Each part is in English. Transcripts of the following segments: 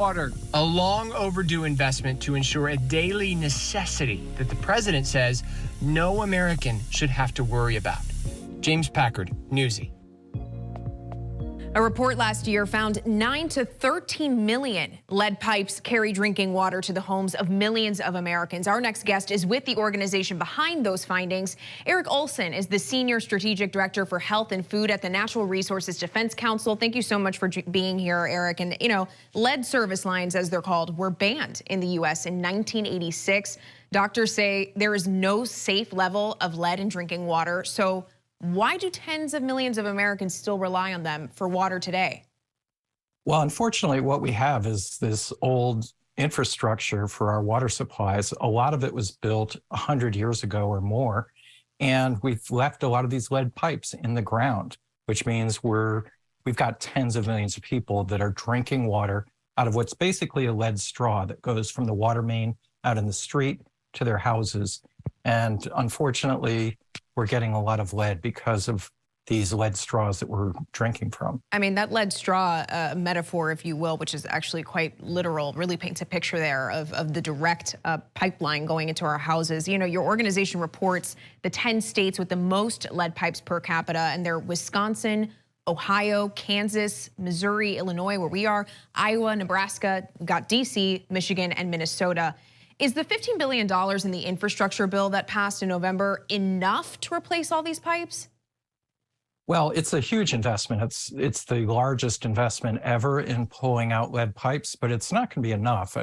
Water, a long overdue investment to ensure a daily necessity that the president says no American should have to worry about. James Packard, Newsy. A report last year found 9 to 13 million lead pipes carry drinking water to the homes of millions of Americans. Our next guest is with the organization behind those findings. Eric Olson is the Senior Strategic Director for Health and Food at the Natural Resources Defense Council. Thank you so much for being here, Eric. And, you know, lead service lines, as they're called, were banned in the U.S. in 1986. Doctors say there is no safe level of lead in drinking water. So why do tens of millions of Americans still rely on them for water today? Well, unfortunately, what we have is this old infrastructure for our water supplies. A lot of it was built 100 years ago or more, and we've left a lot of these lead pipes in the ground, which means we've got tens of millions of people that are drinking water out of what's basically a lead straw that goes from the water main out in the street to their houses. And unfortunately, we're getting a lot of lead because of these lead straws that we're drinking from. I mean, that lead straw metaphor, if you will, which is actually quite literal, really paints a picture there of the direct pipeline going into our houses. You know, your organization reports the 10 states with the most lead pipes per capita, and they're Wisconsin, Ohio, Kansas, Missouri, Illinois, where we are, Iowa, Nebraska, we've got DC, Michigan, and Minnesota. Is the $15 billion in the infrastructure bill that passed in November enough to replace all these pipes? Well, it's a huge investment. It's the largest investment ever in pulling out lead pipes, but it's not going to be enough.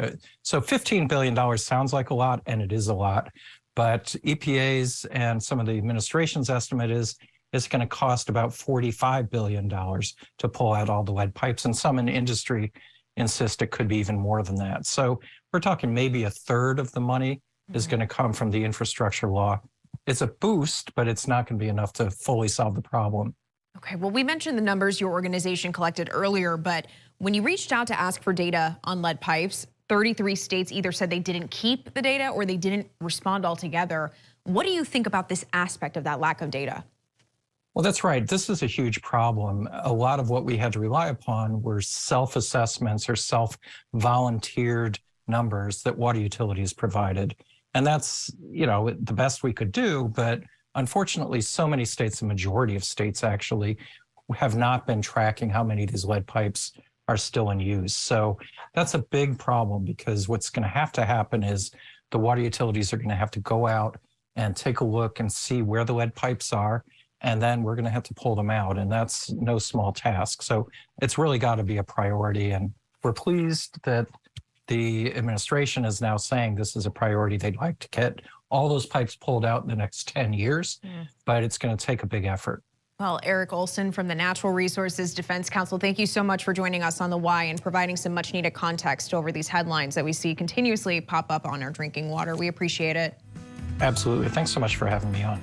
So $15 billion sounds like a lot, and it is a lot. But EPA's and some of the administration's estimate is it's going to cost about $45 billion to pull out all the lead pipes. And some in the industry insist it could be even more than that. So we're talking maybe a third of the money is going to come from the infrastructure law. It's a boost, but it's not going to be enough to fully solve the problem. Okay, well, we mentioned the numbers your organization collected earlier, but when you reached out to ask for data on lead pipes, 33 states either said they didn't keep the data or they didn't respond altogether. What do you think about this aspect of that lack of data? Well, that's right. This is a huge problem. A lot of what we had to rely upon were self-assessments or self-volunteered numbers that water utilities provided. And that's, you know, the best we could do. But unfortunately, so many states, the majority of states actually, have not been tracking how many of these lead pipes are still in use. So that's a big problem, because what's going to happen is the water utilities are going to have to go out and take a look and see where the lead pipes are. And then we're going to have to pull them out. And that's no small task. So it's really got to be a priority. And we're pleased that the administration is now saying this is a priority. They'd like to get all those pipes pulled out in the next 10 years, but it's going to take a big effort. Well, Eric Olson from the Natural Resources Defense Council, thank you so much for joining us on The Why and providing some much needed context over these headlines that we see continuously pop up on our drinking water. We appreciate it. Absolutely. Thanks so much for having me on.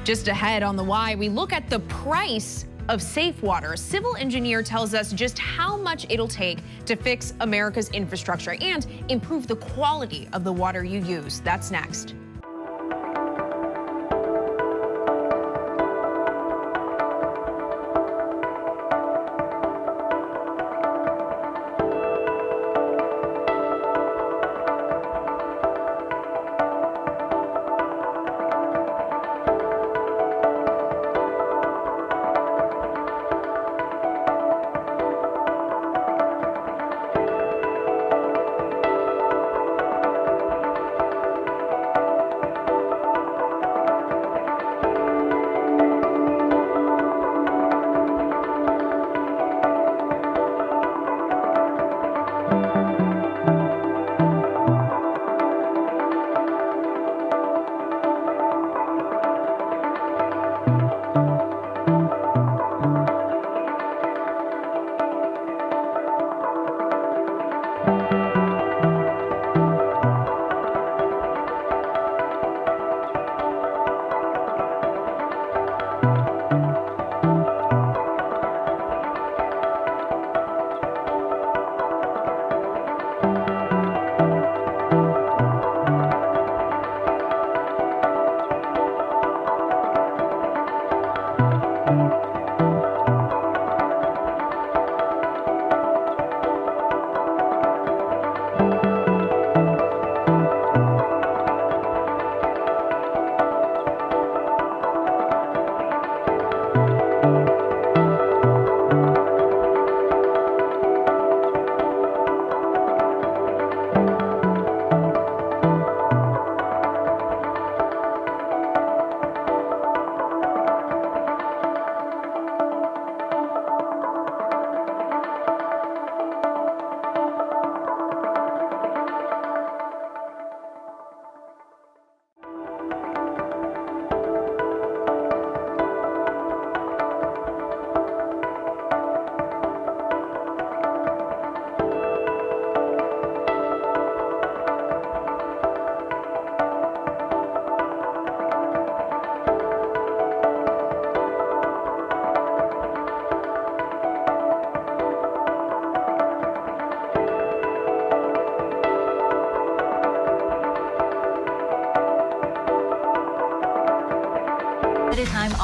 Just ahead on The Why, we look at the price of safe water. A civil engineer tells us just how much it'll take to fix America's infrastructure and improve the quality of the water you use. That's next.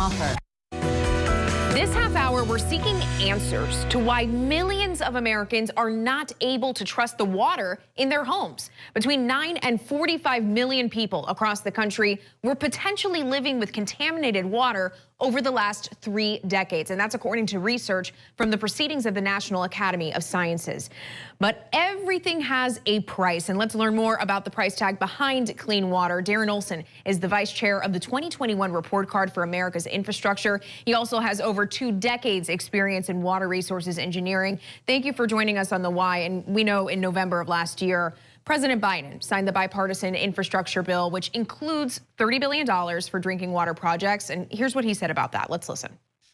offer. This half hour, we're seeking answers to why millions of Americans are not able to trust the water in their homes. Between 9 and 45 million people across the country were potentially living with contaminated water over the last 3 decades. And that's according to research from the Proceedings of the National Academy of Sciences. But everything has a price. And let's learn more about the price tag behind clean water. Darren Olson is the vice chair of the 2021 Report Card for America's Infrastructure. He also has over 2 decades experience in water resources engineering. Thank you for joining us on The Why. And we know in November of last year, President Biden signed the bipartisan infrastructure bill, which includes $30 billion for drinking water projects. And here's what he said about that. Let's listen.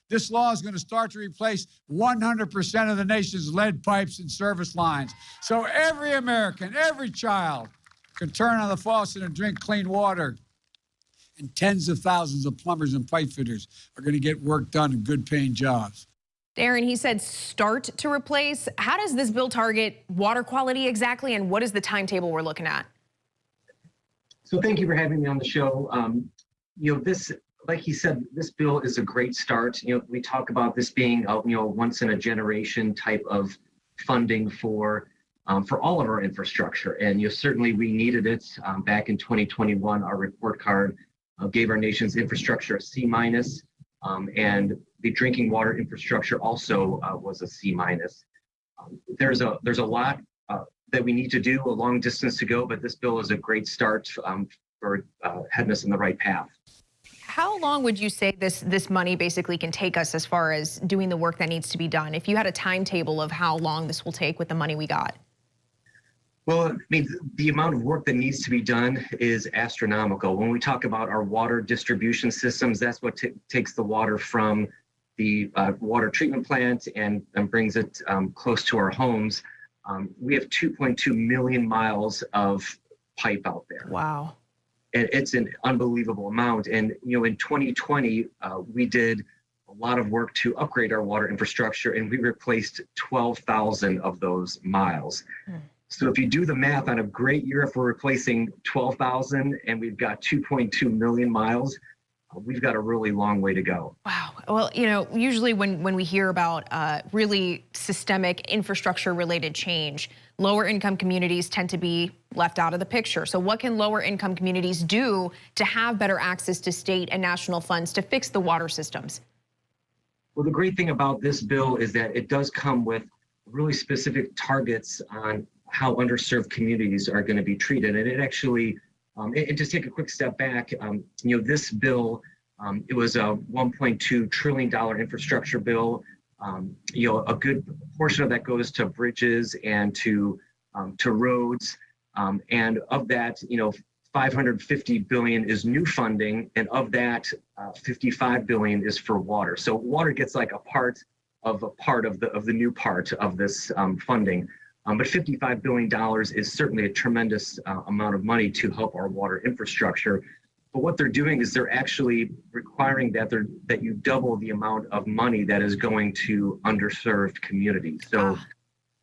This law is going to start to replace 100% of the nation's lead pipes and service lines. So every American, every child can turn on the faucet and drink clean water. And tens of thousands of plumbers and pipe fitters are going to get work done in good paying jobs. Darren, he said start to replace. How does this bill target water quality exactly, and what is the timetable we're looking at? So thank you for having me on the show. This, like he said, this bill is a great start. We talk about this being a once in a generation type of funding for all of our infrastructure, and certainly we needed it back in 2021. Our report card gave our nation's infrastructure a C-, and the drinking water infrastructure also was a C-. There's a lot that we need to do, a long distance to go, but this bill is a great start for heading us in the right path. How long would you say this money basically can take us as far as doing the work that needs to be done? If you had a timetable of how long this will take with the money we got? Well, I mean, the amount of work that needs to be done is astronomical. When we talk about our water distribution systems, that's what takes the water from the water treatment plant and brings it close to our homes. We have 2.2 million miles of pipe out there. Wow. And it's an unbelievable amount. And, in 2020, we did a lot of work to upgrade our water infrastructure, and we replaced 12,000 of those miles. So if you do the math on a great year, if we're replacing 12,000 and we've got 2.2 million miles, we've got a really long way to go. Wow. Well, usually when we hear about really systemic infrastructure related change, lower income communities tend to be left out of the picture. So what can lower income communities do to have better access to state and national funds to fix the water systems? Well, the great thing about this bill is that it does come with really specific targets on how underserved communities are going to be treated. And it actually, and just take a quick step back, this bill, it was a $1.2 trillion infrastructure bill. A good portion of that goes to bridges and to roads. And of that, $550 billion is new funding, and of that, $55 billion is for water. So water gets like a part of the new part of this funding. But $55 billion is certainly a tremendous amount of money to help our water infrastructure. But what they're doing is they're actually requiring that you double the amount of money that is going to underserved communities. So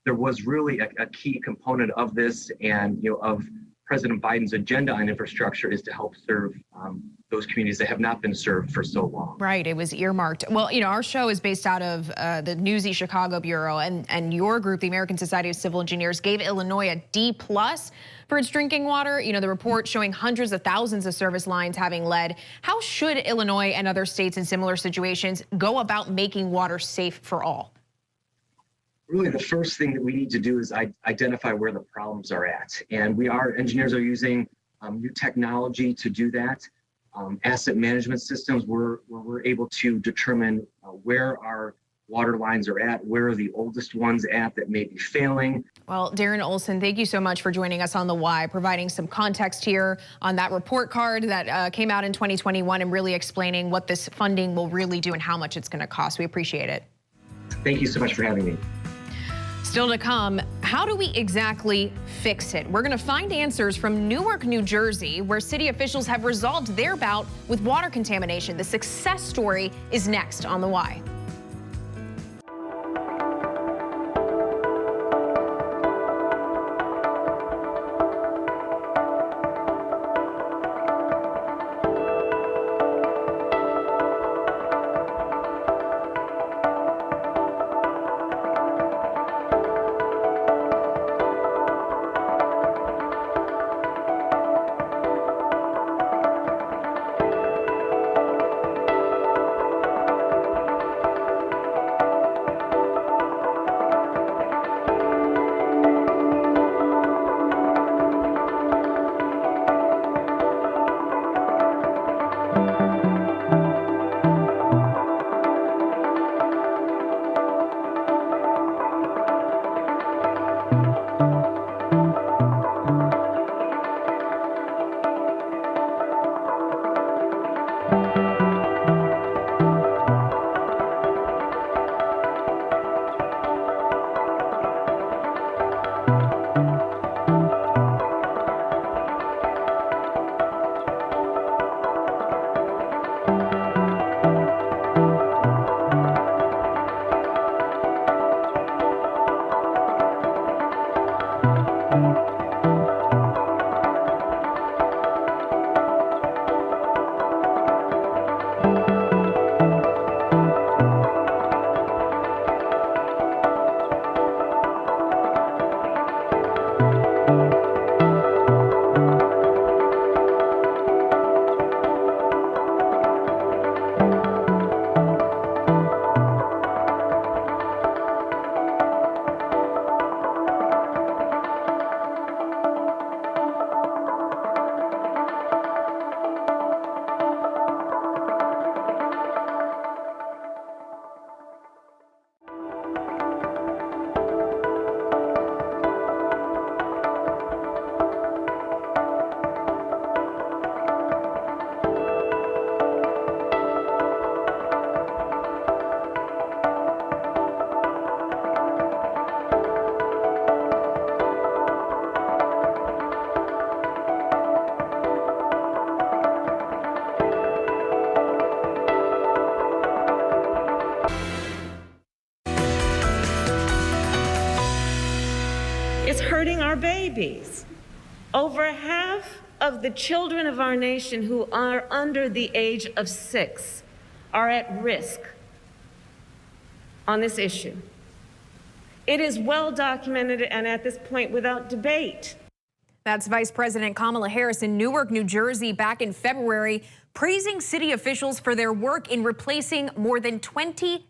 there was really a key component of this, and of President Biden's agenda on infrastructure is to help serve those communities that have not been served for so long. Right, it was earmarked. Well, our show is based out of the Newsy Chicago Bureau, and your group, the American Society of Civil Engineers, gave Illinois a D+ for its drinking water. The report showing hundreds of thousands of service lines having lead. How should Illinois and other states in similar situations go about making water safe for all? Really, the first thing that we need to do is identify where the problems are at. And engineers are using new technology to do that. Asset management systems, where we're able to determine where our water lines are at, where are the oldest ones at that may be failing. Well, Darren Olson, thank you so much for joining us on The Why, providing some context here on that report card that came out in 2021 and really explaining what this funding will really do and how much it's going to cost. We appreciate it. Thank you so much for having me. Still to come, how do we exactly fix it? We're going to find answers from Newark, New Jersey, where city officials have resolved their bout with water contamination. The success story is next on The Why. It's hurting our babies. Over half of the children of our nation who are under the age of 6 are at risk on this issue. It is well documented and at this point without debate. That's Vice President Kamala Harris in Newark, New Jersey, back in February, praising city officials for their work in replacing more than 20,000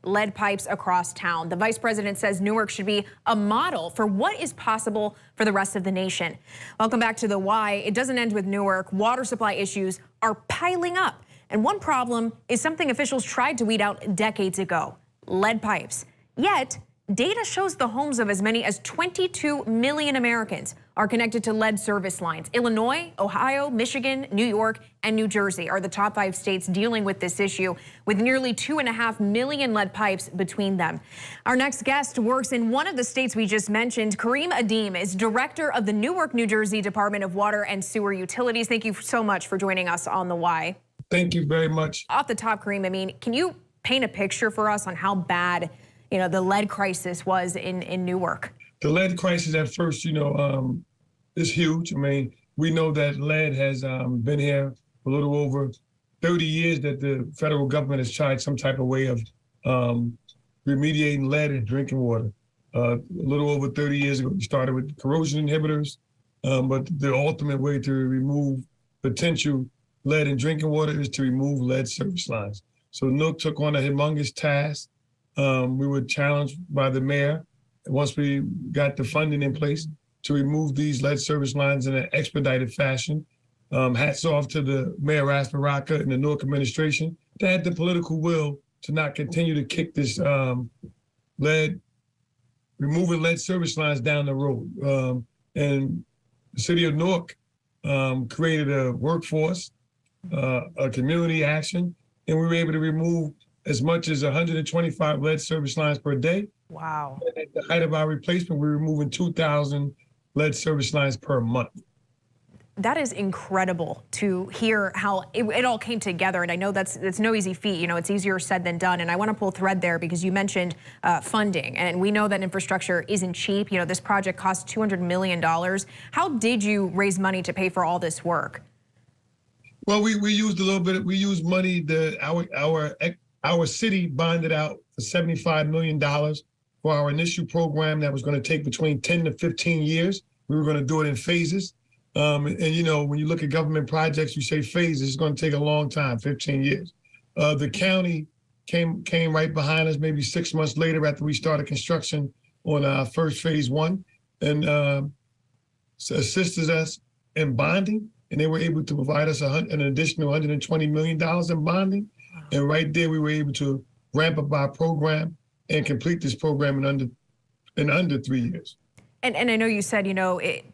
lead pipes across town. The vice president says Newark should be a model for what is possible for the rest of the nation. Welcome back to The Why. It doesn't end with Newark. Water supply issues are piling up. And one problem is something officials tried to weed out decades ago: lead pipes. Yet, data shows the homes of as many as 22 million Americans are connected to lead service lines. Illinois, Ohio, Michigan, New York, and New Jersey are the top 5 states dealing with this issue, with nearly 2.5 million lead pipes between them. Our next guest works in one of the states we just mentioned. Kareem Adim is director of the Newark, New Jersey Department of Water and Sewer Utilities. Thank you so much for joining us on The Why. Thank you very much. Off the top, Kareem, I mean, can you paint a picture for us on how bad the lead crisis was in Newark? The lead crisis at first, is huge. I mean, we know that lead has been here for a little over 30 years, that the federal government has tried some type of way of remediating lead in drinking water. A little over 30 years ago, we started with corrosion inhibitors, but the ultimate way to remove potential lead in drinking water is to remove lead service lines. So Newark took on a humongous task. We were challenged by the mayor once we got the funding in place to remove these lead service lines in an expedited fashion. Hats off to the Mayor Baraka and the Newark administration. They had the political will to not continue to kick this removing lead service lines down the road. And the city of Newark created a workforce, a community action, and we were able to remove as much as 125 lead service lines per day. Wow. And at the height of our replacement, we were removing 2,000 lead service lines per month. That is incredible to hear how it all came together. And I know that's no easy feat. It's easier said than done. And I want to pull thread there because you mentioned funding. And we know that infrastructure isn't cheap. This project cost $200 million. How did you raise money to pay for all this work? Well, we used a little bit. We used money that our city bonded out for $75 million for our initial program that was going to take between 10 to 15 years. We were going to do it in phases. And when you look at government projects, you say phases, it's going to take a long time, 15 years. The county came right behind us maybe 6 months later after we started construction on our first phase 1 and assisted us in bonding. And they were able to provide us an additional $120 million in bonding. And right there, we were able to ramp up our program and complete this program in under 3 years. And I know you said,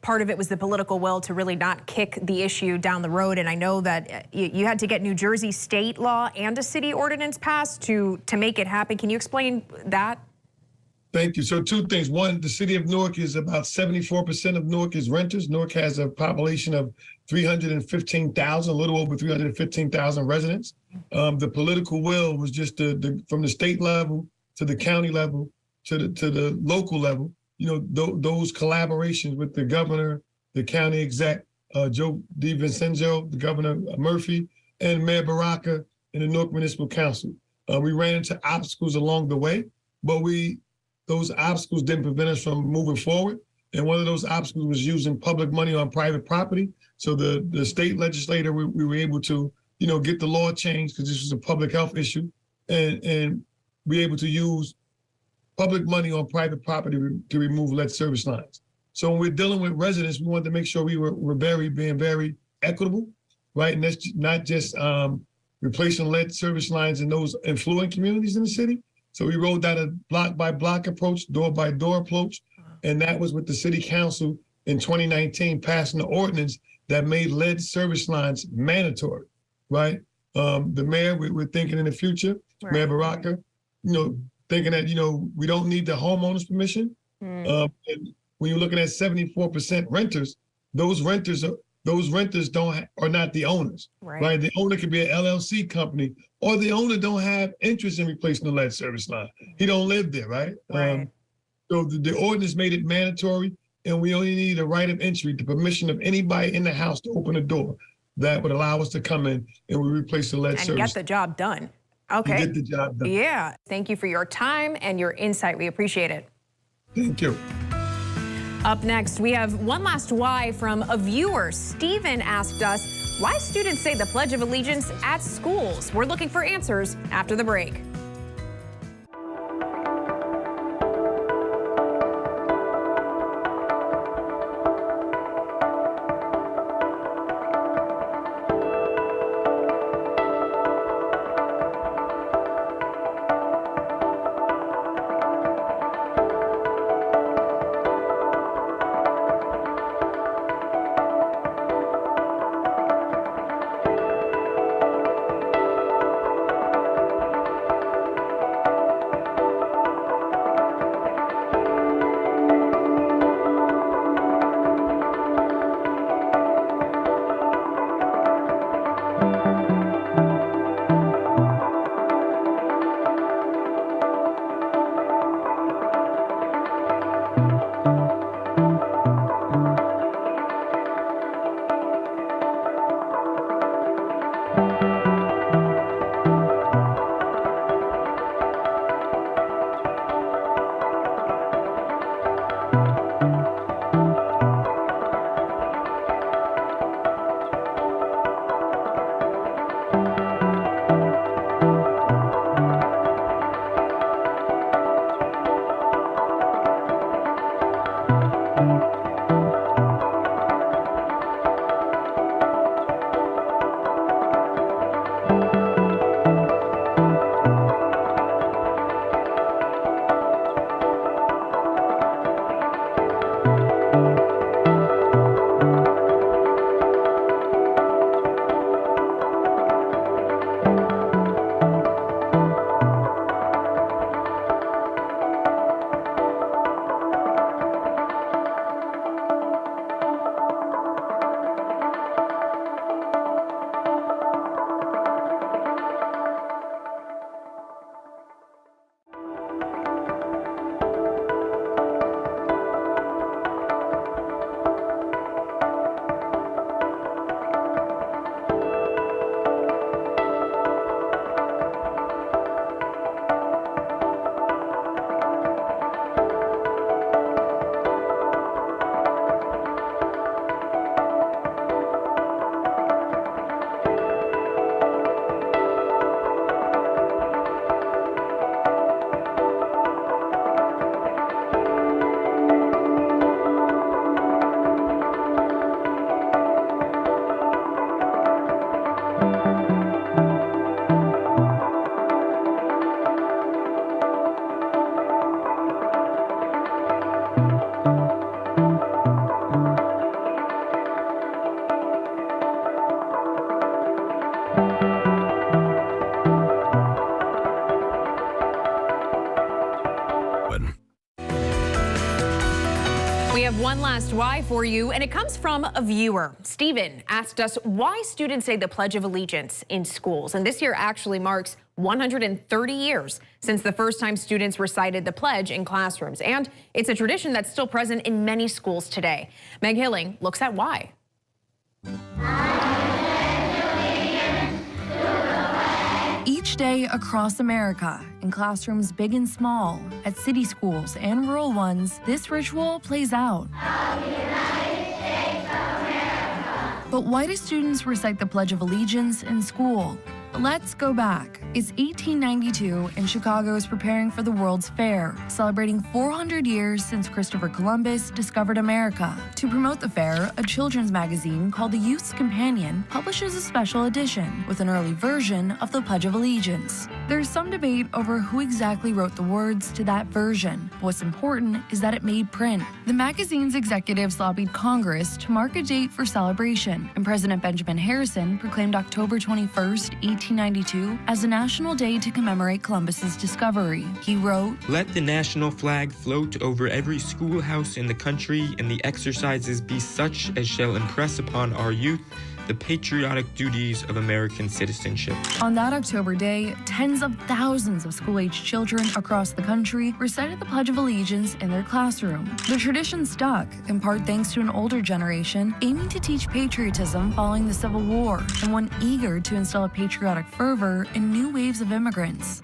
part of it was the political will to really not kick the issue down the road. And I know that you had to get New Jersey state law and a city ordinance passed to make it happen. Can you explain that? Thank you. So 2 things. One, the city of Newark is about 74% of Newark is renters. Newark has a population of 315,000, a little over 315,000 residents. The political will was just from the state level to the county level to the local level. Those collaborations with the governor, the county exec, Joe DiVincenzo, the governor Murphy, and Mayor Baraka and the Newark Municipal Council. We ran into obstacles along the way, but those obstacles didn't prevent us from moving forward. And one of those obstacles was using public money on private property. So the state legislator, we were able to, get the law changed because this was a public health issue and be able to use public money on private property to remove lead service lines. So when we're dealing with residents, we wanted to make sure we were being very equitable, right? And that's not just replacing lead service lines in those affluent communities in the city. So we rolled out a block by block approach, door by door approach. And that was with the city council in 2019 passing the ordinance that made lead service lines mandatory, right? The mayor, we're thinking in the future, right. Mayor Baraka, thinking that, we don't need the homeowner's permission. And when you're looking at 74% renters, those renters are not the owners, right? The owner could be an LLC company, or the owner don't have interest in replacing the lead service line. He don't live there, right? So the ordinance made it mandatory, and we only need a right of entry, the permission of anybody in the house to open a door that would allow us to come in, and we replace the lead service. And get the job done. Okay. Get the job done. Yeah. Thank you for your time and your insight. We appreciate it. Thank you. Up next, we have one last why from a viewer. Stephen asked us why students say the Pledge of Allegiance at schools. We're looking for answers after the break. We have one last why for you, and it comes from a viewer. Stephen asked us why students say the Pledge of Allegiance in schools. And this year actually marks 130 years since the first time students recited the pledge in classrooms. And it's a tradition that's still present in many schools today. Meg Hilling looks at why. Each day across America, in classrooms big and small, at city schools and rural ones, this ritual plays out. But why do students recite the Pledge of Allegiance in school? Let's go back. It's 1892 and Chicago is preparing for the World's Fair, celebrating 400 years since Christopher Columbus discovered America. To promote the fair, a children's magazine called The Youth's Companion publishes a special edition with an early version of the Pledge of Allegiance. There's some debate over who exactly wrote the words to that version. What's important is that it made print. The magazine's executives lobbied Congress to mark a date for celebration, and President Benjamin Harrison proclaimed October 21st, 1892 as a national day to commemorate Columbus's discovery. He wrote, "Let the national flag float over every schoolhouse in the country, and the exercises be such as shall impress upon our youth the patriotic duties of American citizenship. On that October day, tens of thousands of school-aged children across the country recited the Pledge of Allegiance in their classroom. The tradition stuck, in part thanks to an older generation aiming to teach patriotism following the Civil War, and one eager to instill a patriotic fervor in new waves of immigrants.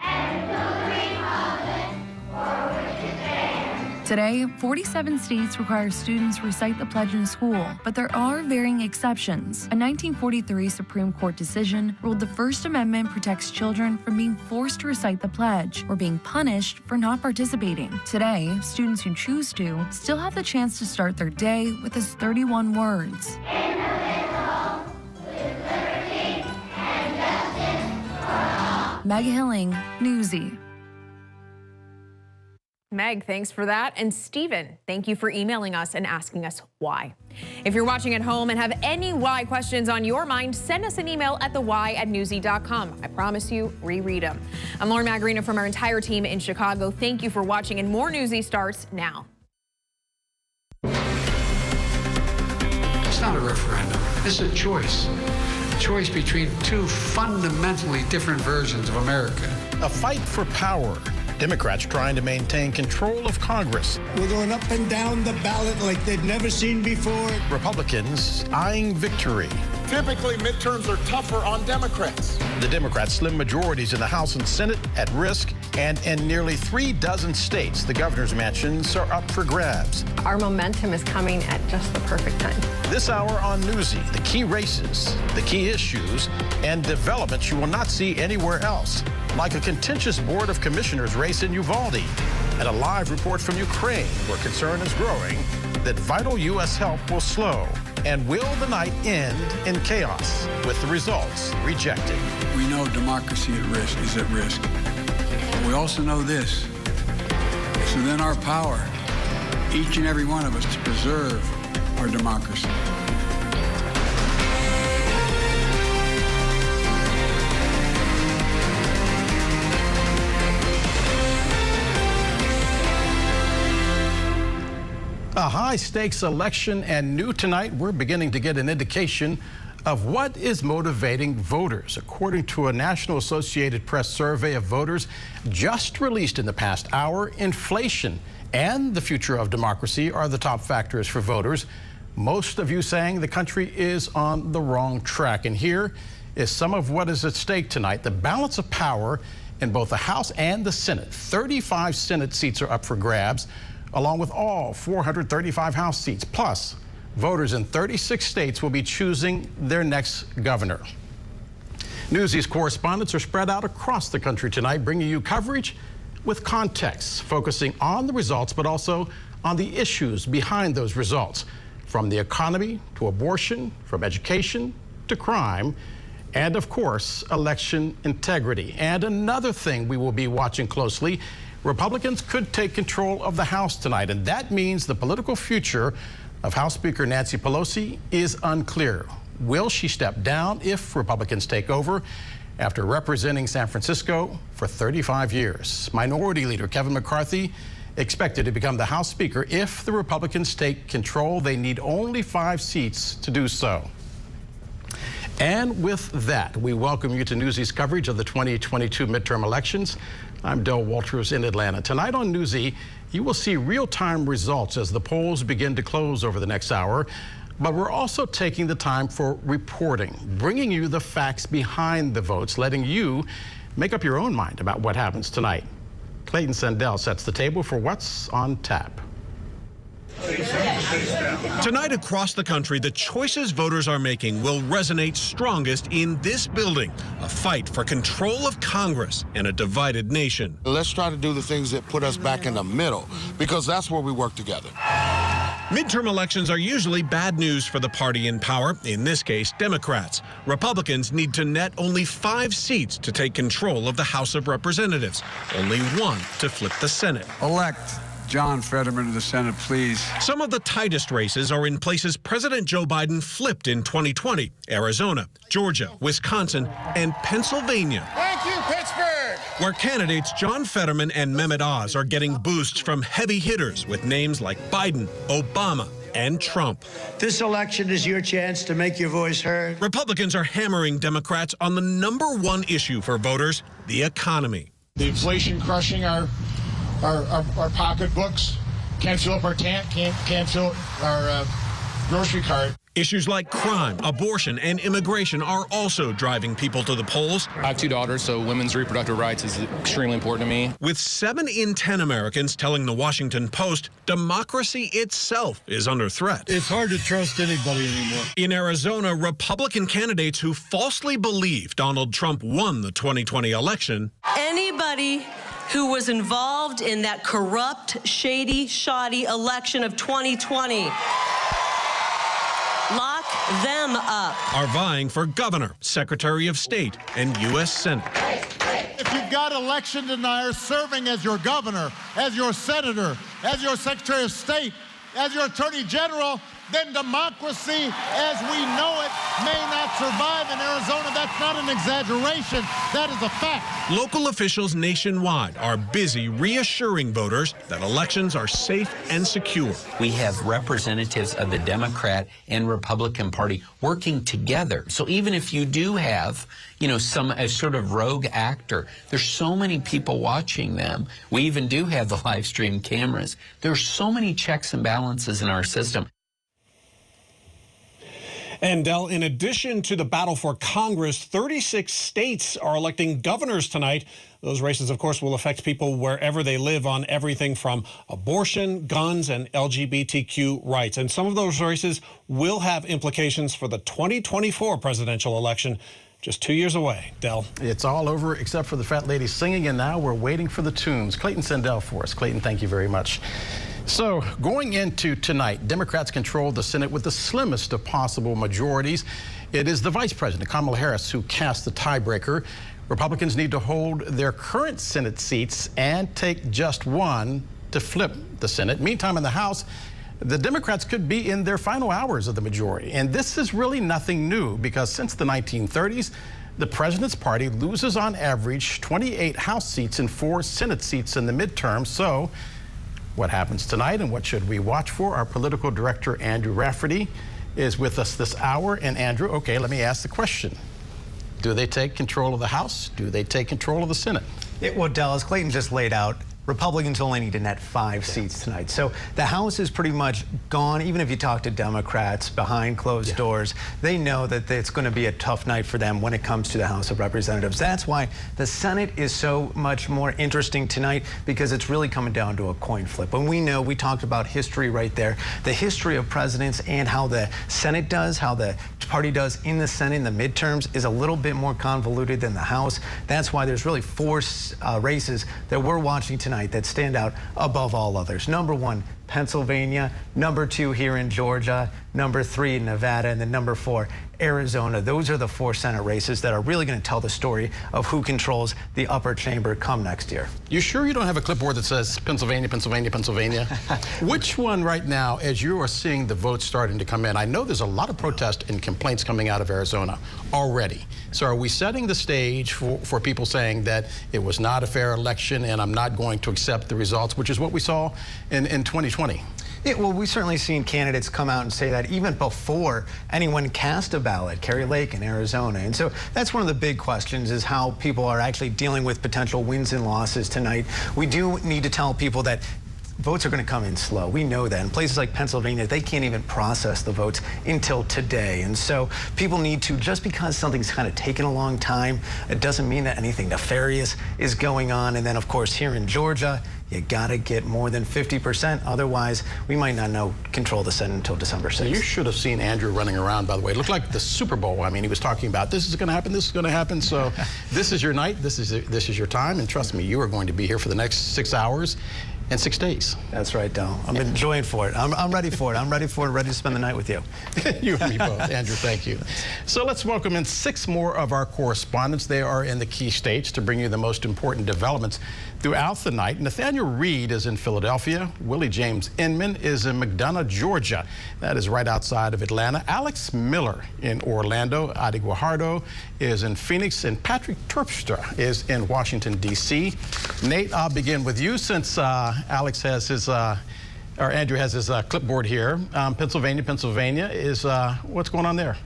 Today, 47 states require students recite the pledge in school, but there are varying exceptions. A 1943 Supreme Court decision ruled the First Amendment protects children from being forced to recite the pledge or being punished for not participating. Today, students who choose to still have the chance to start their day with his 31 words. Meg Hilling, Newsy. Meg, thanks for that. And Stephen, thank you for emailing us and asking us why. If you're watching at home and have any why questions on your mind, send us an email at thewhy@newsy.com. I promise you, reread them. I'm Lauren Magarino from our entire team in Chicago. Thank you for watching, and more Newsy starts now. It's not a referendum. It's a choice. A choice between two fundamentally different versions of America. A fight for power. Democrats trying to maintain control of Congress. We're going up and down the ballot like they've never seen before. Republicans eyeing victory. Typically, midterms are tougher on Democrats. The Democrats' slim majorities in the House and Senate at risk, and in nearly 3 dozen states, the governor's mansions are up for grabs. Our momentum is coming at just the perfect time. This hour on Newsy, the key races, the key issues, and developments you will not see anywhere else, like a contentious Board of Commissioners race in Uvalde, and a live report from Ukraine where concern is growing that vital U.S. help will slow. And will the night end in chaos with the results rejected? We know democracy is at risk. We also know this. It's within our power, each and every one of us, to preserve our democracy. A high-stakes election, and new tonight, we're beginning to get an indication of what is motivating voters. According to a National Associated Press survey of voters just released in the past hour, inflation and the future of democracy are the top factors for voters. Most of you saying the country is on the wrong track. And here is some of what is at stake tonight. The balance of power in both the House and the Senate. 35 Senate seats are up for grabs, along with all 435 House seats. Plus, voters in 36 states will be choosing their next governor. Newsy's correspondents are spread out across the country tonight, bringing you coverage with context, focusing on the results, but also on the issues behind those results, from the economy to abortion, from education to crime, and of course, election integrity. And another thing we will be watching closely, Republicans could take control of the House tonight, and that means the political future of House Speaker Nancy Pelosi is unclear. Will she step down if Republicans take over after representing San Francisco for 35 years? Minority Leader Kevin McCarthy expected to become the House Speaker if the Republicans take control. They need only 5 seats to do so. And with that, we welcome you to Newsy's coverage of the 2022 midterm elections. I'm Del Walters in Atlanta. Tonight on Newsy, you will see real-time results as the polls begin to close over the next hour. But we're also taking the time for reporting, bringing you the facts behind the votes, letting you make up your own mind about what happens tonight. Clayton Sandell sets the table for what's on tap. Tonight across the country, the choices voters are making will resonate strongest in this building. A fight for control of Congress and a divided nation. Let's try to do the things that put us back in the middle, because that's where we work together. Midterm elections are usually bad news for the party in power, in this case, Democrats. Republicans need to net only 5 seats to take control of the House of Representatives, only 1 to flip the Senate. Elect John Fetterman to the Senate, please. Some of the tightest races are in places President Joe Biden flipped in 2020. Arizona, Georgia, Wisconsin, and Pennsylvania. Thank you, Pittsburgh! Where candidates John Fetterman and Mehmet Oz are getting boosts from heavy hitters with names like Biden, Obama, and Trump. This election is your chance to make your voice heard. Republicans are hammering Democrats on the #1 issue for voters, the economy. The inflation crushing our pocketbooks. Can't fill up our tank, can't fill our grocery cart. Issues like crime, abortion, and immigration are also driving people to the polls. I have 2 daughters, so women's reproductive rights is extremely important to me. With 7 in 10 Americans telling the Washington Post democracy itself is under threat. It's hard to trust anybody anymore. In Arizona, Republican candidates who falsely believe Donald Trump won the 2020 election. Anybody who was involved in that corrupt, shady, shoddy election of 2020. Lock them up. Are vying for governor, secretary of state, and U.S. Senate. If you've got election deniers serving as your governor, as your senator, as your secretary of state, as your attorney general, then democracy as we know it may not survive in Arizona. That's not an exaggeration. That is a fact. Local officials nationwide are busy reassuring voters that elections are safe and secure. We have representatives of the Democrat and Republican Party working together. So even if you do have, a sort of rogue actor, there's so many people watching them. We even do have the live stream cameras. There's so many checks and balances in our system. And Del, in addition to the battle for Congress, 36 states are electing governors tonight. Those races, of course, will affect people wherever they live on everything from abortion, guns, and LGBTQ rights. And some of those races will have implications for the 2024 presidential election. Just 2 years away. Del. It's all over except for the fat lady singing, and now we're waiting for the tunes. Clayton Sandell for us. Clayton, thank you very much. So going into tonight, Democrats control the Senate with the slimmest of possible majorities. It is the Vice President, Kamala Harris, who cast the tiebreaker. Republicans need to hold their current Senate seats and take just one to flip the Senate. Meantime, in the House, the Democrats could be in their final hours of the majority. And this is really nothing new, because since the 1930s, the president's party loses on average 28 House seats and 4 Senate seats in the midterm. So what happens tonight and what should we watch for? Our political director, Andrew Rafferty, is with us this hour. And Andrew, okay, let me ask the question. Do they take control of the House? Do they take control of the Senate? Well, Del, as Clayton just laid out, Republicans only need to net 5 seats tonight. So the House is pretty much gone. Even if you talk to Democrats behind closed doors, they know that it's going to be a tough night for them when it comes to the House of Representatives. That's why the Senate is so much more interesting tonight, because it's really coming down to a coin flip. And we know, we talked about history right there, the history of presidents and how the Senate does, how the party does in the Senate in the midterms is a little bit more convoluted than the House. That's why there's really 4 races that we're watching tonight that stand out above all others. Number 1, Pennsylvania. Number 2 here in Georgia. Number 3 in Nevada. And then number 4, Arizona. Those are the 4 Senate races that are really going to tell the story of who controls the upper chamber come next year. You sure you don't have a clipboard that says Pennsylvania, Pennsylvania, Pennsylvania? Which one right now, as you are seeing the votes starting to come in? I know there's a lot of protest and complaints coming out of Arizona already. So are we setting the stage for people saying that it was not a fair election and I'm not going to accept the results, which is what we saw in 2020? Yeah, well, we've certainly seen candidates come out and say that even before anyone cast a ballot, Carrie Lake in Arizona. And so that's one of the big questions, is how people are actually dealing with potential wins and losses tonight. We do need to tell people that votes are going to come in slow. We know that. In places like Pennsylvania, they can't even process the votes until today. And so people need to, just because something's kind of taken a long time, it doesn't mean that anything nefarious is going on. And then, of course, here in Georgia, you got to get more than 50%. Otherwise, we might not control the Senate until December 6th. You should have seen Andrew running around, by the way. It looked like the Super Bowl. I mean, he was talking about this is going to happen, this is going to happen. So this is your night, this is your time. And trust me, you are going to be here for the next 6 hours. And 6 days. That's right, Del. I'm enjoying for it. I'm ready for it. I'm ready for it, ready to spend the night with you. You and me both. Andrew, thank you. So let's welcome in 6 more of our correspondents. They are in the key states to bring you the most important developments throughout the night. Nathaniel Reed is in Philadelphia. Willie James Inman is in McDonough, Georgia. That is right outside of Atlanta. Alex Miller in Orlando. Adi Guajardo is in Phoenix. And Patrick Terpstra is in Washington, D.C. Nate, I'll begin with you, since Alex has his Andrew has his clipboard here. Pennsylvania is, what's going on there?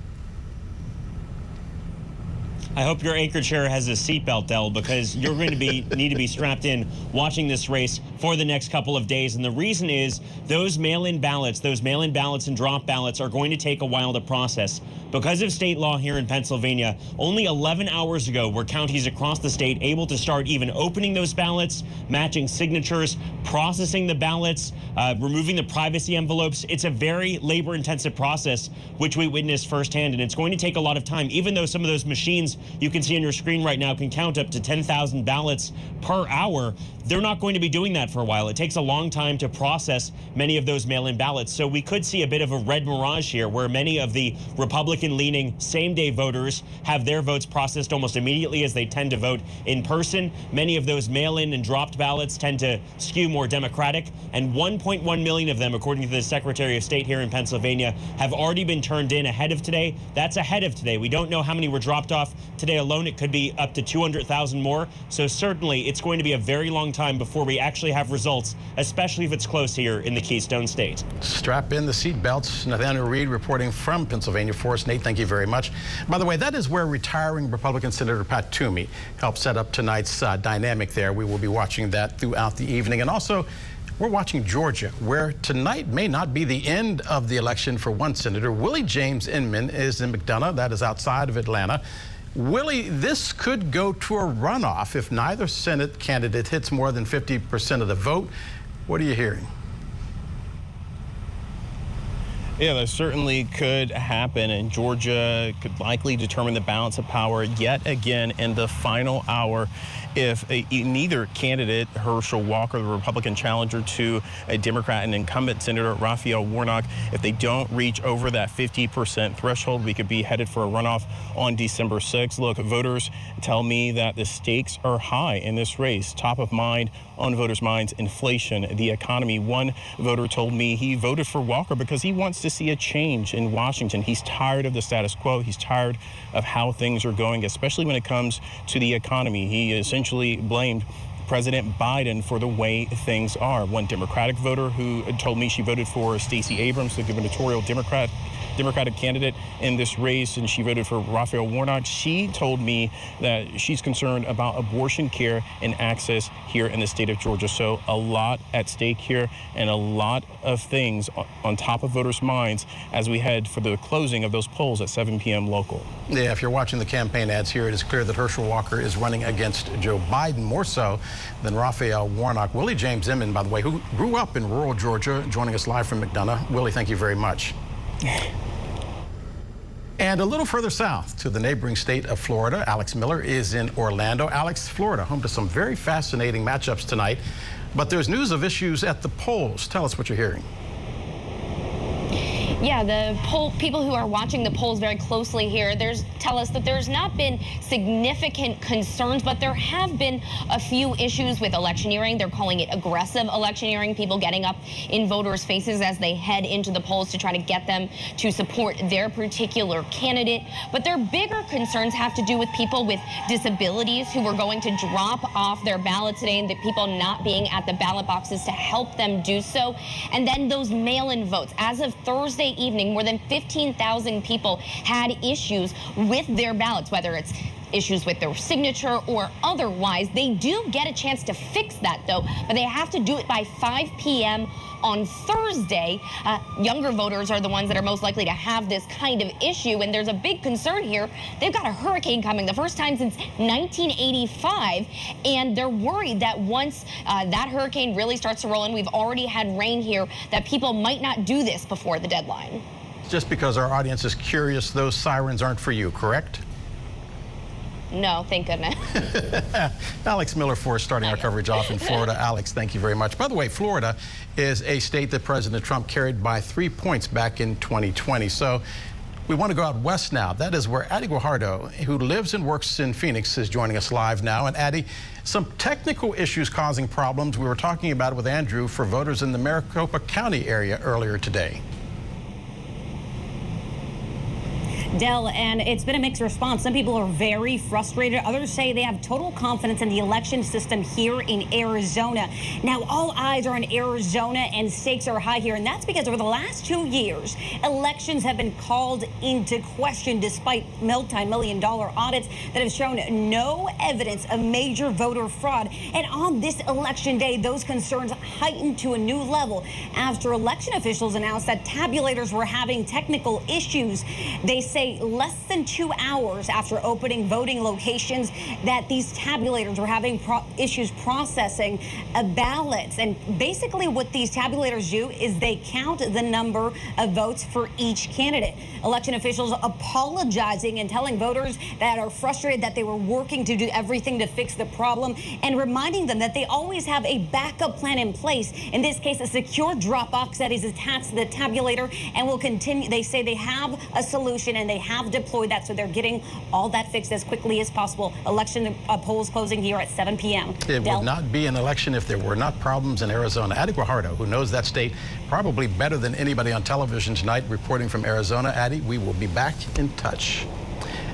I hope your anchor chair has a seatbelt, Del, because you're going to need to be strapped in watching this race for the next couple of days. And the reason is those mail-in ballots and drop ballots are going to take a while to process. Because of state law here in Pennsylvania, only 11 hours ago were counties across the state able to start even opening those ballots, matching signatures, processing the ballots, removing the privacy envelopes. It's a very labor-intensive process, which we witnessed firsthand, and it's going to take a lot of time, even though some of those machines you can see on your screen right now can count up to 10,000 ballots per hour. They're not going to be doing that for a while. It takes a long time to process many of those mail-in ballots. So we could see a bit of a red mirage here where many of the Republican-leaning same-day voters have their votes processed almost immediately as they tend to vote in person. Many of those mail-in and dropped ballots tend to skew more Democratic. And 1.1 million of them, according to the Secretary of State here in Pennsylvania, have already been turned in ahead of today. That's ahead of today. We don't know how many were dropped off today alone. It could be up to 200,000 more. So certainly it's going to be a very long time before we actually have results, especially if it's close here in the Keystone State. Strap in the seat belts. Nathaniel Reed reporting from Pennsylvania for us. Nate, thank you very much. By the way, that is where retiring Republican Senator Pat Toomey helped set up tonight's dynamic there. We will be watching that throughout the evening. And also, we're watching Georgia, where tonight may not be the end of the election for one senator. Willie James Inman is in McDonough. That is outside of Atlanta. Willie, this could go to a runoff if neither Senate candidate hits more than 50% of the vote. What are you hearing? Yeah, that certainly could happen, and Georgia could likely determine the balance of power yet again in the final hour if neither candidate, Herschel Walker, the Republican challenger to a Democrat and incumbent Senator Raphael Warnock, if they don't reach over that 50% threshold, we could be headed for a runoff on December 6th. Look, voters tell me that the stakes are high in this race. Top of mind on voters' minds, inflation, the economy. One voter told me he voted for Walker because he wants to see a change in Washington. He's tired of the status quo. He's tired of how things are going, especially when it comes to the economy. He essentially blamed President Biden for the way things are. One Democratic voter who told me she voted for Stacey Abrams, the gubernatorial Democratic candidate in this race, and she voted for Raphael Warnock. She told me that she's concerned about abortion care and access here in the state of Georgia. So a lot at stake here and a lot of things on top of voters' minds as we head for the closing of those polls at 7 p.m. local. Yeah, if you're watching the campaign ads here, it is clear that Herschel Walker is running against Joe Biden more so than Raphael Warnock. Willie James Inman, by the way, who grew up in rural Georgia, joining us live from McDonough. Willie, thank you very much. And a little further south to the neighboring state of Florida, Alex Miller is in Orlando. Alex, Florida, home to some very fascinating matchups tonight. But there's news of issues at the polls. Tell us what you're hearing. Yeah, the people who are watching the polls very closely here, tell us that there's not been significant concerns, but there have been a few issues with electioneering. They're calling it aggressive electioneering, people getting up in voters' faces as they head into the polls to try to get them to support their particular candidate. But their bigger concerns have to do with people with disabilities who are going to drop off their ballot today, and the people not being at the ballot boxes to help them do so. And then those mail-in votes. As of Thursday evening, more than 15,000 people had issues with their ballots, whether it's issues with their signature or otherwise. They do get a chance to fix that, though, but they have to do it by 5 p.m. on Thursday. Younger voters are the ones that are most likely to have this kind of issue, and there's a big concern here. They've got a hurricane coming, the first time since 1985, and they're worried that once that hurricane really starts to roll in, we've already had rain here, that people might not do this before the deadline. Just because our audience is curious, those sirens aren't for you, correct? No, thank goodness. Alex Miller for starting our coverage off in Florida. Alex, thank you very much. By the way, Florida is a state that President Trump carried by 3 points back in 2020. So we want to go out west now. That is where Addie Guajardo, who lives and works in Phoenix, is joining us live now. And Addie, some technical issues causing problems. We were talking about it with Andrew for voters in the Maricopa County area earlier today. Del, and it's been a mixed response. Some people are very frustrated. Others say they have total confidence in the election system here in Arizona. Now, all eyes are on Arizona and stakes are high here, and that's because over the last 2 years, elections have been called into question despite multi-million-dollar audits that have shown no evidence of major voter fraud. And on this election day, those concerns heightened to a new level after election officials announced that tabulators were having technical issues. They say less than 2 hours after opening voting locations that these tabulators were having issues processing ballots. And basically what these tabulators do is they count the number of votes for each candidate. Election officials apologizing and telling voters that are frustrated that they were working to do everything to fix the problem and reminding them that they always have a backup plan in place. In this case, a secure drop box that is attached to the tabulator and will continue. They say they have a solution and they have deployed that, so they're getting all that fixed as quickly as possible. Election polls closing here at 7 p.m. It would not be an election if there were not problems in Arizona. Addie Guajardo, who knows that state probably better than anybody on television tonight, reporting from Arizona. Addie, we will be back in touch.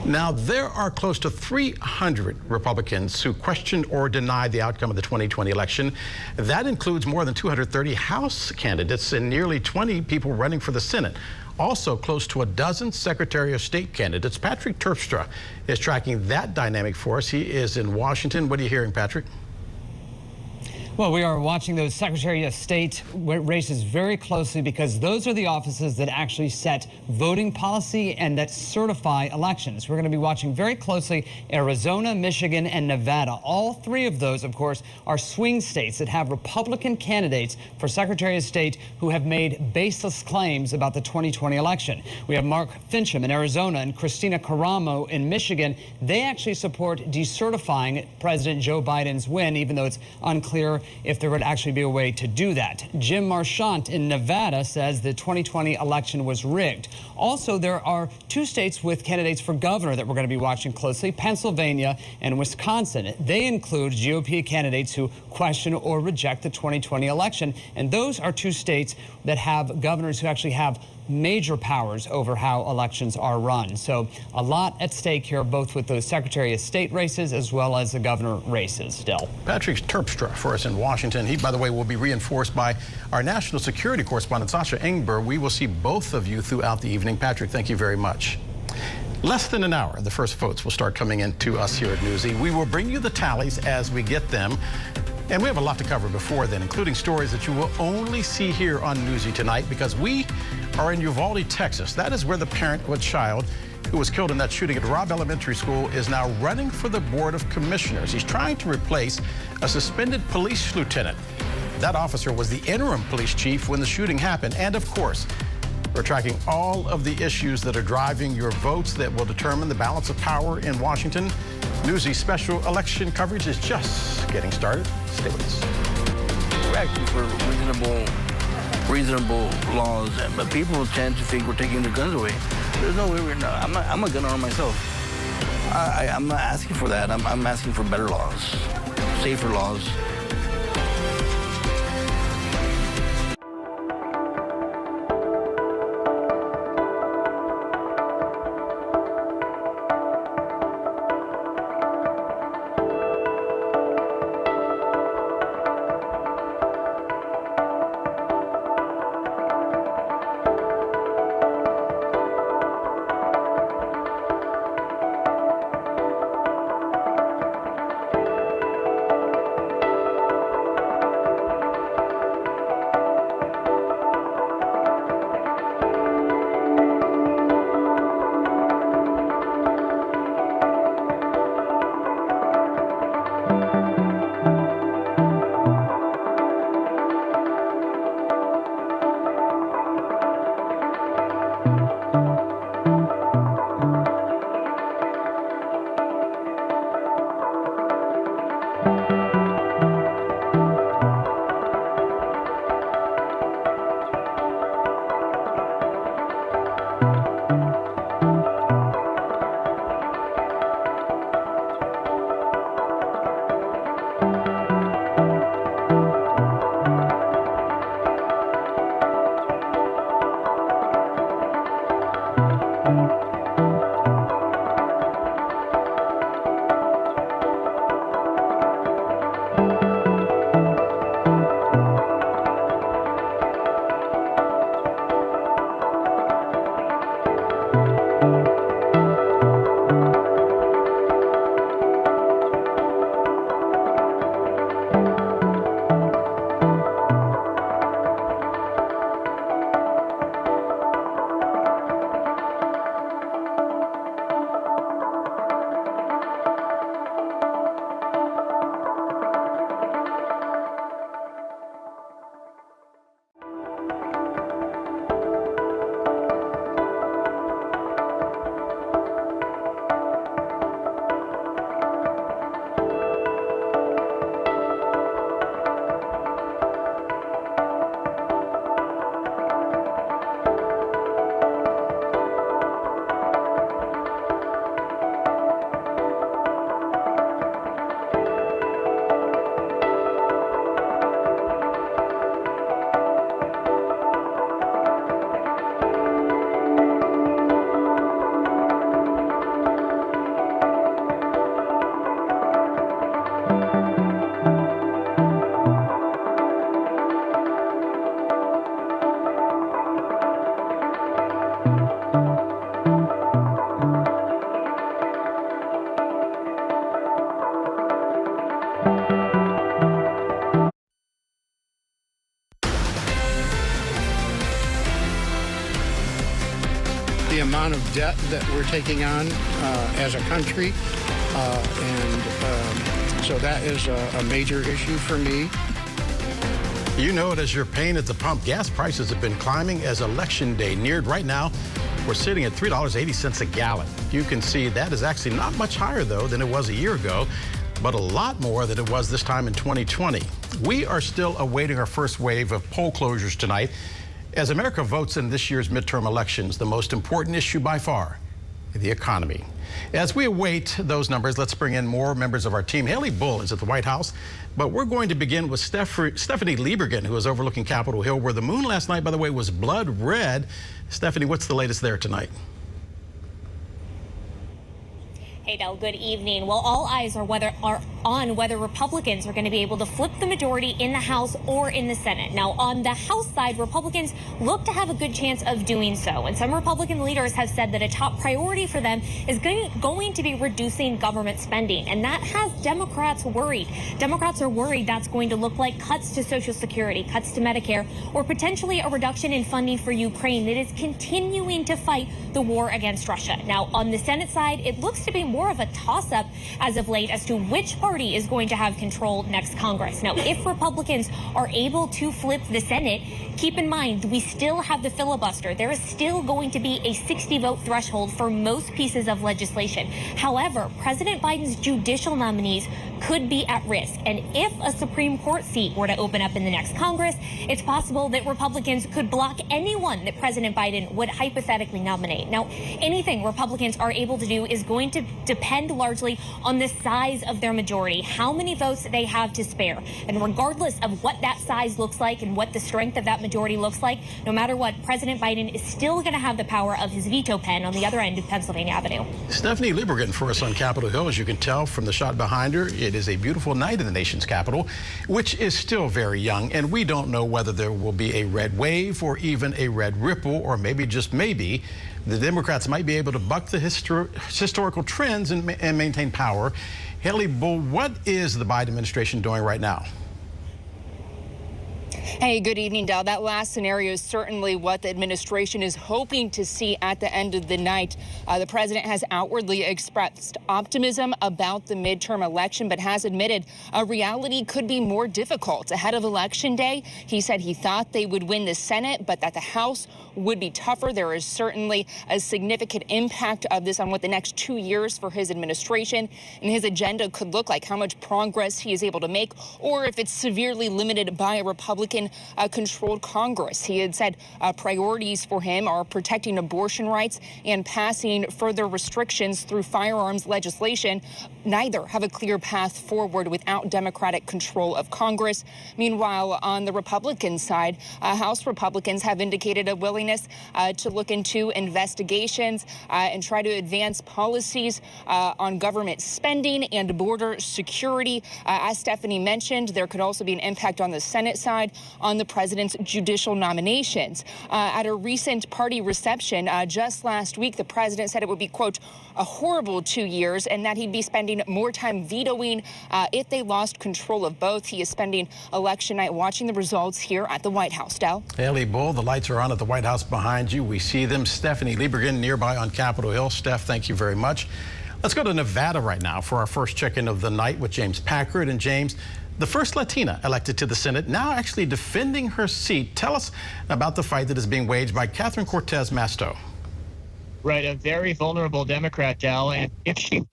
Now, there are close to 300 Republicans who questioned or denied the outcome of the 2020 election. That includes more than 230 House candidates and nearly 20 people running for the Senate. Also close to a dozen Secretary of State candidates. Patrick Terpstra is tracking that dynamic for us. He is in Washington. What are you hearing, Patrick? Well, we are watching those Secretary of State races very closely because those are the offices that actually set voting policy and that certify elections. We're going to be watching very closely Arizona, Michigan, and Nevada. All three of those, of course, are swing states that have Republican candidates for Secretary of State who have made baseless claims about the 2020 election. We have Mark Fincham in Arizona and Christina Caramo in Michigan. They actually support decertifying President Joe Biden's win, even though it's unclear if there would actually be a way to do that. Jim Marchant in Nevada says the 2020 election was rigged. Also, there are two states with candidates for governor that we're going to be watching closely, Pennsylvania and Wisconsin. They include GOP candidates who question or reject the 2020 election. And those are two states that have governors who actually have major powers over how elections are run. So a lot at stake here, both with those Secretary of State races as well as the governor races. Still, Patrick Terpstra for us in Washington. He, by the way, will be reinforced by our national security correspondent, Sasha Engber. We will see both of you throughout the evening. Patrick, thank you very much. Less than an hour, the first votes will start coming in to us here at Newsy. We will bring you the tallies as we get them. And we have a lot to cover before then, including stories that you will only see here on Newsy tonight, because we are in Uvalde, Texas. That is where the parent of a child who was killed in that shooting at Robb Elementary School is now running for the Board of Commissioners. He's trying to replace a suspended police lieutenant. That officer was the interim police chief when the shooting happened. And of course, we're tracking all of the issues that are driving your votes that will determine the balance of power in Washington. Newsy's special election coverage is just getting started. Stay with us. We're acting for reasonable laws, but people tend to think we're taking their guns away. There's no way we're not. I'm a gun owner myself. I'm not asking for that. I'm asking for better laws, safer laws. the amount of debt that we're taking on as a country. So that is a major issue for me. You know it as you're paying at the pump. Gas prices have been climbing as Election Day neared. Right now, we're sitting at $3.80 a gallon. You can see that is actually not much higher, though, than it was a year ago, but a lot more than it was this time in 2020. We are still awaiting our first wave of poll closures tonight as America votes in this year's midterm elections, the most important issue by far, the economy. As we await those numbers, let's bring in more members of our team. Haley Bull is at the White House, but we're going to begin with Stephanie Liebergen, who is overlooking Capitol Hill, where the moon last night, by the way, was blood red. Stephanie, what's the latest there tonight? Hey, Del, good evening. Well, all eyes are on whether Republicans are going to be able to flip the majority in the House or in the Senate. Now, on the House side, Republicans look to have a good chance of doing so. And some Republican leaders have said that a top priority for them is going to be reducing government spending. And that has Democrats worried. Democrats are worried that's going to look like cuts to Social Security, cuts to Medicare, or potentially a reduction in funding for Ukraine that is continuing to fight the war against Russia. Now, on the Senate side, it looks to be more of a toss-up as of late as to which party is going to have control next Congress. Now, if Republicans are able to flip the Senate, keep in mind, we still have the filibuster. There is still going to be a 60-vote threshold for most pieces of legislation. However, President Biden's judicial nominees could be at risk. And if a Supreme Court seat were to open up in the next Congress, it's possible that Republicans could block anyone that President Biden would hypothetically nominate. Now, anything Republicans are able to do is going to depend largely on the size of their majority, how many votes they have to spare. And regardless of what that size looks like and what the strength of that majority looks like, no matter what, President Biden is still going to have the power of his veto pen on the other end of Pennsylvania Avenue. Stephanie Liebergen for us on Capitol Hill. As you can tell from the shot behind her, it is a beautiful night in the nation's capital, which is still very young, and we don't know whether there will be a red wave or even a red ripple, or maybe, just maybe, the Democrats might be able to buck the historical trends and maintain power. Haley Bull, what is the Biden administration doing right now? Hey, good evening, Del. That last scenario is certainly what the administration is hoping to see at the end of the night. The president has outwardly expressed optimism about the midterm election, but has admitted a reality could be more difficult. Ahead of Election Day, he said he thought they would win the Senate, but that the House would be tougher. There is certainly a significant impact of this on what the next 2 years for his administration and his agenda could look like, how much progress he is able to make, or if it's severely limited by a Republican-controlled Congress. He had said priorities for him are protecting abortion rights and passing further restrictions through firearms legislation. Neither have a clear path forward without Democratic control of Congress. Meanwhile, on the Republican side, House Republicans have indicated a willingness to look into investigations and try to advance policies on government spending and border security. As Stephanie mentioned, there could also be an impact on the Senate side on the president's judicial nominations. At a recent party reception just last week, the president said it would be, quote, a horrible 2 years, and that he'd be spending more time vetoing if they lost control of both. He is spending election night watching the results here at the White House. Del? Haley Bull, the lights are on at the White House behind you. We see them. Stephanie Liebergen nearby on Capitol Hill. Steph, thank you very much. Let's go to Nevada right now for our first check-in of the night with James Packard. And James, the first Latina elected to the Senate, now actually defending her seat. Tell us about the fight that is being waged by Catherine Cortez Masto. Right, a very vulnerable Democrat, Del, and if she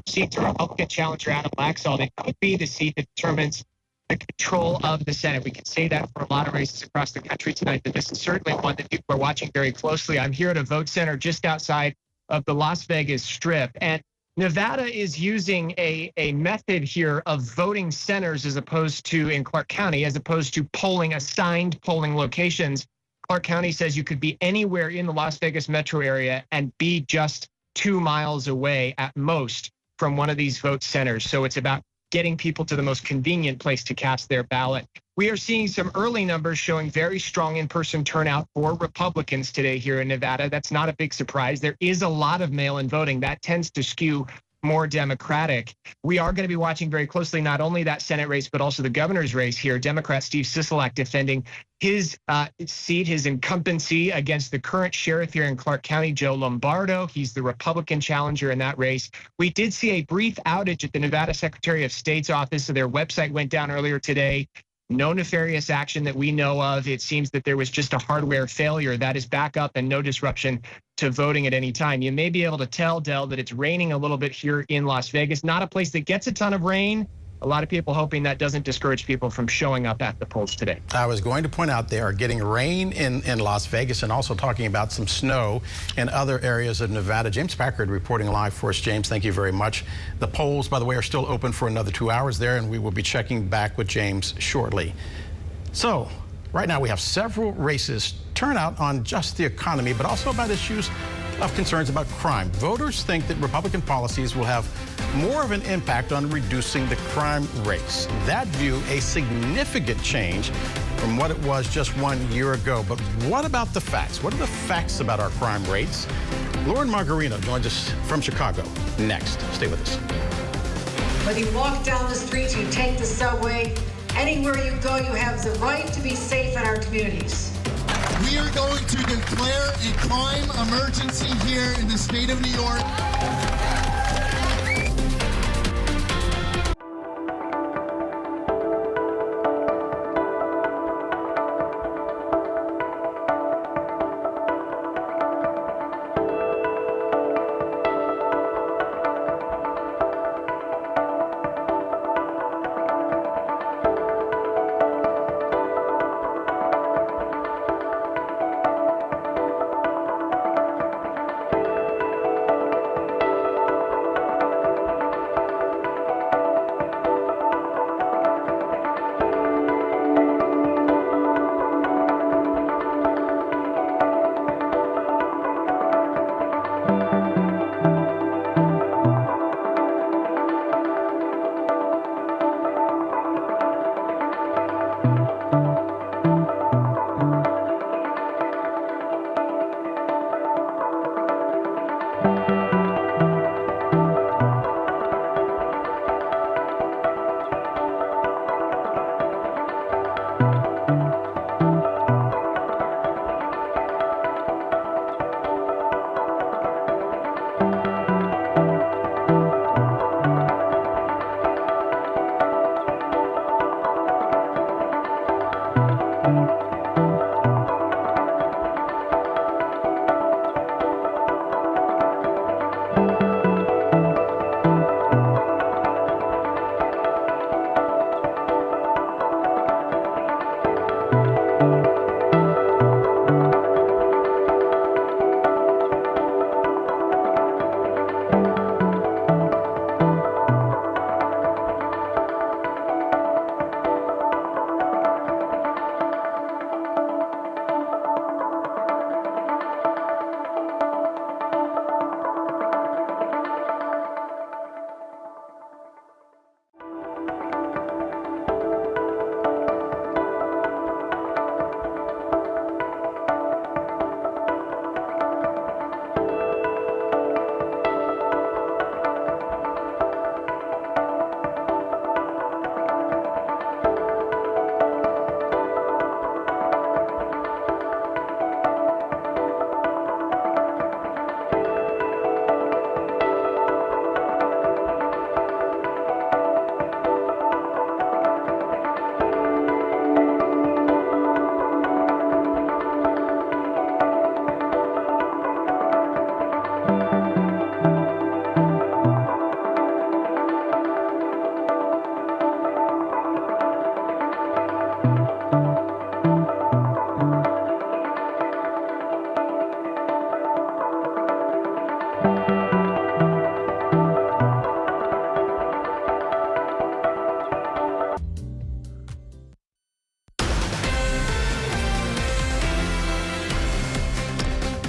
seats a Republican challenger Adam Laxalt, it could be the seat that determines the control of the Senate. We can say that for a lot of races across the country tonight, but this is certainly one that people are watching very closely. I'm here at a vote center just outside of the Las Vegas Strip, and Nevada is using a method here of voting centers as opposed to, in Clark County, as opposed to assigned polling locations. Clark County says you could be anywhere in the Las Vegas metro area and be just 2 miles away at most from one of these vote centers. So it's about getting people to the most convenient place to cast their ballot. We are seeing some early numbers showing very strong in-person turnout for Republicans today here in Nevada. That's not a big surprise. There is a lot of mail-in voting. That tends to skew more Democratic. We are going to be watching very closely not only that Senate race, but also the governor's race here. Democrat Steve Sisolak defending his seat, his incumbency against the current sheriff here in Clark County, Joe Lombardo. He's the Republican challenger in that race. We did see a brief outage at the Nevada Secretary of State's office. So their website went down earlier today. No nefarious action that we know of. It seems that there was just a hardware failure. That is back up and no disruption to voting at any time. You may be able to tell, Del, that it's raining a little bit here in Las Vegas. Not a place that gets a ton of rain. A lot of people hoping that doesn't discourage people from showing up at the polls today. I was going to point out they are getting rain in Las Vegas and also talking about some snow in other areas of Nevada. James Packard reporting live for us. James, thank you very much. The polls, by the way, are still open for another 2 hours there, and we will be checking back with James shortly. So right now we have several races. Turnout on just the economy, but also about issues of concerns about crime. Voters think that Republican policies will have more of an impact on reducing the crime rates. That view a significant change from what it was just 1 year ago. But what about the facts? What are the facts about our crime rates? Lauren Margarino joins us from Chicago next. Stay with us. Whether you walk down the streets, you take the subway, anywhere you go, you have the right to be safe in our communities. We are going to declare a crime emergency here in the state of New York.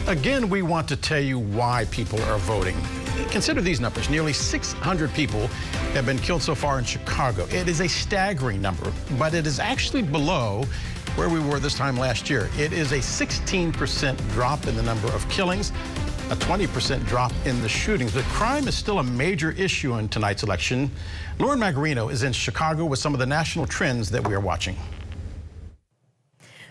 Again, we want to tell you why people are voting. Consider these numbers. Nearly 600 people have been killed so far in Chicago. It is a staggering number, but it is actually below where we were this time last year. It is a 16% drop in the number of killings. a 20% drop in the shootings. But crime is still a major issue in tonight's election. Lauren Magarino is in Chicago with some of the national trends that we are watching.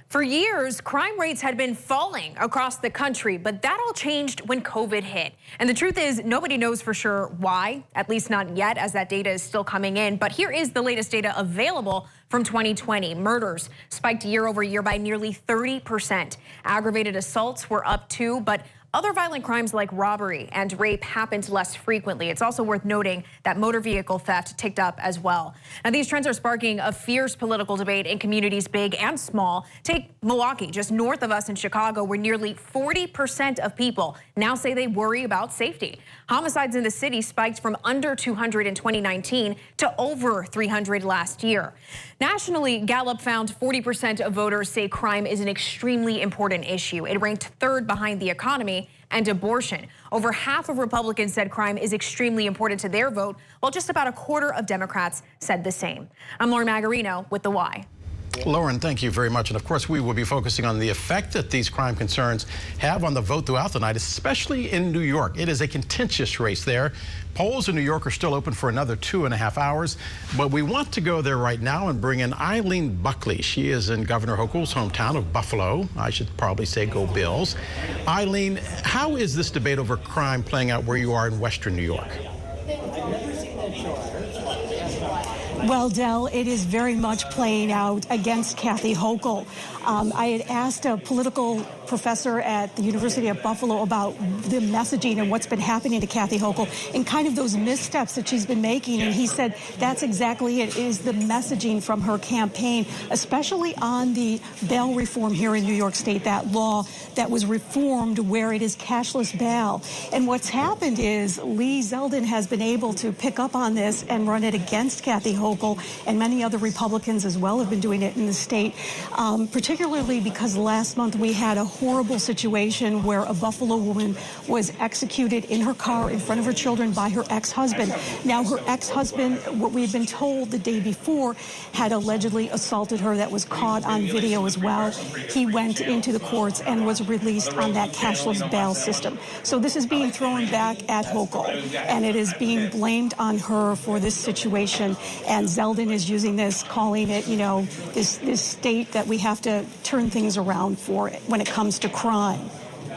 For years, crime rates had been falling across the country, but that all changed when COVID hit. And the truth is, nobody knows for sure why, at least not yet, as that data is still coming in. But here is the latest data available from 2020. Murders spiked year over year by nearly 30%. Aggravated assaults were up too, but other violent crimes like robbery and rape happened less frequently. It's also worth noting that motor vehicle theft ticked up as well. Now, these trends are sparking a fierce political debate in communities big and small. Take Milwaukee, just north of us in Chicago, where nearly 40% of people now say they worry about safety. Homicides in the city spiked from under 200 in 2019 to over 300 last year. Nationally, Gallup found 40% of voters say crime is an extremely important issue. It ranked third behind the economy and abortion. Over half of Republicans said crime is extremely important to their vote, while just about a quarter of Democrats said the same. I'm Lauren Magarino with The Why. Lauren, thank you very much. And of course, we will be focusing on the effect that these crime concerns have on the vote throughout the night, especially in New York. It is a contentious race there. Polls in New York are still open for another 2.5 hours, but we want to go there right now and bring in Eileen Buckley. She is in Governor Hochul's hometown of Buffalo. I should probably say go Bills. Eileen, how is this debate over crime playing out where you are in Western New York? Well, Del, it is very much playing out against Kathy Hochul. I had asked a political professor at the University of Buffalo about the messaging and what's been happening to Kathy Hochul and kind of those missteps that she's been making. And he said that's exactly it, is the messaging from her campaign, especially on the bail reform here in New York State, that law that was reformed where it is cashless bail. And what's happened is Lee Zeldin has been able to pick up on this and run it against Kathy Hochul, and many other Republicans as well have been doing it in the state, particularly because last month we had a horrible situation where a Buffalo woman was executed in her car in front of her children by her ex-husband. Now, her ex-husband, what we've been told the day before, had allegedly assaulted her. That was caught on video as well. He went into the courts and was released on that cashless bail system. So this is being thrown back at Hochul, and it is being blamed on her for this situation. And Zeldin is using this, calling it, you know, this state that we have to turn things around for when it comes to crime.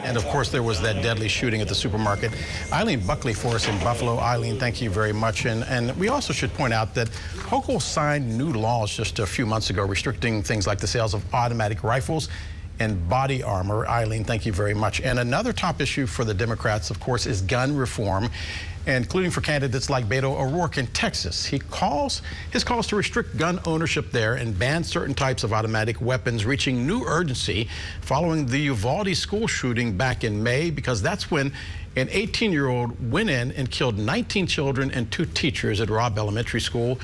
And of course, there was that deadly shooting at the supermarket. Eileen Buckley for us in Buffalo. Eileen, thank you very much. And we also should point out that Hochul signed new laws just a few months ago restricting things like the sales of automatic rifles and body armor. Eileen, thank you very much. And another top issue for the Democrats, of course, is gun reform, including for candidates like Beto O'Rourke in Texas. His calls to restrict gun ownership there and ban certain types of automatic weapons, reaching new urgency following the Uvalde school shooting back in May, because that's when an 18-year-old went in and killed 19 children and 2 teachers at Robb Elementary School.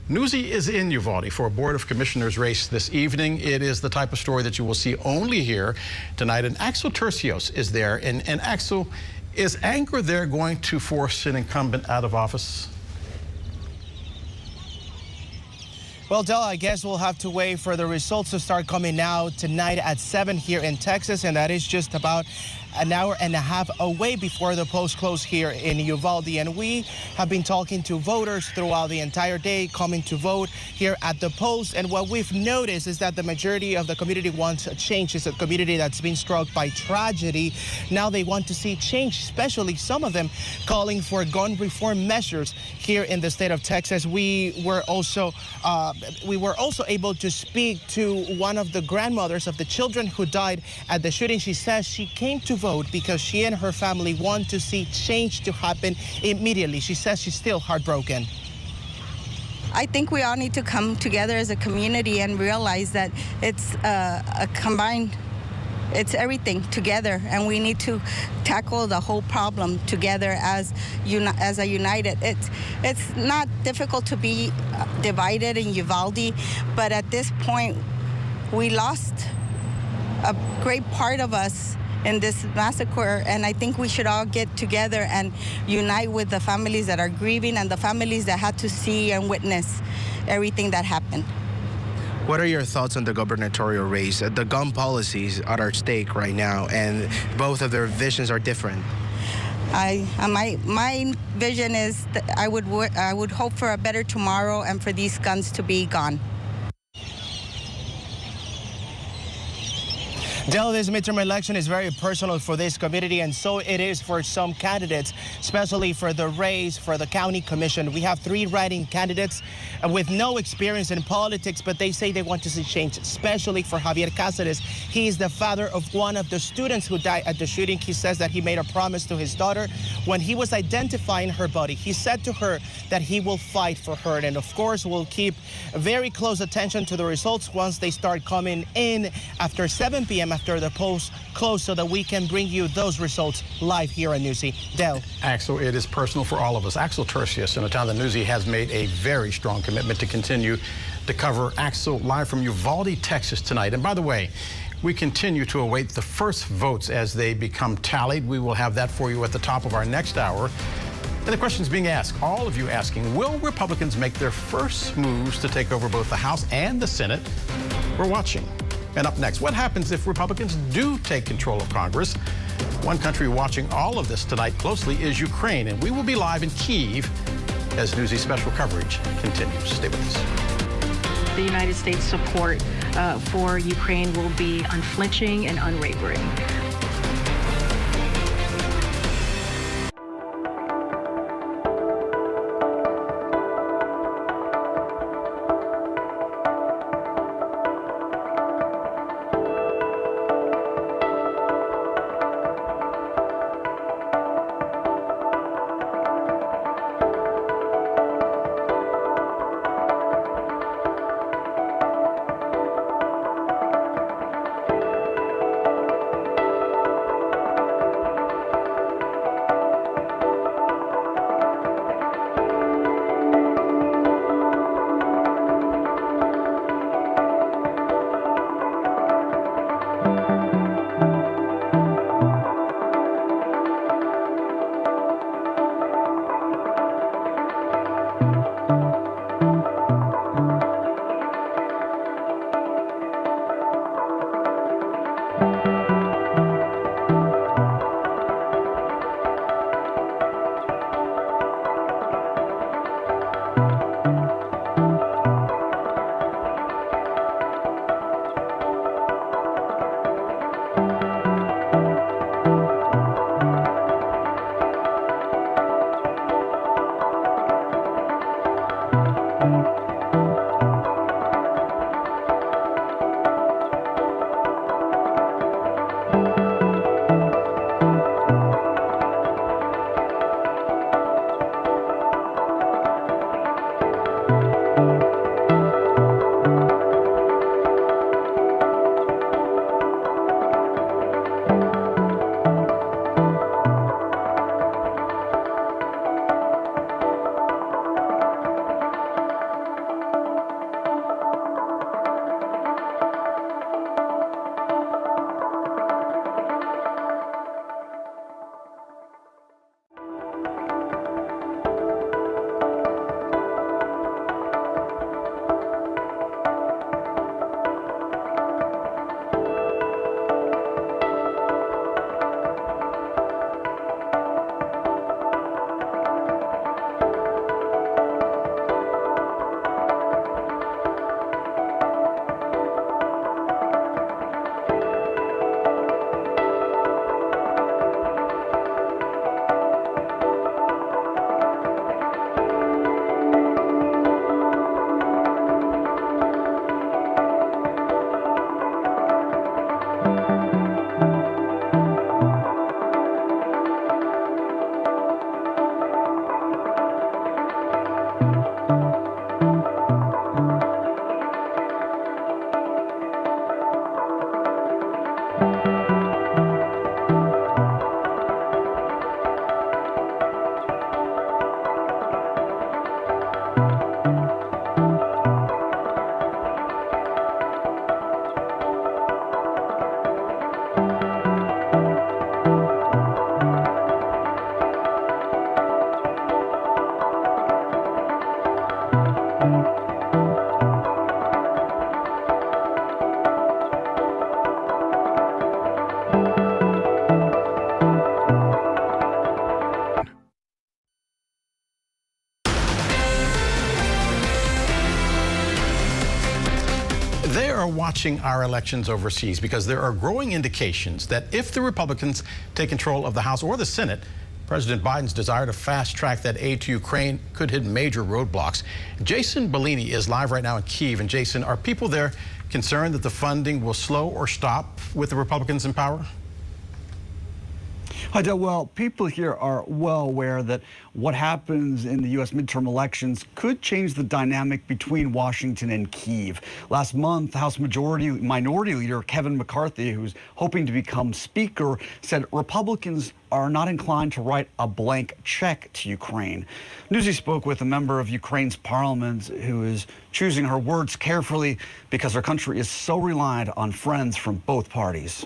Newsy is in Uvalde for a Board of Commissioners race this evening. It is the type of story that you will see only here tonight. And Axel Tercios is there. And Axel, is anger there going to force an incumbent out of office? Well, Del, I guess we'll have to wait for the results to start coming out tonight at 7 here in Texas, and that is just about an hour and a half away before the polls close here in Uvalde. And we have been talking to voters throughout the entire day coming to vote here at the polls. And what we've noticed is that the majority of the community wants a change. It's a community that's been struck by tragedy. Now they want to see change, especially some of them calling for gun reform measures here in the state of Texas. We were also able to speak to one of the grandmothers of the children who died at the shooting. She says she came to vote because she and her family want to see change to happen immediately. She says she's still heartbroken. I think we all need to come together as a community and realize that it's a combined, it's everything together, and we need to tackle the whole problem together as a united. It's not difficult to be divided in Uvalde, but at this point, we lost a great part of us in this massacre, and I think we should all get together and unite with the families that are grieving and the families that had to see and witness everything that happened. What are your thoughts on the gubernatorial race? The gun policies are at stake right now, and both of their visions are different. My vision is that I would hope for a better tomorrow and for these guns to be gone. Del, this midterm election is very personal for this community, and so it is for some candidates, especially for the race for the county commission. We have 3 writing candidates with no experience in politics, but they say they want to see change, especially for Javier Cáceres. He is the father of one of the students who died at the shooting. He says that he made a promise to his daughter when he was identifying her body. He said to her that he will fight for her, and of course we'll keep very close attention to the results once they start coming in after 7 p.m. after the polls close, so that we can bring you those results live here on Newsy. Del. Axel, it is personal for all of us. Axel Tertius in the town of Newsy has made a very strong commitment to continue to cover Axel live from Uvalde, Texas tonight. And by the way, we continue to await the first votes as they become tallied. We will have that for you at the top of our next hour. And the questions being asked, all of you asking, will Republicans make their first moves to take over both the House and the Senate? We're watching. And up next, what happens if Republicans do take control of Congress? One country watching all of this tonight closely is Ukraine, and we will be live in Kyiv as Newsy's special coverage continues. Stay with us. The United States support for Ukraine will be unflinching and unwavering. watching our elections overseas because there are growing indications that if the Republicans take control of the House or the Senate, President Biden's desire to fast-track that aid to Ukraine could hit major roadblocks. Jason Bellini is live right now in Kyiv. And Jason, are people there concerned that the funding will slow or stop with the Republicans in power? Hi, Del. Well, people here are well aware that what happens in the U.S. midterm elections could change the dynamic between Washington and Kyiv. Last month, House Minority Leader Kevin McCarthy, who's hoping to become Speaker, said Republicans are not inclined to write a blank check to Ukraine. Newsy spoke with a member of Ukraine's parliament who is choosing her words carefully because her country is so reliant on friends from both parties.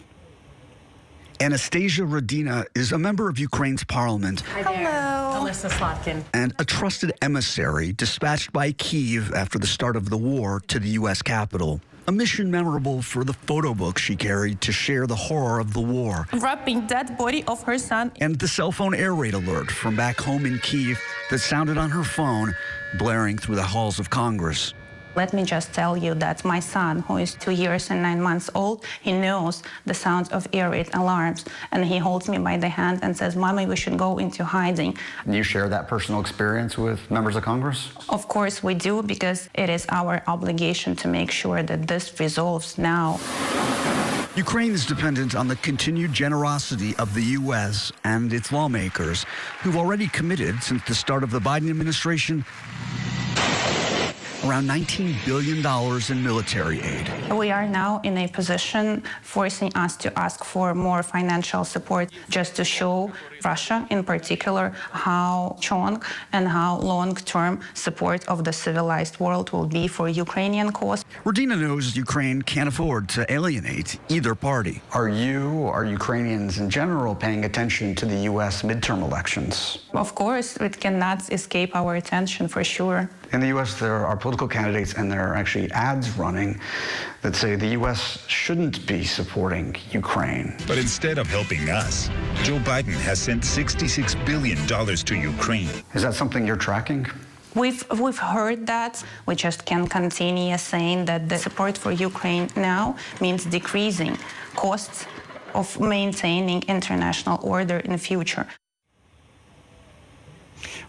Anastasia Rodina is a member of Ukraine's parliament. Hi there. Hello. Alyssa Slotkin. And a trusted emissary dispatched by Kyiv after the start of the war to the U.S. Capitol. A mission memorable for the photo book she carried to share the horror of the war. Wrapping dead body of her son. And the cell phone air raid alert from back home in Kyiv that sounded on her phone, blaring through the halls of Congress. Let me just tell you that my son, who is 2 years and 9 months old, he knows the sounds of air raid alarms, and he holds me by the hand and says, "Mommy, we should go into hiding." You share that personal experience with members of Congress? Of course we do, because it is our obligation to make sure that this resolves now. Ukraine is dependent on the continued generosity of the U.S. and its lawmakers, who've already committed since the start of the Biden administration around $19 billion in military aid. We are now in a position forcing us to ask for more financial support just to show Russia in particular how strong and how long-term support of the civilized world will be for Ukrainian cause. Rodina knows Ukraine can't afford to alienate either party. Are you or Ukrainians in general paying attention to the U.S. midterm elections? Of course, it cannot escape our attention for sure. In the U.S., there are political candidates and there are actually ads running that say the U.S. shouldn't be supporting Ukraine. But instead of helping us, Joe Biden has sent $66 billion to Ukraine. Is that something you're tracking? We've heard that. We just can't continue saying that the support for Ukraine now means decreasing costs of maintaining international order in the future.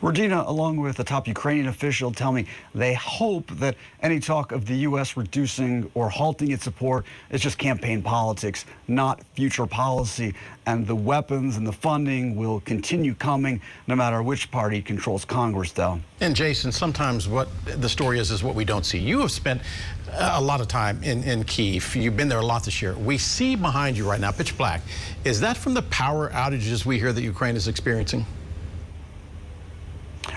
Rodina, along with a top Ukrainian official, tell me they hope that any talk of the U.S. reducing or halting its support is just campaign politics, not future policy. And the weapons and the funding will continue coming no matter which party controls Congress, though. And Jason, sometimes what the story is what we don't see. You have spent a lot of time in Kyiv. You've been there a lot this year. We see behind you right now, pitch black. Is that from the power outages we hear that Ukraine is experiencing?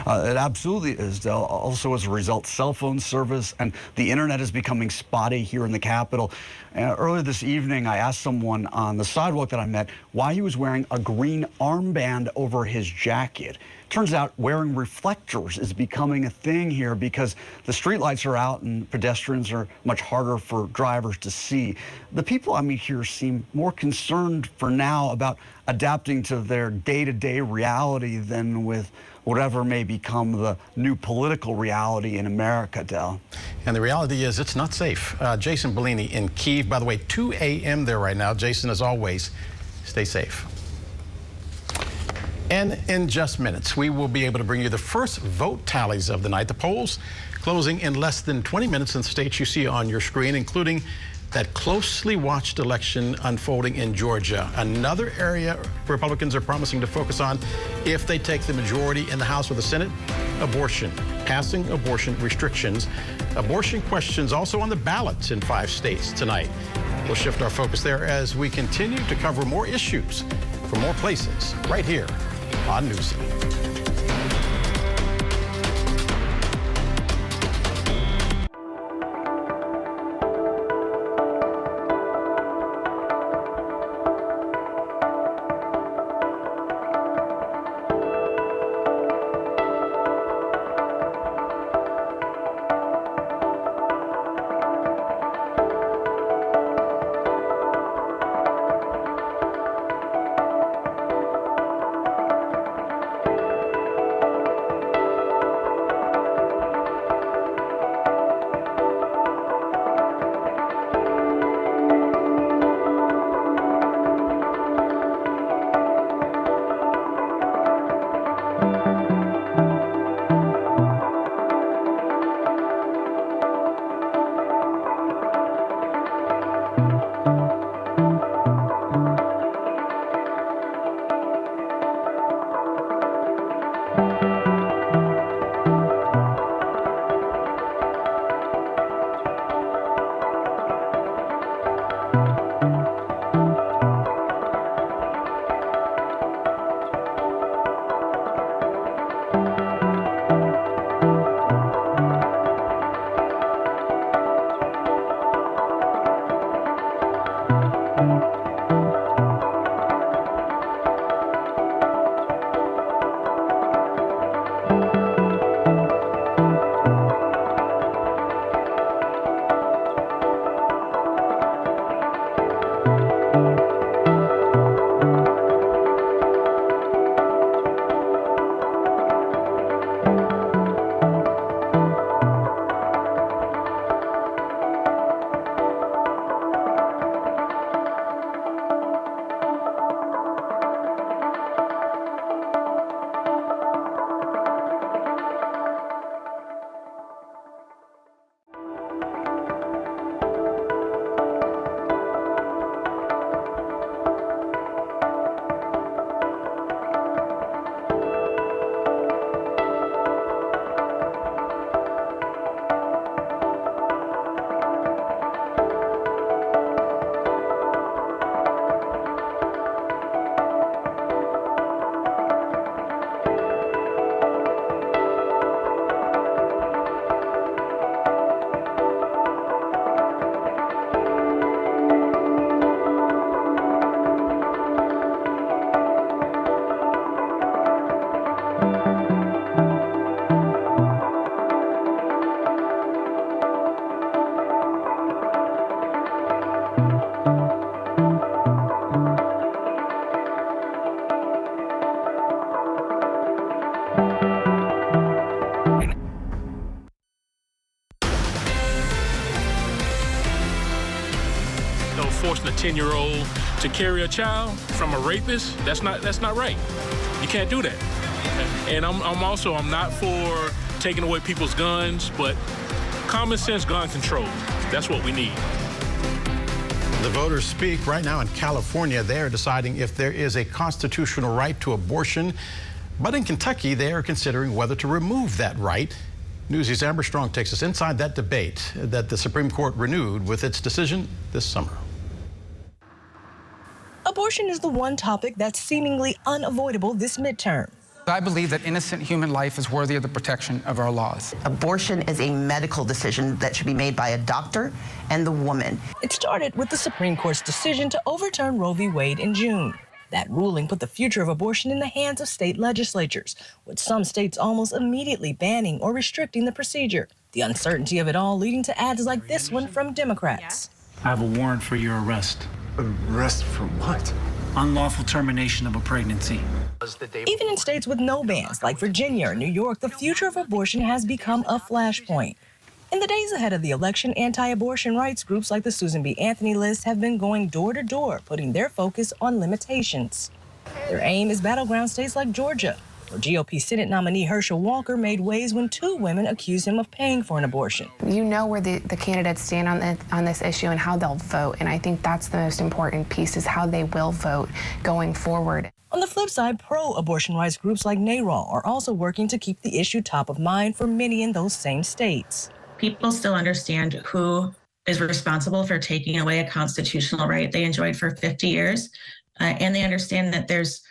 It absolutely is, Del. Also, as a result, cell phone service and the internet is becoming spotty here in the Capitol. Earlier this evening, I asked someone on the sidewalk that I met why he was wearing a green armband over his jacket. Turns out wearing reflectors is becoming a thing here because the streetlights are out and pedestrians are much harder for drivers to see. The people I meet here seem more concerned for now about adapting to their day-to-day reality than with whatever may become the new political reality in America, Del. And the reality is it's not safe. Jason Bellini in Kyiv, by the way, 2 a.m. there right now. Jason, as always, stay safe. And in just minutes, we will be able to bring you the first vote tallies of the night. The polls closing in less than 20 minutes in the states you see on your screen, including that closely watched election unfolding in Georgia. Another area Republicans are promising to focus on if they take the majority in the House or the Senate: abortion, passing abortion restrictions. Abortion questions also on the ballots in 5 states tonight. We'll shift our focus there as we continue to cover more issues from more places right here on Newsy. 10-year-old to carry a child from a rapist, that's not right. You can't do that. And I'm not for taking away people's guns, but common sense gun control, that's what we need. The voters speak right now in California. They are deciding if there is a constitutional right to abortion. But in Kentucky, they are considering whether to remove that right. Newsy's Amber Strong takes us inside that debate that the Supreme Court renewed with its decision this summer. Abortion is the one topic that's seemingly unavoidable this midterm. I believe that innocent human life is worthy of the protection of our laws. Abortion is a medical decision that should be made by a doctor and the woman. It started with the Supreme Court's decision to overturn Roe v. Wade in June. That ruling put the future of abortion in the hands of state legislatures, with some states almost immediately banning or restricting the procedure. The uncertainty of it all leading to ads like this one from Democrats. I have a warrant for your arrest. Arrest for what? Unlawful termination of a pregnancy. Even in states with no bans, like Virginia or New York, the future of abortion has become a flashpoint. In the days ahead of the election, anti-abortion rights groups like the Susan B. Anthony List have been going door to door, putting their focus on limitations. Their aim is battleground states like Georgia, where GOP Senate nominee Herschel Walker made waves when 2 women accused him of paying for an abortion. You know where the candidates stand on this issue and how they'll vote, and I think that's the most important piece, is how they will vote going forward. On the flip side, pro-abortion rights groups like NARAL are also working to keep the issue top of mind for many in those same states. People still understand who is responsible for taking away a constitutional right they enjoyed for 50 years, and they understand that there's,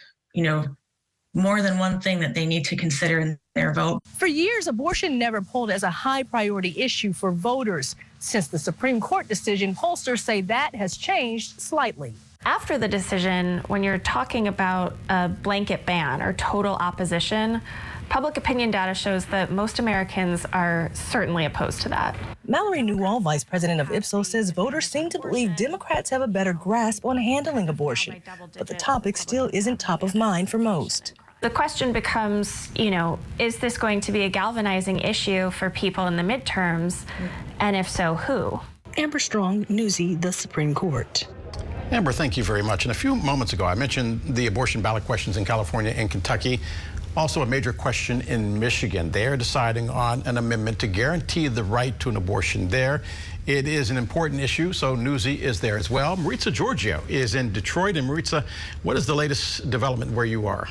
more than one thing that they need to consider in their vote. For years, abortion never polled as a high priority issue for voters. Since the Supreme Court decision, pollsters say that has changed slightly. After the decision, when you're talking about a blanket ban or total opposition, public opinion data shows that most Americans are certainly opposed to that. Mallory Newell, vice president of Ipsos, says voters seem to believe Democrats have a better grasp on handling abortion, but the topic still isn't top of mind for most. The question becomes, is this going to be a galvanizing issue for people in the midterms? And if so, who? Amber Strong, Newsy, the Supreme Court. Amber, thank you very much. And a few moments ago, I mentioned the abortion ballot questions in California and Kentucky. Also a major question in Michigan. They are deciding on an amendment to guarantee the right to an abortion there. It is an important issue, so Newsy is there as well. Maritza Giorgio is in Detroit. And Maritza, what is the latest development where you are?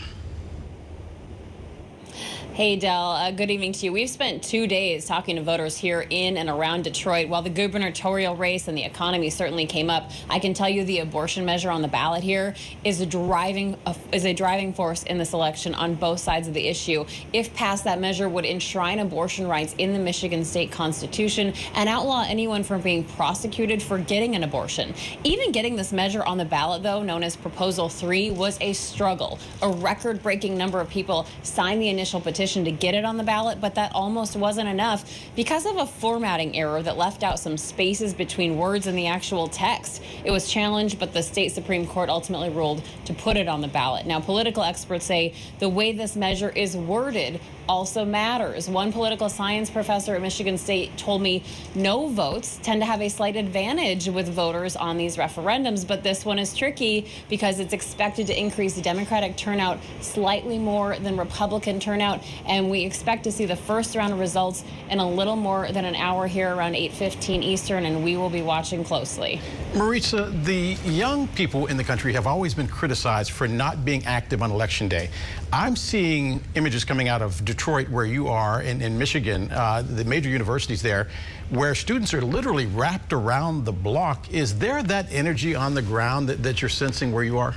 Hey, Del, good evening to you. We've spent 2 days talking to voters here in and around Detroit. While the gubernatorial race and the economy certainly came up, I can tell you the abortion measure on the ballot here is a driving force in this election on both sides of the issue. If passed, that measure would enshrine abortion rights in the Michigan state constitution and outlaw anyone from being prosecuted for getting an abortion. Even getting this measure on the ballot, though, known as Proposal 3, was a struggle. A record-breaking number of people signed the initial petition to get it on the ballot, but that almost wasn't enough because of a formatting error that left out some spaces between words in the actual text. It was challenged, but the state Supreme Court ultimately ruled to put it on the ballot. Now, political experts say the way this measure is worded also matters. One political science professor at Michigan State told me no votes tend to have a slight advantage with voters on these referendums, but this one is tricky because it's expected to increase Democratic turnout slightly more than Republican turnout, and we expect to see the first round of results in a little more than an hour here around 8:15 Eastern, and we will be watching closely. Maritza, the young people in the country have always been criticized for not being active on Election Day. I'm seeing images coming out of Detroit, where you are, in Michigan, the major universities there, where students are literally wrapped around the block. Is there that energy on the ground that you're sensing where you are?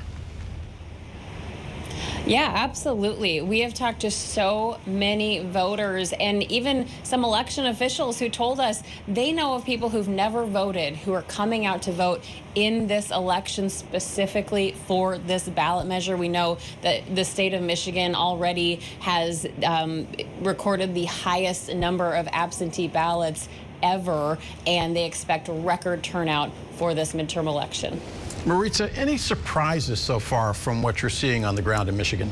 Yeah, absolutely. We have talked to so many voters and even some election officials who told us they know of people who've never voted who are coming out to vote in this election specifically for this ballot measure. We know that the state of Michigan already has recorded the highest number of absentee ballots ever, and they expect record turnout for this midterm election. Maritza, any surprises so far from what you're seeing on the ground in Michigan?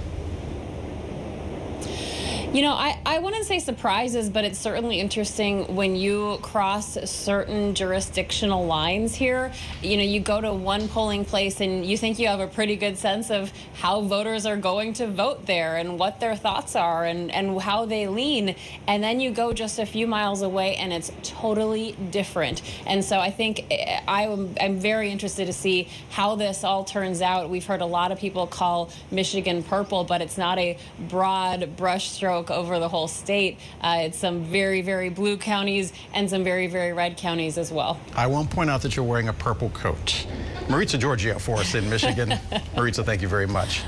You know, I wouldn't say surprises, but it's certainly interesting when you cross certain jurisdictional lines here. You know, you go to one polling place and you think you have a pretty good sense of how voters are going to vote there and what their thoughts are and how they lean. And then you go just a few miles away and it's totally different. And so I think I'm very interested to see how this all turns out. We've heard a lot of people call Michigan purple, but it's not a broad brushstroke over the whole state. It's some very, very blue counties and some very, very red counties as well. I won't point out that you're wearing a purple coat. Maritza Giorgio for us in Michigan. Maritza, thank you very much.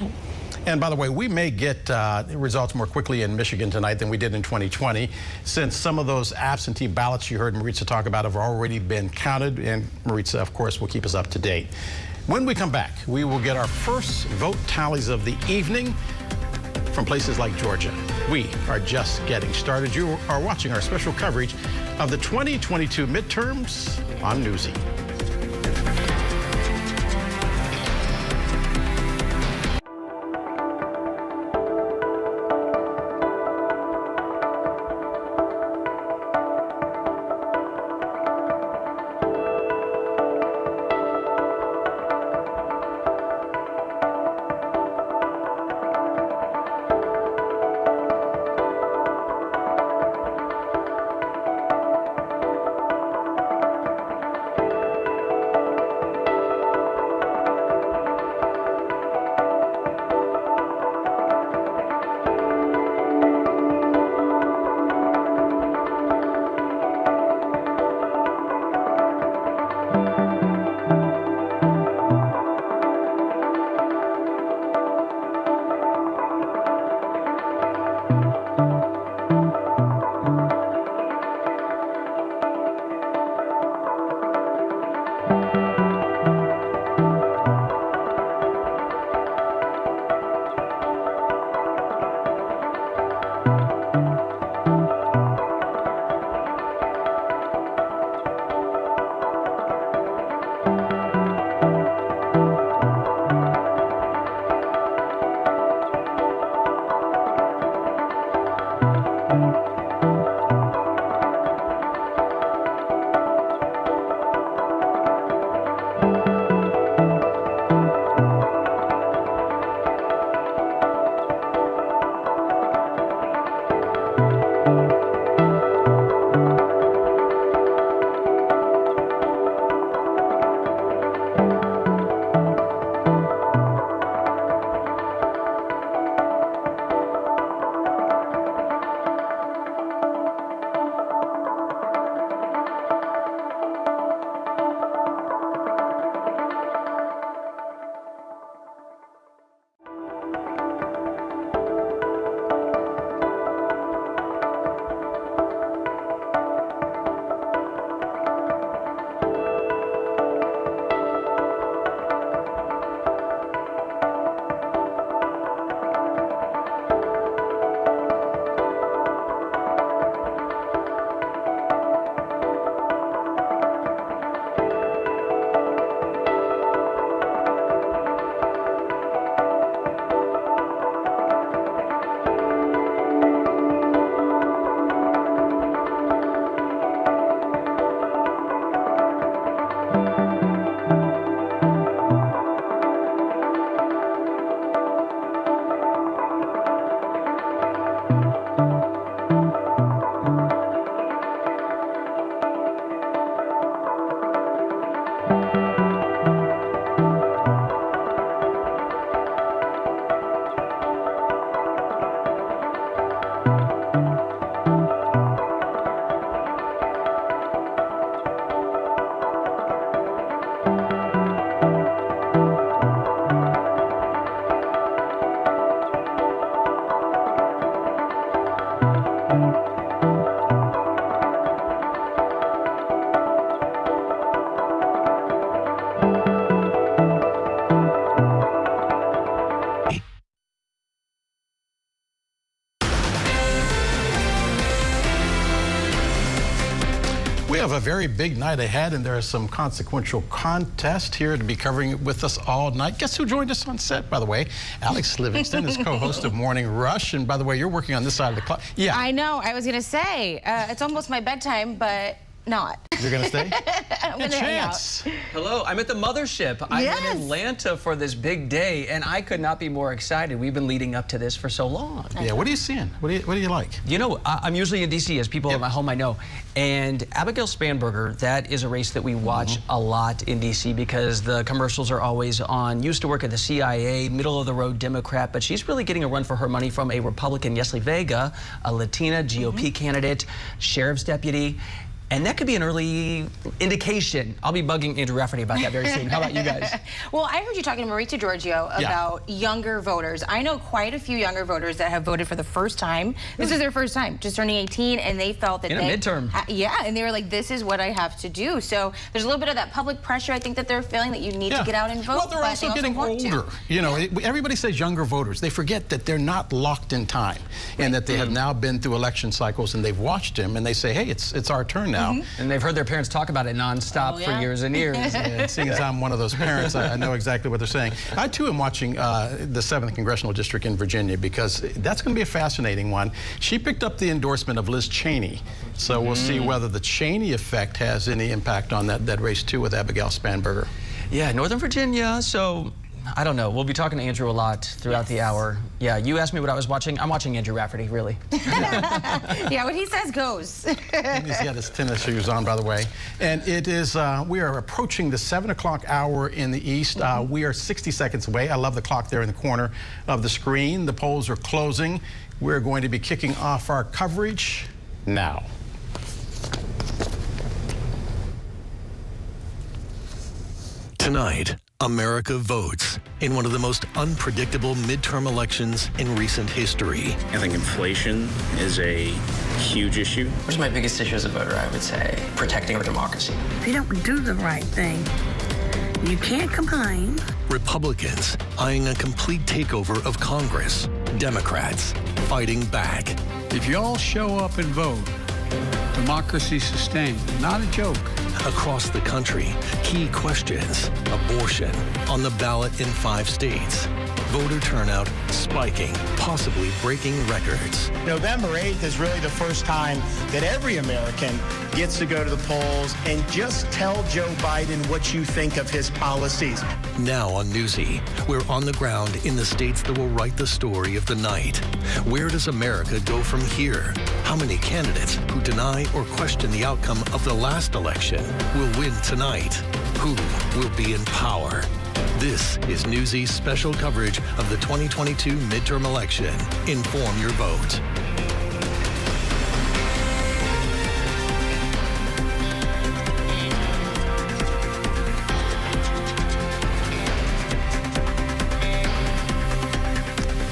And by the way, we may get results more quickly in Michigan tonight than we did in 2020, since some of those absentee ballots you heard Maritza talk about have already been counted. And Maritza, of course, will keep us up to date. When we come back, we will get our first vote tallies of the evening from places like Georgia. We are just getting started. You are watching our special coverage of the 2022 midterms on Newsy. have a very big night ahead, and there are some consequential contests here to be covering it with us all night. Guess who joined us on set, by the way? Alex Livingston is co-host of Morning Rush, and by the way, you're working on this side of the clock. Yeah. I know. I was going to say, it's almost my bedtime, but not. You're going to stay? I'm going to hang out. Hello, I'm at the mothership. I'm in Atlanta for this big day, and I could not be more excited. We've been leading up to this for so long. Yeah, what are you seeing? What do you like? You know, I'm usually in D.C., as people at my home I know. And Abigail Spanberger, that is a race that we watch a lot in D.C. because the commercials are always on. Used to work at the CIA, middle-of-the-road Democrat, but she's really getting a run for her money from a Republican, Yesli Vega, a Latina GOP candidate, sheriff's deputy. And that could be an early indication. I'll be bugging Andrew Rafferty about that very soon. How about you guys? Well, I heard you talking to Marita Giorgio about younger voters. I know quite a few younger voters that have voted for the first time. This is their first time, just turning 18, and they felt that in a midterm. And they were like, this is what I have to do. So there's a little bit of that public pressure, I think, that they're feeling that you need to get out and vote. Well, they're also getting older. You know, everybody says younger voters. They forget that they're not locked in time, and that they have now been through election cycles, and they've watched them, and they say, hey, it's our turn now. And they've heard their parents talk about it nonstop for years and years. And seeing as I'm one of those parents, I know exactly what they're saying. I, too, am watching the 7th Congressional District in Virginia because that's going to be a fascinating one. She picked up the endorsement of Liz Cheney, so we'll see whether the Cheney effect has any impact on that race, too, with Abigail Spanberger. Yeah, Northern Virginia, so I don't know. We'll be talking to Andrew a lot throughout the hour. Yeah, you asked me what I was watching. I'm watching Andrew Rafferty, really. Yeah, what he says goes. And he's got his tennis shoes on, by the way. And it is, we are approaching the 7 o'clock hour in the East. We are 60 seconds away. I love the clock there in the corner of the screen. The polls are closing. We're going to be kicking off our coverage now. Tonight, America votes in one of the most unpredictable midterm elections in recent history. I think inflation is a huge issue. What's my biggest issue as a voter, I would say? Protecting our democracy. If you don't do the right thing, you can't complain. Republicans eyeing a complete takeover of Congress. Democrats fighting back. If you all show up and vote, democracy sustained. Not a joke. Across the country, key questions. Abortion on the ballot in 5 states. Voter turnout spiking, possibly breaking records. November 8th is really the first time that every American gets to go to the polls and just tell Joe Biden what you think of his policies. Now on Newsy, we're on the ground in the states that will write the story of the night. Where does America go from here? How many candidates who deny or question the outcome of the last election will win tonight? Who will be in power? This is Newsy's special coverage of the 2022 midterm election. Inform your vote.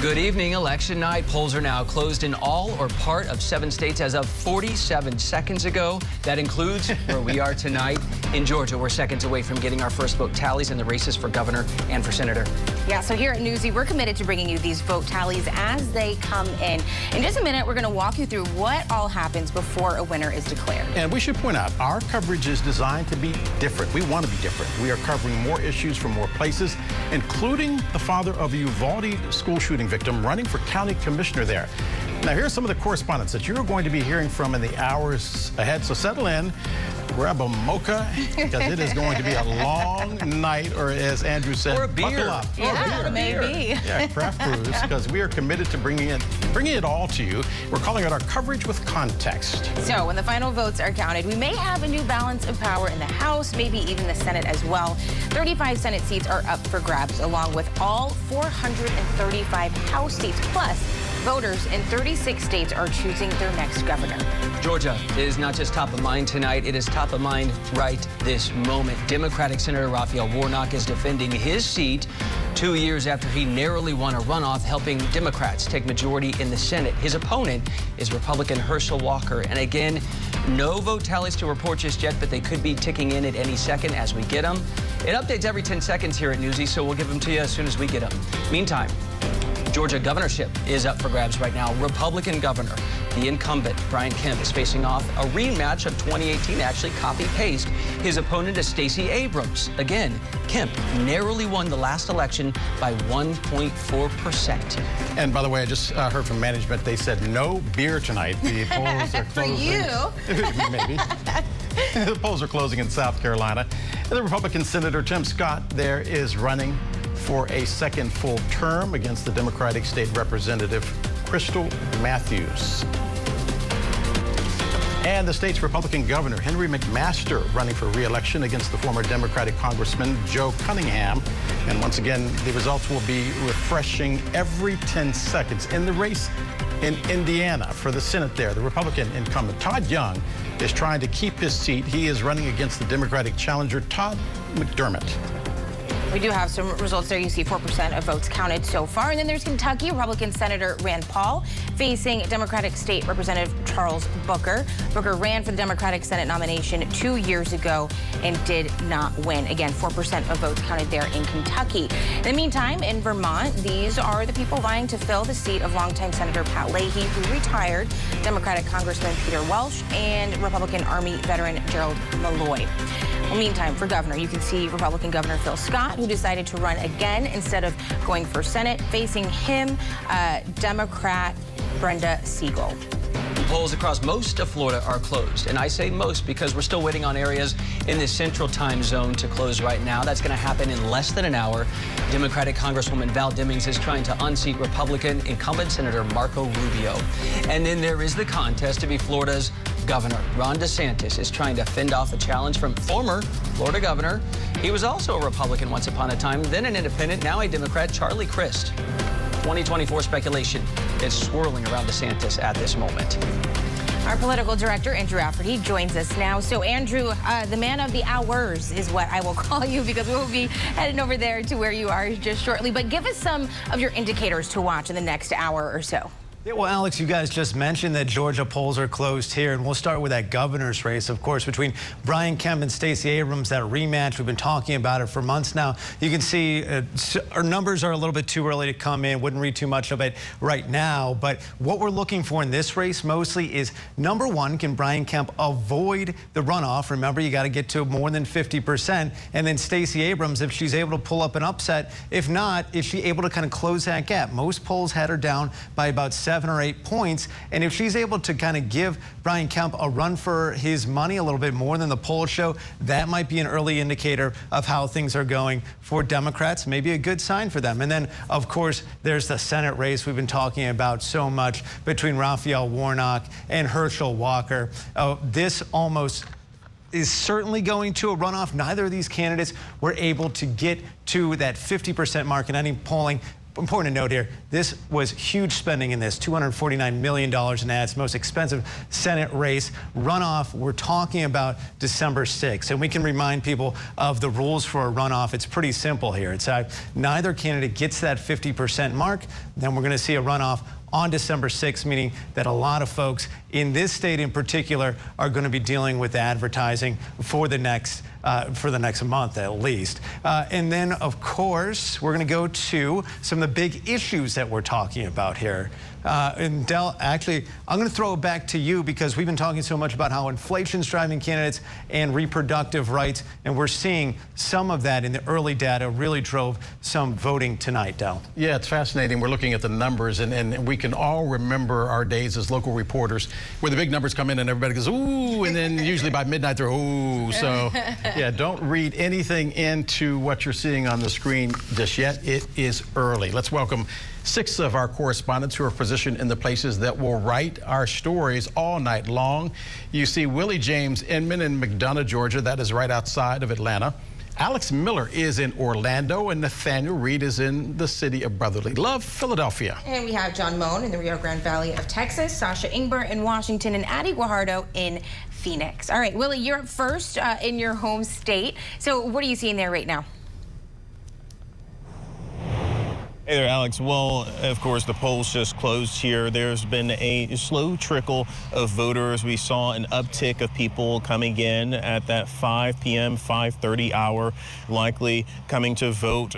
Good evening. Election night. Polls are now closed in all or part of 7 states as of 47 seconds ago. That includes where we are tonight in Georgia. We're seconds away from getting our first vote tallies in the races for governor and for senator. Yeah, so here at Newsy, we're committed to bringing you these vote tallies as they come in. In just a minute, we're going to walk you through what all happens before a winner is declared. And we should point out, our coverage is designed to be different. We want to be different. We are covering more issues from more places, including the father of a Uvalde school shooting victim running for county commissioner there. Now, here's some of the correspondents that you're going to be hearing from in the hours ahead. So settle in, grab a mocha, because it is going to be a long night, or as Andrew said, or a beer. Buckle up. Yeah, maybe. Yeah, craft brews, because we are committed to bringing it all to you. We're calling it our coverage with context. So when the final votes are counted, we may have a new balance of power in the House, maybe even the Senate as well. 35 Senate seats are up for grabs, along with all 435 House seats. Plus, voters in 36 states are choosing their next governor. Georgia is not just top of mind tonight, it is top of mind right this moment. Democratic Senator Raphael Warnock is defending his seat 2 years after he narrowly won a runoff, helping Democrats take majority in the Senate. His opponent is Republican Herschel Walker. And again, no vote tallies to report just yet, but they could be ticking in at any second as we get them. It updates every 10 seconds here at Newsy, so we'll give them to you as soon as we get them. Meantime, Georgia governorship is up for grabs right now. Republican governor, the incumbent, Brian Kemp, is facing off a rematch of 2018, actually copy-paste. His opponent is Stacey Abrams. Again, Kemp narrowly won the last election by 1.4%. And by the way, I just heard from management, they said no beer tonight. The polls are closing. For you. Maybe. The polls are closing in South Carolina. And the Republican Senator Tim Scott there is running for a second full term against the Democratic State Representative Crystal Matthews. And the state's Republican Governor Henry McMaster running for re-election against the former Democratic Congressman Joe Cunningham. And once again, the results will be refreshing every 10 seconds. In the race in Indiana for the Senate there, the Republican incumbent Todd Young is trying to keep his seat. He is running against the Democratic challenger Todd McDermott. We do have some results there. You see 4% of votes counted so far. And then there's Kentucky. Republican Senator Rand Paul facing Democratic State Representative Charles Booker. Booker ran for the Democratic Senate nomination 2 years ago and did not win. Again, 4% of votes counted there in Kentucky. In the meantime, in Vermont, these are the people vying to fill the seat of longtime Senator Pat Leahy, who retired, Democratic Congressman Peter Welch, and Republican Army veteran Gerald Malloy. Well, meantime, for governor, you can see Republican Governor Phil Scott, who decided to run again instead of going for Senate. Facing him, Democrat Brenda Siegel. Polls across most of Florida are closed, and I say most because we're still waiting on areas in the central time zone to close right now. That's going to happen in less than an hour. Democratic Congresswoman Val Demings is trying to unseat Republican incumbent Senator Marco Rubio. And then there is the contest to be Florida's governor. Ron DeSantis is trying to fend off a challenge from former Florida governor. He was also a Republican once upon a time, then an independent, now a Democrat, Charlie Crist. 2024 speculation is swirling around DeSantis at this moment. Our political director, Andrew Rafferty, joins us now. So, Andrew, the man of the hours is what I will call you, because we will be heading over there to where you are just shortly. But give us some of your indicators to watch in the next hour or so. Yeah, well, Alex, you guys just mentioned that Georgia polls are closed here, and we'll start with that governor's race, of course, between Brian Kemp and Stacey Abrams, that rematch. We've been talking about it for months now. You can see our numbers are a little bit too early to come in. Wouldn't read too much of it right now, but what we're looking for in this race mostly is, number one, can Brian Kemp avoid the runoff? Remember, you got to get to more than 50%. And then Stacey Abrams, if she's able to pull up an upset. If not, is she able to kind of close that gap? Most polls had her down by about 7 or 8 points, and if she's able to kind of give Brian Kemp a run for his money a little bit more than the polls show, that might be an early indicator of how things are going for Democrats, maybe a good sign for them. And then, of course, there's the Senate race we've been talking about so much between Raphael Warnock and Herschel Walker. This almost is certainly going to a runoff. Neither of these candidates were able to get to that 50% mark in any polling. Important to note here, this was huge spending in this, $249 million in ads, most expensive Senate race. Runoff, we're talking about December 6th. And we can remind people of the rules for a runoff. It's pretty simple here. It's neither candidate gets that 50% mark, then we're going to see a runoff on December 6th, meaning that a lot of folks in this state in particular are going to be dealing with advertising for the next month at least. And then, of course, we're going to go to some of the big issues that we're talking about here. And Del, actually, I'm going to throw it back to you because we've been talking so much about how inflation's driving candidates and reproductive rights, and we're seeing some of that in the early data really drove some voting tonight, Del. Yeah, it's fascinating. We're looking at the numbers, and we can all remember our days as local reporters where the big numbers come in and everybody goes, ooh, and then usually by midnight they're, ooh. So, yeah, don't read anything into what you're seeing on the screen just yet. It is early. Let's welcome 6 of our correspondents who are positioned in the places that will write our stories all night long. You see Willie James Inman in McDonough, Georgia. That is right outside of Atlanta. Alex Miller is in Orlando, and Nathaniel Reed is in the city of Brotherly Love, Philadelphia. And we have John Moan in the Rio Grande Valley of Texas, Sasha Ingber in Washington, and Addie Guajardo in Phoenix. All right, Willie, you're up first in your home state. So what are you seeing there right now? Hey there, Alex. Well, of course, the polls just closed here. There's been a slow trickle of voters. We saw an uptick of people coming in at that 5 p.m., 5:30 hour, likely coming to vote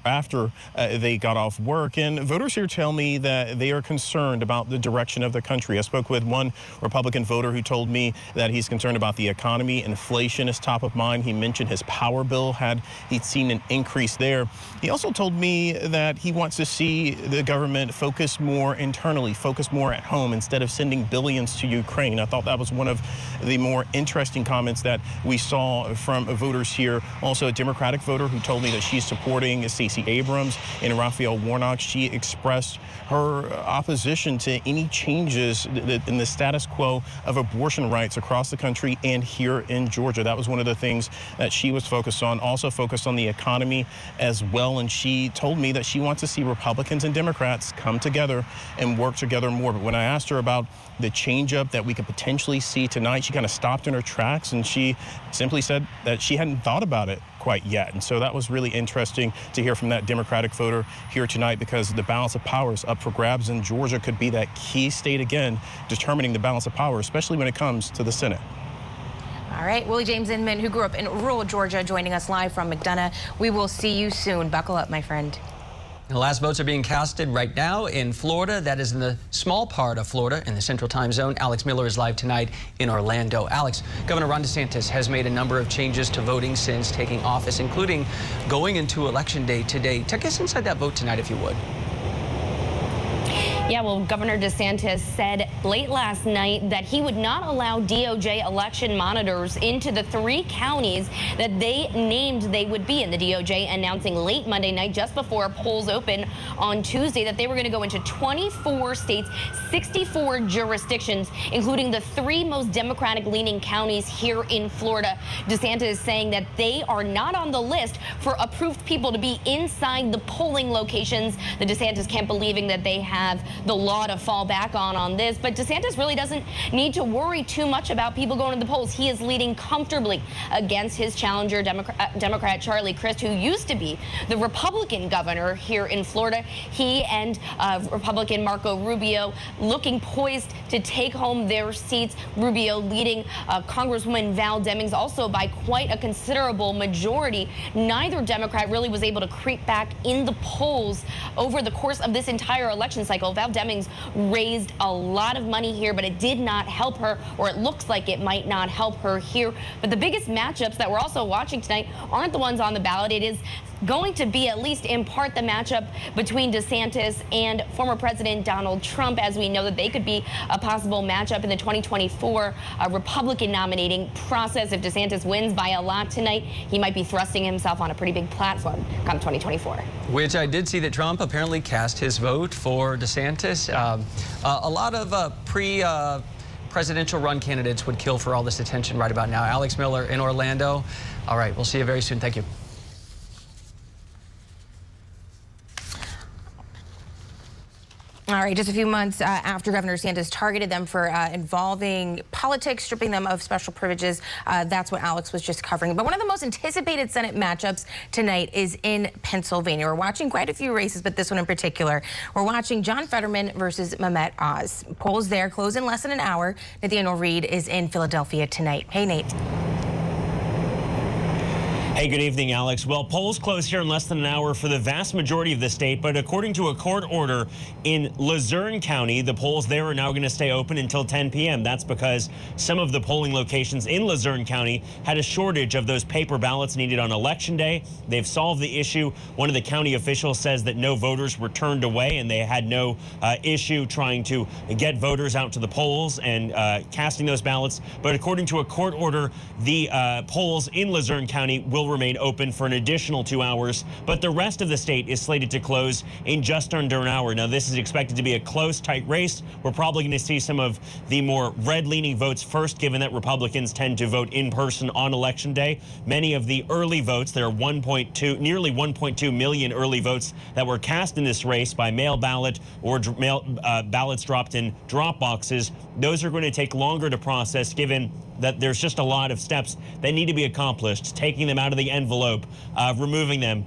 after they got off work. And voters here tell me that they are concerned about the direction of the country. I spoke with one Republican voter who told me that he's concerned about the economy. Inflation is top of mind. He mentioned his power bill he'd seen an increase there. He also told me that he wants to see the government focus more internally, focus more at home instead of sending billions to Ukraine. I thought that was one of the more interesting comments that we saw from voters here. Also, a Democratic voter who told me that she's supporting Stacey Abrams and Raphael Warnock. She expressed her opposition to any changes in the status quo of abortion rights across the country and here in Georgia. That was one of the things that she was focused on, also focused on the economy as well. And she told me that she wants to see Republicans and Democrats come together and work together more. But when I asked her about the changeup that we could potentially see tonight, she kind of stopped in her tracks and she simply said that she hadn't thought about it quite yet. And so that was really interesting to hear from that Democratic voter here tonight, because the balance of power is up for grabs, and Georgia could be that key state again, determining the balance of power, especially when it comes to the Senate. All right, Willie James Inman, who grew up in rural Georgia, joining us live from McDonough. We will see you soon. Buckle up, my friend. The last votes are being casted right now in Florida. That is in the small part of Florida in the Central Time Zone. Alex Miller is live tonight in Orlando. Alex, Governor Ron DeSantis has made a number of changes to voting since taking office, including going into Election Day today. Take us inside that vote tonight, if you would. Yeah, well, Governor DeSantis said late last night that he would not allow DOJ election monitors into the 3 counties that they named they would be in. The DOJ announcing late Monday night, just before polls open on Tuesday, that they were going to go into 24 states, 64 jurisdictions, including the 3 most Democratic-leaning counties here in Florida. DeSantis is saying that they are not on the list for approved people to be inside the polling locations. The DeSantis camp believing that they have the law to fall back on this, but DeSantis really doesn't need to worry too much about people going to the polls. He is leading comfortably against his challenger, Democrat Charlie Crist, who used to be the Republican governor here in Florida. He and Republican Marco Rubio looking poised to take home their seats. Rubio leading Congresswoman Val Demings also by quite a considerable majority. Neither Democrat really was able to creep back in the polls over the course of this entire election cycle. Val Demings raised a lot of money here, but it did not help her, or it looks like it might not help her here. But the biggest matchups that we're also watching tonight aren't the ones on the ballot. It is going to be, at least in part, the matchup between DeSantis and former President Donald Trump, as we know that they could be a possible matchup in the 2024 Republican nominating process. If DeSantis wins by a lot tonight, he might be thrusting himself on a pretty big platform come 2024. Which I did see that Trump apparently cast his vote for DeSantis. A lot of presidential run candidates would kill for all this attention right about now. Alex Miller in Orlando. All right, we'll see you very soon. Thank you. All right, just a few months after Governor DeSantis targeted them for involving politics, stripping them of special privileges. That's what Alex was just covering. But one of the most anticipated Senate matchups tonight is in Pennsylvania. We're watching quite a few races, but this one in particular. We're watching John Fetterman versus Mehmet Oz. Polls there close in less than an hour. Nathaniel Reed is in Philadelphia tonight. Hey, Nate. Hey, good evening, Alex. Well, polls close here in less than an hour for the vast majority of the state, but according to a court order in Luzerne County, the polls there are now going to stay open until 10 p.m. That's because some of the polling locations in Luzerne County had a shortage of those paper ballots needed on Election Day. They've solved the issue. One of the county officials says that no voters were turned away and they had no issue trying to get voters out to the polls and casting those ballots. But according to a court order, the polls in Luzerne County will remain open for an additional 2 hours, but the rest of the state is slated to close in just under an hour. Now, this is expected to be a close, tight race. We're probably going to see some of the more red-leaning votes first, given that Republicans tend to vote in person on Election Day. Many of the early votes, there are nearly 1.2 million early votes that were cast in this race by mail ballot or ballots dropped in drop boxes. Those are going to take longer to process, given that there's just a lot of steps that need to be accomplished, taking them out of the envelope, removing them,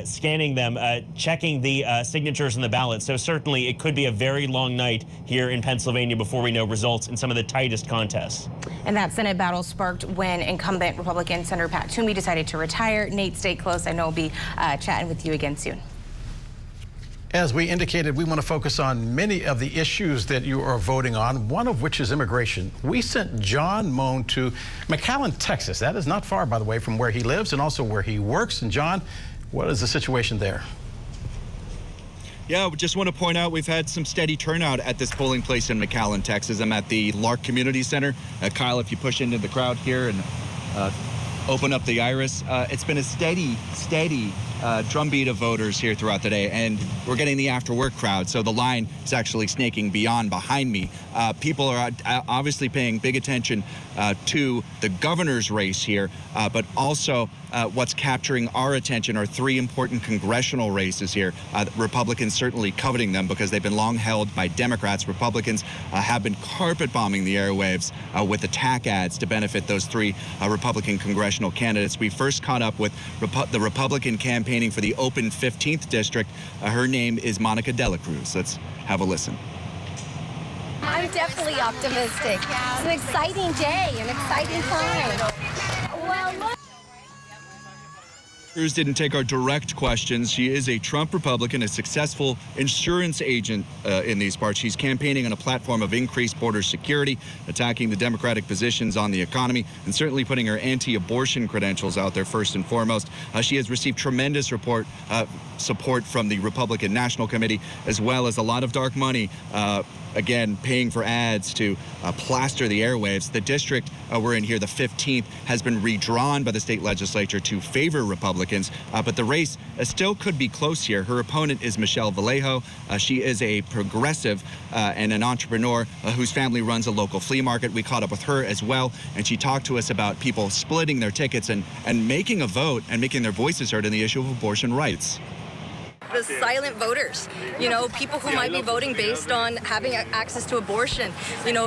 scanning them, checking the signatures in the ballot. So certainly it could be a very long night here in Pennsylvania before we know results in some of the tightest contests. And that Senate battle sparked when incumbent Republican Senator Pat Toomey decided to retire. Nate, stay close. I know we'll be chatting with you again soon. As we indicated, we want to focus on many of the issues that you are voting on, one of which is immigration. We sent John Moan to McAllen, Texas. That is not far, by the way, from where he lives and also where he works. And John, what is the situation there? Yeah, we just want to point out we've had some steady turnout at this polling place in McAllen, Texas. I'm at the Lark Community Center. Kyle, if you push into the crowd here and open up the iris, it's been a steady drumbeat of voters here throughout the day, and we're getting the after work crowd, so the line is actually snaking beyond behind me. People are obviously paying big attention to the governor's race here, but also what's capturing our attention are three important congressional races here. Republicans certainly coveting them because they've been long held by Democrats. Republicans have been carpet bombing the airwaves with attack ads to benefit those three Republican congressional candidates. We first caught up with the Republican campaigning for the open 15th district. Her name is Monica Dela Cruz. Let's have a listen. I'm definitely optimistic. It's an exciting day, an exciting time. Well, look. Cruz didn't take our direct questions. She is a Trump Republican, a successful insurance agent in these parts. She's campaigning on a platform of increased border security, attacking the Democratic positions on the economy, and certainly putting her anti-abortion credentials out there first and foremost. She has received tremendous support from the Republican National Committee, as well as a lot of dark money, again, paying for ads to plaster the airwaves. The district we're in here, the 15th, has been redrawn by the state legislature to favor Republicans, but the race still could be close here. Her opponent is Michelle Vallejo. She is a progressive and an entrepreneur whose family runs a local flea market. We caught up with her as well, and she talked to us about people splitting their tickets and making a vote and making their voices heard in the issue of abortion rights. The silent voters, people who might be voting based on having access to abortion.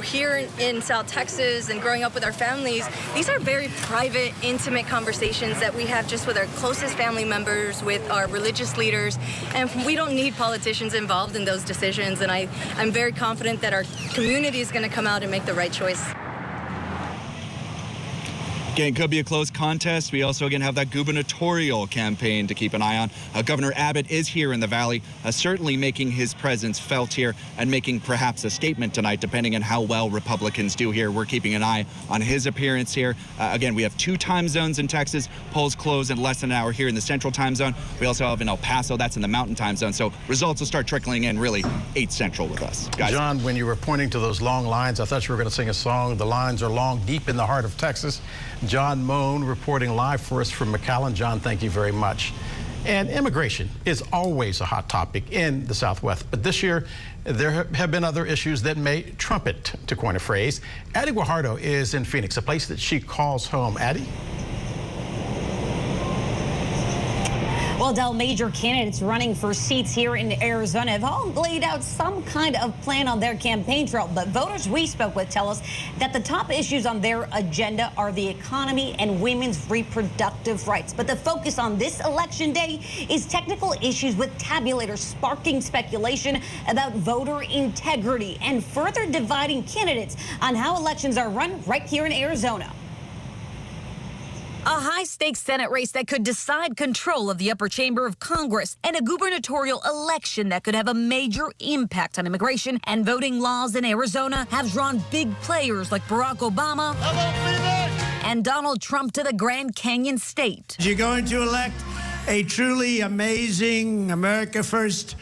Here in South Texas and growing up with our families, these are very private, intimate conversations that we have just with our closest family members, with our religious leaders, and we don't need politicians involved in those decisions. And I'm very confident that our community is going to come out and make the right choice. Again, it could be a close contest. We also, again, have that gubernatorial campaign to keep an eye on. Governor Abbott is here in the Valley, certainly making his presence felt here and making perhaps a statement tonight, depending on how well Republicans do here. We're keeping an eye on his appearance here. Again, we have 2 time zones in Texas. Polls close in less than an hour here in the Central Time Zone. We also have in El Paso, that's in the Mountain Time Zone. So results will start trickling in really 8 Central with us. Guys. John, when you were pointing to those long lines, I thought you were going to sing a song. The lines are long, deep in the heart of Texas. John Moan reporting live for us from McAllen. John, thank you very much. And immigration is always a hot topic in the Southwest, but this year there have been other issues that may trump it, to coin a phrase. Addie Guajardo is in Phoenix, a place that she calls home. Addie? Well, Del, major candidates running for seats here in Arizona have all laid out some kind of plan on their campaign trail. But voters we spoke with tell us that the top issues on their agenda are the economy and women's reproductive rights. But the focus on this election day is technical issues with tabulators, sparking speculation about voter integrity and further dividing candidates on how elections are run right here in Arizona. A high-stakes Senate race that could decide control of the upper chamber of Congress, and a gubernatorial election that could have a major impact on immigration and voting laws in Arizona have drawn big players like Barack Obama and Donald Trump to the Grand Canyon state. You're going to elect a truly amazing America First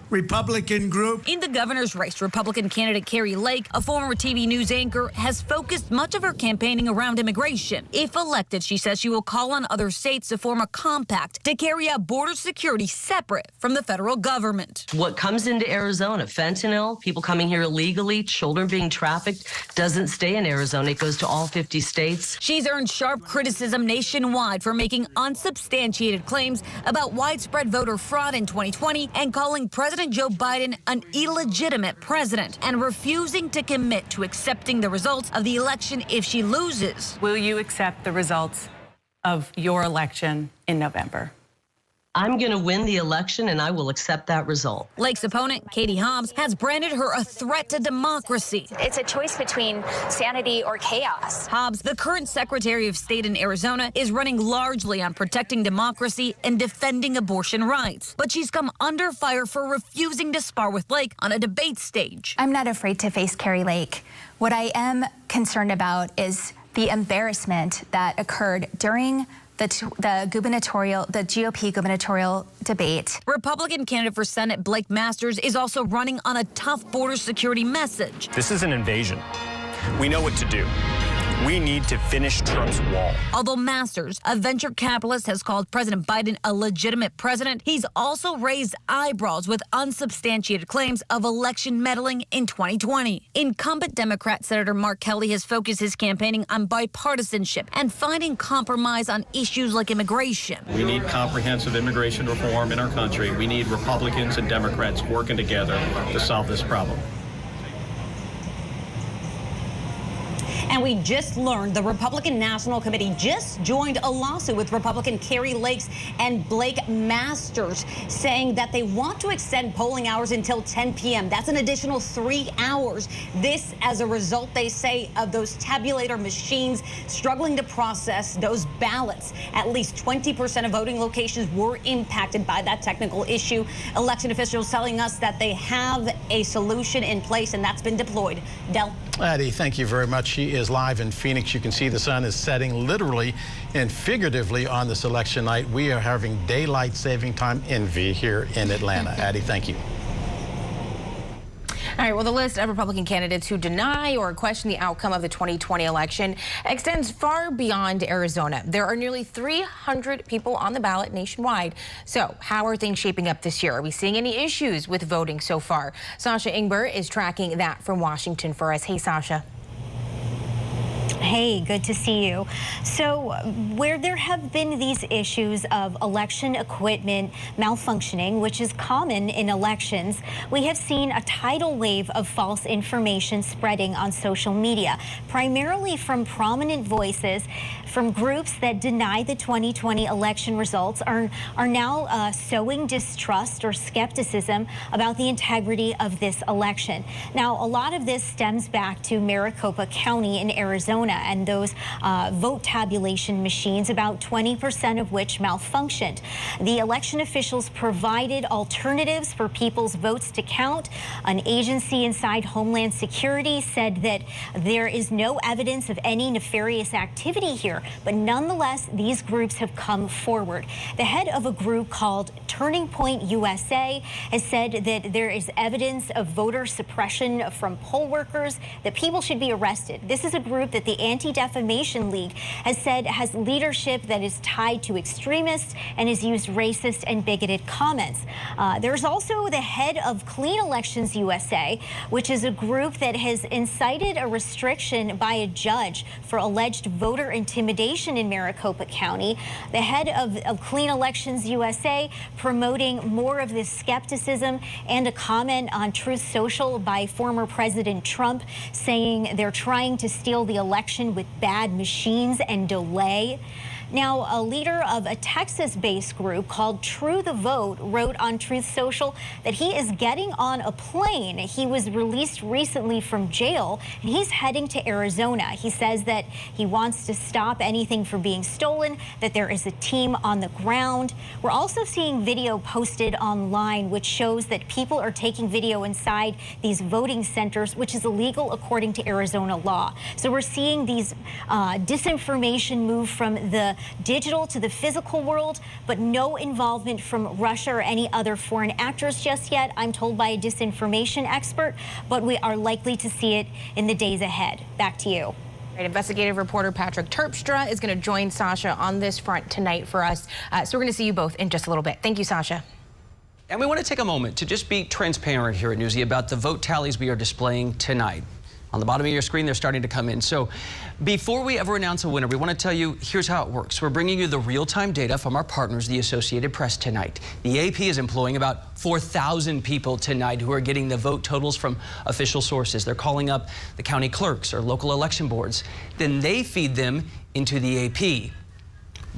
Republican group. In the governor's race, Republican candidate Carrie Lake, a former TV news anchor, has focused much of her campaigning around immigration. If elected, she says she will call on other states to form a compact to carry out border security separate from the federal government. What comes into Arizona, fentanyl, people coming here illegally, children being trafficked, doesn't stay in Arizona. It goes to all 50 states. She's earned sharp criticism nationwide for making unsubstantiated claims about widespread voter fraud in 2020 and calling President President Joe Biden an illegitimate president and refusing to commit to accepting the results of the election if she loses. Will you accept the results of your election in November? I'm going to win the election, and I will accept that result. Lake's opponent, Katie Hobbs, has branded her a threat to democracy. It's a choice between sanity or chaos. Hobbs, the current Secretary of State in Arizona, is running largely on protecting democracy and defending abortion rights. But she's come under fire for refusing to spar with Lake on a debate stage. I'm not afraid to face Kari Lake. What I am concerned about is the embarrassment that occurred during the GOP gubernatorial debate. Republican candidate for Senate Blake Masters is also running on a tough border security message. This is an invasion. We know what to do. We need to finish Trump's wall. Although Masters, a venture capitalist, has called President Biden a legitimate president, he's also raised eyebrows with unsubstantiated claims of election meddling in 2020. Incumbent Democrat Senator Mark Kelly has focused his campaigning on bipartisanship and finding compromise on issues like immigration. We need comprehensive immigration reform in our country. We need Republicans and Democrats working together to solve this problem. And we just learned the Republican National Committee just joined a lawsuit with Republican Kari Lake and Blake Masters, saying that they want to extend polling hours until 10 p.m. That's an additional 3 hours. This as a result, they say, of those tabulator machines struggling to process those ballots. At least 20% of voting locations were impacted by that technical issue. Election officials telling us that they have a solution in place, and that's been deployed. Del? Addie, thank you very much. She is live in Phoenix. You can see the sun is setting literally and figuratively on this election night. We are having daylight saving time envy here in Atlanta. Addie, thank you. All right, well, the list of Republican candidates who deny or question the outcome of the 2020 election extends far beyond Arizona. There are nearly 300 people on the ballot nationwide. So how are things shaping up this year? Are we seeing any issues with voting so far? Sasha Ingber is tracking that from Washington for us. Hey, Sasha. Hey, good to see you. So where there have been these issues of election equipment malfunctioning, which is common in elections, we have seen a tidal wave of false information spreading on social media, primarily from prominent voices from groups that deny the 2020 election results are now sowing distrust or skepticism about the integrity of this election. Now, a lot of this stems back to Maricopa County in Arizona and those vote tabulation machines, about 20% of which malfunctioned. The election officials provided alternatives for people's votes to count. An agency inside Homeland Security said that there is no evidence of any nefarious activity here, but nonetheless, these groups have come forward. The head of a group called Turning Point USA has said that there is evidence of voter suppression from poll workers, that people should be arrested. This is a group that the Anti-Defamation League has said has leadership that is tied to extremists and has used racist and bigoted comments. There's also the head of Clean Elections USA, which is a group that has incited a restriction by a judge for alleged voter intimidation in Maricopa County. The head of Clean Elections USA promoting more of this skepticism, and a comment on Truth Social by former President Trump saying they're trying to steal the election with bad machines and delay. Now, a leader of a Texas-based group called True the Vote wrote on Truth Social that he is getting on a plane. He was released recently from jail, and he's heading to Arizona. He says that he wants to stop anything from being stolen, that there is a team on the ground. We're also seeing video posted online which shows that people are taking video inside these voting centers, which is illegal according to Arizona law. So we're seeing these disinformation move from the digital to the physical world, but no involvement from Russia or any other foreign actors just yet, I'm told by a disinformation expert, but we are likely to see it in the days ahead. Back to you. Right, investigative reporter Patrick Terpstra is going to join Sasha on this front tonight for us. So we're going to see you both in just a little bit. Thank you, Sasha. And we want to take a moment to just be transparent here at Newsy about the vote tallies we are displaying tonight. On the bottom of your screen, they're starting to come in. So before we ever announce a winner, we want to tell you, here's how it works. We're bringing you the real-time data from our partners, the Associated Press, tonight. The AP is employing about 4,000 people tonight who are getting the vote totals from official sources. They're calling up the county clerks or local election boards. Then they feed them into the AP.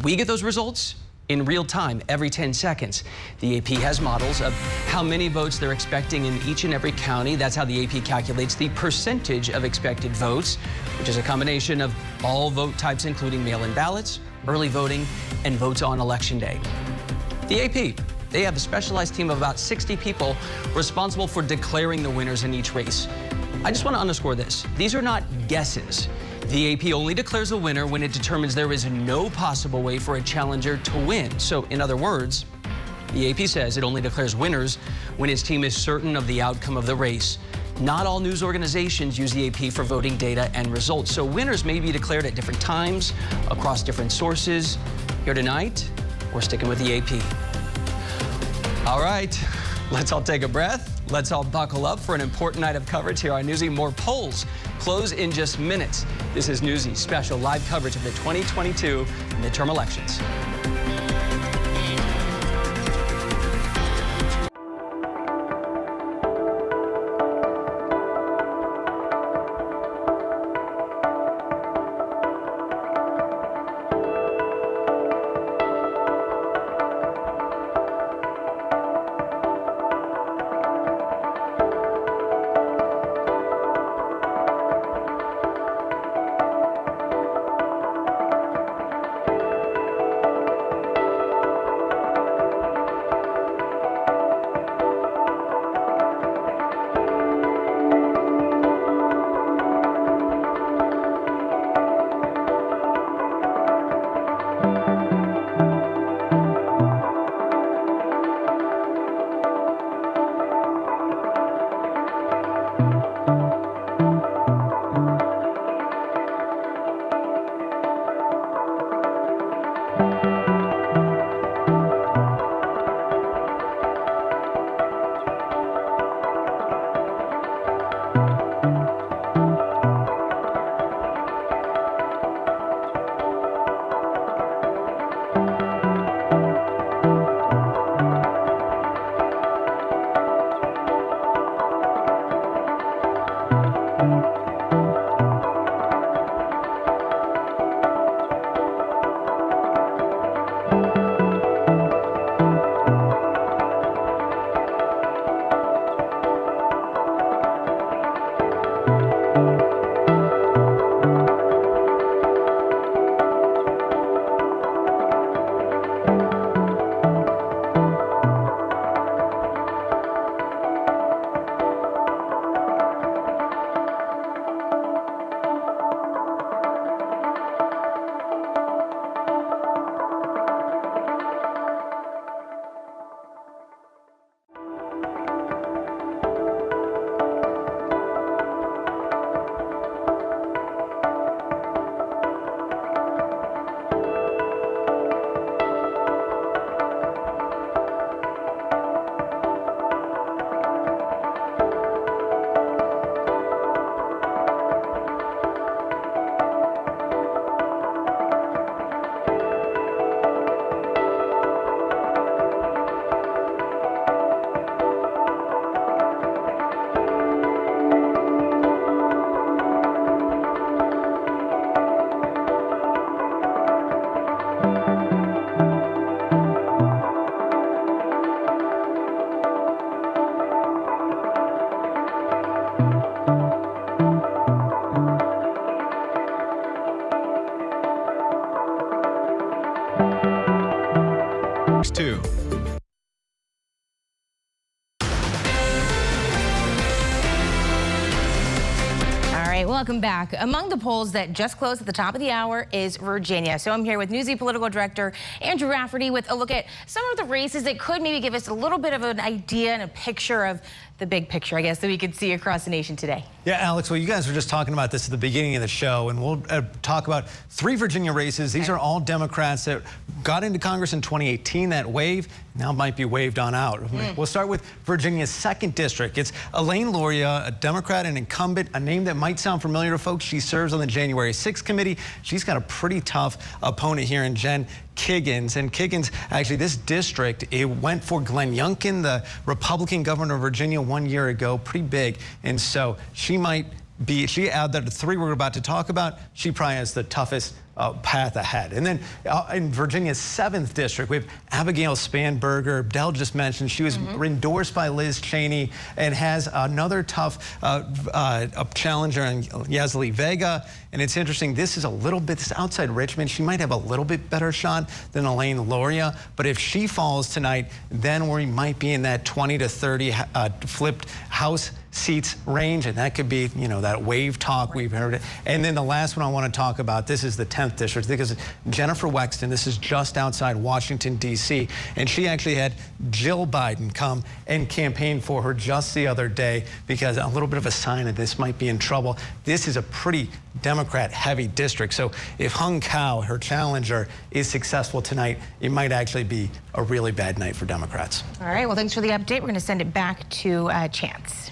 We get those results in real time every 10 seconds. The AP has models of how many votes they're expecting in each and every county. That's how the AP calculates the percentage of expected votes, which is a combination of all vote types, including mail-in ballots, early voting, and votes on election day. The AP, they have a specialized team of about 60 people responsible for declaring the winners in each race. I just want to underscore this. These are not guesses. The AP only declares a winner when it determines there is no possible way for a challenger to win. So, in other words, the AP says it only declares winners when its team is certain of the outcome of the race. Not all news organizations use the AP for voting data and results. So winners may be declared at different times, across different sources. Here tonight, we're sticking with the AP. All right, let's all take a breath. Let's all buckle up for an important night of coverage here on Newsy. More polls close in just minutes. This is Newsy's special live coverage of the 2022 midterm elections. Welcome back. Among the polls that just closed at the top of the hour is Virginia. So I'm here with Newsy Political Director Andrew Rafferty with a look at some of the races that could maybe give us a little bit of an idea and a picture of the big picture, I guess, that we could see across the nation today. Yeah, Alex, well, you guys were just talking about this at the beginning of the show, and we'll talk about 3 Virginia races. These are all Democrats that got into Congress in 2018. That wave now might be waved on out. We'll start with Virginia's 2nd district. It's Elaine Luria, a Democrat and incumbent, a name that might sound familiar to folks. She serves on the January 6th committee. She's got a pretty tough opponent here in Jen Kiggins. And Kiggins, actually, this district, it went for Glenn Youngkin, the Republican governor of Virginia 1 year ago, pretty big. And so she might be, out of the 3 we're about to talk about, she probably has the toughest path ahead. And then in Virginia's 7th district, we have Abigail Spanberger. Dell just mentioned she was endorsed by Liz Cheney and has another tough challenger in Yasli Vega. And it's interesting, this is a little bit, this is outside Richmond. She might have a little bit better shot than Elaine Luria. But if she falls tonight, then we might be in that 20 to 30 flipped House seats range, and that could be, you know, that wave talk we've heard. And then the last one I want to talk about, this is the 10th district, because Jennifer Wexton, this is just outside Washington, D.C., and she actually had Jill Biden come and campaign for her just the other day, because a little bit of a sign that this might be in trouble. This is a pretty Democrat-heavy district, so if Hung Kao, her challenger, is successful tonight, it might actually be a really bad night for Democrats. All right, well, thanks for the update. We're going to send it back to Chance.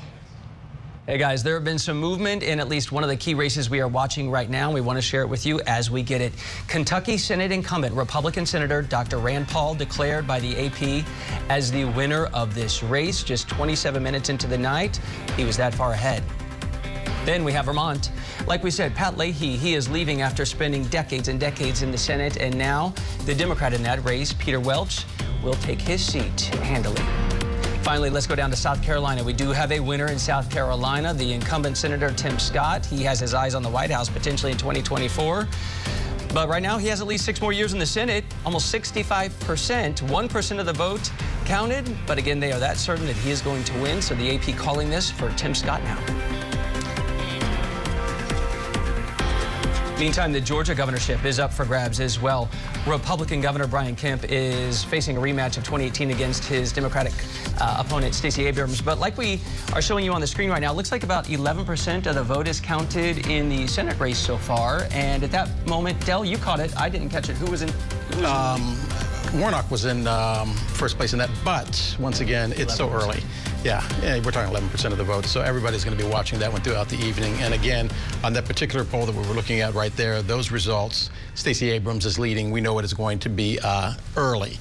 Hey guys, there have been some movement in at least one of the key races we are watching right now. We want to share it with you as we get it. Kentucky Senate incumbent Republican Senator Dr. Rand Paul declared by the AP as the winner of this race. Just 27 minutes into the night, he was that far ahead. Then we have Vermont. Like we said, Pat Leahy, he is leaving after spending decades and decades in the Senate, and now the Democrat in that race, Peter Welch, will take his seat handily. Finally, let's go down to South Carolina. We do have a winner in South Carolina, the incumbent Senator Tim Scott. He has his eyes on the White House potentially in 2024. But right now, he has at least 6 more years in the Senate, almost 65%. 1% of the vote counted. But again, they are that certain that he is going to win. So the AP calling this for Tim Scott now. Meantime, the Georgia governorship is up for grabs as well. Republican Governor Brian Kemp is facing a rematch of 2018 against his Democratic opponent, Stacey Abrams. But like we are showing you on the screen right now, it looks like about 11% of the vote is counted in the Senate race so far. And at that moment, Dell, you caught it. I didn't catch it. Who was in? Warnock was in first place in that, but once again, it's 11%. So early. Yeah, we're talking 11% of the vote, so everybody's going to be watching that one throughout the evening. And again, on that particular poll that we were looking at right there, those results, Stacey Abrams is leading. We know it is going to be early.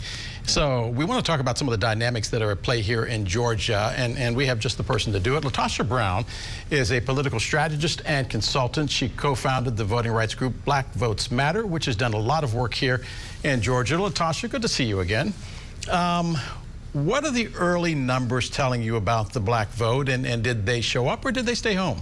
So we want to talk about some of the dynamics that are at play here in Georgia, and we have just the person to do it. Latasha Brown is a political strategist and consultant. She co-founded the voting rights group Black Votes Matter, which has done a lot of work here in Georgia. Latasha, good to see you again. What are the early numbers telling you about the black vote, and did they show up or did they stay home?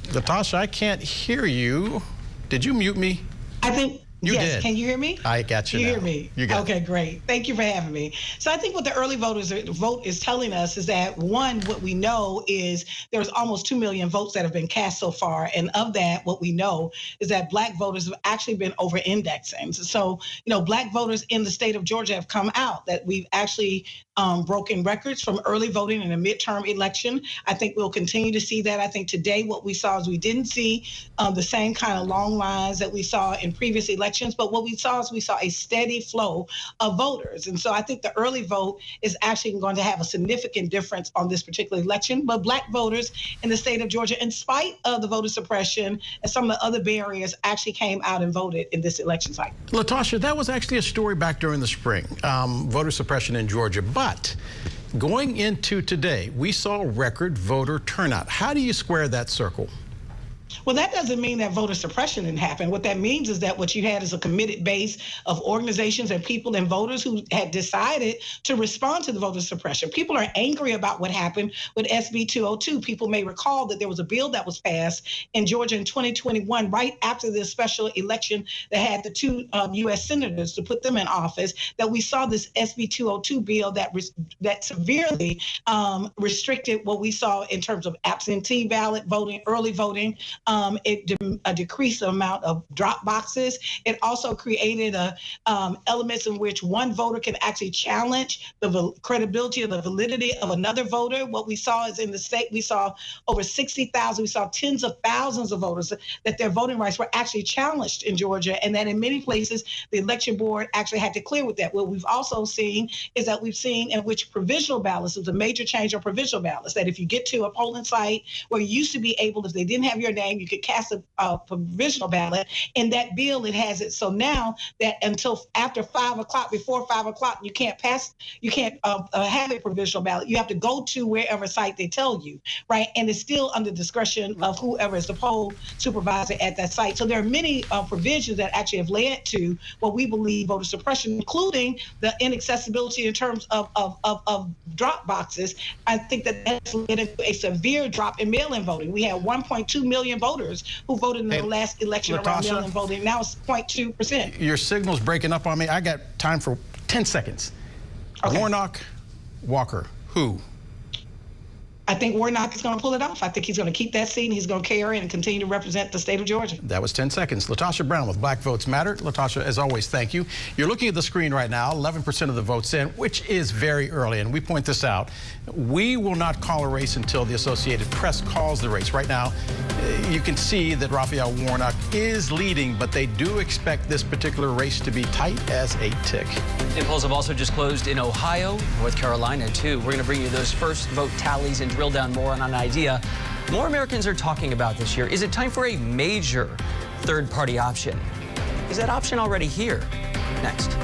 Latasha, I can't hear you. Did you mute me? I think you did. Can you hear me? I got you. You now. hear me? You got okay, great. Thank you for having me. So I think what the early vote is telling us is that, one, what we know is there's almost 2 million votes that have been cast so far. And of that, what we know is that black voters have actually been over-indexing. So, you know, black voters in the state of Georgia have come out, that we've actually broken records from early voting in a midterm election. I think we'll continue to see that. I think today what we saw is we didn't see the same kind of long lines that we saw in previous elections, but what we saw is we saw a steady flow of voters. And so I think the early vote is actually going to have a significant difference on this particular election. But black voters in the state of Georgia, in spite of the voter suppression and some of the other barriers, actually came out and voted in this election cycle. Latasha, that was actually a story back during the spring, voter suppression in Georgia. But going into today, we saw record voter turnout. How do you square that circle? Well, that doesn't mean that voter suppression didn't happen. What that means is that what you had is a committed base of organizations and people and voters who had decided to respond to the voter suppression. People are angry about what happened with SB 202. People may recall that there was a bill that was passed in Georgia in 2021, right after the special election that had the 2 U.S. senators to put them in office, that we saw this SB 202 bill that severely restricted what we saw in terms of absentee ballot voting, early voting, It decreased the amount of drop boxes. It also created elements in which one voter can actually challenge the credibility or the validity of another voter. What we saw is in the state, we saw over 60,000, we saw tens of thousands of voters that their voting rights were actually challenged in Georgia, and that in many places the election board actually had to clear with that. What we've also seen is that we've seen in which provisional ballots, is a major change on provisional ballots, that if you get to a polling site where you used to be able, if they didn't have your name, you could cast a provisional ballot. In that bill, it has it so now that until after 5 o'clock, before 5 o'clock, you can't have a provisional ballot. You have to go to wherever site they tell you, right? And it's still under discretion of whoever is the poll supervisor at that site. So there are many provisions that actually have led to what we believe voter suppression, including the inaccessibility in terms of drop boxes. I think that has led to a severe drop in mail-in voting. We had 1.2 million voters who voted in the last election around mail-in voting. Now it's 0.2%. Your signal's breaking up on me. I got time for 10 seconds. Okay. Warnock, Walker, who? I think Warnock is going to pull it off. I think he's going to keep that seat and he's going to carry and continue to represent the state of Georgia. That was 10 seconds. Latasha Brown with Black Votes Matter. Latasha, as always, thank you. You're looking at the screen right now, 11% of the votes in, which is very early, and we point this out. We will not call a race until the Associated Press calls the race. Right now, you can see that Raphael Warnock is leading, but they do expect this particular race to be tight as a tick. And polls have also just closed in Ohio, North Carolina, too. We're going to bring you those first vote tallies and drill down more on an idea more Americans are talking about this year. Is it time for a major third-party option? Is that option already here? Next.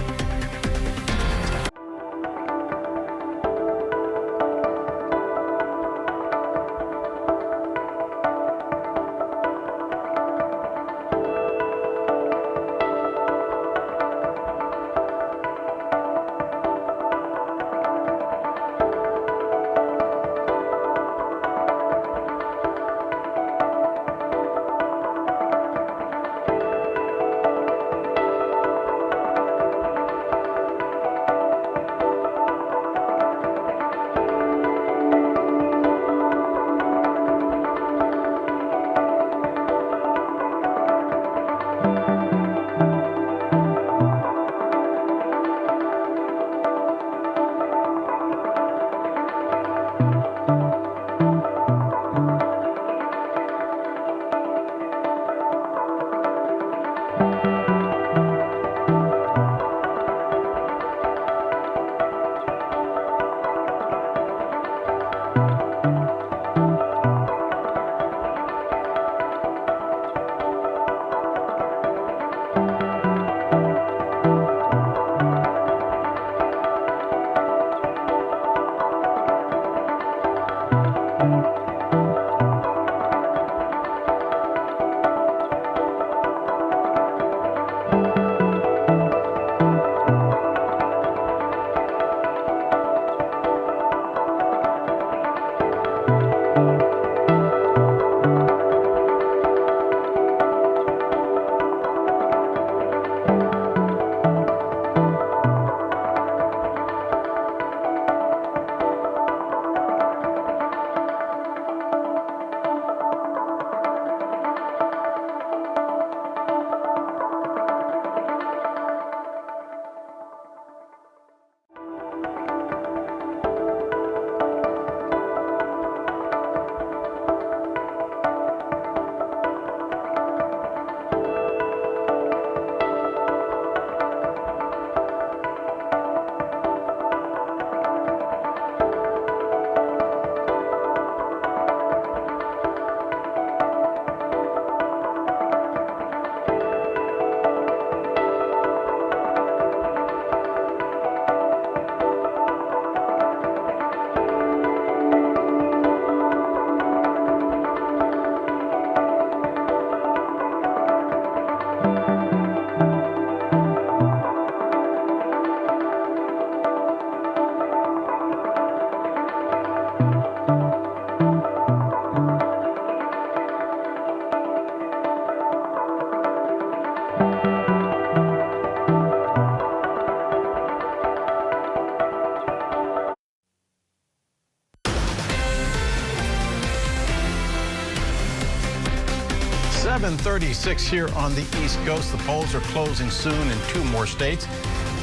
7:36 here on the East Coast. The polls are closing soon in 2 more states,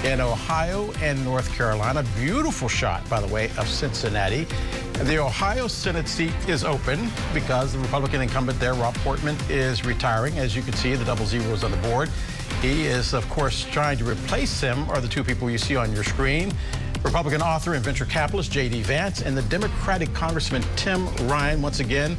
in Ohio and North Carolina. Beautiful shot, by the way, of Cincinnati. The Ohio Senate seat is open because the Republican incumbent there, Rob Portman, is retiring. As you can see, the double zeros on the board. He is, of course, trying to replace him, are the 2 people you see on your screen. Republican author and venture capitalist J.D. Vance and the Democratic Congressman Tim Ryan. Once again,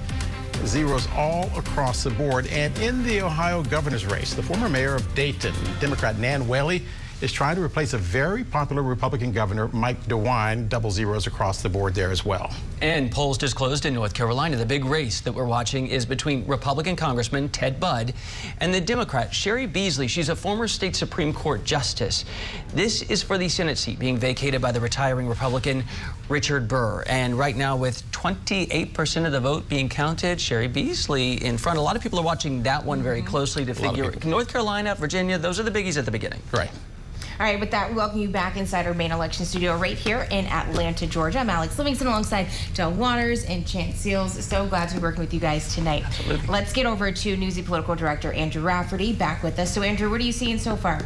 zeros all across the board. And in the Ohio governor's race, the former mayor of Dayton, Democrat Nan Whaley, is trying to replace a very popular Republican governor, Mike DeWine. Double zeros across the board there as well. And polls just closed in North Carolina. The big race that we're watching is between Republican Congressman Ted Budd and the Democrat Sherry Beasley. She's a former state Supreme Court justice. This is for the Senate seat being vacated by the retiring Republican Richard Burr. And right now, with 28% of the vote being counted, Sherry Beasley in front. A lot of people are watching that one very closely to figure North Carolina, Virginia, those are the biggies at the beginning. Right. All right, with that, we welcome you back inside our main election studio right here in Atlanta, Georgia. I'm Alex Livingston alongside Del Waters and Chance Seals. So glad to be working with you guys tonight. Absolutely. Let's get over to Newsy Political Director Andrew Rafferty back with us. So, Andrew, what are you seeing so far?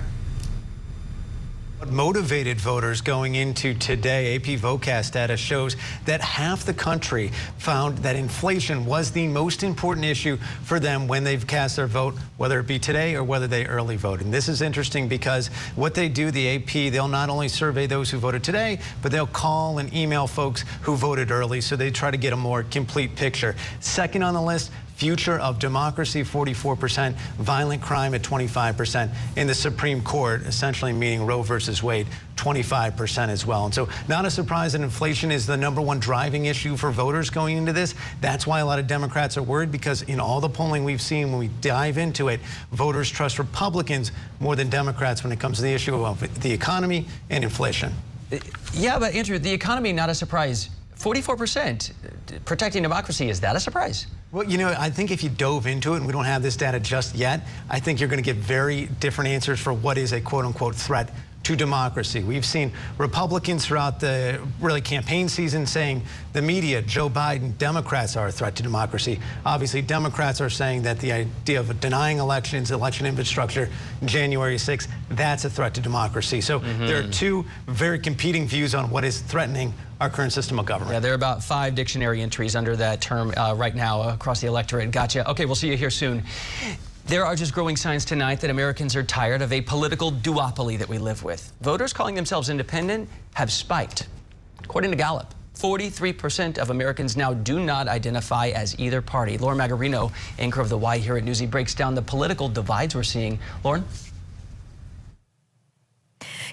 Motivated voters going into today. AP Vocast data shows that half the country found that inflation was the most important issue for them when they've cast their vote, whether it be today or whether they early vote. And this is interesting because what they do, the AP, they'll not only survey those who voted today, but they'll call and email folks who voted early, so they try to get a more complete picture. Second on the list, future of democracy, 44%, violent crime at 25%, in the Supreme Court, essentially meaning Roe versus Wade, 25% as well. And so not a surprise that inflation is the #1 driving issue for voters going into this. That's why a lot of Democrats are worried, because in all the polling we've seen, when we dive into it, voters trust Republicans more than Democrats when it comes to the issue of the economy and inflation. Yeah, but Andrew, the economy, not a surprise. 44%. Protecting democracy, is that a surprise? Well, you know, I think if you dove into it, and we don't have this data just yet, I think you're going to get very different answers for what is a quote-unquote threat to democracy. We've seen Republicans throughout the campaign season saying the media, Joe Biden, Democrats are a threat to democracy. Obviously, Democrats are saying that the idea of denying elections, election infrastructure, January 6th, that's a threat to democracy. So there are 2 very competing views on what is threatening our current system of government. Yeah, there are about 5 dictionary entries under that term right now across the electorate. Gotcha. Okay, we'll see you here soon. There are just growing signs tonight that Americans are tired of a political duopoly that we live with. Voters calling themselves independent have spiked. According to Gallup, 43% of Americans now do not identify as either party. Lauren Magarino, anchor of The Why here at Newsy, breaks down the political divides we're seeing. Lauren?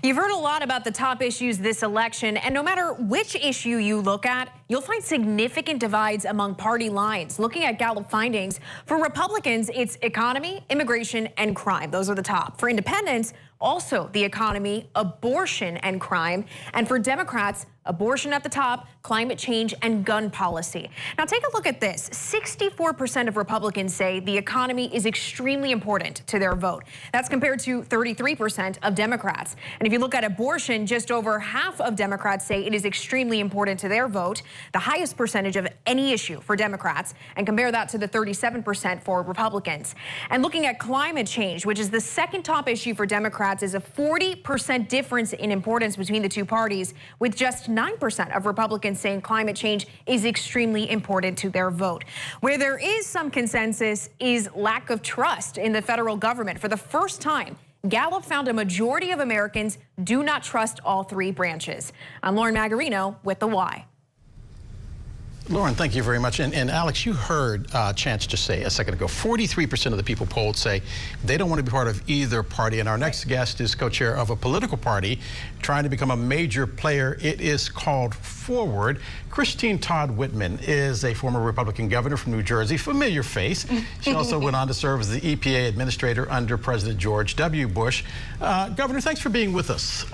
You've heard a lot about the top issues this election, and no matter which issue you look at, you'll find significant divides among party lines. Looking at Gallup findings, for Republicans, it's economy, immigration, and crime. Those are the top. For independents, also the economy, abortion, and crime. And for Democrats, abortion at the top, climate change, and gun policy. Now take a look at this. 64% of Republicans say the economy is extremely important to their vote. That's compared to 33% of Democrats. And if you look at abortion, just over half of Democrats say it is extremely important to their vote, the highest percentage of any issue for Democrats, and compare that to the 37% for Republicans. And looking at climate change, which is the second top issue for Democrats, is a 40% difference in importance between the 2 parties, with just 9% of Republicans saying climate change is extremely important to their vote. Where there is some consensus is lack of trust in the federal government. For the first time, Gallup found a majority of Americans do not trust all 3 branches. I'm Lauren Magarino with The Why. Lauren, thank you very much. And Alex, you heard Chance just say a second ago, 43% of the people polled say they don't want to be part of either party. And our next guest is co-chair of a political party trying to become a major player. It is called Forward. Christine Todd Whitman is a former Republican governor from New Jersey, familiar face. She also went on to serve as the EPA administrator under President George W. Bush. Governor, thanks for being with us.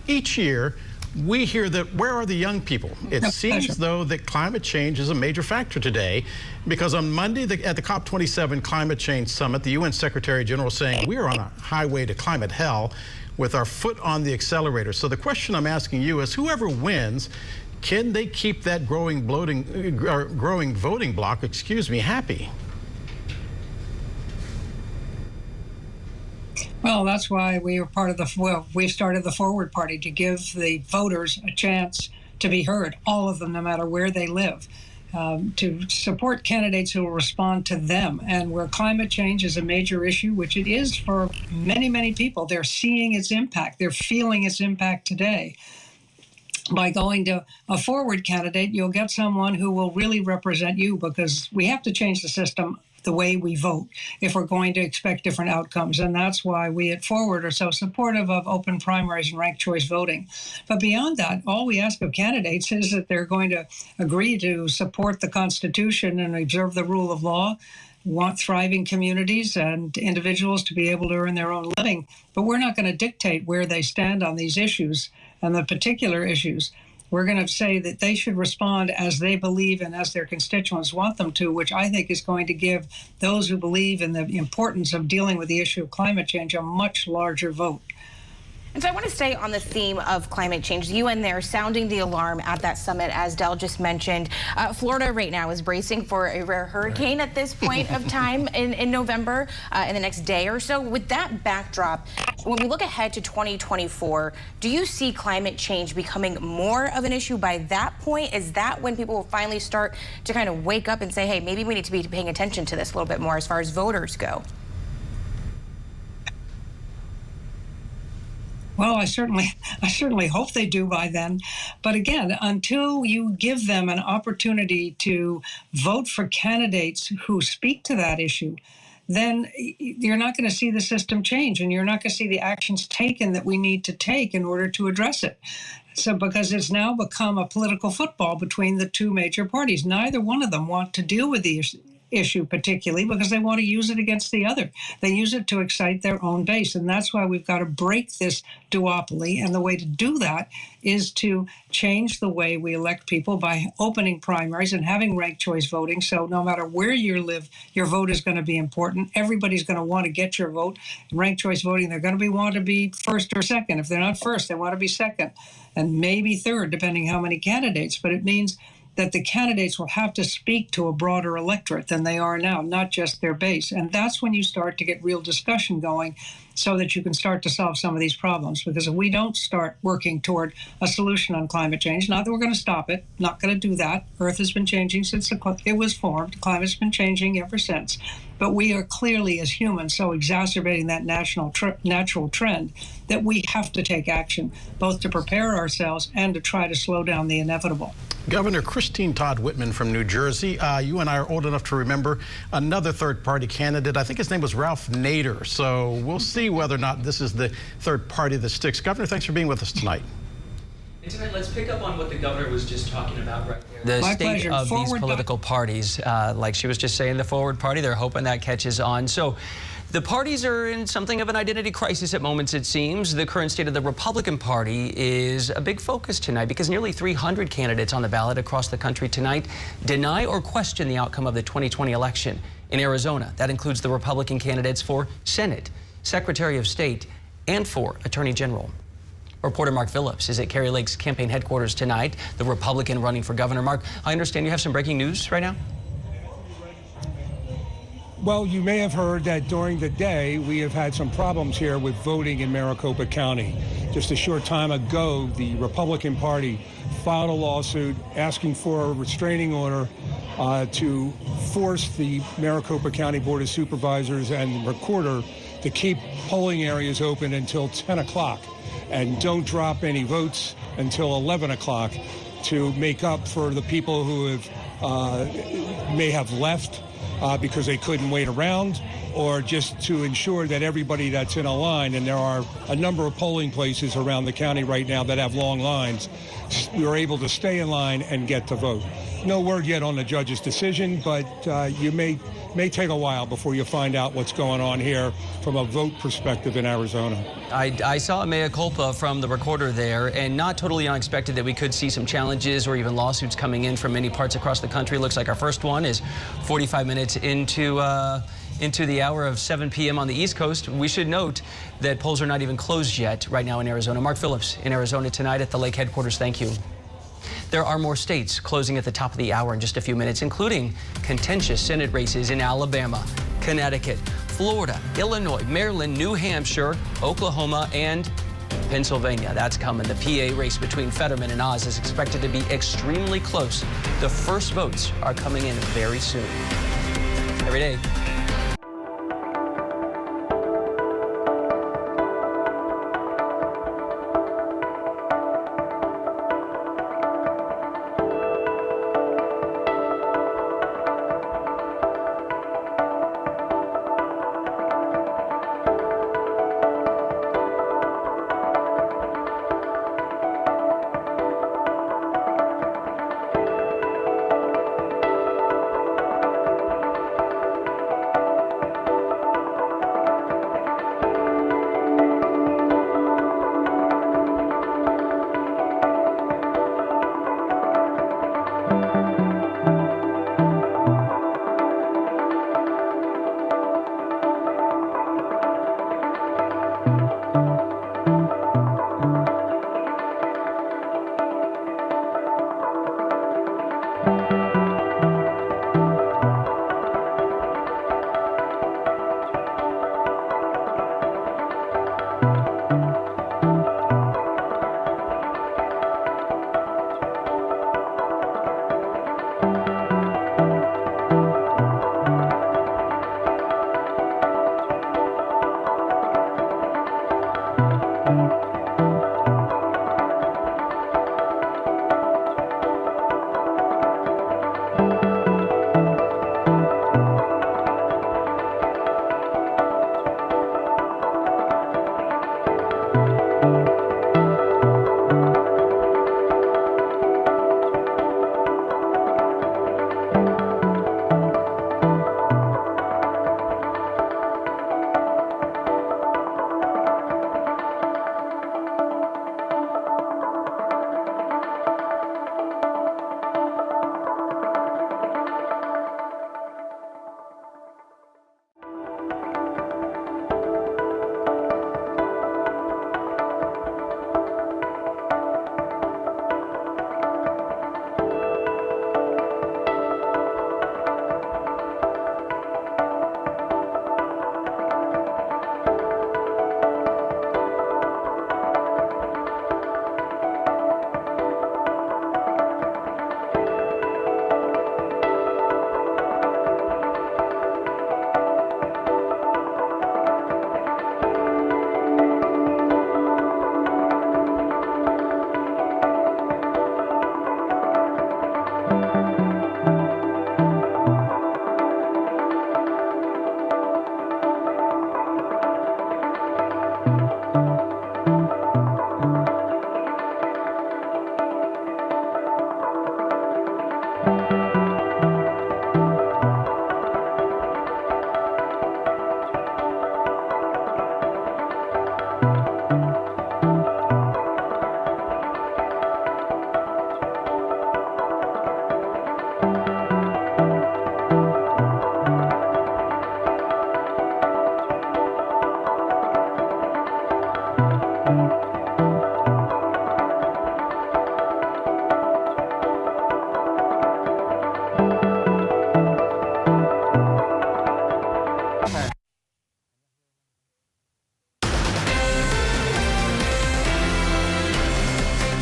Each year, we hear that, where are the young people? It seems, though, that climate change is a major factor today, because on Monday at the COP27 Climate Change Summit, the UN Secretary General saying we are on a highway to climate hell with our foot on the accelerator. So the question I'm asking you is, whoever wins, can they keep that growing voting bloc, happy? Well, that's why we were part of we started the Forward Party, to give the voters a chance to be heard, all of them, no matter where they live, to support candidates who will respond to them. And where climate change is a major issue, which it is for many, many people, they're seeing its impact. They're feeling its impact today. By going to a forward candidate, you'll get someone who will really represent you, because we have to change the system, the way we vote, if we're going to expect different outcomes. And that's why we at Forward are so supportive of open primaries and ranked choice voting. But beyond that, all we ask of candidates is that they're going to agree to support the Constitution and observe the rule of law, want thriving communities and individuals to be able to earn their own living. But we're not going to dictate where they stand on these issues and the particular issues. We're going to say that they should respond as they believe and as their constituents want them to, which I think is going to give those who believe in the importance of dealing with the issue of climate change a much larger vote. And so I want to stay on the theme of climate change. The UN there sounding the alarm at that summit, as Del just mentioned. Florida right now is bracing for a rare hurricane at this point of time in November, in the next day or so. With that backdrop, when we look ahead to 2024, do you see climate change becoming more of an issue by that point? Is that when people will finally start to kind of wake up and say, hey, maybe we need to be paying attention to this a little bit more as far as voters go? Well, I certainly hope they do by then. But again, until you give them an opportunity to vote for candidates who speak to that issue, then you're not going to see the system change, and you're not going to see the actions taken that we need to take in order to address it. So, because it's now become a political football between the two major parties. Neither one of them want to deal with the issue particularly, because they want to use it against the other. They use it to excite their own base, and that's why we've got to break this duopoly. And the way to do that is to change the way we elect people by opening primaries and having ranked choice voting. So no matter where you live, your vote is going to be important. Everybody's going to want to get your vote. Ranked choice voting, they're going to want to be first or second. If they're not first, they want to be second, and maybe third, depending how many candidates. But it means that the candidates will have to speak to a broader electorate than they are now, not just their base. And that's when you start to get real discussion going, so that you can start to solve some of these problems. Because if we don't start working toward a solution on climate change, not that we're going to stop it, not going to do that. Earth has been changing since it was formed. Climate's been changing ever since. But we are clearly, as humans, so exacerbating that natural trend that we have to take action, both to prepare ourselves and to try to slow down the inevitable. Governor Christine Todd Whitman from New Jersey. You and I are old enough to remember another third-party candidate. I think his name was Ralph Nader. So we'll see whether or not this is the third party that sticks. Governor, thanks for being with us tonight. And tonight, let's pick up on what the governor was just talking about right there. The My state pleasure. of Forward these political parties, like she was just saying, the Forward Party, they're hoping that catches on. So the parties are in something of an identity crisis at moments, it seems. The current state of the Republican Party is a big focus tonight, because nearly 300 candidates on the ballot across the country tonight deny or question the outcome of the 2020 election. In Arizona, that includes the Republican candidates for Senate, Secretary of State, and for Attorney General. Reporter Mark Phillips is at Kari Lake's campaign headquarters tonight, the Republican running for governor. Mark, I understand you have some breaking news right now? Well, you may have heard that during the day, we have had some problems here with voting in Maricopa County. Just a short time ago, the Republican Party filed a lawsuit asking for a restraining order to force the Maricopa County Board of Supervisors and the recorder to keep polling areas open until 10 o'clock and don't drop any votes until 11 o'clock to make up for the people who may have left because they couldn't wait around, or just to ensure that everybody that's in a line, and there are a number of polling places around the county right now that have long lines, you're able to stay in line and get to vote. No word yet on the judge's decision, but you may take a while before you find out what's going on here from a vote perspective in Arizona. I saw a mea culpa from the recorder there, and not totally unexpected that we could see some challenges or even lawsuits coming in from many parts across the country. Looks like our first one is 45 minutes into the hour of 7 p.m. on the East Coast. We should note that polls are not even closed yet right now in Arizona. Mark Phillips in Arizona tonight at the Lake headquarters. Thank you. There are more states closing at the top of the hour in just a few minutes, including contentious Senate races in Alabama, Connecticut, Florida, Illinois, Maryland, New Hampshire, Oklahoma, and Pennsylvania. That's coming. The PA race between Fetterman and Oz is expected to be extremely close. The first votes are coming in very soon. Every day.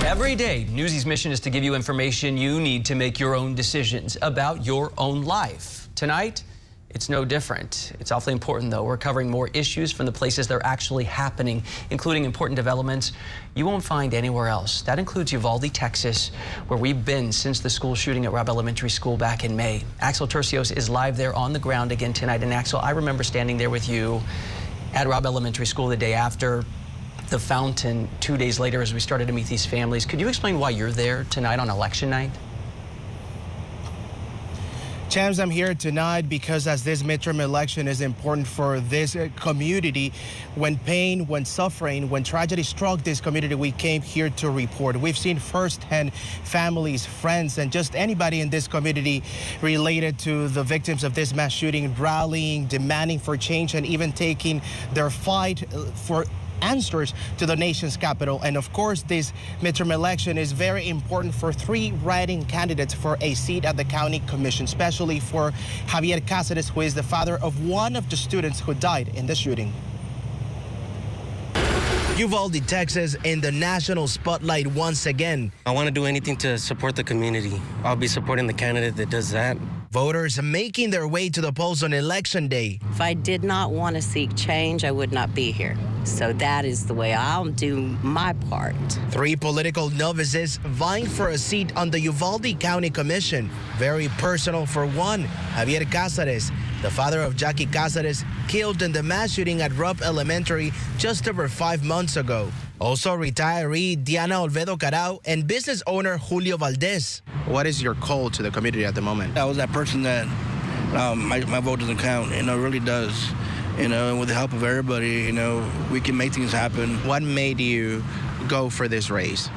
Every day, Newsy's mission is to give you information you need to make your own decisions about your own life. Tonight, it's no different. It's awfully important, though. We're covering more issues from the places they're actually happening, including important developments you won't find anywhere else. That includes Uvalde, Texas, where we've been since the school shooting at Robb Elementary School back in May. Axel Tercios is live there on the ground again tonight. And Axel, I remember standing there with you at Robb Elementary School the day after the fountain 2 days later as we started to meet these families. Could you explain why you're there tonight on election night? Chams, I'm here tonight because as this midterm election is important for this community, when pain, when suffering, when tragedy struck this community, we came here to report. We've seen firsthand families, friends, and just anybody in this community related to the victims of this mass shooting rallying, demanding for change, and even taking their fight for answers to the nation's capital. And of course, this midterm election is very important for 3 writing candidates for a seat at the county commission, especially for Javier Cáceres, who is the father of one of the students who died in the shooting. Uvalde, Texas, in the national spotlight once again. I want to do anything to support the community. I'll be supporting the candidate that does that. Voters making their way to the polls on election day. If I did not want to seek change, I would not be here. So that is the way I'll do my part. 3 political novices vying for a seat on the Uvalde County Commission. Very personal for one, Javier Cáceres, the father of Jackie Cáceres, killed in the mass shooting at Rupp Elementary just over 5 months ago. Also retiree Diana Olvedo Carao and business owner Julio Valdez. What is your call to the community at the moment? I was that person that my vote doesn't count, it really does. And with the help of everybody, we can make things happen. What made you go for this race?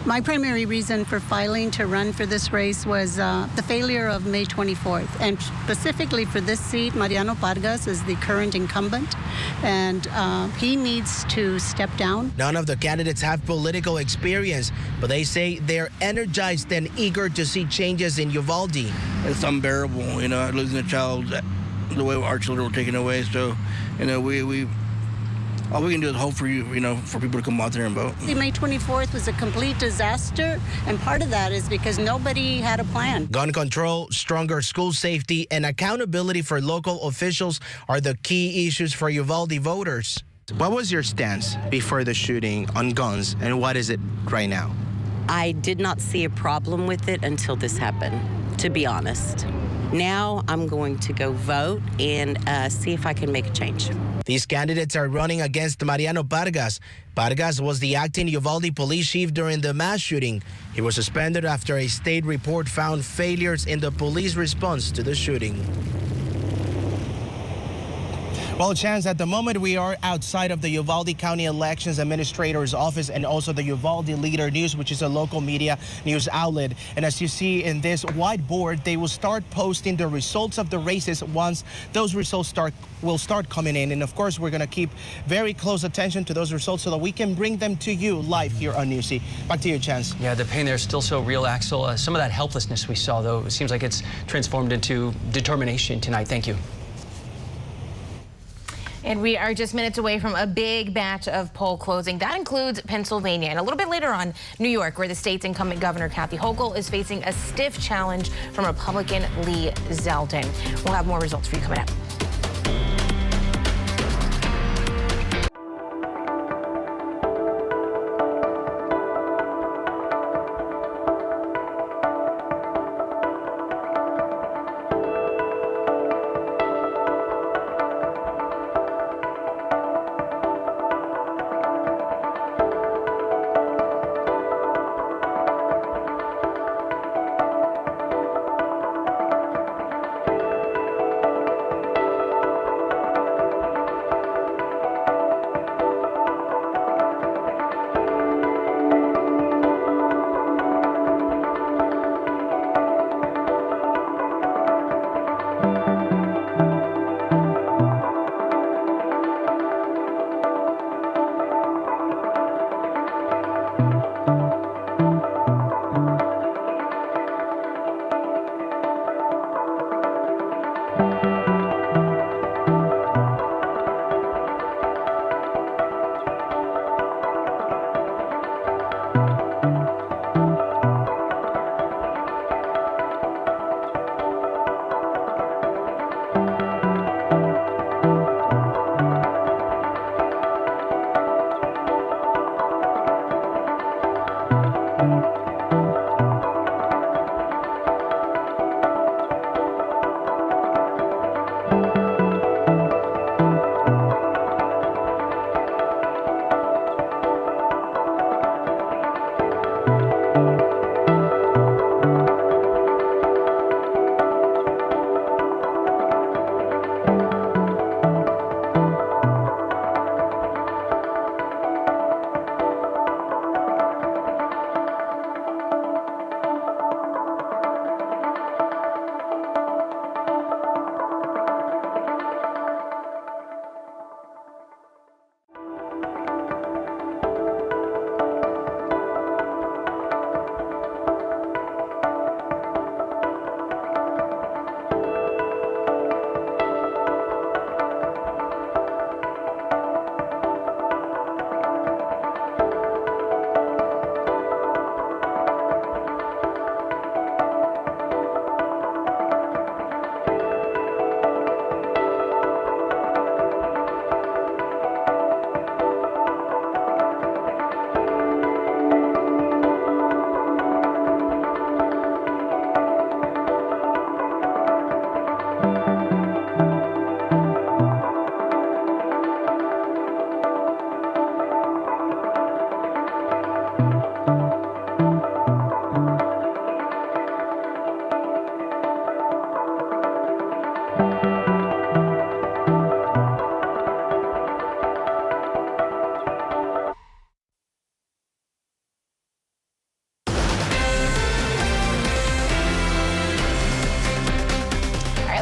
My primary reason for filing to run for this race was the failure of May 24th. And specifically for this seat, Mariano Vargas is the current incumbent, and he needs to step down. None of the candidates have political experience, but they say they're energized and eager to see changes in Uvalde. It's unbearable, losing a child the way our children were taken away. So, we all we can do is hope for for people to come out there and vote. May 24th was a complete disaster, and part of that is because nobody had a plan. Gun control, stronger school safety, and accountability for local officials are the key issues for Uvalde voters. What was your stance before the shooting on guns, and what is it right now? I did not see a problem with it until this happened, to be honest. Now I'm going to go vote and see if I can make a change. These candidates are running against Mariano Vargas. Vargas was the acting Uvalde police chief during the mass shooting. He was suspended after a state report found failures in the police response to the shooting. Well, Chance, at the moment we are outside of the Uvalde County Elections Administrator's office and also the Uvalde Leader News, which is a local media news outlet. And as you see in this whiteboard, they will start posting the results of the races once those results will start coming in. And of course, we're going to keep very close attention to those results so that we can bring them to you live here on Newsy. Back to you, Chance. Yeah, the pain there is still so real, Axel. Some of that helplessness we saw, though, it seems like it's transformed into determination tonight. Thank you. And we are just minutes away from a big batch of poll closing. That includes Pennsylvania. And a little bit later on, New York, where the state's incumbent governor, Kathy Hochul, is facing a stiff challenge from Republican Lee Zeldin. We'll have more results for you coming up.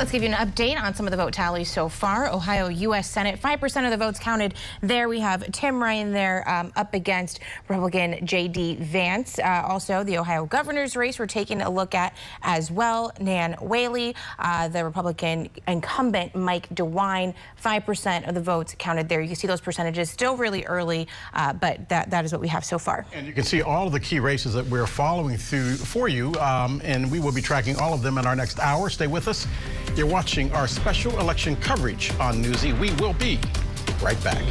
Let's give you an update on some of the vote tallies so far. Ohio U.S. Senate, 5% of the votes counted there. We have Tim Ryan there up against Republican J.D. Vance. Also, the Ohio governor's race we're taking a look at as well. Nan Whaley, the Republican incumbent Mike DeWine, 5% of the votes counted there. You can see those percentages still really early, but that is what we have so far. And you can see all of the key races that we're following through for you, and we will be tracking all of them in our next hour. Stay with us. You're watching our special election coverage on Newsy. We will be right back.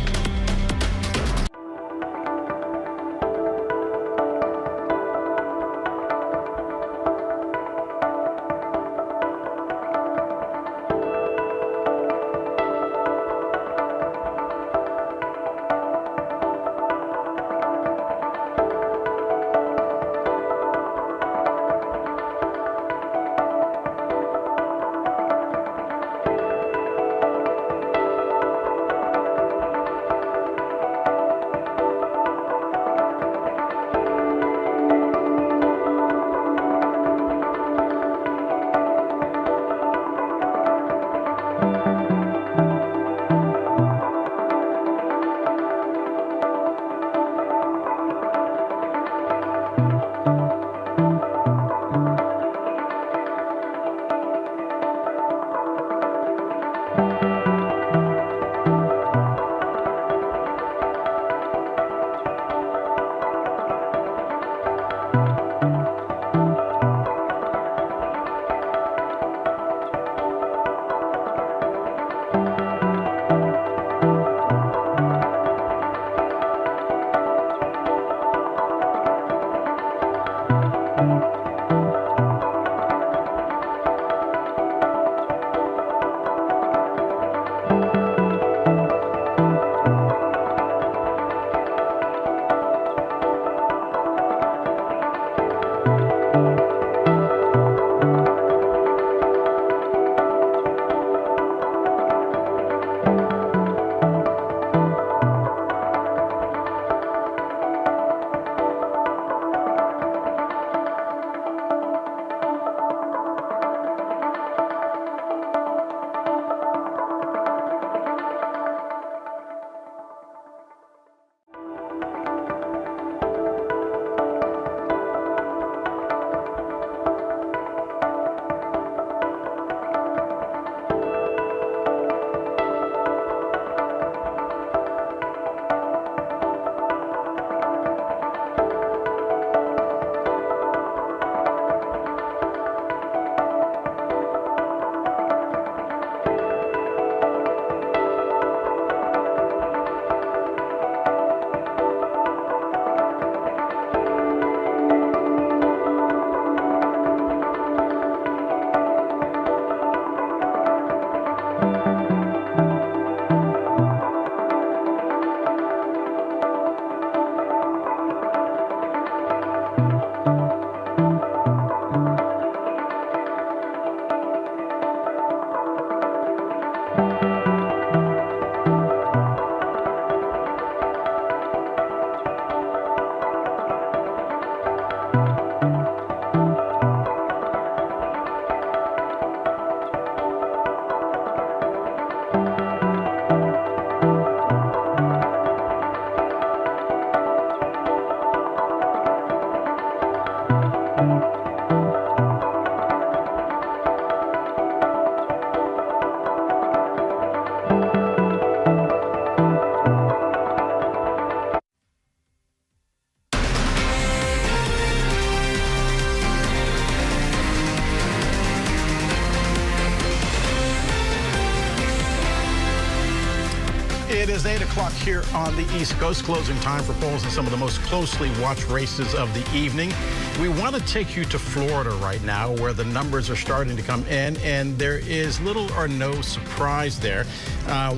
It is 8 o'clock here on the East Coast, closing time for polls in some of the most closely watched races of the evening. We want to take you to Florida right now, where the numbers are starting to come in, and there is little or no surprise there.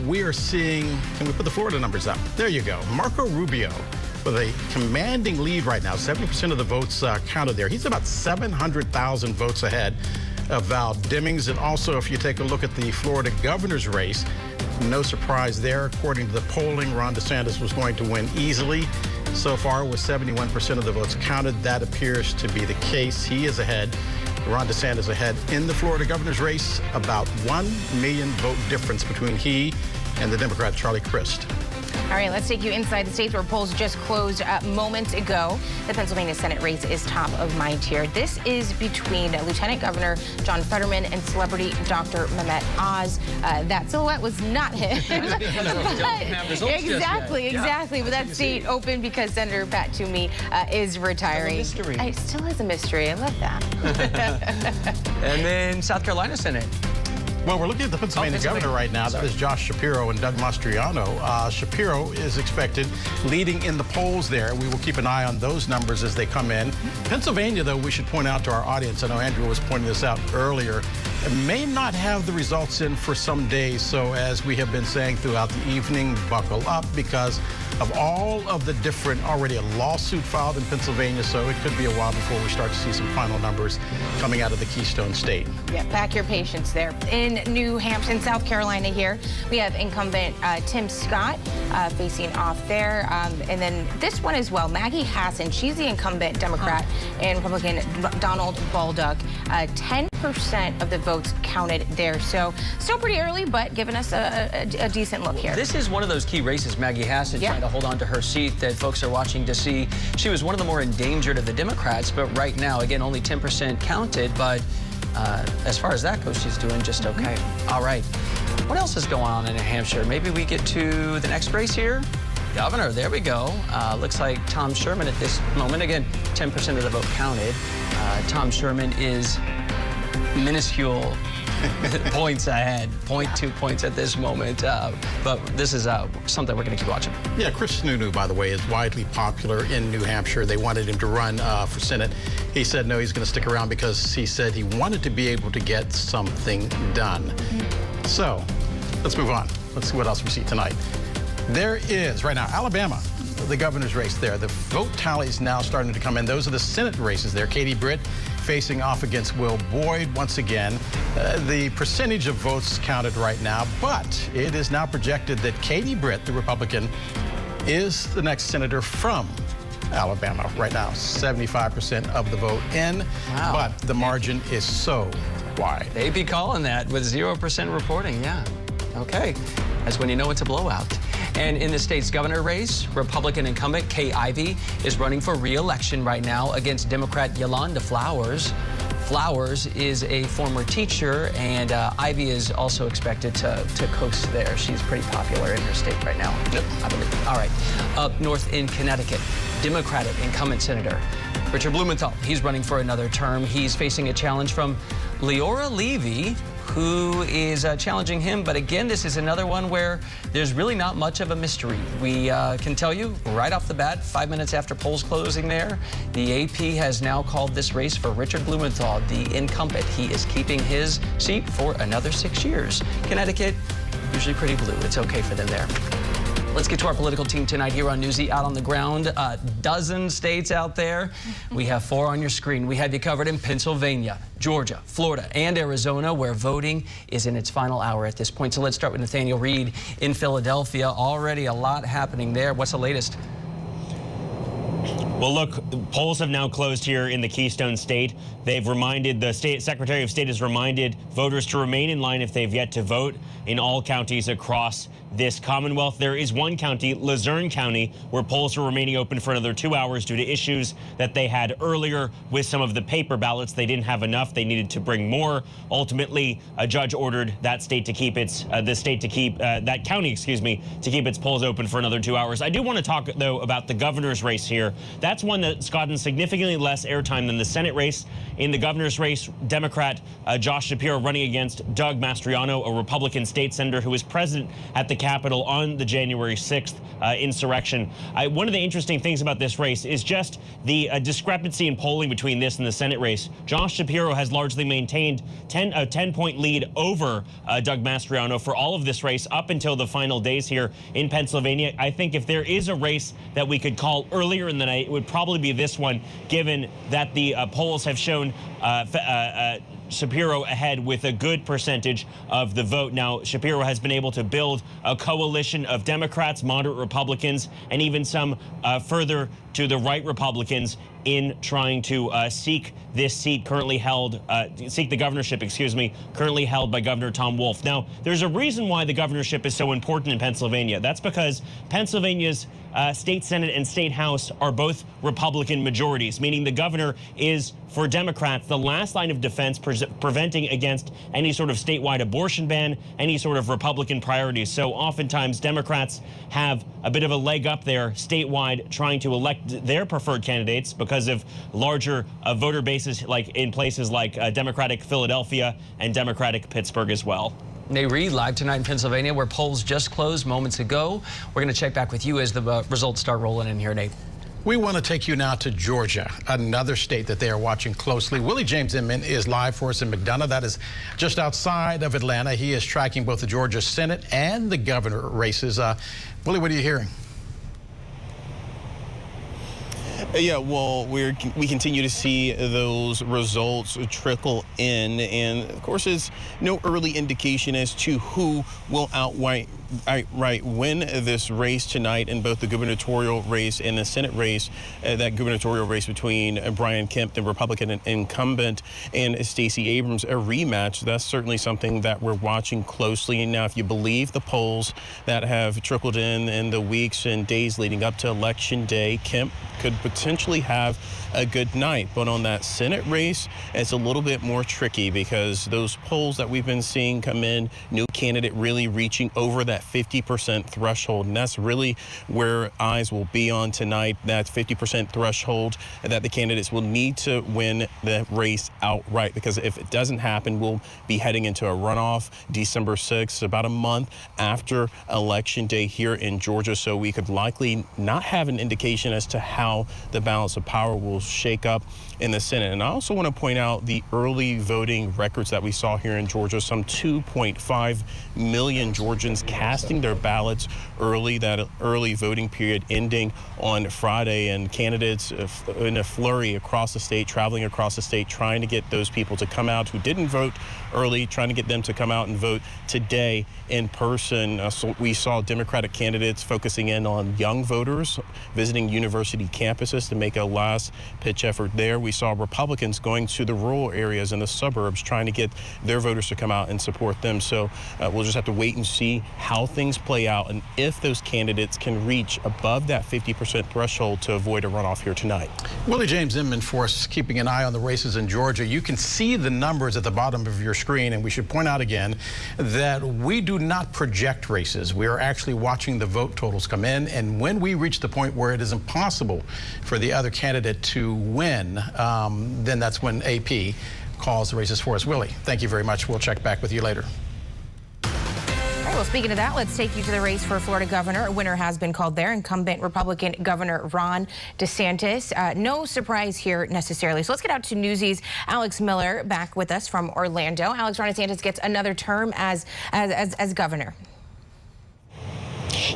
We are seeing, can we put the Florida numbers up? There you go. Marco Rubio with a commanding lead right now, 70% of the votes counted there. He's about 700,000 votes ahead of Val Demings. And also, if you take a look at the Florida governor's race, no surprise there. According to the polling, Ron DeSantis was going to win easily. So far, with 71% of the votes counted, that appears to be the case. He is ahead Ron DeSantis ahead in the Florida governor's race, about 1 million vote difference between he and the Democrat Charlie Crist. All right, let's take you inside the states where polls just closed moments ago. The Pennsylvania Senate race is top of mind here. This is between Lieutenant Governor John Fetterman and celebrity Dr. Mehmet Oz. That silhouette was not him. Exactly. But that seat open because Senator Pat Toomey is retiring. Mystery. It still is a mystery. I love that. And then South Carolina Senate. Well, we're looking at the Pennsylvania governor right now. That is Josh Shapiro and Doug Mastriano. Shapiro is expected leading in the polls there. We will keep an eye on those numbers as they come in. Pennsylvania, though, we should point out to our audience, I know Andrew was pointing this out earlier, may not have the results in for some days. So as we have been saying throughout the evening, buckle up because of all of the different, already a lawsuit filed in Pennsylvania. So it could be a while before we start to see some final numbers coming out of the Keystone State. Yeah, pack your patience there. In New Hampshire, in South Carolina here, we have incumbent Tim Scott facing off there. And then this one as well, Maggie Hassan, she's the incumbent Democrat and Republican Donald Baldock. 10% of the votes counted there. So still pretty early, but giving us a decent look here. This is one of those key races, Maggie Hassan trying to hold on to her seat that folks are watching to see. She was one of the more endangered of the Democrats, but right now, again, only 10% counted, but as far as that goes, she's doing just okay. All right. What else is going on in New Hampshire? Maybe we get to the next race here. Governor, there we go. Looks like Tom Sherman at this moment. Again, 10% of the vote counted. Tom Sherman is minuscule points ahead, 0.2 points at this moment. But this is something we're going to keep watching. Yeah, Chris Sununu, by the way, is widely popular in New Hampshire. They wanted him to run for Senate. He said no, he's going to stick around because he said he wanted to be able to get something done. So let's move on. Let's see what else we see tonight. There is, right now, Alabama, the governor's race there. The vote tallies now starting to come in. Those are the Senate races there. Katie Britt facing off against Will Boyd once again. The percentage of votes counted right now, but it is now projected that Katie Britt, the Republican, is the next senator from Alabama right now. 75% of the vote in, but the margin is so wide. They'd be calling that with 0% reporting, yeah. Okay, that's when you know it's a blowout. And in the state's governor race, Republican incumbent Kay Ivey is running for re-election right now against Democrat Yolanda Flowers. Flowers is a former teacher, and Ivey is also expected to coast there. She's pretty popular in her state right now. Yep. I believe. All right. Up north in Connecticut, Democratic incumbent Senator Richard Blumenthal. He's running for another term. He's facing a challenge from Leora Levy, who is challenging him. But again, this is another one where there's really not much of a mystery. We can tell you right off the bat, 5 minutes after polls closing there, the AP has now called this race for Richard Blumenthal, the incumbent. He is keeping his seat for another 6 years. Connecticut, usually pretty blue. It's okay for them there. Let's get to our political team tonight here on Newsy, out on the ground. A dozen states out there. We have 4 on your screen. We have you covered in Pennsylvania, Georgia, Florida, and Arizona, where voting is in its final hour at this point. So let's start with Nathaniel Reed in Philadelphia. Already a lot happening there. What's the latest? Well, look, polls have now closed here in the Keystone State. They've reminded, the state Secretary of State has reminded voters to remain in line if they've yet to vote in all counties across this Commonwealth. There is one county, Luzerne County, where polls are remaining open for another 2 hours due to issues that they had earlier with some of the paper ballots. They didn't have enough. They needed to bring more. Ultimately, a judge ordered that state to keep its, that county, excuse me, to keep its polls open for another 2 hours. I do want to talk, though, about the governor's race here. That's one that's gotten significantly less airtime than the Senate race. In the governor's race, Democrat Josh Shapiro running against Doug Mastriano, a Republican state senator who was present at the Capitol on the January 6th insurrection. One of the interesting things about this race is just the discrepancy in polling between this and the Senate race. Josh Shapiro has largely maintained a 10-point lead over Doug Mastriano for all of this race up until the final days here in Pennsylvania. I think if there is a race that we could call earlier in the night, it would probably be this one, given that the polls have shown Shapiro ahead with a good percentage of the vote. Now, Shapiro has been able to build a coalition of Democrats, moderate Republicans, and even some further to the right Republicans in trying to seek this seat currently held, seek the governorship, excuse me, currently held by Governor Tom Wolf. Now, there's a reason why the governorship is so important in Pennsylvania. That's because Pennsylvania's state Senate and state House are both Republican majorities, meaning the governor is, for Democrats, the last line of defense preventing against any sort of statewide abortion ban, any sort of Republican priorities. So oftentimes Democrats have a bit of a leg up there statewide trying to elect their preferred candidates because of larger voter bases like in places like Democratic Philadelphia and Democratic Pittsburgh as well. Nate Reed, live tonight in Pennsylvania, where polls just closed moments ago. We're going to check back with you as the results start rolling in here, Nate. We want to take you now to Georgia, another state that they are watching closely. Willie James Inman is live for us in McDonough. That is just outside of Atlanta. He is tracking both the Georgia Senate and the governor races. Willie, what are you hearing? Yeah, well, we continue to see those results trickle in, and of course, there's no early indication as to who will outright win this race tonight in both the gubernatorial race and the Senate race. That gubernatorial race between Brian Kemp, the Republican incumbent, and Stacey Abrams, a rematch. That's certainly something that we're watching closely. Now, if you believe the polls that have trickled in the weeks and days leading up to Election Day, Kemp could potentially have a good night. But on that Senate race, it's a little bit more tricky because those polls that we've been seeing come in, no candidate really reaching over that 50% threshold. And that's really where eyes will be on tonight, that 50% threshold that the candidates will need to win the race outright. Because if it doesn't happen, we'll be heading into a runoff December 6th, about a month after Election Day here in Georgia. So we could likely not have an indication as to how the balance of power will shake up in the Senate. And I also want to point out the early voting records that we saw here in Georgia. Some 2.5 million Georgians casting their ballots early, that early voting period ending on Friday, and candidates in a flurry across the state, traveling across the state, trying to get those people to come out who didn't vote early, trying to get them to come out and vote today in person. So we saw Democratic candidates focusing in on young voters, visiting university campuses to make a last pitch effort there. We saw Republicans going to the rural areas and the suburbs, trying to get their voters to come out and support them. So we'll just have to wait and see how things play out and if those candidates can reach above that 50% threshold to avoid a runoff here tonight. Willie James Inman for us, keeping an eye on the races in Georgia. You can see the numbers at the bottom of your screen, and we should point out again that we do not project races. We are actually watching the vote totals come in, and when we reach the point where it is impossible for the other candidate to win, then that's when AP calls the races for us. Willie, thank you very much. We'll check back with you later. All right, well, speaking of that, let's take you to the race for Florida governor. A winner has been called there, incumbent Republican Governor Ron DeSantis. No surprise here necessarily. So let's get out to Newsy's Alex Miller back with us from Orlando. Alex, Ron DeSantis gets another term as governor.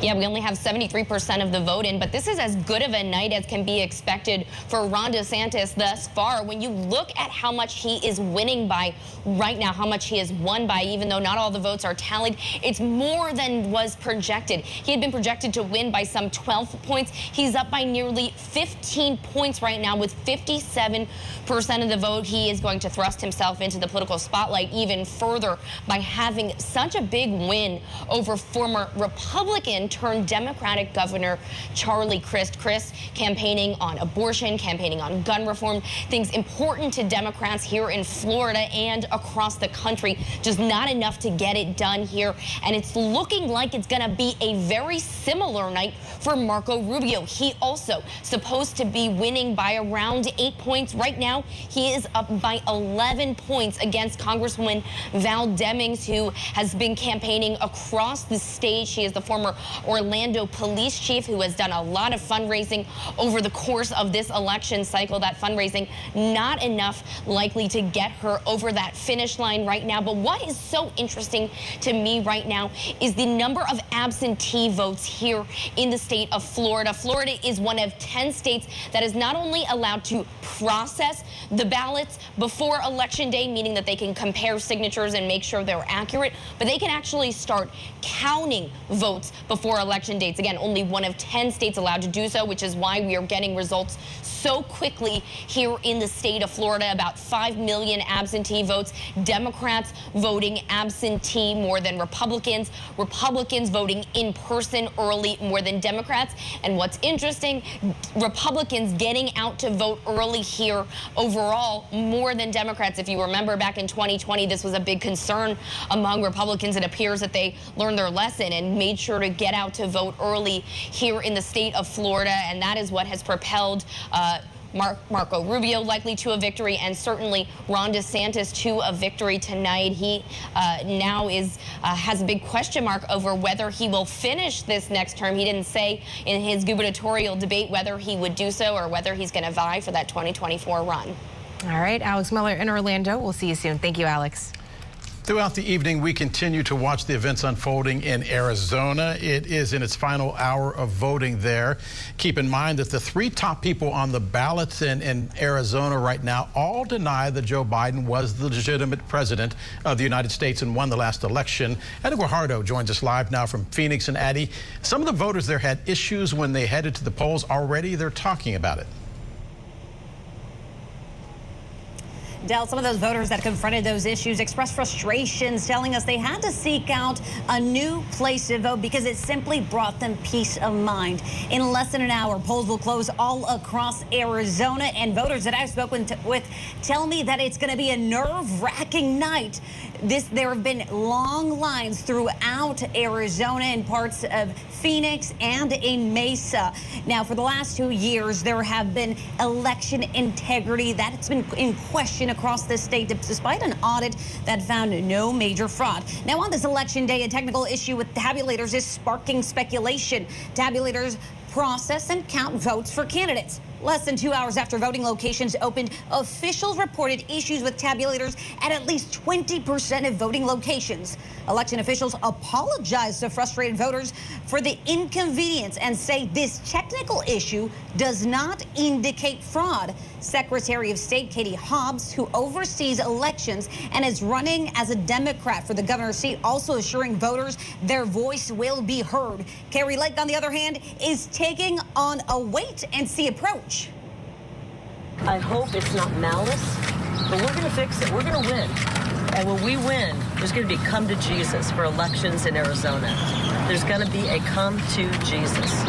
Yeah, we only have 73% of the vote in, but this is as good of a night as can be expected for Ron DeSantis thus far. When you look at how much he is winning by right now, how much he has won by, even though not all the votes are tallied, it's more than was projected. He had been projected to win by some 12 points. He's up by nearly 15 points right now with 57% of the vote. He is going to thrust himself into the political spotlight even further by having such a big win over former Republican turned Democratic Governor Charlie Crist. Crist campaigning on abortion, campaigning on gun reform, things important to Democrats here in Florida and across the country. Just not enough to get it done here. And it's looking like it's going to be a very similar night for Marco Rubio. He also supposed to be winning by around 8 points. Right now, he is up by 11 points against Congresswoman Val Demings, who has been campaigning across the state. She is the former Orlando police chief who has done a lot of fundraising over the course of this election cycle. That fundraising not enough likely to get her over that finish line right now. But what is so interesting to me right now is the number of absentee votes here in the state of Florida. Florida is one of 10 states that is not only allowed to process the ballots before Election Day, meaning that they can compare signatures and make sure they're accurate, but they can actually start counting votes before before election dates. Again, only one of 10 states allowed to do so, which is why we are getting results so quickly here in the state of Florida. About 5 million absentee votes. Democrats voting absentee more than Republicans. Republicans voting in person early more than Democrats. And what's interesting, Republicans getting out to vote early here overall more than Democrats. If you remember back in 2020, this was a big concern among Republicans. It appears that they learned their lesson and made sure to get out to vote early here in the state of Florida. And that is what has propelled Marco Rubio likely to a victory, and certainly Ron DeSantis to a victory tonight. He now has a big question mark over whether he will finish this next term. He didn't say in his gubernatorial debate whether he would do so or whether he's going to vie for that 2024 run. All right, Alex Miller in Orlando. We'll see you soon. Thank you, Alex. Throughout the evening, we continue to watch the events unfolding in Arizona. It is in its final hour of voting there. Keep in mind that the 3 top people on the ballot in Arizona right now all deny that Joe Biden was the legitimate president of the United States and won the last election. Addie Guajardo joins us live now from Phoenix. And Addie, some of the voters there had issues when they headed to the polls. Already they're talking about it. Del, some of those voters that confronted those issues expressed frustrations, telling us they had to seek out a new place to vote because it simply brought them peace of mind. In less than an hour, polls will close all across Arizona, and voters that I've spoken with tell me that it's going to be a nerve-wracking night. There have been long lines throughout Arizona in parts of Phoenix and in Mesa. Now, for the last 2 years, there have been election integrity that's been in question across the state, despite an audit that found no major fraud. Now, on this election day, a technical issue with tabulators is sparking speculation. Tabulators process and count votes for candidates. Less than 2 hours after voting locations opened, officials reported issues with tabulators at least 20% of voting locations. Election officials apologized to frustrated voters for the inconvenience and say this technical issue does not indicate fraud. Secretary of State Katie Hobbs, who oversees elections and is running as a Democrat for the governor's seat, also assuring voters their voice will be heard. Carrie Lake, on the other hand, is taking on a wait-and-see approach. I hope it's not malice, but we're going to fix it. We're going to win. And when we win, there's going to be come to Jesus for elections in Arizona. There's going to be a come to Jesus.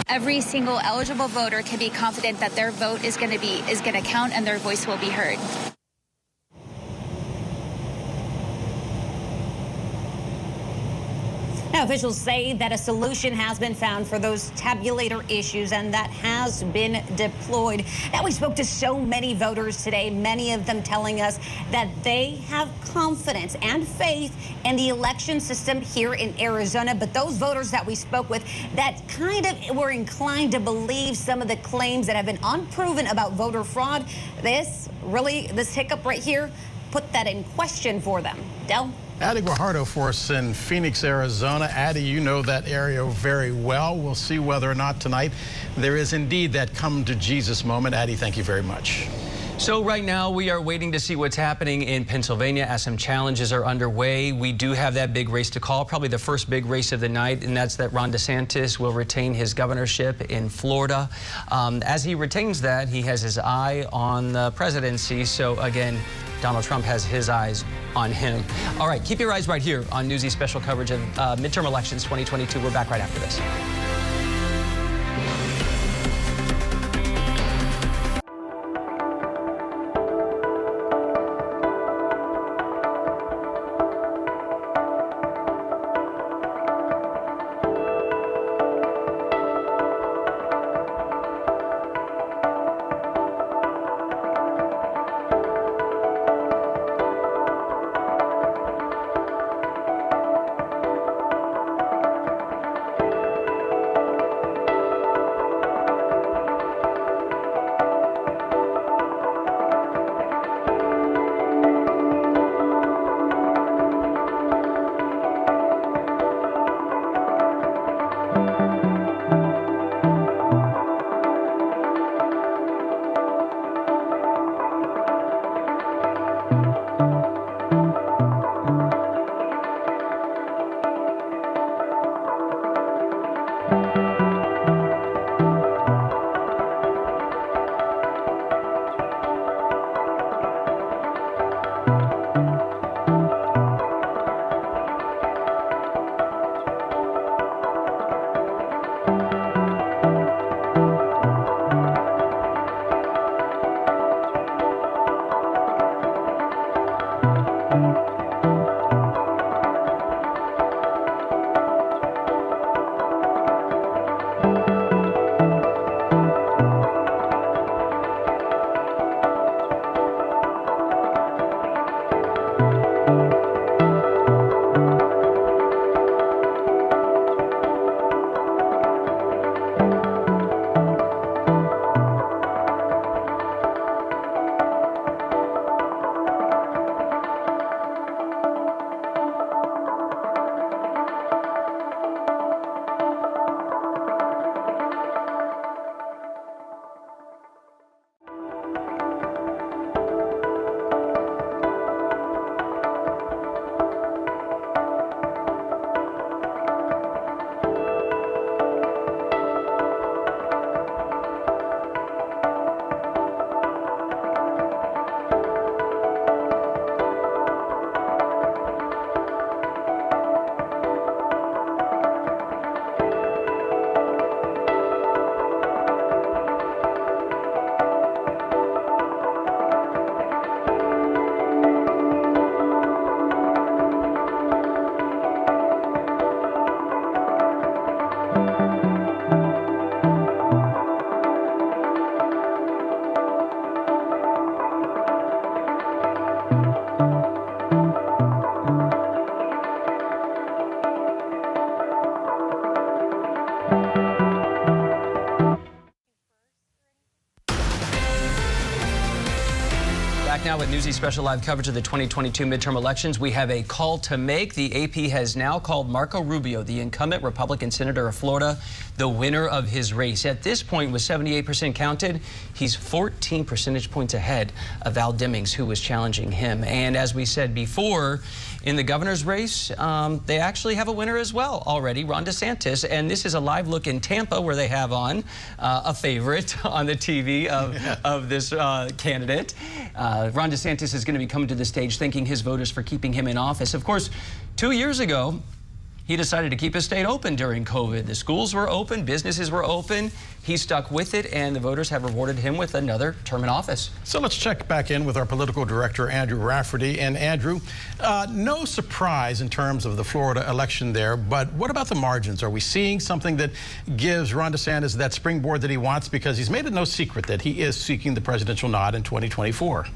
Every single eligible voter can be confident that their vote is going to count and their voice will be heard. Now, officials say that a solution has been found for those tabulator issues, and that has been deployed. Now, we spoke to so many voters today, many of them telling us that they have confidence and faith in the election system here in Arizona. But those voters that we spoke with that kind of were inclined to believe some of the claims that have been unproven about voter fraud, this hiccup right here put that in question for them. Del? Addie Guajardo for us in Phoenix, Arizona. Addie, you know that area very well. We'll see whether or not tonight there is indeed that come to Jesus moment. Addie, thank you very much. So right now we are waiting to see what's happening in Pennsylvania as some challenges are underway. We do have that big race to call, probably the first big race of the night, and that's that Ron DeSantis will retain his governorship in Florida. As he retains that, he has his eye on the presidency. So again, Donald Trump has his eyes on him. All right, keep your eyes right here on Newsy special coverage of midterm elections 2022. We're back right after this. Newsy special live coverage of the 2022 midterm elections. We have a call to make. The AP has now called Marco Rubio, the incumbent Republican senator of Florida, the winner of his race. At this point, with 78% counted, he's 14 percentage points ahead of Val Demings, who was challenging him. And as we said before, in the governor's race, they actually have a winner as well already, Ron DeSantis. And this is a live look in Tampa, where they have on a favorite on the TV of this candidate. Ron DeSantis is going to be coming to the stage thanking his voters for keeping him in office. Of course, 2 years ago, he decided to keep his state open during COVID. The schools were open, businesses were open. He stuck with it, and the voters have rewarded him with another term in office. So let's check back in with our political director, Andrew Rafferty. And Andrew, no surprise in terms of the Florida election there, but what about the margins? Are we seeing something that gives Ron DeSantis that springboard that he wants? Because he's made it no secret that he is seeking the presidential nod in 2024.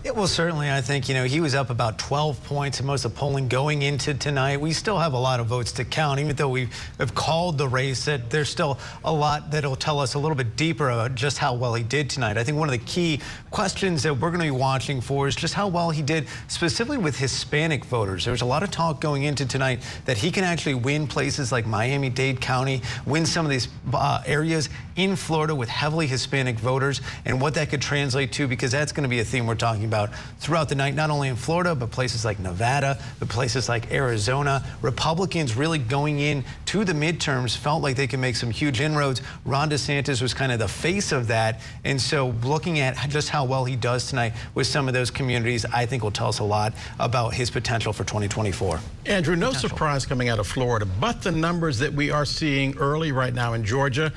Yeah, well, certainly, I think, he was up about 12 points in most of the polling going into tonight. We still have a lot of votes to count, even though we have called the race, that there's still a lot that'll tell us a little bit deeper about just how well he did tonight. I think one of the key questions that we're going to be watching for is just how well he did specifically with Hispanic voters. There's a lot of talk going into tonight that he can actually win places like Miami-Dade County, win some of these areas in Florida with heavily Hispanic voters, and what that could translate to, because that's going to be a theme we're talking about throughout the night, not only in Florida, but places like Nevada, but places like Arizona. Republicans really going in to the midterms felt like they could make some huge inroads. Ron DeSantis was kind of the face of that. And so looking at just how well he does tonight with some of those communities, I think will tell us a lot about his potential for 2024. Andrew, no surprise coming out of Florida, but the numbers that we are seeing early right now in Georgia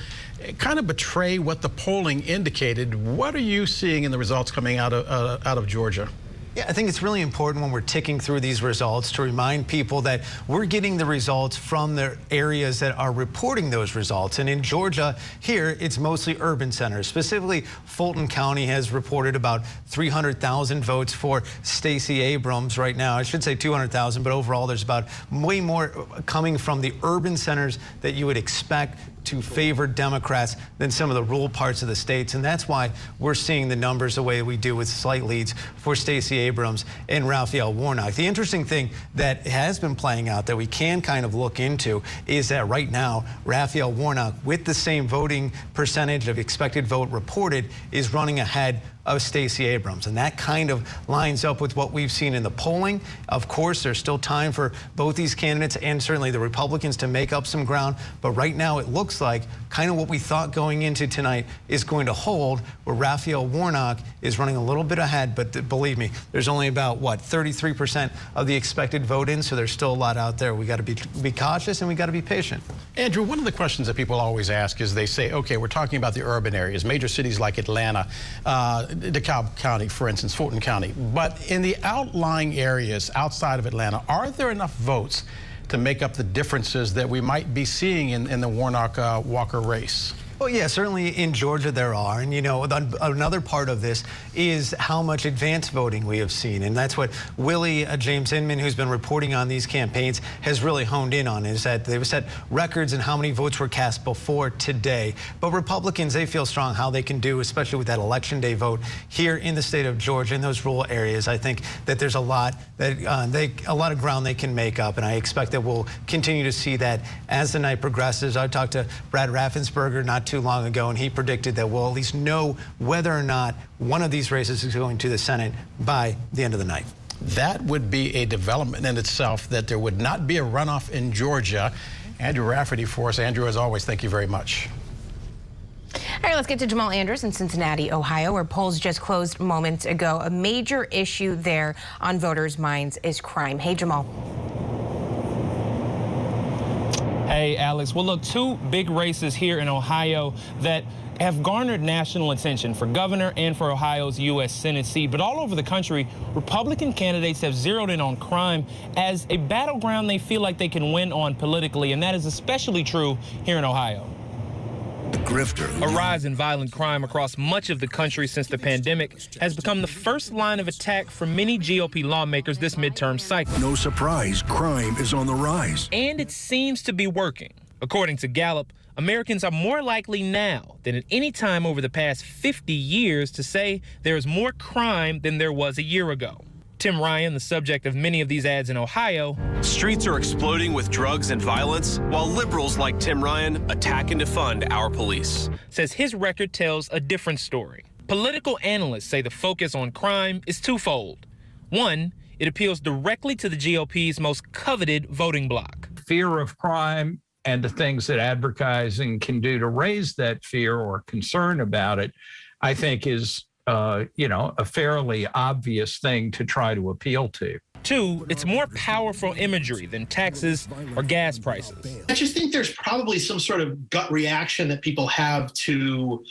kind of betray what the polling indicated. What are you seeing in the results coming out of Georgia? Yeah, I think it's really important when we're ticking through these results to remind people that we're getting the results from the areas that are reporting those results. And in Georgia, here, it's mostly urban centers. Specifically, Fulton County has reported about 300,000 votes for Stacey Abrams right now. I should say 200,000, but overall, there's about way more coming from the urban centers that you would expect to favor Democrats than some of the rural parts of the states. And that's why we're seeing the numbers the way we do, with slight leads for Stacey Abrams and Raphael Warnock. The interesting thing that has been playing out that we can kind of look into is that right now, Raphael Warnock, with the same voting percentage of expected vote reported, is running ahead of Stacey Abrams. And that kind of lines up with what we've seen in the polling. Of course, there's still time for both these candidates and certainly the Republicans to make up some ground. But right now, it looks like kind of what we thought going into tonight is going to hold, where Raphael Warnock is running a little bit ahead. But believe me, there's only about, 33% of the expected vote in. So there's still a lot out there. We got to be cautious, and we got to be patient. Andrew, one of the questions that people always ask is, they say, okay, we're talking about the urban areas, major cities like Atlanta, DeKalb County, for instance, Fulton County. But in the outlying areas outside of Atlanta, are there enough votes to make up the differences that we might be seeing in the Warnock-Walker race? Well, yeah, certainly in Georgia there are. And, another part of this is how much advance voting we have seen. And that's what Willie James Inman, who's been reporting on these campaigns, has really honed in on, is that they've set records in how many votes were cast before today. But Republicans, they feel strong how they can do, especially with that Election Day vote here in the state of Georgia, in those rural areas. I think that there's a lot of ground they can make up. And I expect that we'll continue to see that as the night progresses. I talked to Brad Raffensperger not too long ago, and he predicted that we'll at least know whether or not one of these races is going to the Senate by the end of the night. That would be a development in itself, that there would not be a runoff in Georgia. Andrew Rafferty for us. Andrew, as always, thank you very much. All right, let's get to Jamal Andrews in Cincinnati, Ohio, where polls just closed moments ago. A major issue there on voters' minds is crime. Hey, Jamal. Hey, Alex. Well, look, two big races here in Ohio that have garnered national attention for governor and for Ohio's U.S. Senate seat. But all over the country, Republican candidates have zeroed in on crime as a battleground they feel like they can win on politically. And that is especially true here in Ohio. The grifter. A rise in violent crime across much of the country since the pandemic has become the first line of attack for many GOP lawmakers this midterm cycle. No surprise, crime is on the rise. And it seems to be working. According to Gallup, Americans are more likely now than at any time over the past 50 years to say there is more crime than there was a year ago. Tim Ryan, the subject of many of these ads in Ohio. Streets are exploding with drugs and violence, while liberals like Tim Ryan attack and defund our police. Says his record tells a different story. Political analysts say the focus on crime is twofold. One, it appeals directly to the GOP's most coveted voting bloc. Fear of crime and the things that advertising can do to raise that fear or concern about it, I think is, a fairly obvious thing to try to appeal to. Two, it's more powerful imagery than taxes or gas prices. I just think there's probably some sort of gut reaction that people have to,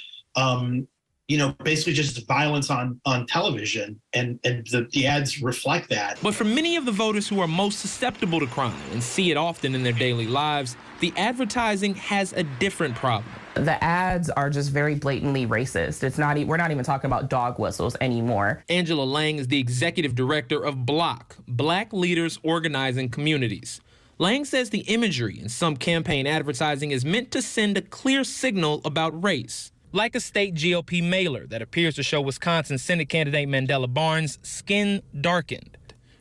basically just violence on television, and the ads reflect that. But for many of the voters who are most susceptible to crime and see it often in their daily lives, the advertising has a different problem. The ads are just very blatantly racist. We're not even talking about dog whistles anymore. Angela Lang is the executive director of BLOC, Black Leaders Organizing Communities. Lang says the imagery in some campaign advertising is meant to send a clear signal about race. Like a state GOP mailer that appears to show Wisconsin Senate candidate Mandela Barnes' skin darkened.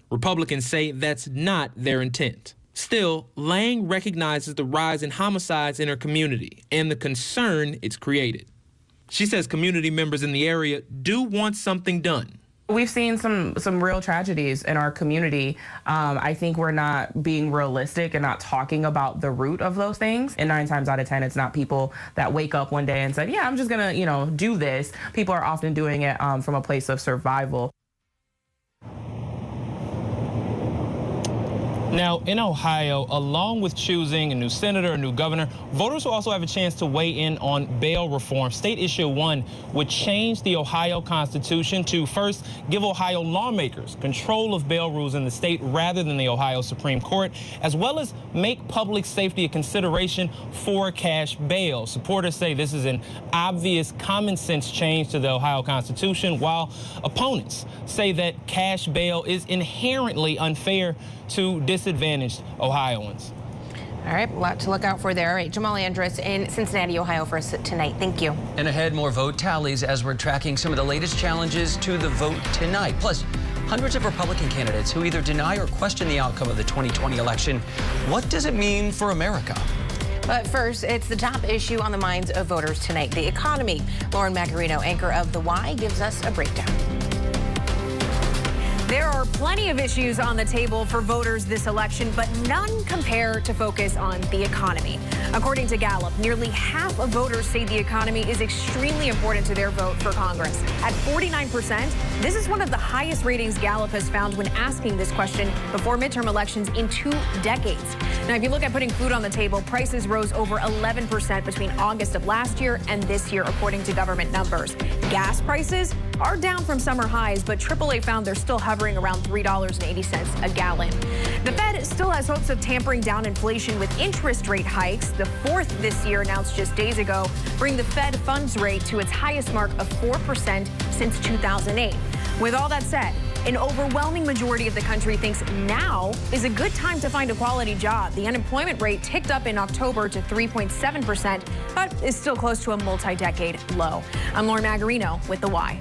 Republicans say that's not their intent. Still, Lang recognizes the rise in homicides in her community and the concern it's created. She says community members in the area do want something done. We've seen some real tragedies in our community. I think we're not being realistic and not talking about the root of those things. And 9 times out of 10, it's not people that wake up one day and said, yeah, I'm just gonna, do this. People are often doing it from a place of survival. Now, in Ohio, along with choosing a new senator, a new governor, voters will also have a chance to weigh in on bail reform. State Issue 1 would change the Ohio Constitution to first give Ohio lawmakers control of bail rules in the state rather than the Ohio Supreme Court, as well as make public safety a consideration for cash bail. Supporters say this is an obvious common sense change to the Ohio Constitution, while opponents say that cash bail is inherently unfair to disadvantaged Ohioans. All right, a lot to look out for there. All right, Jamal Andrus in Cincinnati, Ohio for us tonight. Thank you. And ahead, more vote tallies as we're tracking some of the latest challenges to the vote tonight. Plus, hundreds of Republican candidates who either deny or question the outcome of the 2020 election. What does it mean for America? But first, it's the top issue on the minds of voters tonight, the economy. Lauren Magarino, anchor of The Why, gives us a breakdown. There are plenty of issues on the table for voters this election, but none compare to focus on the economy. According to Gallup, nearly half of voters say the economy is extremely important to their vote for Congress. At 49%, this is one of the highest ratings Gallup has found when asking this question before midterm elections in 2 decades. Now, if you look at putting food on the table, prices rose over 11% between August of last year and this year, according to government numbers. Gas prices are down from summer highs, but AAA found they're still hovering around $3.80 a gallon. The Fed still has hopes of tampering down inflation with interest rate hikes. The 4th this year, announced just days ago, bring the Fed funds rate to its highest mark of 4% since 2008. With all that said, an overwhelming majority of the country thinks now is a good time to find a quality job. The unemployment rate ticked up in October to 3.7%, but is still close to a multi-decade low. I'm Lauren Magarino with The Why.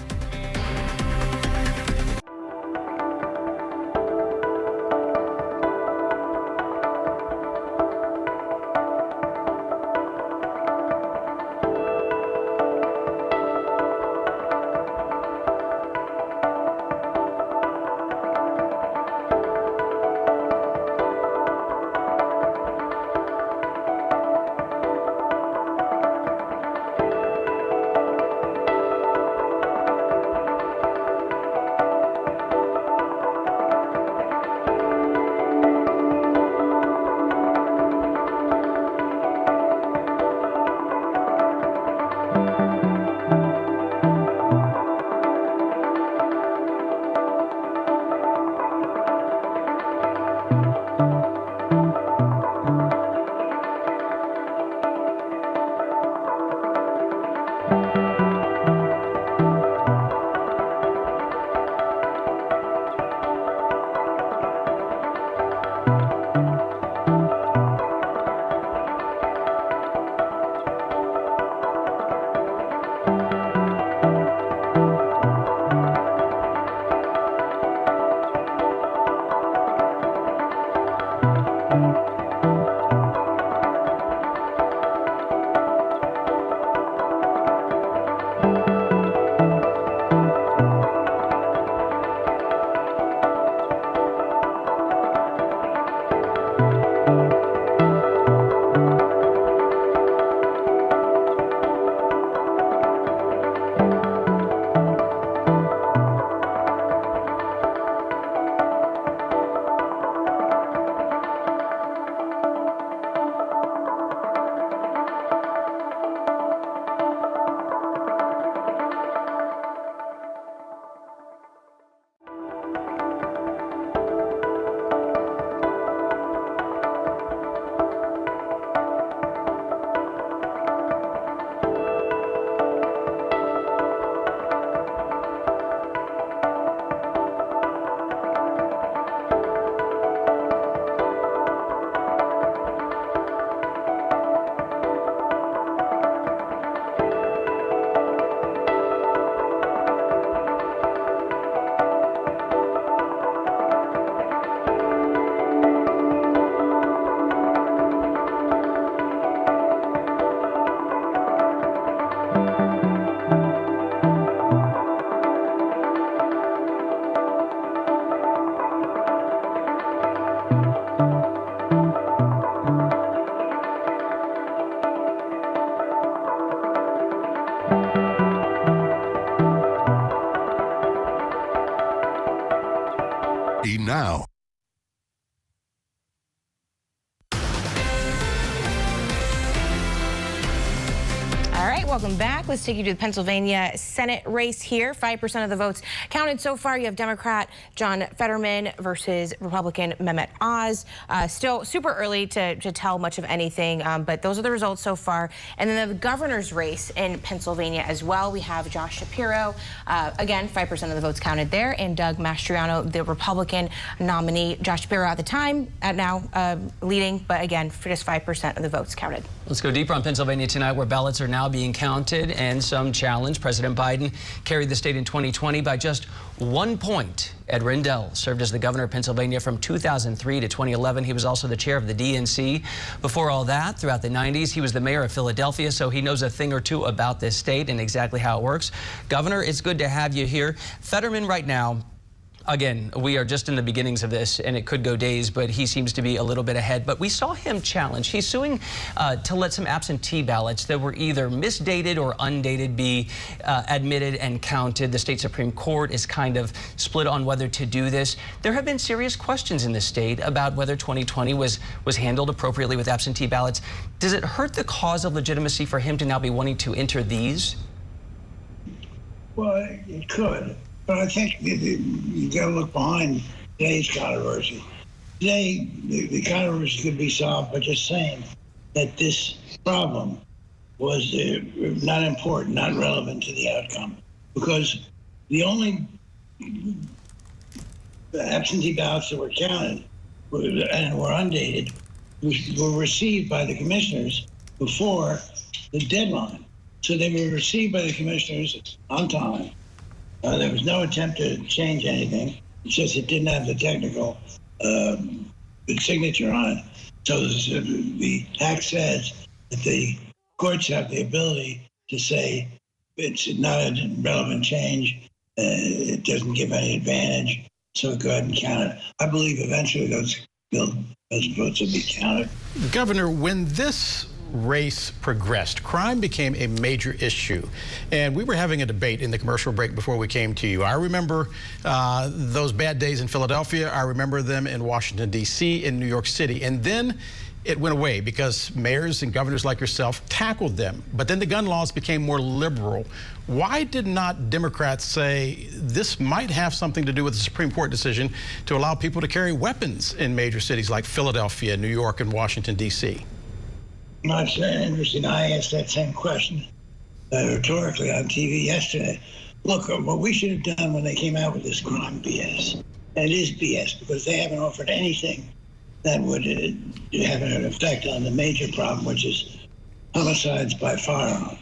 Welcome back. Let's take you to the Pennsylvania Senate race here. 5% of the votes counted so far. You have Democrat John Fetterman versus Republican Mehmet Oz. Still super early to tell much of anything, but those are the results so far. And then the governor's race in Pennsylvania as well. We have Josh Shapiro. Again, 5% of the votes counted there. And Doug Mastriano, the Republican nominee. Josh Shapiro at the time, now leading, but again, for just 5% of the votes counted. Let's go deeper on Pennsylvania tonight, where ballots are now being counted and some challenge. President Biden carried the state in 2020 by just 1 point. Ed Rendell served as the governor of Pennsylvania from 2003 to 2011. He was also the chair of the DNC. Before all that, throughout the 90s, he was the mayor of Philadelphia, so he knows a thing or two about this state and exactly how it works. Governor, it's good to have you here. Fetterman right now, again, we are just in the beginnings of this, and it could go days, but he seems to be a little bit ahead. But we saw him challenge. He's suing to let some absentee ballots that were either misdated or undated be admitted and counted. The state Supreme Court is kind of split on whether to do this. There have been serious questions in the state about whether 2020 was handled appropriately with absentee ballots. Does it hurt the cause of legitimacy for him to now be wanting to enter these? Well, it could. But I think you got to look behind today's controversy. Today, the controversy could be solved by just saying that this problem was not important, not relevant to the outcome, because the only absentee ballots that were counted and were undated were received by the commissioners before the deadline. So they were received by the commissioners on time. There was no attempt to change anything. It's just it didn't have the technical signature on it. So the act says that the courts have the ability to say it's not a relevant change, it doesn't give any advantage, so go ahead and count it. I believe eventually those votes will be counted. Governor, when this race progressed, crime became a major issue, and we were having a debate in the commercial break before we came to you. I remember those bad days in Philadelphia. I remember them in Washington, D.C., in New York City, and then it went away because mayors and governors like yourself tackled them. But then the gun laws became more liberal. Why did not Democrats say this might have something to do with the Supreme Court decision to allow people to carry weapons in major cities like Philadelphia, New York, and Washington, D.C.? Much interesting. I asked that same question rhetorically on TV yesterday. Look, what we should have done when they came out with this crime BS, and it is BS because they haven't offered anything that would have an effect on the major problem, which is homicides by firearm.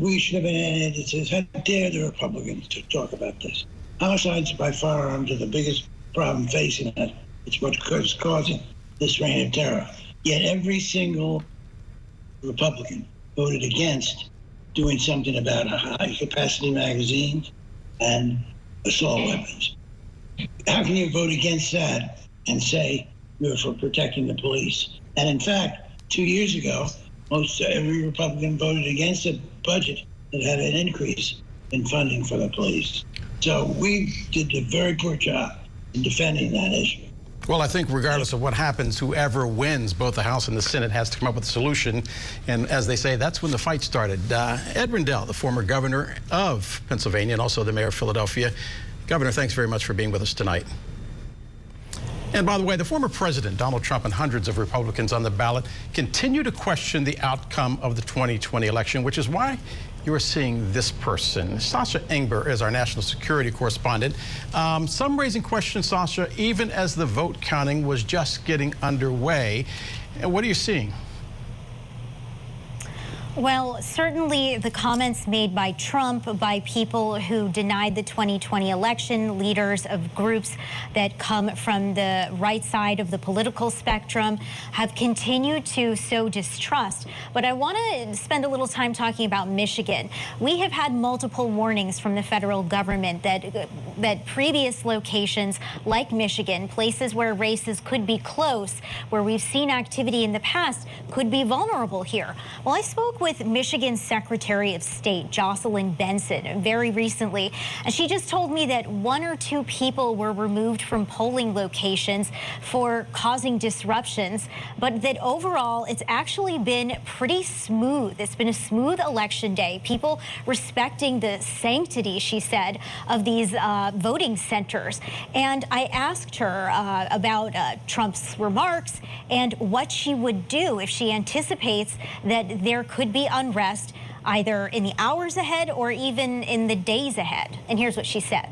We should have been in it that says, how dare the Republicans to talk about this? Homicides by firearms are the biggest problem facing us. It's what is causing this reign of terror. Yet every single Republican voted against doing something about high-capacity magazines and assault weapons. How can you vote against that and say you're for protecting the police? And in fact, 2 years ago, most every Republican voted against a budget that had an increase in funding for the police. So we did a very poor job in defending that issue. Well, I think regardless of what happens, whoever wins both the House and the Senate has to come up with a solution. And as they say, that's when the fight started. Ed Rendell, the former governor of Pennsylvania and also the mayor of Philadelphia. Governor, thanks very much for being with us tonight. And by the way, the former president, Donald Trump, and hundreds of Republicans on the ballot continue to question the outcome of the 2020 election, which is why you are seeing this person. Sasha Engber is our national security correspondent. Some raising questions, Sasha, even as the vote counting was just getting underway. What are you seeing? Well, certainly the comments made by Trump, by people who denied the 2020 election, leaders of groups that come from the right side of the political spectrum, have continued to sow distrust. But I want to spend a little time talking about Michigan. We have had multiple warnings from the federal government that previous locations like Michigan, places where races could be close, where we've seen activity in the past, could be vulnerable here. Well, I spoke spoke with Michigan Secretary of State Jocelyn Benson very recently, and she just told me that 1 or 2 people were removed from polling locations for causing disruptions, but that overall it's actually been pretty smooth. It's been a smooth election day. People respecting the sanctity, she said, of these voting centers. And I asked her about Trump's remarks and what she would do if she anticipates that there could be unrest either in the hours ahead or even in the days ahead. And here's what she said.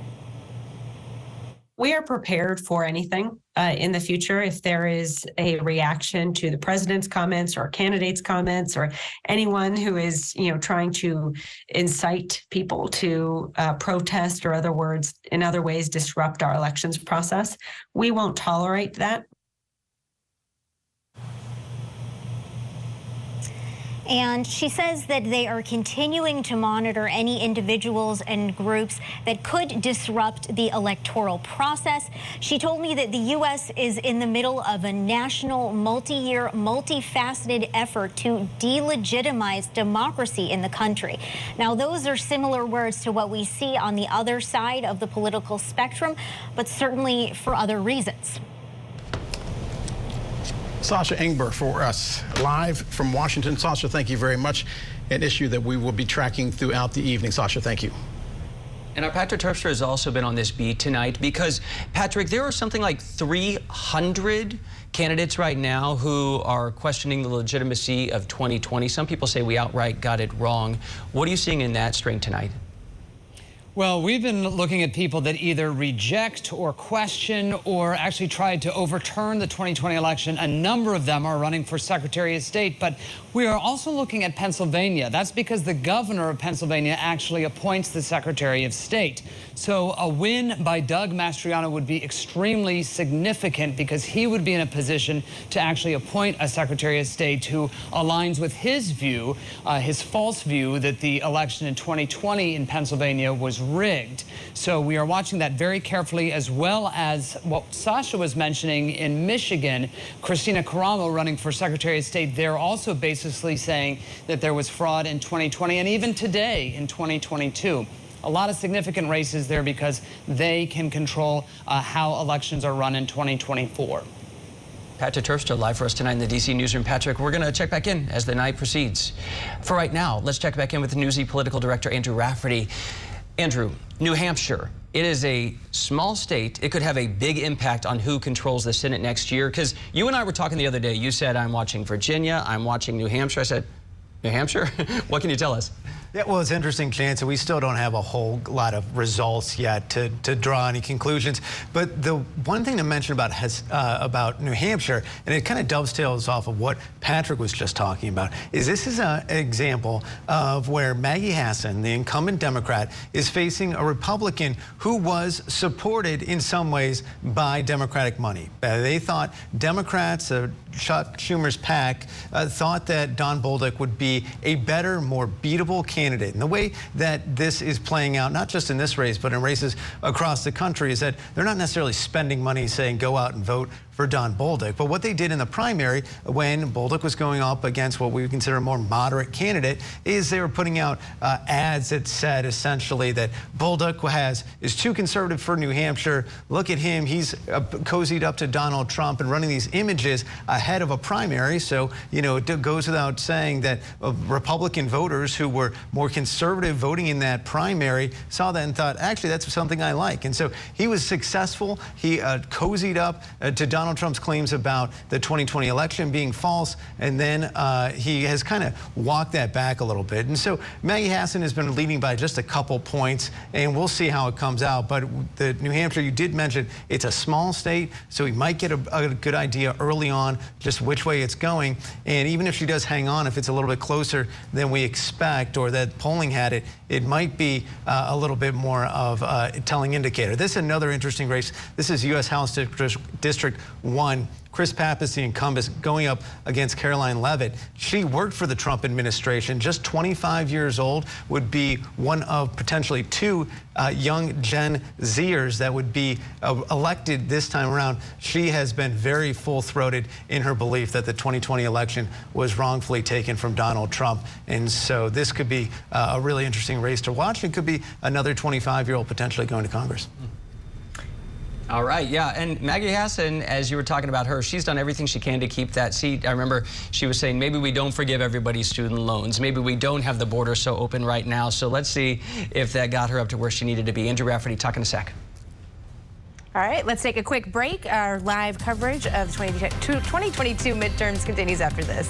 We are prepared for anything in the future. If there is a reaction to the president's comments or candidates' comments or anyone who is, trying to incite people to protest or in other ways disrupt our elections process, we won't tolerate that. And she says that they are continuing to monitor any individuals and groups that could disrupt the electoral process. She told me that the U.S. is in the middle of a national, multi-year, multifaceted effort to delegitimize democracy in the country. Now, those are similar words to what we see on the other side of the political spectrum, but certainly for other reasons. Sasha Engber for us, live from Washington. Sasha, thank you very much. An issue that we will be tracking throughout the evening. Sasha, thank you. And our Patrick Terpstra has also been on this beat tonight because, Patrick, there are something like 300 candidates right now who are questioning the legitimacy of 2020. Some people say we outright got it wrong. What are you seeing in that string tonight? Well, we've been looking at people that either reject or question or actually tried to overturn the 2020 election. A number of them are running for Secretary of State, but we are also looking at Pennsylvania. That's because the governor of Pennsylvania actually appoints the Secretary of State. So a win by Doug Mastriano would be extremely significant because he would be in a position to actually appoint a Secretary of State who aligns with his view, his false view that the election in 2020 in Pennsylvania was rigged. So we are watching that very carefully, as well as what Sasha was mentioning in Michigan, Christina Caramo running for Secretary of State. They're also basically saying that there was fraud in 2020 and even today in 2022. A lot of significant races there because they can control how elections are run in 2024. Patrick Terpstra live for us tonight in the D.C. newsroom. Patrick, we're going to check back in as the night proceeds. For right now, let's check back in with Newsy political director Andrew Rafferty. Andrew, New Hampshire, it is a small state. It could have a big impact on who controls the Senate next year. Because you and I were talking the other day. You said, I'm watching Virginia, I'm watching New Hampshire. I said, New Hampshire? What can you tell us? Yeah, well, it's interesting, Chance, we still don't have a whole lot of results yet to draw any conclusions. But the one thing to mention about New Hampshire, and it kind of dovetails off of what Patrick was just talking about, is this is an example of where Maggie Hassan, the incumbent Democrat, is facing a Republican who was supported in some ways by Democratic money. They thought Democrats, Chuck Schumer's PAC, thought that Don Bolduc would be a better, more beatable candidate. And the way that this is playing out, not just in this race, but in races across the country, is that they're not necessarily spending money saying go out and vote for Don Bolduc. But what they did in the primary when Bolduc was going up against what we would consider a more moderate candidate is they were putting out ads that said essentially that Bolduc is too conservative for New Hampshire. Look at him. He's cozied up to Donald Trump and running these images ahead of a primary. So, it goes without saying that Republican voters who were more conservative voting in that primary saw that and thought, actually, that's something I like. And so he was successful. He cozied up to Donald Trump's claims about the 2020 election being false, and then he has kind of walked that back a little bit. And so Maggie Hassan has been leading by just a couple points, and we'll see how it comes out. But the New Hampshire, you did mention, it's a small state, so we might get a good idea early on just which way it's going. And even if she does hang on, if it's a little bit closer than we expect or that polling had it, it might be a little bit more of a telling indicator. This is another interesting race. This is U.S. House District One, Chris Pappas, the incumbent, going up against Caroline Leavitt. She worked for the Trump administration, just 25 years old, would be one of potentially two young Gen Zers that would be elected this time around. She has been very full-throated in her belief that the 2020 election was wrongfully taken from Donald Trump. And so this could be a really interesting race to watch. It could be another 25-year-old potentially going to Congress. All right, yeah, and Maggie Hassan, as you were talking about her, she's done everything she can to keep that seat. I remember she was saying maybe we don't forgive everybody's student loans. Maybe we don't have the border so open right now. So let's see if that got her up to where she needed to be. Andrew Rafferty, talk in a sec. All right, let's take a quick break. Our live coverage of 2022 midterms continues after this.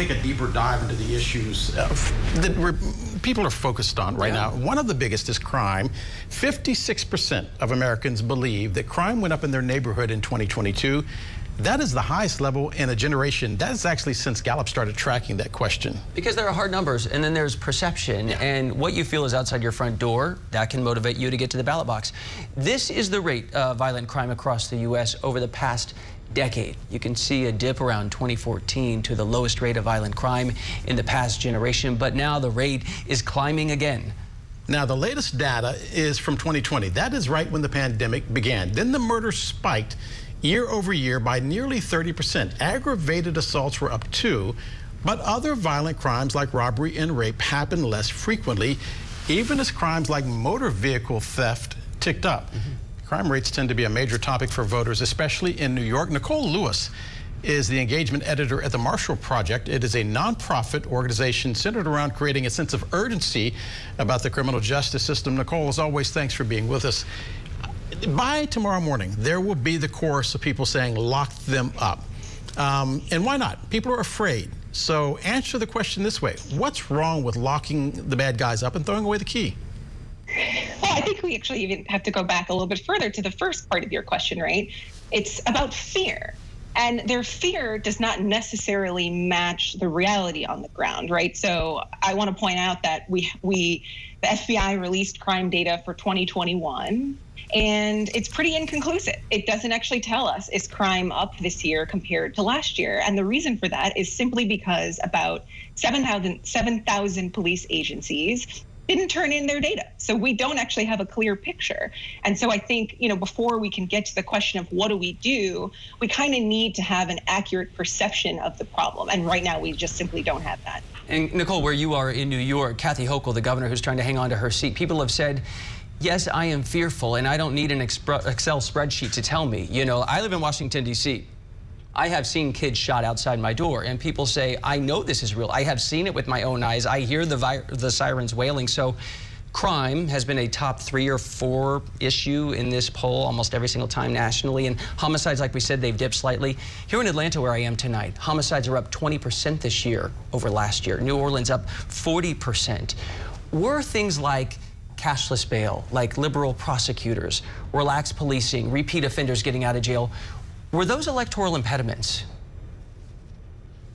take a deeper dive into the issues that people are focused on right now. One of the biggest is crime. 56% of Americans believe that crime went up in their neighborhood in 2022. That is the highest level in a generation. That's actually since Gallup started tracking that question. Because there are hard numbers, and then there's perception, and what you feel is outside your front door, that can motivate you to get to the ballot box. This is the rate of violent crime across the U.S. over the past decade. You can see a dip around 2014 to the lowest rate of violent crime in the past generation, but now the rate is climbing again. Now, the latest data is from 2020. That is right when the pandemic began. Then the murders spiked year over year by nearly 30%. Aggravated assaults were up too, but other violent crimes like robbery and rape happen less frequently, even as crimes like motor vehicle theft ticked up. Crime rates tend to be a major topic for voters, especially in New York. Nicole Lewis is the engagement editor at the Marshall Project. It is a nonprofit organization centered around creating a sense of urgency about the criminal justice system. Nicole, as always, thanks for being with us. By tomorrow morning, there will be the chorus of people saying, lock them up. And why not? People are afraid. So answer the question this way. What's wrong with locking the bad guys up and throwing away the key? Well, I think we actually even have to go back a little bit further to the first part of your question, right? It's about fear. And their fear does not necessarily match the reality on the ground, right? So I want to point out that the FBI released crime data for 2021, and it's pretty inconclusive. It doesn't actually tell us is crime up this year compared to last year. And the reason for that is simply because about 7,000 police agencies didn't turn in their data. So we don't actually have a clear picture. And so I think, before we can get to the question of what do, we kind of need to have an accurate perception of the problem. And right now we just simply don't have that. And Nicole, where you are in New York, Kathy Hochul, the governor who's trying to hang on to her seat, people have said, yes, I am fearful and I don't need an Excel spreadsheet to tell me. I live in Washington, D.C. I have seen kids shot outside my door, and people say, I know this is real. I have seen it with my own eyes. I hear the sirens wailing. So crime has been a top 3 or 4 issue in this poll almost every single time nationally. And homicides, like we said, they've dipped slightly. Here in Atlanta, where I am tonight, homicides are up 20% this year over last year. New Orleans up 40%. Were things like cashless bail, like liberal prosecutors, relaxed policing, repeat offenders getting out of jail, were those electoral impediments?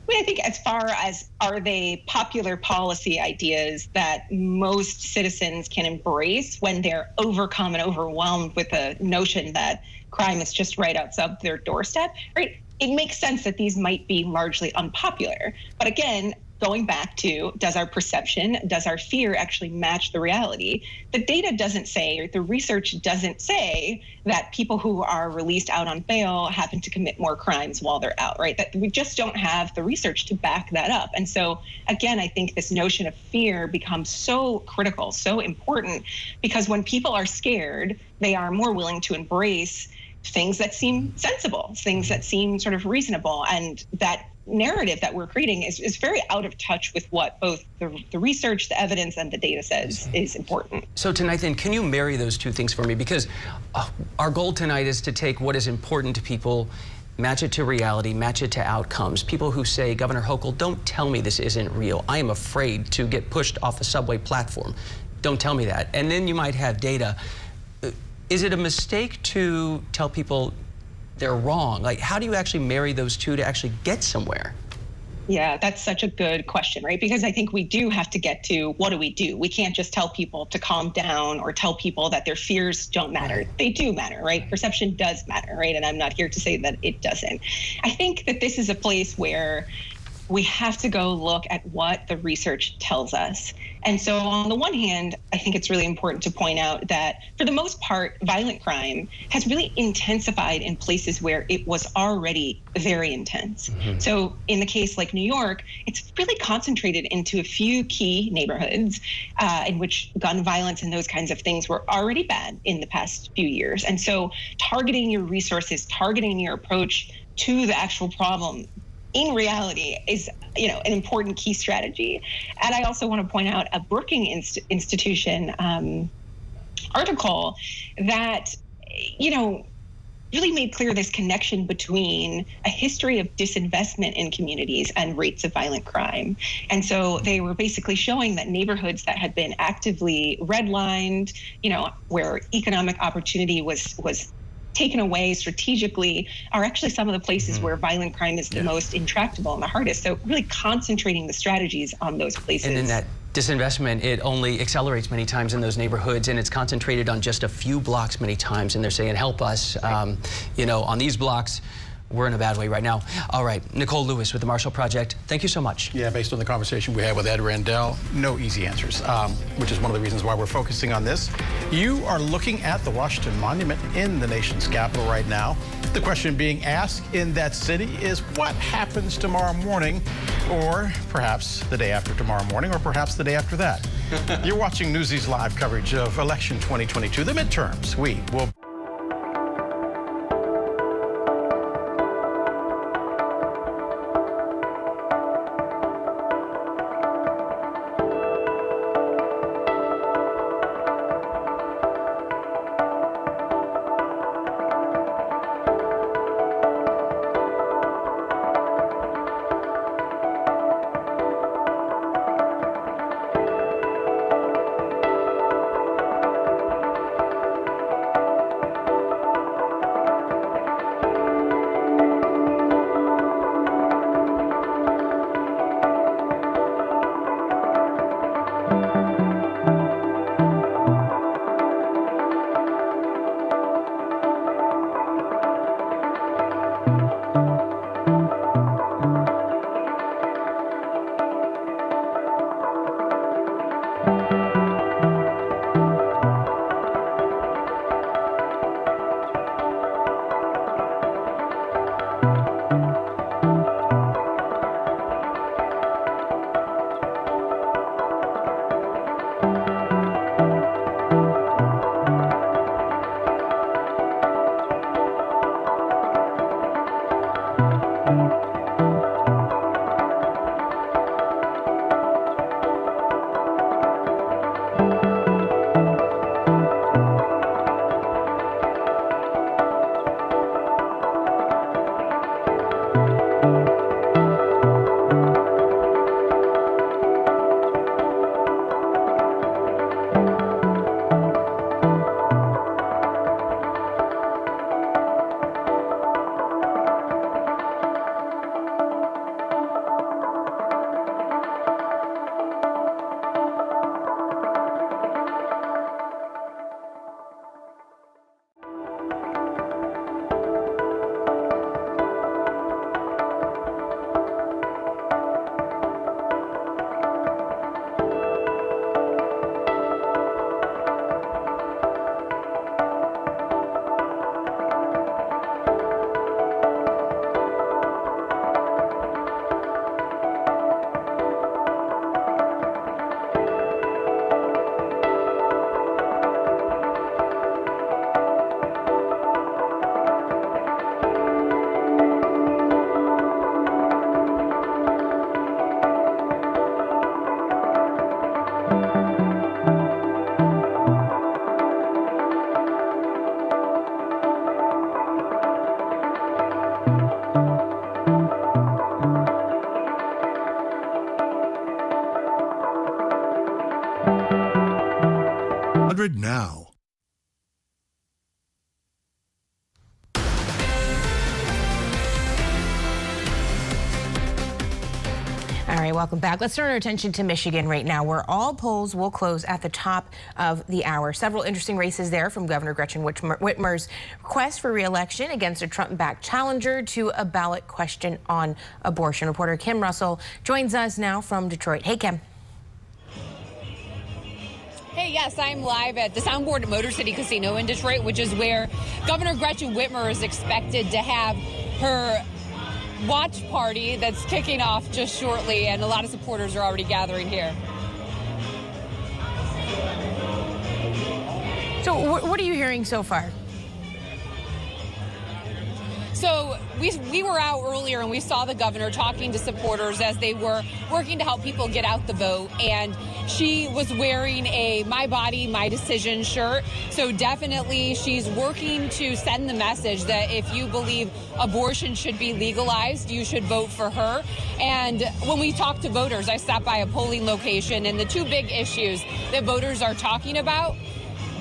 I think as far as are they popular policy ideas that most citizens can embrace when they're overcome and overwhelmed with the notion that crime is just right outside their doorstep, right? It makes sense that these might be largely unpopular. But again, going back to, does our perception, does our fear actually match the reality? The data doesn't say, or the research doesn't say that people who are released out on bail happen to commit more crimes while they're out, right? That we just don't have the research to back that up. And so, again, I think this notion of fear becomes so critical, so important, because when people are scared, they are more willing to embrace things that seem sensible, things that seem sort of reasonable. And that narrative that we're creating is very out of touch with what both the research, the evidence, and the data says is important. So tonight then, can you marry those two things for me? Because our goal tonight is to take what is important to people, match it to reality, match it to outcomes. People who say, Governor Hochul, don't tell me this isn't real. I am afraid to get pushed off a subway platform. Don't tell me that. And then you might have data. Is it a mistake to tell people they're wrong? Like, how do you actually marry those two to actually get somewhere? Yeah, that's such a good question, right? Because I think we do have to get to what do? We can't just tell people to calm down or tell people that their fears don't matter. They do matter, right? Perception does matter, right? And I'm not here to say that it doesn't. I think that this is a place where we have to go look at what the research tells us. And so on the one hand, I think it's really important to point out that for the most part, violent crime has really intensified in places where it was already very intense. So in the case like New York, it's really concentrated into a few key neighborhoods in which gun violence and those kinds of things were already bad in the past few years. And so targeting your resources, targeting your approach to the actual problem in reality is, an important key strategy. And I also want to point out a Brookings Institution article that, really made clear this connection between a history of disinvestment in communities and rates of violent crime. And so they were basically showing that neighborhoods that had been actively redlined, where economic opportunity was taken away strategically, are actually some of the places where violent crime is the most intractable and the hardest. So really concentrating the strategies on those places. And in that disinvestment, it only accelerates many times in those neighborhoods, and it's concentrated on just a few blocks many times. And they're saying, help us, on these blocks, we're in a bad way right now. All right, Nicole Lewis with the Marshall Project, thank you so much. Yeah, based on the conversation we had with Ed Randell, no easy answers, which is one of the reasons why we're focusing on this. You are looking at the Washington Monument in the nation's capital right now. The question being asked in that city is what happens tomorrow morning, or perhaps the day after tomorrow morning, or perhaps the day after that. You're watching Newsy's live coverage of election 2022, the midterms. We will... now. All right, welcome back. Let's turn our attention to Michigan right now, where all polls will close at the top of the hour. Several interesting races there, from Governor Gretchen Whitmer's request for re-election against a Trump-backed challenger to a ballot question on abortion. Reporter Kim Russell joins us now from Detroit. Hey, Kim. Hey, yes, I'm live at the Soundboard at Motor City Casino in Detroit, which is where Governor Gretchen Whitmer is expected to have her watch party that's kicking off just shortly, and a lot of supporters are already gathering here. So what are you hearing so far? So we were out earlier and we saw the governor talking to supporters as they were working to help people get out the vote, and she was wearing a My Body, My Decision shirt. So definitely she's working to send the message that if you believe abortion should be legalized, you should vote for her. And when we talk to voters, I stopped by a polling location, and the two big issues that voters are talking about: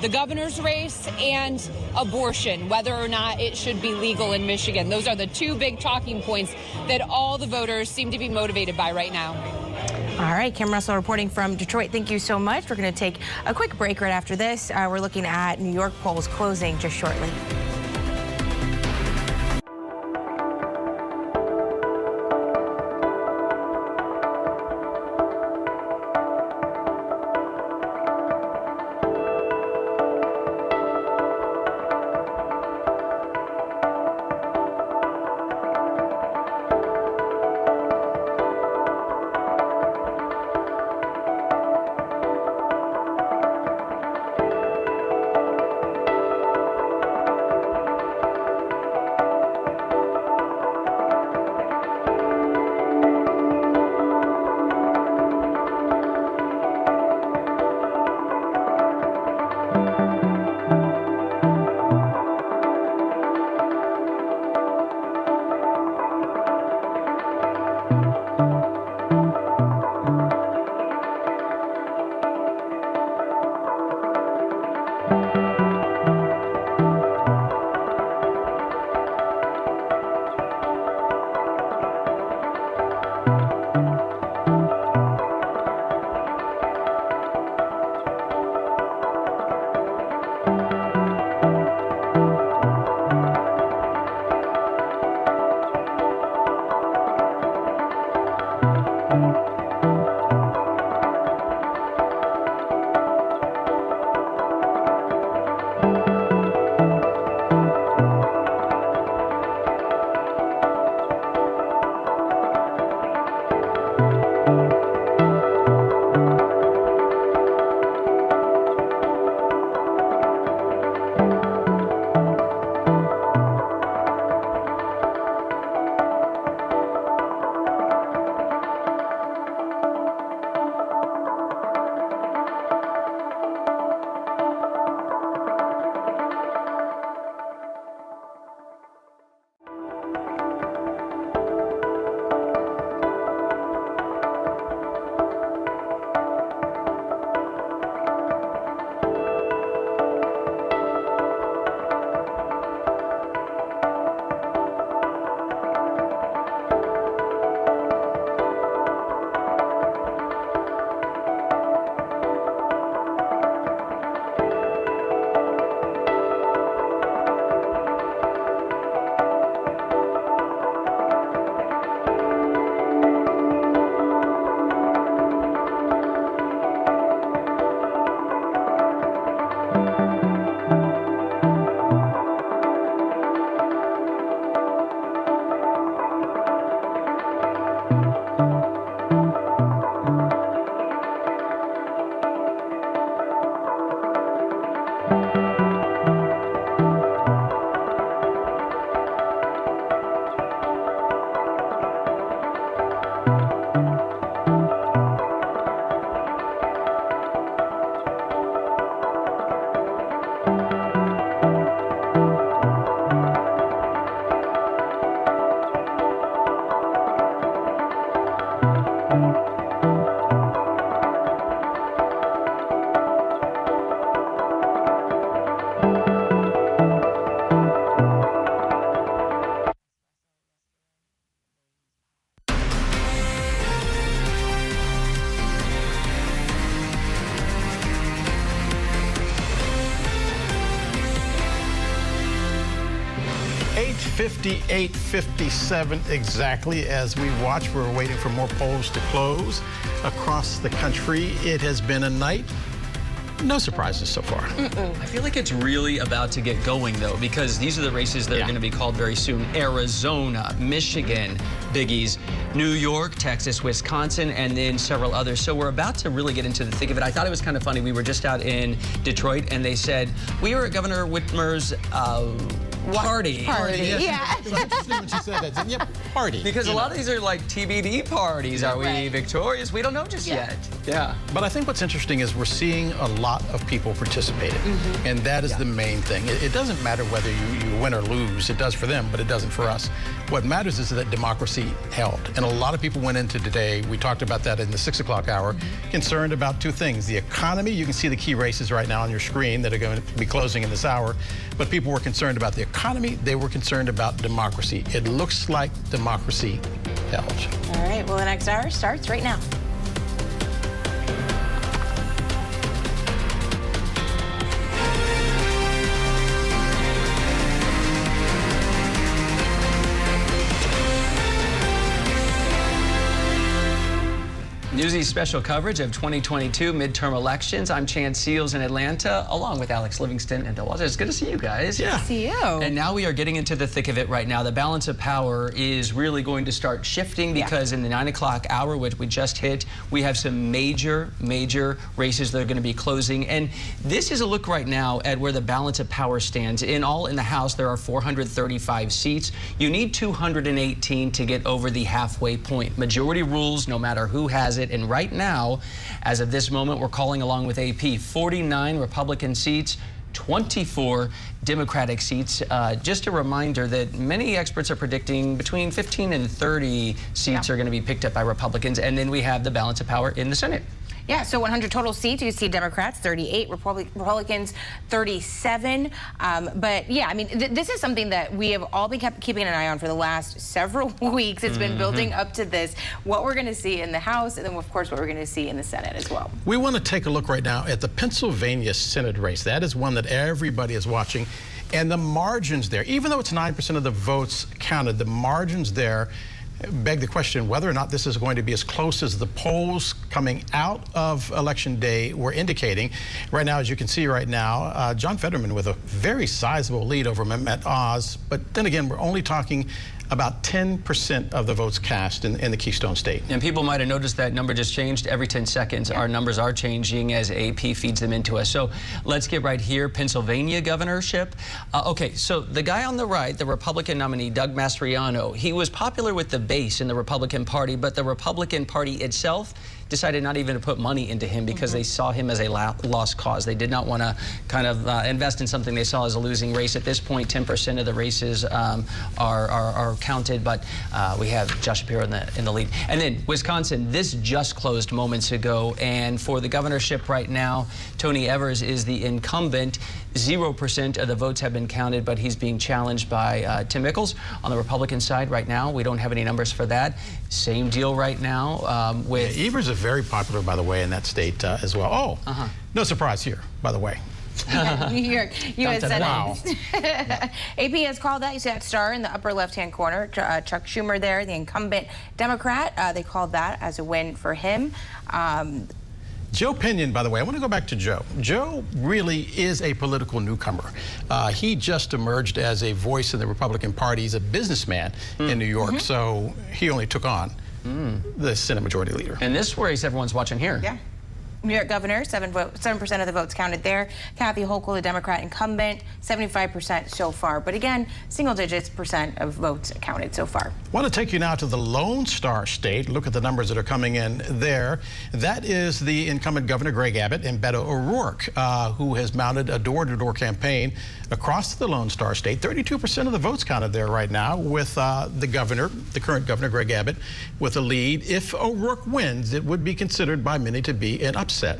the governor's race and abortion, whether or not it should be legal in Michigan. Those are the two big talking points that all the voters seem to be motivated by right now. All right, Kim Russell reporting from Detroit. Thank you so much. We're going to take a quick break right after this. We're looking at New York polls closing just shortly. 58-57 exactly as we watch. We're waiting for more polls to close across the country. It has been a night. No surprises so far. I feel like it's really about to get going, though, because these are the races that are going to be called very soon. Arizona, Michigan, biggies, New York, Texas, Wisconsin, and then several others. So we're about to really get into the thick of it. I thought it was kind of funny. We were just out in Detroit, and they said, we were at Governor Whitmer's party. Yes. Yeah. It was interesting when she said that. Yep, party. Because a lot of these are like TBD parties. Are we victorious? We don't know just yet. Yeah. But I think what's interesting is we're seeing a lot of people participating, and that is the main thing. It doesn't matter whether you win or lose. It does for them, but it doesn't for us. What matters is that democracy held. And a lot of people went into today, we talked about that in the 6 o'clock hour, concerned about two things. The economy, you can see the key races right now on your screen that are going to be closing in this hour, but people were concerned about the economy. They were concerned about democracy. It looks like democracy held. All right, well, the next hour starts right now. Newsy's special coverage of 2022 midterm elections. I'm Chance Seals in Atlanta, along with Alex Livingston and DeWalter. It's good to see you guys. Good to see you. And now we are getting into the thick of it right now. The balance of power is really going to start shifting because in the 9 o'clock hour, which we just hit, we have some major races that are going to be closing. And this is a look right now at where the balance of power stands. In the House, there are 435 seats. You need 218 to get over the halfway point. Majority rules, no matter who has it. And right now, as of this moment, we're calling along with AP 49 Republican seats, 24 Democratic seats. Just a reminder that many experts are predicting between 15 and 30 seats are going to be picked up by Republicans. And then we have the balance of power in the Senate. Yeah, so 100 total seats. You see Democrats 38, Republicans 37. But yeah, I mean, this is something that we have all been keeping an eye on for the last several weeks. It's been building up to this, what we're going to see in the House, and then of course what we're going to see in the Senate as well. We want to take a look right now at the Pennsylvania Senate race. That is one that everybody is watching. And the margins there, even though it's 9% of the votes counted, the margins there beg the question whether or not this is going to be as close as the polls coming out of Election Day were indicating. Right now, as you can see right now, John Fetterman with a very sizable lead over Mehmet Oz. But then again, we're only talking about 10% of the votes cast in the Keystone State. And people might have noticed that number just changed every 10 seconds. Our numbers are changing as AP feeds them into us. So let's get right here, Pennsylvania governorship. Okay, so the guy on the right, the Republican nominee, Doug Mastriano, he was popular with the base in the Republican Party, but the Republican Party itself decided not even to put money into him because they saw him as a lost cause. They did not want to kind of invest in something they saw as a losing race. At this point, 10% of the races are counted, but we have Josh Shapiro in the lead. And then Wisconsin, this just closed moments ago, and for the governorship right now, Tony Evers is the incumbent. 0% of the votes have been counted, but he's being challenged by Tim Michels on the Republican side right now. We don't have any numbers for that. Same deal right now with... Yeah, Evers is very popular, by the way, in that state as well. Oh, no surprise here, by the way. New York, U.S. Senate. Wow. AP has called that. You see that star in the upper left-hand corner. Chuck Schumer there, the incumbent Democrat. They called that as a win for him. Joe Pinion, by the way, I want to go back to Joe. Joe really is a political newcomer. He just emerged as a voice in the Republican Party. He's a businessman in New York, so he only took on the Senate Majority Leader. And this race everyone's watching here. Yeah. New York governor, 7% of the votes counted there. Kathy Hochul, the Democrat incumbent, 75% so far. But again, single digits % of votes counted so far. I want to take you now to the Lone Star State. Look at the numbers that are coming in there. That is the incumbent Governor Greg Abbott and Beto O'Rourke, who has mounted a door-to-door campaign across the Lone Star State. 32% of the votes counted there right now, with the current governor, Greg Abbott, with a lead. If O'Rourke wins, it would be considered by many to be an upset. set.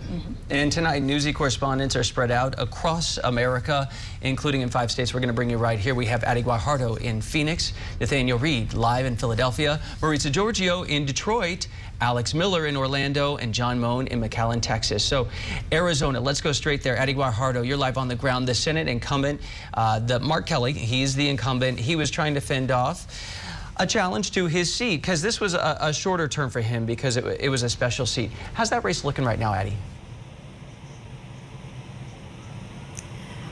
And tonight, Newsy correspondents are spread out across America, including in 5 states. We're going to bring you right here. We have Addie Guajardo in Phoenix, Nathaniel Reed live in Philadelphia, Maritza Giorgio in Detroit, Alex Miller in Orlando, and John Moan in McAllen, Texas. So Arizona, let's go straight there. Addie Guajardo, you're live on the ground. The Senate incumbent, Mark Kelly, he's the incumbent. He was trying to fend off a challenge to his seat because this was a shorter term for him because it was a special seat. How's that race looking right now, Addie?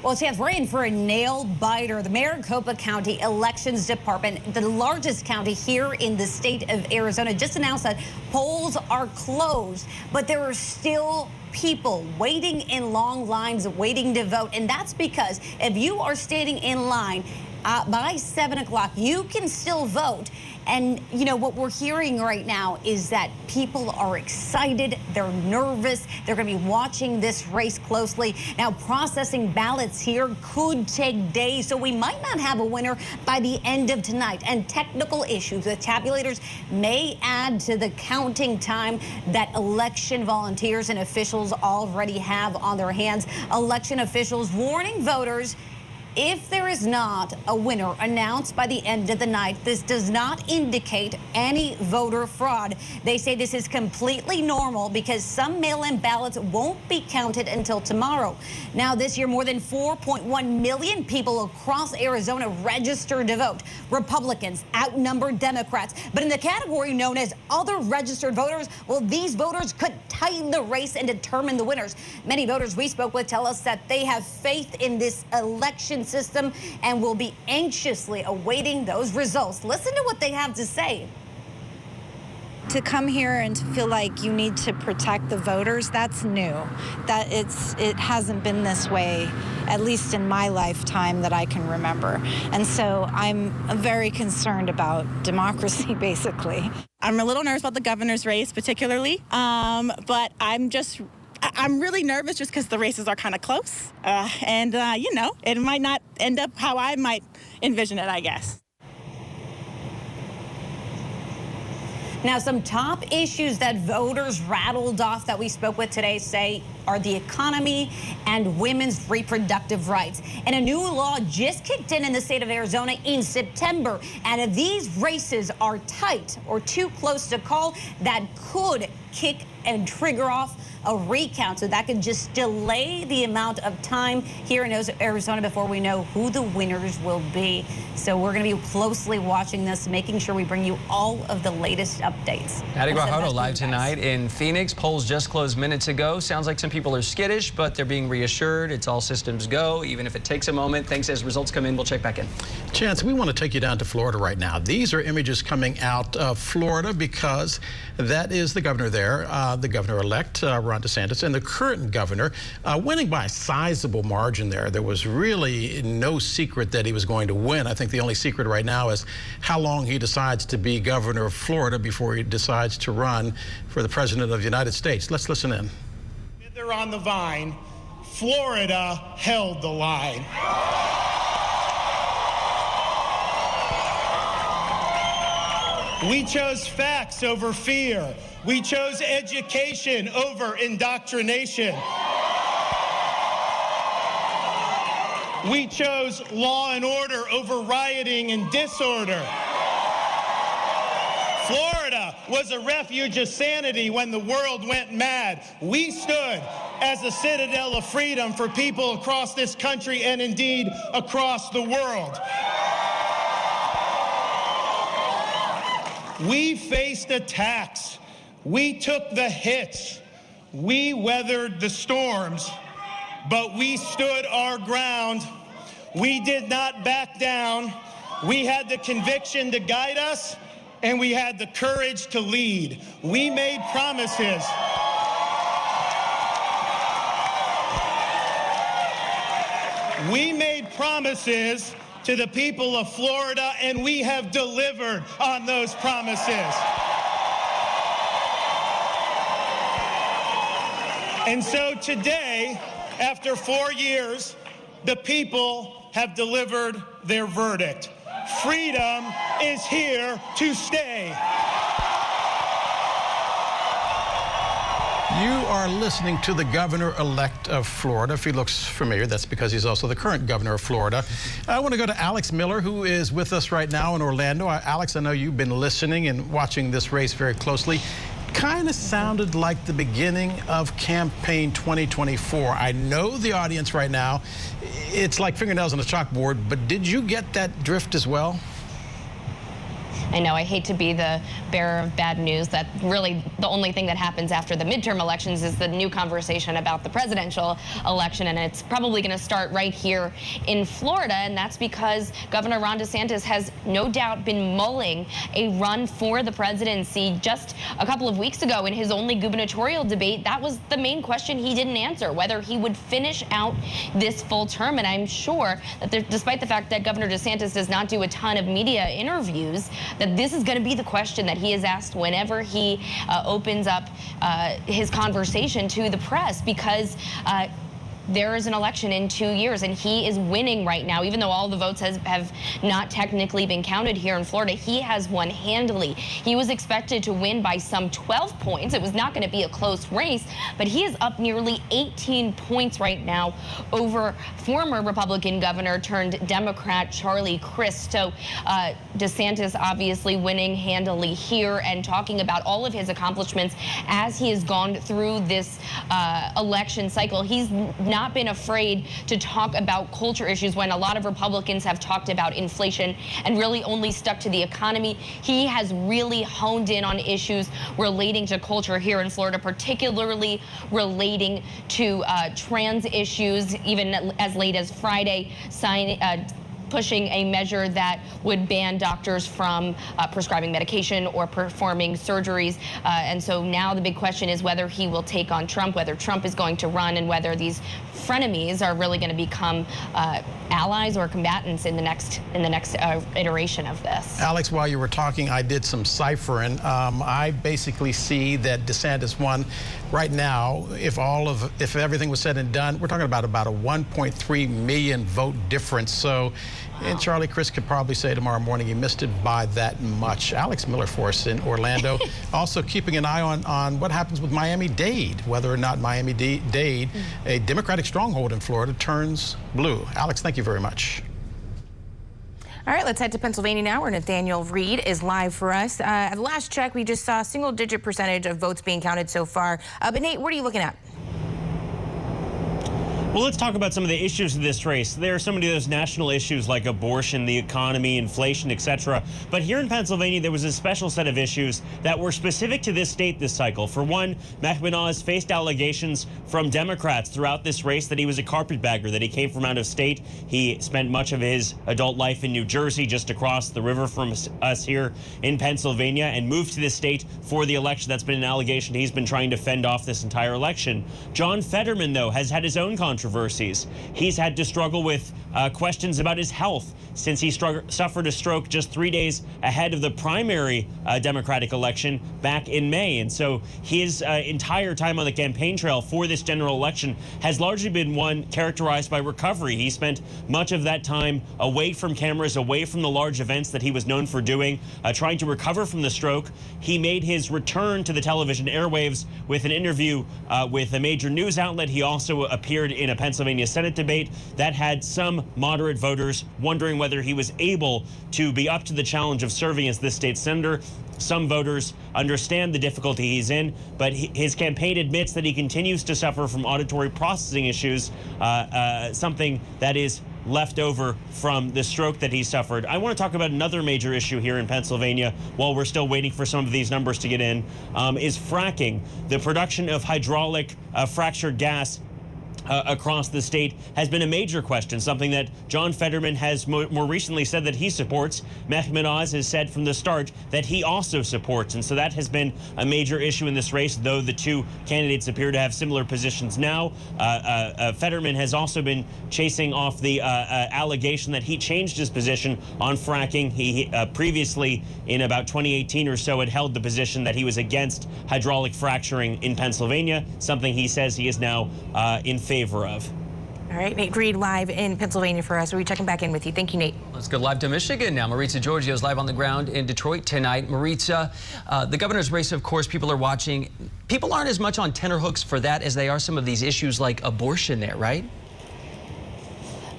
Well, Chance, we're in for a nail-biter. The Maricopa County Elections Department, the largest county here in the state of Arizona, just announced that polls are closed, but there are still people waiting in long lines, waiting to vote. And that's because if you are standing in line by 7 o'clock, you can still vote. And, you know, what we're hearing right now is that people are excited. They're nervous. They're going to be watching this race closely. Now, processing ballots here could take days, so we might not have a winner by the end of tonight. And technical issues with tabulators may add to the counting time that election volunteers and officials already have on their hands. Election officials warning voters, if there is not a winner announced by the end of the night, this does not indicate any voter fraud. They say this is completely normal because some mail-in ballots won't be counted until tomorrow. Now, this year, more than 4.1 million people across Arizona registered to vote. Republicans outnumber Democrats. But in the category known as other registered voters, well, these voters could tighten the race and determine the winners. Many voters we spoke with tell us that they have faith in this election system and will be anxiously awaiting those results. Listen to what they have to say. To come here and to feel like you need to protect the voters, that's new. It hasn't been this way, at least in my lifetime that I can remember. And so I'm very concerned about democracy, basically. I'm a little nervous about the governor's race particularly, but I'm really nervous just because the races are kind of close. You know, it might not end up how I might envision it, I guess. Now, some top issues that voters rattled off that we spoke with today say are the economy and women's reproductive rights. And a new law just kicked in the state of Arizona in September. And if these races are tight or too close to call, that could kick and trigger off a recount. So that could just delay the amount of time here in Arizona before we know who the winners will be. So we're going to be closely watching this, making sure we bring you all of the latest updates. Addie Guajardo live tonight in Phoenix. Polls just closed minutes ago. Sounds like some people are skittish, but they're being reassured. It's all systems go, even if it takes a moment. Thanks. As results come in, we'll check back in. Chance, we want to take you down to Florida right now. These are images coming out of Florida because that is the governor there, the governor-elect, Ron DeSantis, and the current governor winning by a sizable margin there. There was really no secret that he was going to win. I think the only secret right now is how long he decides to be governor of Florida before he decides to run for the president of the United States. Let's listen in. They're on the vine. Florida held the line. We chose facts over fear. We chose education over indoctrination. We chose law and order over rioting and disorder. Florida was a refuge of sanity when the world went mad. We stood as a citadel of freedom for people across this country and indeed across the world. We faced attacks. We took the hits. We weathered the storms, but we stood our ground. We did not back down. We had the conviction to guide us, and we had the courage to lead. We made promises. We made promises to the people of Florida, and we have delivered on those promises. And so today, after 4 years, the people have delivered their verdict. Freedom is here to stay. You are listening to the governor-elect of Florida. If he looks familiar, that's because he's also the current governor of Florida. I want to go to Alex Miller, who is with us right now in Orlando. Alex, I know you've been listening and watching this race very closely. Kind of sounded like the beginning of campaign 2024. I know the audience right now, it's like fingernails on a chalkboard, but did you get that drift as well? I know I hate to be the bearer of bad news that really the only thing that happens after the midterm elections is the new conversation about the presidential election, and it's probably going to start right here in Florida, and that's because Governor Ron DeSantis has no doubt been mulling a run for the presidency. Just a couple of weeks ago in his only gubernatorial debate, that was the main question he didn't answer, whether he would finish out this full term, and I'm sure that despite the fact that Governor DeSantis does not do a ton of media interviews, that this is going to be the question that he is asked whenever he opens up his conversation to the press, because there is an election in 2 years, and he is winning right now. Even though all the votes have not technically been counted here in Florida, he has won handily. He was expected to win by some 12 points. It was not going to be a close race, but he is up nearly 18 points right now over former Republican governor turned Democrat Charlie Crist. So DeSantis obviously winning handily here and talking about all of his accomplishments as he has gone through this election cycle. He's not been afraid to talk about culture issues when a lot of Republicans have talked about inflation and really only stuck to the economy. He has really honed in on issues relating to culture here in Florida, particularly relating to trans issues, even as late as Friday, pushing a measure that would ban doctors from prescribing medication or performing surgeries. And so now the big question is whether he will take on Trump, whether Trump is going to run, and whether these frenemies are really going to become allies or combatants in the next iteration of this. Alex, while you were talking, I did some ciphering. I basically see that DeSantis won right now. If everything was said and done, we're talking about a 1.3 million vote difference. So, and Charlie Crist could probably say tomorrow morning he missed it by that much. Alex Miller for us in Orlando. Also keeping an eye on what happens with Miami-Dade, whether or not Miami-Dade, a Democratic stronghold in Florida, turns blue. Alex, thank you very much. All right, let's head to Pennsylvania now, where Nathaniel Reed is live for us. At the last check, we just saw a single-digit percentage of votes being counted so far. But Nate, what are you looking at? Well, let's talk about some of the issues of this race. There are so many of those national issues like abortion, the economy, inflation, etc. But here in Pennsylvania, there was a special set of issues that were specific to this state this cycle. For one, Mehmet Oz faced allegations from Democrats throughout this race that he was a carpetbagger, that he came from out of state. He spent much of his adult life in New Jersey, just across the river from us here in Pennsylvania, and moved to this state for the election. That's been an allegation he's been trying to fend off this entire election. John Fetterman, though, has had his own controversies. He's had to struggle with questions about his health since he suffered a stroke just 3 days ahead of the primary Democratic election back in May. And so his entire time on the campaign trail for this general election has largely been one characterized by recovery. He spent much of that time away from cameras, away from the large events that he was known for doing, trying to recover from the stroke. He made his return to the television airwaves with an interview with a major news outlet. He also appeared in a Pennsylvania Senate debate that had some moderate voters wondering whether he was able to be up to the challenge of serving as this state's senator. Some voters understand the difficulty he's in, but his campaign admits that he continues to suffer from auditory processing issues, something that is left over from the stroke that he suffered. I want to talk about another major issue here in Pennsylvania while we're still waiting for some of these numbers to get in, is fracking. The production of hydraulic fractured gas across the state has been a major question, something that John Fetterman has more recently said that he supports. Mehmet Oz has said from the start that he also supports, and so that has been a major issue in this race, though the two candidates appear to have similar positions now. Fetterman has also been chasing off the allegation that he changed his position on fracking. He previously, in about 2018 or so, had held the position that he was against hydraulic fracturing in Pennsylvania, something he says he is now in favor of. All right, Nate Reed live in Pennsylvania for us. We'll be checking back in with you. Thank you, Nate. Let's go live to Michigan now. Maritza Giorgio is live on the ground in Detroit tonight. Maritza, the governor's race, of course, people are watching. People aren't as much on tenterhooks for that as they are some of these issues like abortion there, right?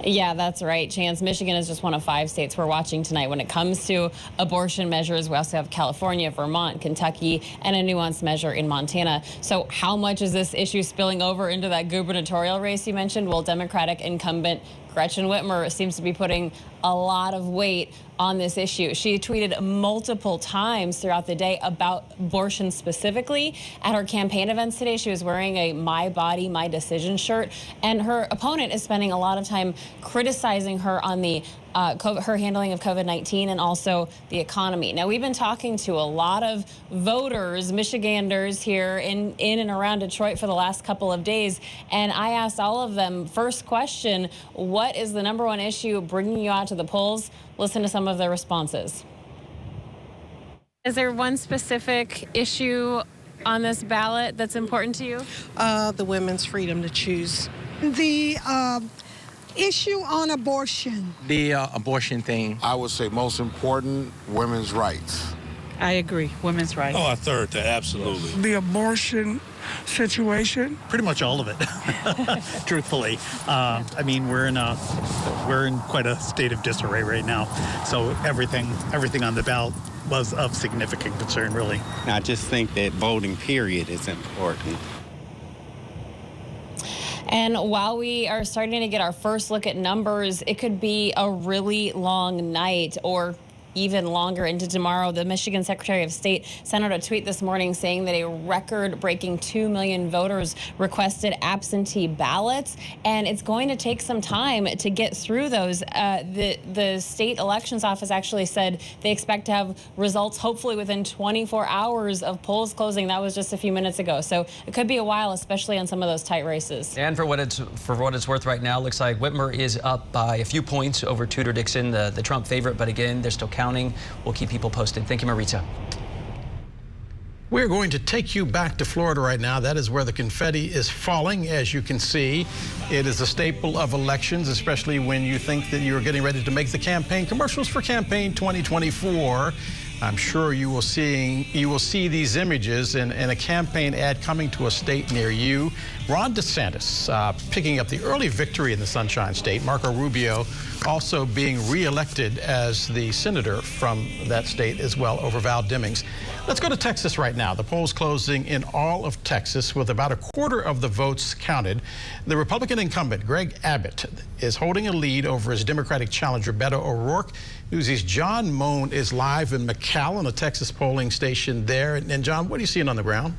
Yeah, that's right, Chance. Michigan is just one of 5 states we're watching tonight when it comes to abortion measures. We also have California, Vermont, Kentucky, and a nuanced measure in Montana. So how much is this issue spilling over into that gubernatorial race you mentioned? Well, Democratic incumbent Gretchen Whitmer seems to be putting a lot of weight on this issue. She tweeted multiple times throughout the day about abortion specifically. At her campaign events today, she was wearing a My Body, My Decision shirt, and her opponent is spending a lot of time criticizing her on the her handling of COVID-19 and also the economy. Now, we've been talking to a lot of voters, Michiganders here in and around Detroit for the last couple of days, and I asked all of them, first question, what is the #1 issue bringing you out to the polls? Listen to some of their responses. Is there one specific issue on this ballot that's important to you? The women's freedom to choose. The issue on abortion. The abortion thing. I would say most important, women's rights. I agree, women's rights. Oh, I third that, absolutely. The abortion situation. Pretty much all of it, truthfully. I mean, we're in quite a state of disarray right now. So everything on the ballot was of significant concern, really. I just think that voting period is important. And while we are starting to get our first look at numbers, it could be a really long night or even longer into tomorrow. The Michigan Secretary of State sent out a tweet this morning saying that a record-breaking 2 million voters requested absentee ballots, and it's going to take some time to get through those. The state elections office actually said they expect to have results hopefully within 24 hours of polls closing. That was just a few minutes ago, so it could be a while, especially on some of those tight races. And for what it's worth right now, looks like Whitmer is up by a few points over Tudor Dixon, the Trump favorite, but again, they're still counting. We'll keep people posted. Thank you, Maritza. We're going to take you back to Florida right now. That is where the confetti is falling. As you can see, it is a staple of elections, especially when you think that you're getting ready to make the campaign commercials for campaign 2024. I'm sure you will see these images in a campaign ad coming to a state near you. Ron DeSantis picking up the early victory in the Sunshine State. Marco Rubio also being reelected as the senator from that state as well over Val Demings. Let's go to Texas right now. The polls closing in all of Texas with about a quarter of the votes counted. The Republican incumbent, Greg Abbott, is holding a lead over his Democratic challenger, Beto O'Rourke. Newsy's John Moan is live in McAllen, a Texas polling station there. And John, what are you seeing on the ground?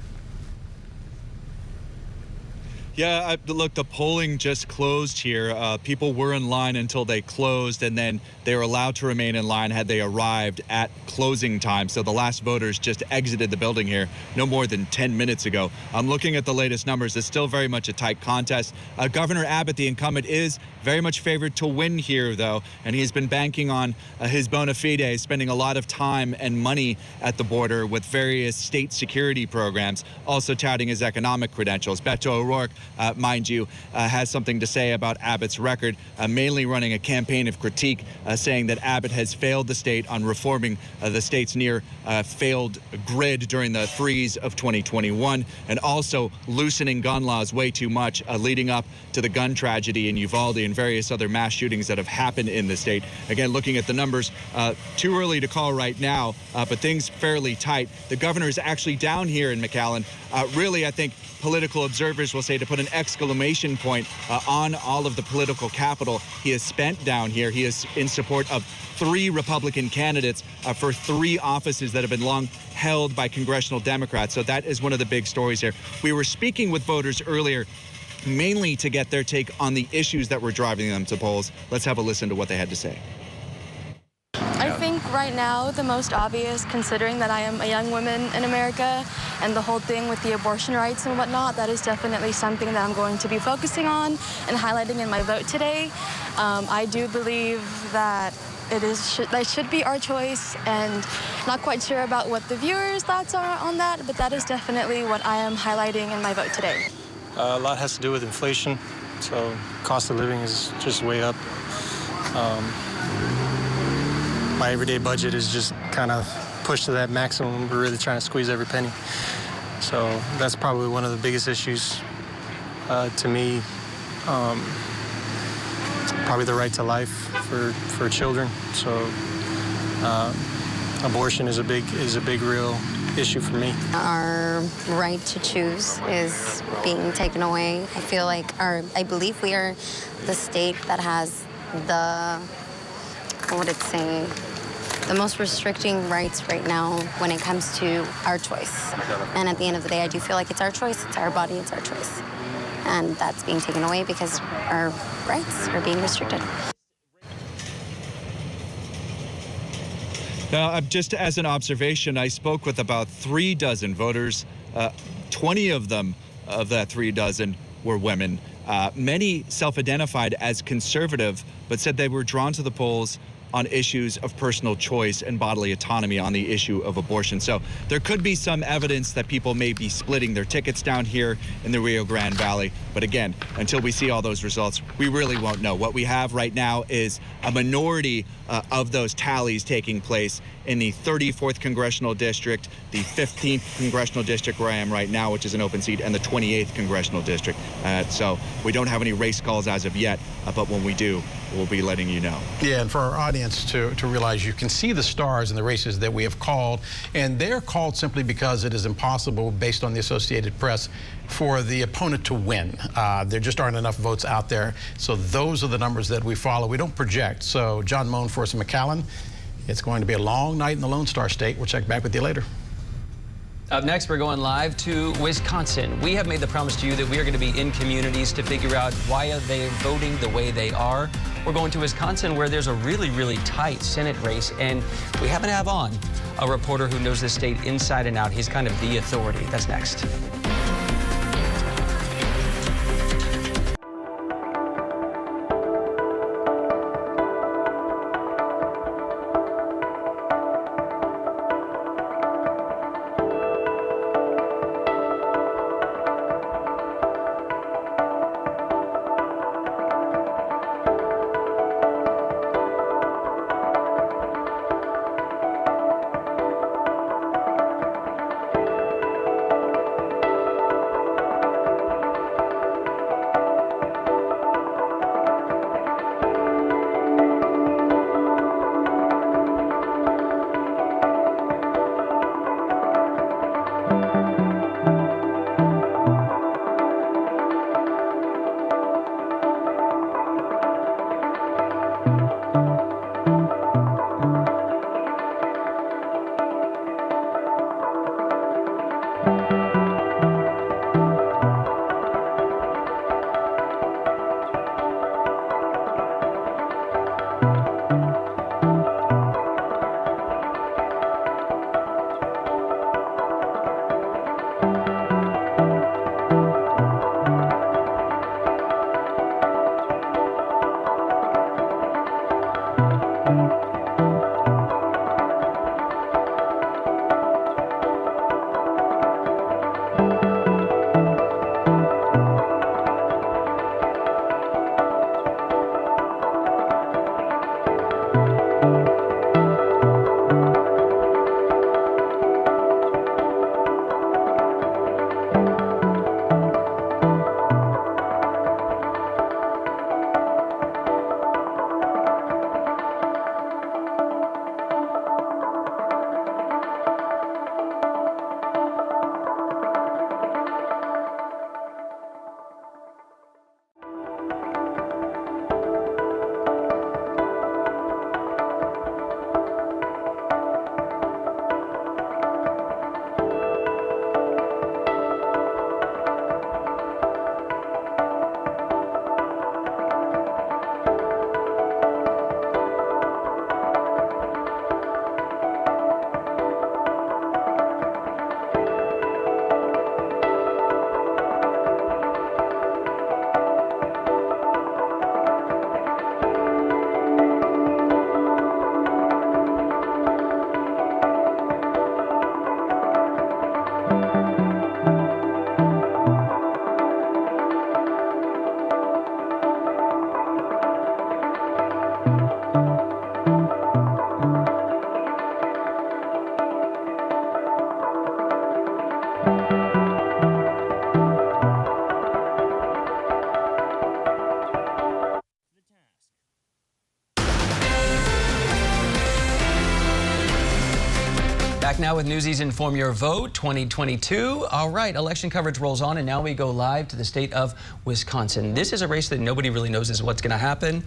Yeah, look, the polling just closed here. People were in line until they closed, and then they were allowed to remain in line had they arrived at closing time. So the last voters just exited the building here no more than 10 minutes ago. I'm looking at the latest numbers. It's still very much a tight contest. Governor Abbott, the incumbent, is very much favored to win here, though, and he's been banking on his bona fides, spending a lot of time and money at the border with various state security programs, also touting his economic credentials. Beto O'Rourke, mind you, has something to say about Abbott's record, mainly running a campaign of critique, saying that Abbott has failed the state on reforming the state's near failed grid during the freeze of 2021, and also loosening gun laws way too much, leading up to the gun tragedy in Uvalde and various other mass shootings that have happened in the state. Again, looking at the numbers, too early to call right now, but things fairly tight. The governor is actually down here in McAllen. Really, I think political observers will say to put an exclamation point on all of the political capital he has spent down here. He is in support of 3 Republican candidates for 3 offices that have been long held by congressional Democrats. So that is one of the big stories here. We were speaking with voters earlier, mainly to get their take on the issues that were driving them to polls. Let's have a listen to what they had to say. I think right now the most obvious, considering that I am a young woman in America and the whole thing with the abortion rights and whatnot, that is definitely something that I'm going to be focusing on and highlighting in my vote today. I do believe that that should be our choice, and not quite sure about what the viewers' thoughts are on that, but that is definitely what I am highlighting in my vote today. A lot has to do with inflation, So cost of living is just way up. My everyday budget is just kind of pushed to that maximum. We're really trying to squeeze every penny. So that's probably one of the biggest issues to me. Probably the right to life for children. So abortion is a big real issue for me. Our right to choose is being taken away. I feel like I believe we are the state that has the, what would it say, the most restricting rights right now when it comes to our choice. And at the end of the day, I do feel like it's our choice, it's our body, it's our choice. And that's being taken away because our rights are being restricted. Now, just as an observation, I spoke with about 3 dozen voters. 20 of them, of that 3 dozen, were women. Many self-identified as conservative, but said they were drawn to the polls on issues of personal choice and bodily autonomy on the issue of abortion. So there could be some evidence that people may be splitting their tickets down here in the Rio Grande Valley. But again, until we see all those results, we really won't know. What we have right now is a minority of those tallies taking place in the 34th Congressional District, the 15th Congressional District where I am right now, which is an open seat, and the 28th Congressional District. So we don't have any race calls as of yet, but when we do, we'll be letting you know. Yeah, and for our audience to realize, you can see the stars in the races that we have called, and they're called simply because it is impossible, based on the Associated Press, for the opponent to win. There just aren't enough votes out there, so those are the numbers that we follow. We don't project. So John Moan, Forrest McAllen, it's going to be a long night in the Lone Star State. We'll check back with you later. Up next, we're going live to Wisconsin. We have made the promise to you that we are going to be in communities to figure out why are they voting the way they are. We're going to Wisconsin, where there's a really, really tight Senate race, and we happen to have on a reporter who knows this state inside and out. He's kind of the authority. That's next. now with Newsy's Inform Your Vote 2022. All right, election coverage rolls on, and now we go live to the state of Wisconsin. This is a race that nobody really knows is what's going to happen.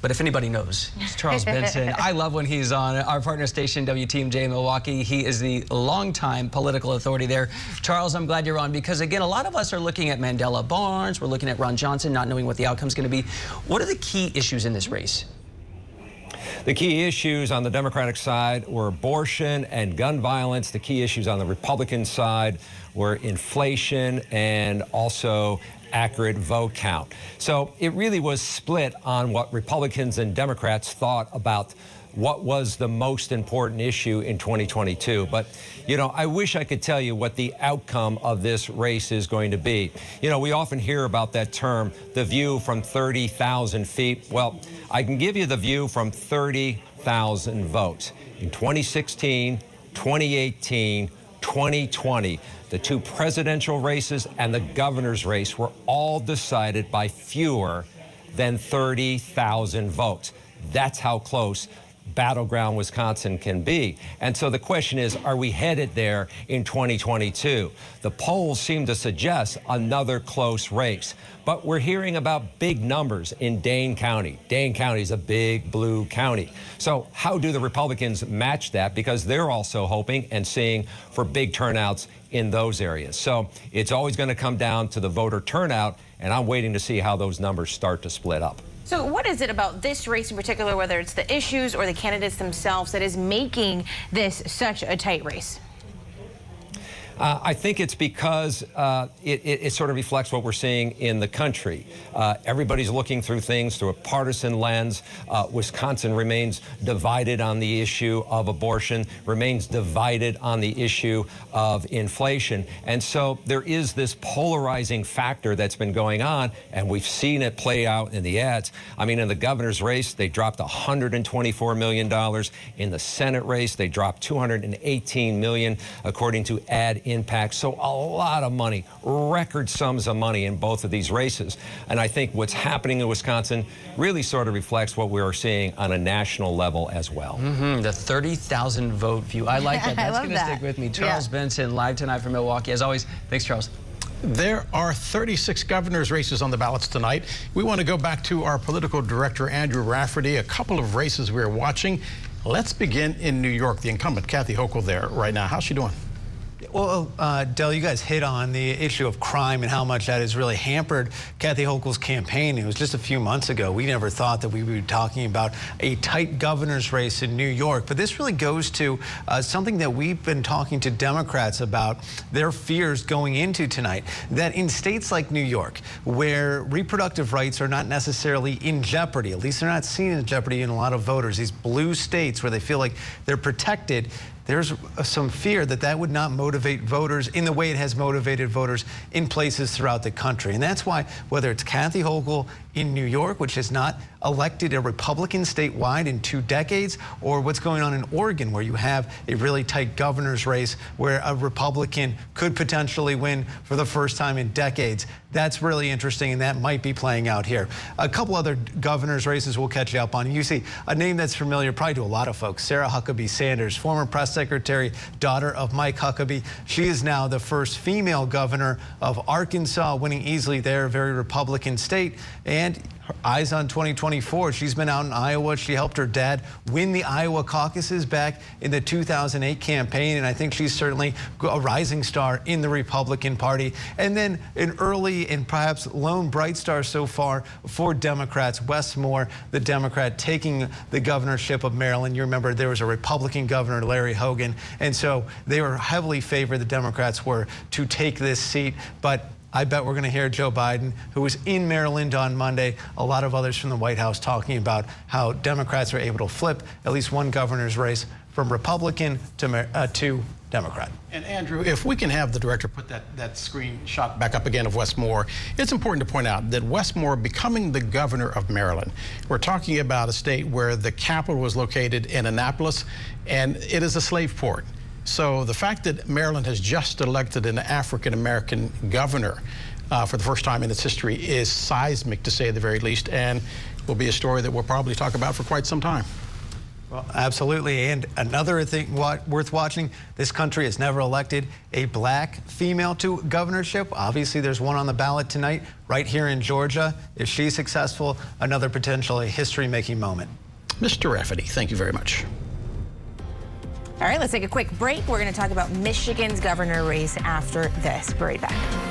But if anybody knows, it's Charles Benson. I love when he's on our partner station, WTMJ in Milwaukee. He is the longtime political authority there. Charles, I'm glad you're on because, again, a lot of us are looking at Mandela Barnes. We're looking at Ron Johnson, not knowing what the outcome's going to be. What are the key issues in this race? The key issues on the Democratic side were abortion and gun violence. The key issues on the Republican side were inflation and also accurate vote count. So it really was split on what Republicans and Democrats thought about what was the most important issue in 2022. But, you know, I wish I could tell you what the outcome of this race is going to be. You know, we often hear about that term, the view from 30,000 feet. Well, I can give you the view from 30,000 votes. In 2016, 2018, 2020, the two presidential races and the governor's race were all decided by fewer than 30,000 votes. That's how close battleground Wisconsin can be. And so the question is, are we headed there in 2022? The polls seem to suggest another close race, but we're hearing about big numbers in Dane County. Dane County is a big blue county. So how do the Republicans match that? Because they're also hoping and seeing for big turnouts in those areas. So it's always going to come down to the voter turnout, and I'm waiting to see how those numbers start to split up. So what is it about this race in particular, whether it's the issues or the candidates themselves, that is making this such a tight race? I think it's because it sort of reflects what we're seeing in the country. Everybody's looking through things through a partisan lens. Wisconsin remains divided on the issue of abortion, remains divided on the issue of inflation. And so there is this polarizing factor that's been going on, and we've seen it play out in the ads. I mean, in the governor's race, they dropped $124 million. In the Senate race, they dropped $218 million, according to ad impact. So a lot of money, record sums of money in both of these races. And I think what's happening in Wisconsin really sort of reflects what we are seeing on a national level as well. The 30,000 vote view. I like that. That's going to stick with me. Charles Benson, live tonight from Milwaukee. As always, thanks, Charles. There are 36 governor's races on the ballots tonight. We want to go back to our political director, Andrew Rafferty. A couple of races we're watching. Let's begin in New York. The incumbent, Kathy Hochul, there right now. How's she doing? Well, Del, you guys hit on the issue of crime and how much that has really hampered Kathy Hochul's campaign. It was just a few months ago. We never thought that we would be talking about a tight governor's race in New York. But this really goes to something that we've been talking to Democrats about, their fears going into tonight, that in states like New York, where reproductive rights are not necessarily in jeopardy, at least they're not seen in jeopardy in a lot of voters, these blue states where they feel like they're protected, there's some fear that that would not motivate voters in the way it has motivated voters in places throughout the country. And that's why, whether it's Kathy Hochul in New York, which has not elected a Republican statewide in 2 decades, or what's going on in Oregon, where you have a really tight governor's race where a Republican could potentially win for the first time in decades. That's really interesting, and that might be playing out here. A couple other governor's races we'll catch you up on. You see a name that's familiar probably to a lot of folks, Sarah Huckabee Sanders, former press secretary, daughter of Mike Huckabee. She is now the first female governor of Arkansas, winning easily there, a very Republican state. And her eyes on 2024. She's been out in Iowa. She helped her dad win the Iowa caucuses back in the 2008 campaign, and I think she's certainly a rising star in the Republican Party. And then an early and perhaps lone bright star so far for Democrats, Wes Moore, the Democrat taking the governorship of Maryland. You remember there was a Republican governor, Larry Hogan, and so they were heavily favored, the Democrats were, to take this seat. But I bet we're going to hear Joe Biden, who was in Maryland on Monday, a lot of others from the White House talking about how Democrats are able to flip at least one governor's race from Republican to Democrat. And Andrew, if we can have the director put that screenshot back up again of Wes Moore, it's important to point out that Wes Moore becoming the governor of Maryland, we're talking about a state where the capital was located in Annapolis, and it is a slave port. So the fact that Maryland has just elected an African-American governor for the first time in its history is seismic, to say the very least, and will be a story that we'll probably talk about for quite some time. Well, absolutely. And another thing worth watching, this country has never elected a black female to governorship. Obviously, there's one on the ballot tonight right here in Georgia. If she's successful, another potentially history-making moment. Mr. Rafferty, thank you very much. All right, let's take a quick break. We're going to talk about Michigan's governor race after this. Be right back.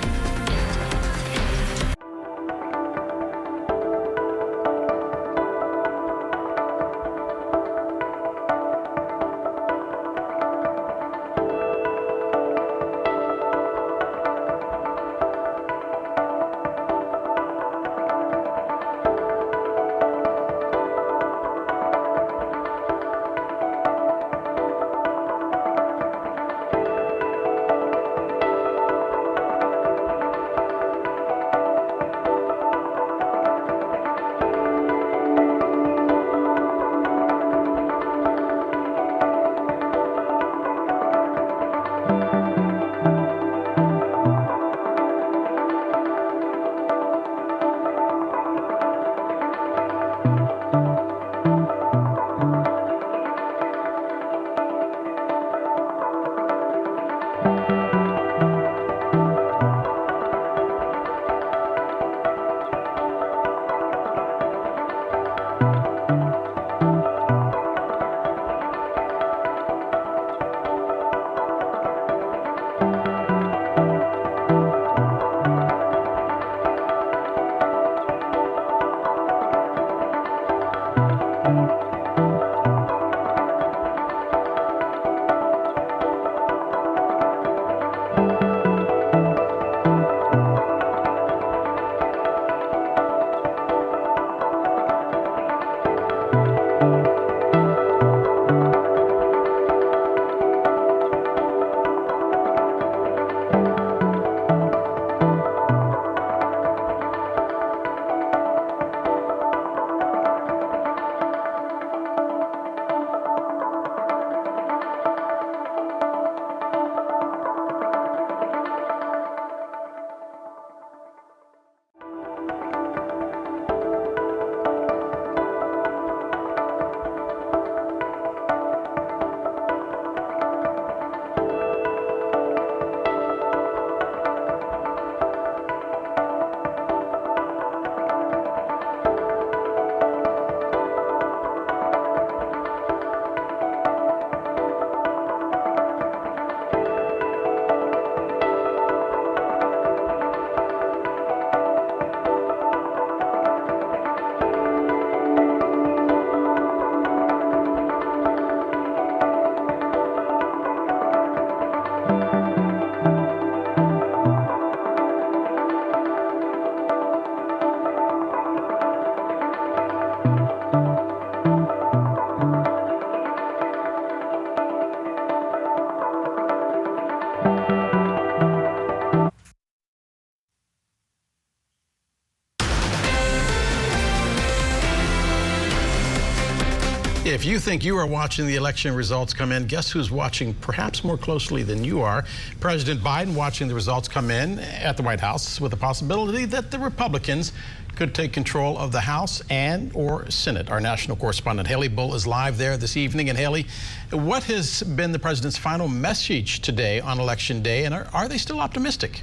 If you think you are watching the election results come in, guess who's watching perhaps more closely than you are? President Biden watching the results come in at the White House with the possibility that the Republicans could take control of the House and or Senate. Our national correspondent Haley Bull is live there this evening. And Haley, what has been the president's final message today on Election Day, and are they still optimistic?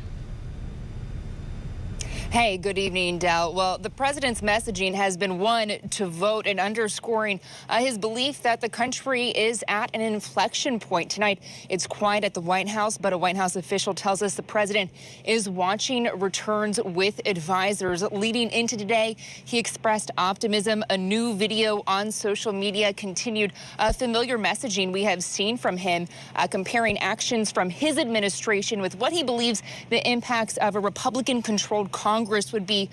Hey, good evening, Del. Well, the president's messaging has been one to vote and underscoring his belief that the country is at an inflection point. Tonight, it's quiet at the White House, but a White House official tells us the president is watching returns with advisors. Leading into today, he expressed optimism. A new video on social media continued familiar messaging we have seen from him, comparing actions from his administration with what he believes the impacts of a Republican-controlled Congress would be,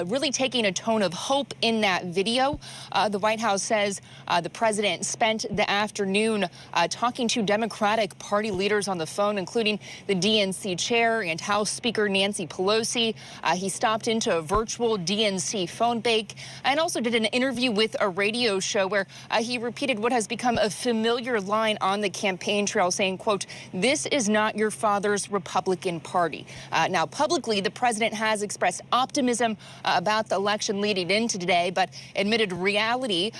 really taking a tone of hope in that video. The White House says the president spent the afternoon talking to Democratic Party leaders on the phone, including the DNC chair and House Speaker Nancy Pelosi. He stopped into a virtual DNC phone bank and also did an interview with a radio show where he repeated what has become a familiar line on the campaign trail, saying, quote, "This is not your father's Republican Party." Now, publicly, the president has expressed expressed optimism about the election leading into today, but admitted reality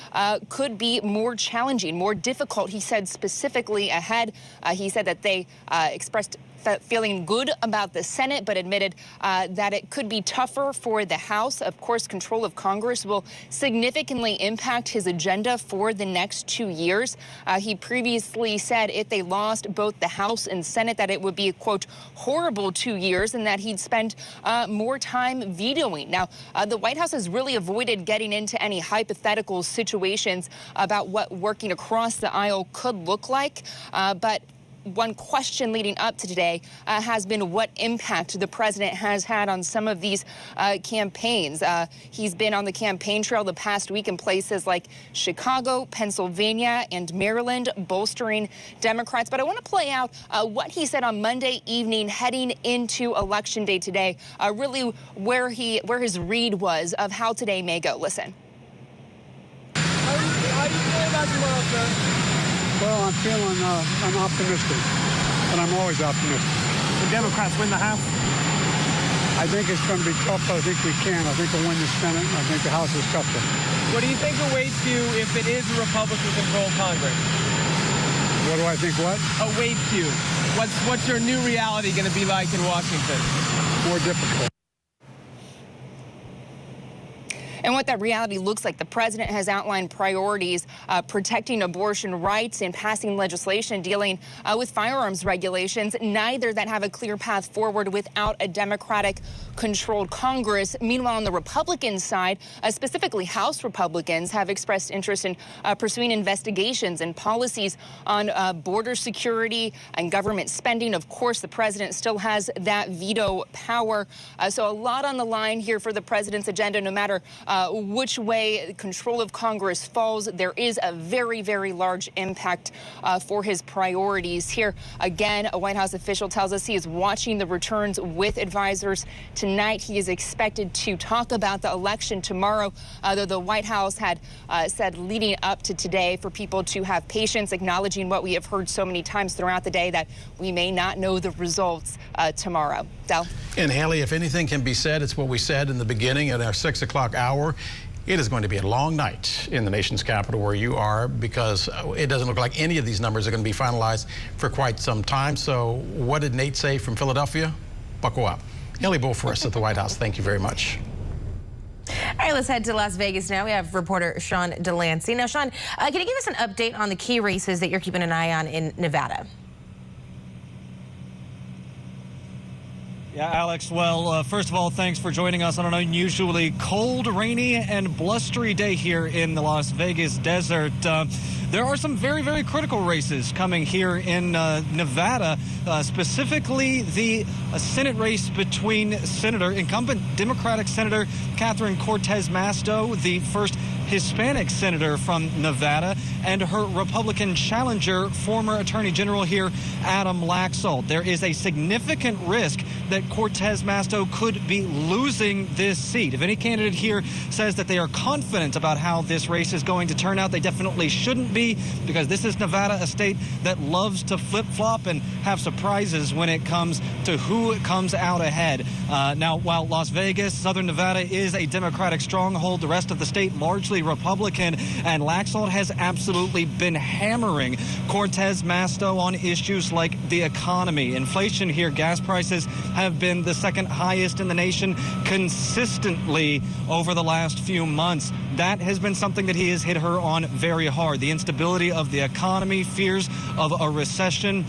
could be more challenging, more difficult. He said specifically ahead, he said that they expressed feeling good about the Senate, but admitted that it could be tougher for the House. Of course, control of Congress will significantly impact his agenda for the next 2 years. He previously said if they lost both the House and Senate, that it would be, quote, horrible 2 years, and that he'd spend more time vetoing. Now, the White House has really avoided getting into any hypothetical situations about what working across the aisle could look like, but one question leading up to today has been what impact the president has had on some of these campaigns. He's been on the campaign trail the past week in places like Chicago, Pennsylvania, and Maryland, bolstering Democrats. But I want to play out what he said on Monday evening heading into Election Day today, really where his read was of how today may go. Listen. How do you feel about tomorrow, sir? Well, I'm optimistic, and I'm always optimistic. The Democrats win the House? I think it's going to be tough, but I think we can. I think we'll win the Senate, and I think the House is tougher. What do you think awaits you if it is a Republican-controlled Congress? What do I think what? Awaits you. What's your new reality going to be like in Washington? More difficult. And what that reality looks like, the president has outlined priorities protecting abortion rights and passing legislation dealing with firearms regulations, neither that have a clear path forward without a Democratic-controlled Congress. Meanwhile, on the Republican side, specifically House Republicans have expressed interest in pursuing investigations and policies on border security and government spending. Of course, the president still has that veto power. So a lot on the line here for the president's agenda, no matter which way control of Congress falls. There is a very, very large impact for his priorities here. Again, a White House official tells us he is watching the returns with advisors tonight. He is expected to talk about the election tomorrow, though the White House had said leading up to today for people to have patience, acknowledging what we have heard so many times throughout the day, that we may not know the results tomorrow. Del? And Haley, if anything can be said, it's what we said in the beginning at our 6 o'clock hour. It is going to be a long night in the nation's capital where you are, because it doesn't look like any of these numbers are going to be finalized for quite some time. So what did Nate say from Philadelphia? Buckle up. Haley Bullforce at the White House, thank you very much. All right, let's head to Las Vegas now. We have reporter Sean Delancey. Now, Sean, can you give us an update on the key races that you're keeping an eye on in Nevada? Yeah, Alex, well, first of all, thanks for joining us on an unusually cold, rainy, and blustery day here in the Las Vegas desert. There are some very, very critical races coming here in Nevada, specifically the Senate race between incumbent Democratic Senator Catherine Cortez Masto, the first Hispanic senator from Nevada, and her Republican challenger, former Attorney General here, Adam Laxalt. There is a significant risk that Cortez Masto could be losing this seat. If any candidate here says that they are confident about how this race is going to turn out, they definitely shouldn't be, because this is Nevada, a state that loves to flip-flop and have surprises when it comes to who comes out ahead. Now, while Las Vegas, Southern Nevada is a Democratic stronghold, the rest of the state largely Republican, and Laxalt has absolutely been hammering Cortez Masto on issues like the economy. Inflation here, gas prices have been the second highest in the nation consistently over the last few months. That has been something that he has hit her on very hard. The instability of the economy, fears of a recession,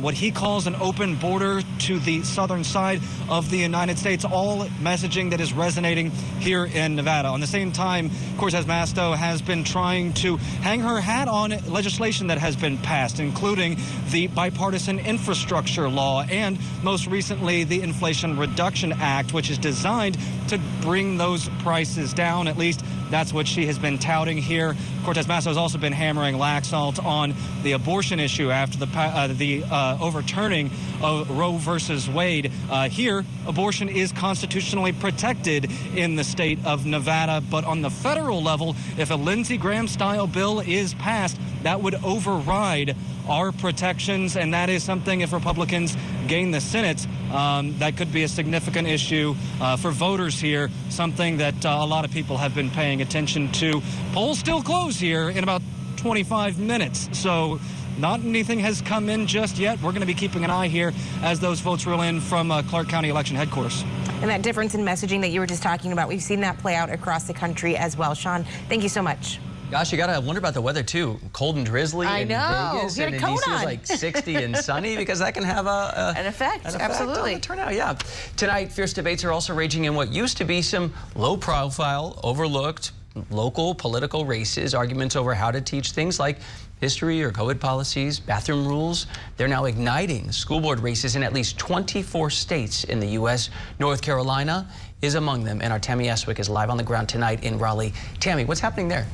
what he calls an open border to the southern side of the United States, all messaging that is resonating here in Nevada. On the same time, Cortez Masto has been trying to hang her hat on legislation that has been passed, including the bipartisan infrastructure law and most recently the Inflation Reduction Act, which is designed to bring those prices down. At least that's what she has been touting here. Cortez Masto has also been hammering Laxalt on the abortion issue after the overturning of Roe versus Wade. Here, abortion is constitutionally protected in the state of Nevada, but on the federal level, if a Lindsey Graham-style bill is passed, that would override our protections, and that is something, if Republicans gain the Senate, that could be a significant issue for voters here, something that a lot of people have been paying attention to. Polls still close here in about 25 minutes, so not anything has come in just yet. We're going to be keeping an eye here as those votes roll in from Clark County Election Headquarters. And that difference in messaging that you were just talking about, we've seen that play out across the country as well. Sean, thank you so much. Gosh, you gotta wonder about the weather too. Cold and drizzly in Vegas, and in DC it's like 60 and sunny, because that can have an effect. Absolutely. On the turnout, yeah. Tonight, fierce debates are also raging in what used to be some low-profile, overlooked local political races. Arguments over how to teach things like history or COVID policies, bathroom rules. They're now igniting school board races in at least 24 states in the U.S. North Carolina is among them, and our Tammy Eswick is live on the ground tonight in Raleigh. Tammy, what's happening there?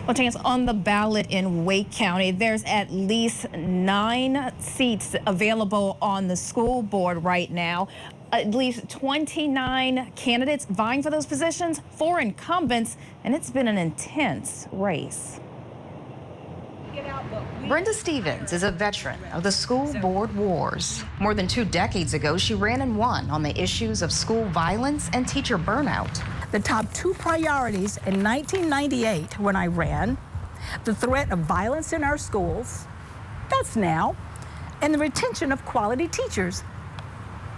Well, Chance, on the ballot in Wake County, there's at least 9 seats available on the school board right now. At least 29 candidates vying for those positions, 4 incumbents, and it's been an intense race. Brenda Stevens is a veteran of the school board wars. More than 2 decades ago, she ran and won on the issues of school violence and teacher burnout. The top 2 priorities in 1998 when I ran, the threat of violence in our schools, that's now, and the retention of quality teachers.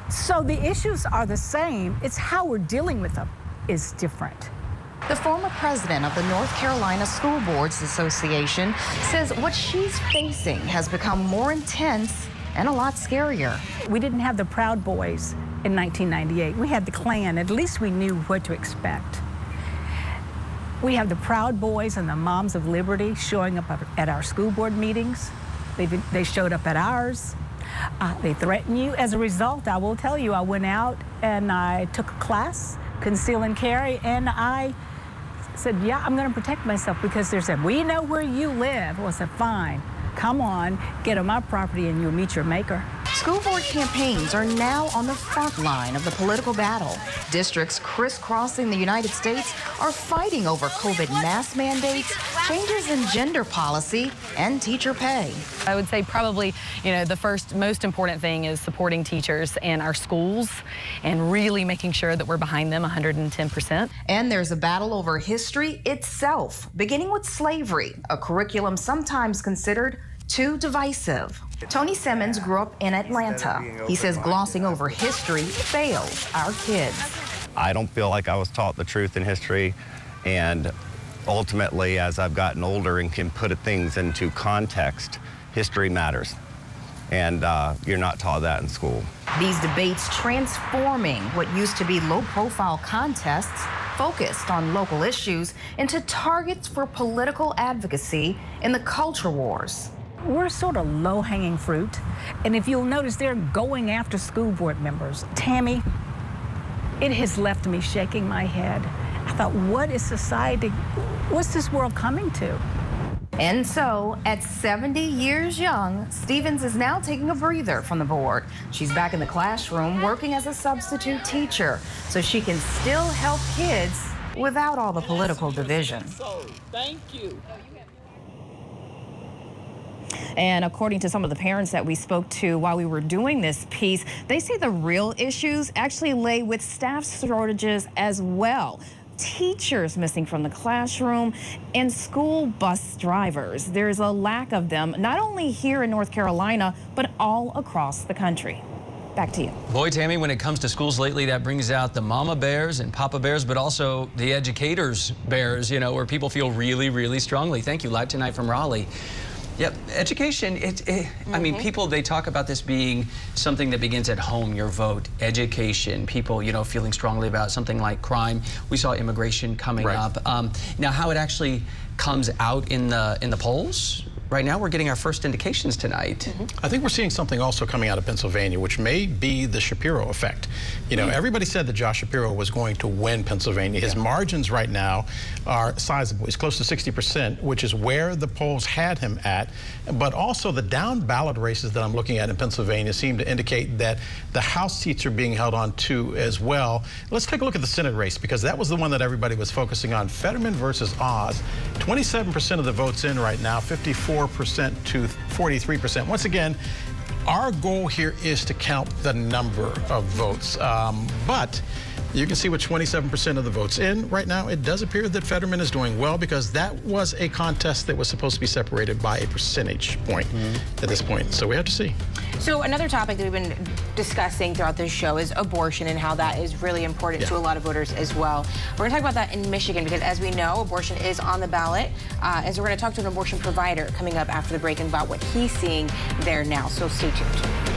So the issues are the same, it's how we're dealing with them is different. The former president of the North Carolina School Boards Association says what she's facing has become more intense and a lot scarier. We didn't have the Proud Boys in 1998. We had the Klan. At least we knew what to expect. We have the Proud Boys and the Moms of Liberty showing up at our school board meetings. They showed up at ours. They threaten you. As a result, I will tell you, I went out and I took a class, conceal and carry, and I said, yeah, I'm going to protect myself, because they said, we know where you live. Well, I said, fine, come on, get on my property and you'll meet your maker. School board campaigns are now on the front line of the political battle. Districts crisscrossing the United States are fighting over COVID mask mandates, changes in gender policy, and teacher pay. I would say probably, the first most important thing is supporting teachers and our schools and really making sure that we're behind them 110%. And there's a battle over history itself, beginning with slavery, a curriculum sometimes considered too divisive. Tony Simmons grew up in Atlanta. He says glossing over history fails our kids. I don't feel like I was taught the truth in history, and ultimately, as I've gotten older and can put things into context, history matters, and you're not taught that in school. These debates transforming what used to be low-profile contests focused on local issues into targets for political advocacy in the culture wars. We're sort of low-hanging fruit, and if you'll notice, they're going after school board members. Tammy, it has left me shaking my head. I thought, what is society, what's this world coming to? And so, at 70 years young, Stevens is now taking a breather from the board. She's back in the classroom working as a substitute teacher, so she can still help kids without all the political division. Thank you. And according to some of the parents that we spoke to while we were doing this piece, they say the real issues actually lay with staff shortages as well. Teachers missing from the classroom and school bus drivers. There's a lack of them, not only here in North Carolina, but all across the country. Back to you. Boy, Tammy, when it comes to schools lately, that brings out the mama bears and papa bears, but also the educators bears, where people feel really, really strongly. Thank you. Live tonight from Raleigh. Yep, education, I mean, people, they talk about this being something that begins at home, your vote, education, people, feeling strongly about something like crime. We saw immigration coming up. Now, how it actually comes out in the polls, right now we're getting our first indications tonight. I think we're seeing something also coming out of Pennsylvania, which may be the Shapiro effect. Everybody said that Josh Shapiro was going to win Pennsylvania. His margins right now are sizable. He's close to 60%, which is where the polls had him at. But also the down ballot races that I'm looking at in Pennsylvania seem to indicate that the House seats are being held on too as well. Let's take a look at the Senate race, because that was the one that everybody was focusing on. Fetterman versus Oz. 27% of the votes in right now, 54% to 43%. Once again, our goal here is to count the number of votes, but you can see with 27% of the votes in right now, it does appear that Fetterman is doing well, because that was a contest that was supposed to be separated by a percentage point at this point. So we have to see. So another topic that we've been discussing throughout this show is abortion and how that is really important to a lot of voters as well. We're going to talk about that in Michigan because, as we know, abortion is on the ballot. And so we're going to talk to an abortion provider coming up after the break and about what he's seeing there now. So stay tuned.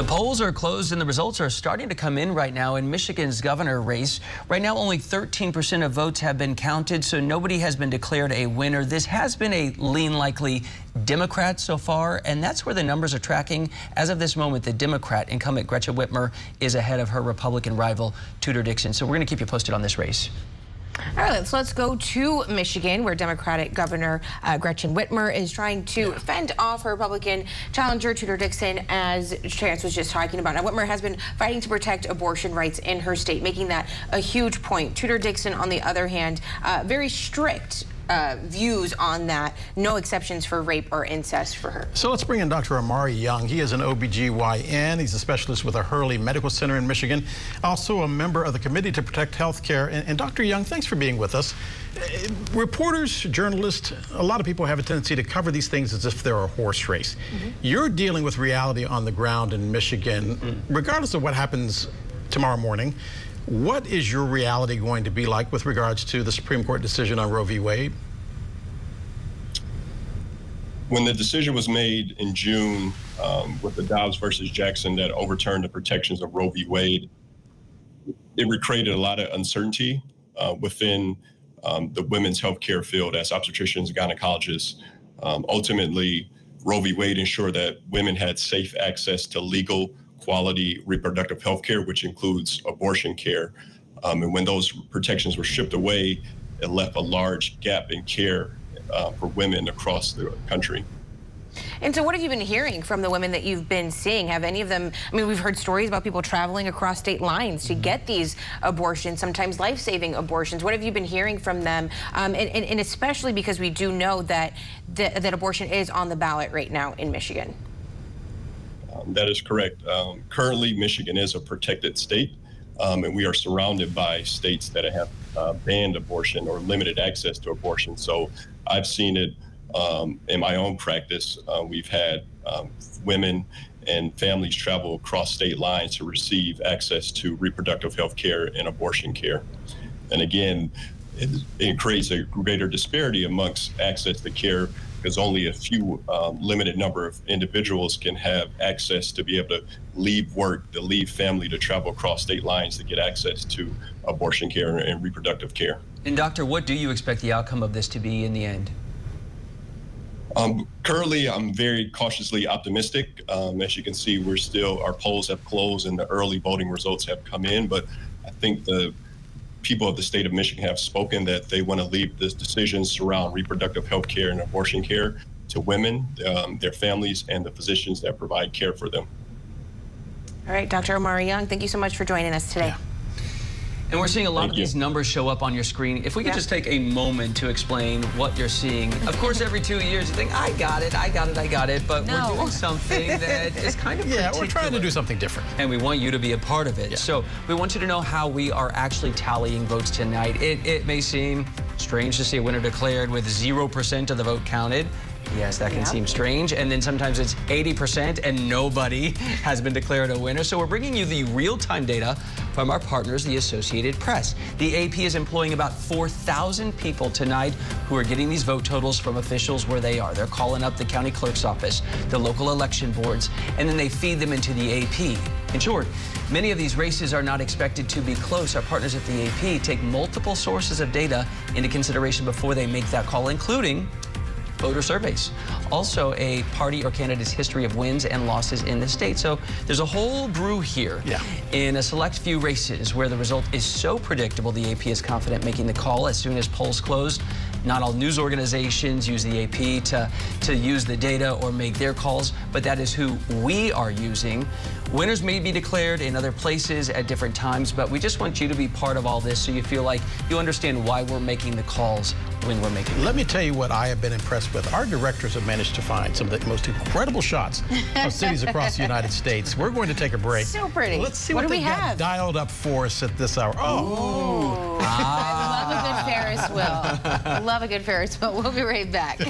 The polls are closed and the results are starting to come in right now in Michigan's governor race. Right now, only 13% of votes have been counted, so nobody has been declared a winner. This has been a lean, likely Democrat so far, and that's where the numbers are tracking. As of this moment, the Democrat incumbent Gretchen Whitmer is ahead of her Republican rival, Tudor Dixon. So we're going to keep you posted on this race. All right, so let's go to Michigan, where Democratic Governor Gretchen Whitmer is trying to fend off her Republican challenger, Tudor Dixon, as Chance was just talking about. Now, Whitmer has been fighting to protect abortion rights in her state, making that a huge point. Tudor Dixon, on the other hand, very strict views on that. No exceptions for rape or incest for her. So let's bring in Dr. Amari Young. He is an OBGYN. He's a specialist with the Hurley Medical Center in Michigan, also a member of the Committee to Protect Healthcare. And Dr. Young, thanks for being with us. Reporters, journalists, a lot of people have a tendency to cover these things as if they're a horse race. You're dealing with reality on the ground in Michigan. Regardless of what happens tomorrow morning, what is your reality going to be like with regards to the Supreme Court decision on Roe v. Wade? When the decision was made in June with the Dobbs versus Jackson that overturned the protections of Roe v. Wade, it created a lot of uncertainty within the women's healthcare field as obstetricians and gynecologists. Ultimately, Roe v. Wade ensured that women had safe access to legal, quality reproductive health care, which includes abortion care. And when those protections were stripped away, it left a large gap in care for women across the country. And so what have you been hearing from the women that you've been seeing? Have any of them, I mean, we've heard stories about people traveling across state lines to get these abortions, sometimes life-saving abortions. What have you been hearing from them? And especially because we do know that, that abortion is on the ballot right now in Michigan. That is correct. Currently, Michigan is a protected state, and we are surrounded by states that have banned abortion or limited access to abortion. So I've seen it in my own practice. We've had women and families travel across state lines to receive access to reproductive health care and abortion care. And again, it creates a greater disparity amongst access to care, because only a few limited number of individuals can have access to be able to leave work, to leave family, to travel across state lines to get access to abortion care and reproductive care. And doctor, what do you expect the outcome of this to be in the end? Currently, I'm very cautiously optimistic. As you can see, our polls have closed and the early voting results have come in, but I think the people of the state of Michigan have spoken that they want to leave the decisions around reproductive health care and abortion care to women, their families, and the physicians that provide care for them. All right, Dr. Amari Young, thank you so much for joining us today. Yeah. And we're seeing a lot of these numbers show up on your screen. If we could just take a moment to explain what you're seeing. Of course, every 2 years you think, I got it, but we're doing something that is kind of particular. We're trying to do something different. And we want you to be a part of it. So we want you to know how we are actually tallying votes tonight. It may seem strange to see a winner declared with 0% of the vote counted. Yes, that can seem strange. And then sometimes it's 80% and nobody has been declared a winner. So we're bringing you the real-time data from our partners, the Associated Press. The AP is employing about 4,000 people tonight who are getting these vote totals from officials where they are. They're calling up the county clerk's office, the local election boards, and then they feed them into the AP. In short, many of these races are not expected to be close. Our partners at the AP take multiple sources of data into consideration before they make that call, including voter surveys. Also, a party or candidate's history of wins and losses in the state. So there's a whole brew here. In a select few races where the result is so predictable, the AP is confident making the call as soon as polls close. Not all news organizations use the AP to use the data or make their calls, but that is who we are using. Winners may be declared in other places at different times, but we just want you to be part of all this so you feel like you understand why we're making the calls when we're making them. Let me tell you what I have been impressed with. Our directors have managed to find some of the most incredible shots of cities across the United States. We're going to take a break. So pretty. Let's see what they got dialed up for us at this hour. Oh. I love a good Ferris wheel. Love a good Ferris wheel. We'll be right back.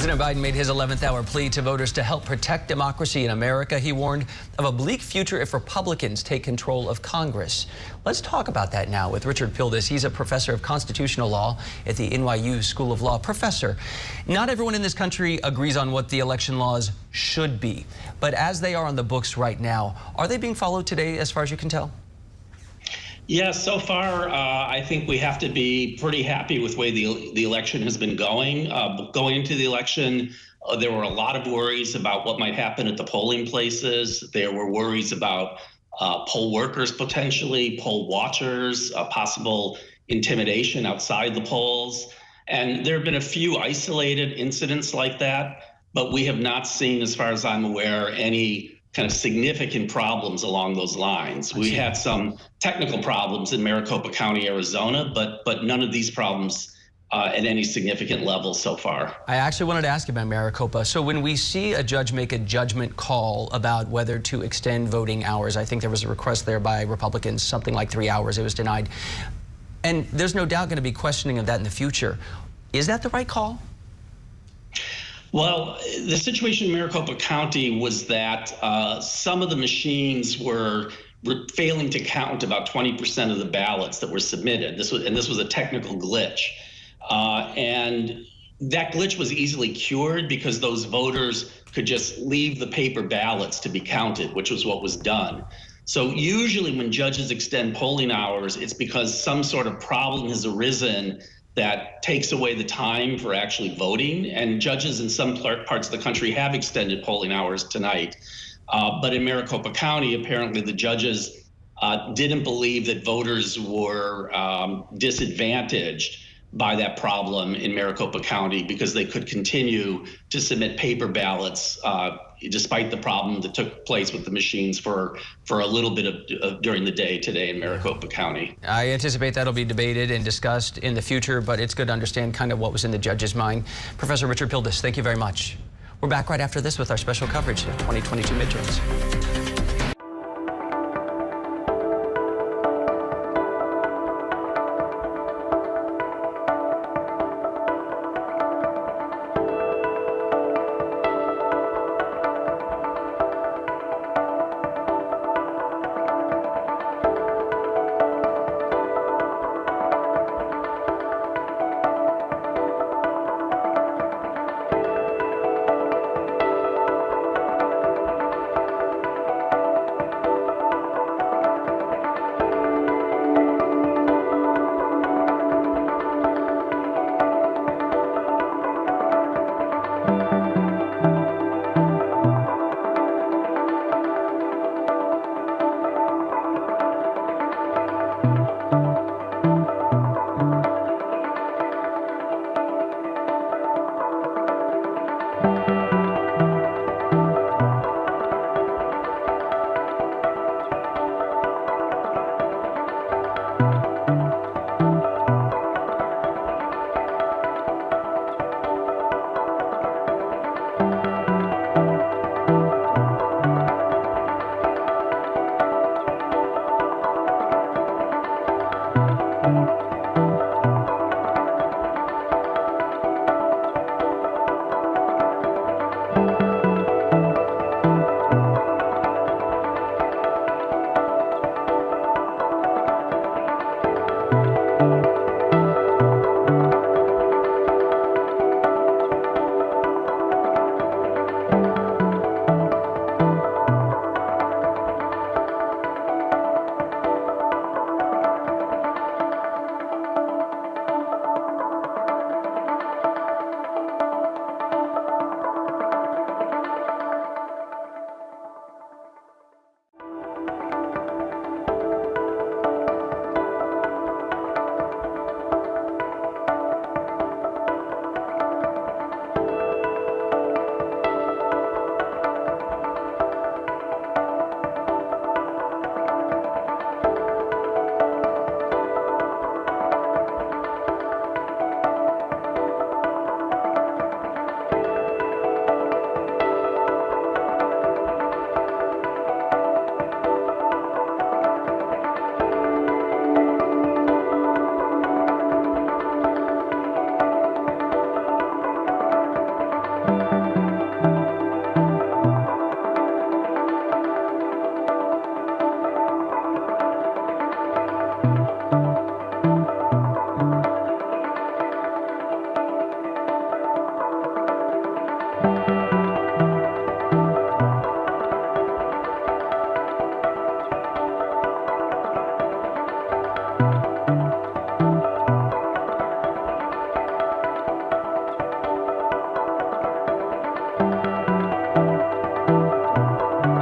President Biden made his 11th hour plea to voters to help protect democracy in America. He warned of a bleak future if Republicans take control of Congress. Let's talk about that now with Richard Pildes. He's a professor of constitutional law at the NYU School of Law. Professor, not everyone in this country agrees on what the election laws should be, but as they are on the books right now, are they being followed today as far as you can tell? Yeah, so far, I think we have to be pretty happy with the way the election has been going. Going into the election, there were a lot of worries about what might happen at the polling places. There were worries about poll workers potentially, poll watchers, possible intimidation outside the polls. And there have been a few isolated incidents like that, but we have not seen, as far as I'm aware, any kind of significant problems along those lines. We had some technical problems in Maricopa County, Arizona, but none of these problems at any significant level so far. I actually wanted to ask you about Maricopa. So when we see a judge make a judgment call about whether to extend voting hours, I think there was a request there by Republicans, something like 3 hours, it was denied. And there's no doubt going to be questioning of that in the future. Is that the right call? Well, the situation in Maricopa County was that some of the machines were failing to count about 20% of the ballots that were submitted. This was a technical glitch. And that glitch was easily cured because those voters could just leave the paper ballots to be counted, which was what was done. So usually when judges extend polling hours, it's because some sort of problem has arisen that takes away the time for actually voting. And judges in some parts of the country have extended polling hours tonight. But in Maricopa County, apparently the judges didn't believe that voters were disadvantaged by that problem in Maricopa County because they could continue to submit paper ballots despite the problem that took place with the machines for a little bit of during the day today in Maricopa County. I anticipate that'll be debated and discussed in the future, but it's good to understand kind of what was in the judge's mind. Professor Richard Pildes, thank you very much. We're back right after this with our special coverage of 2022 midterms.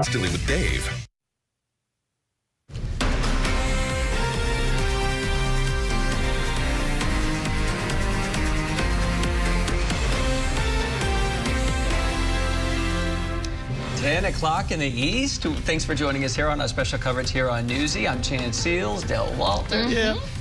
Dealing with Dave. Ten o'clock in the East. Thanks for joining us here on our special coverage here on Newsy. I'm Chan Seals, Del Walter,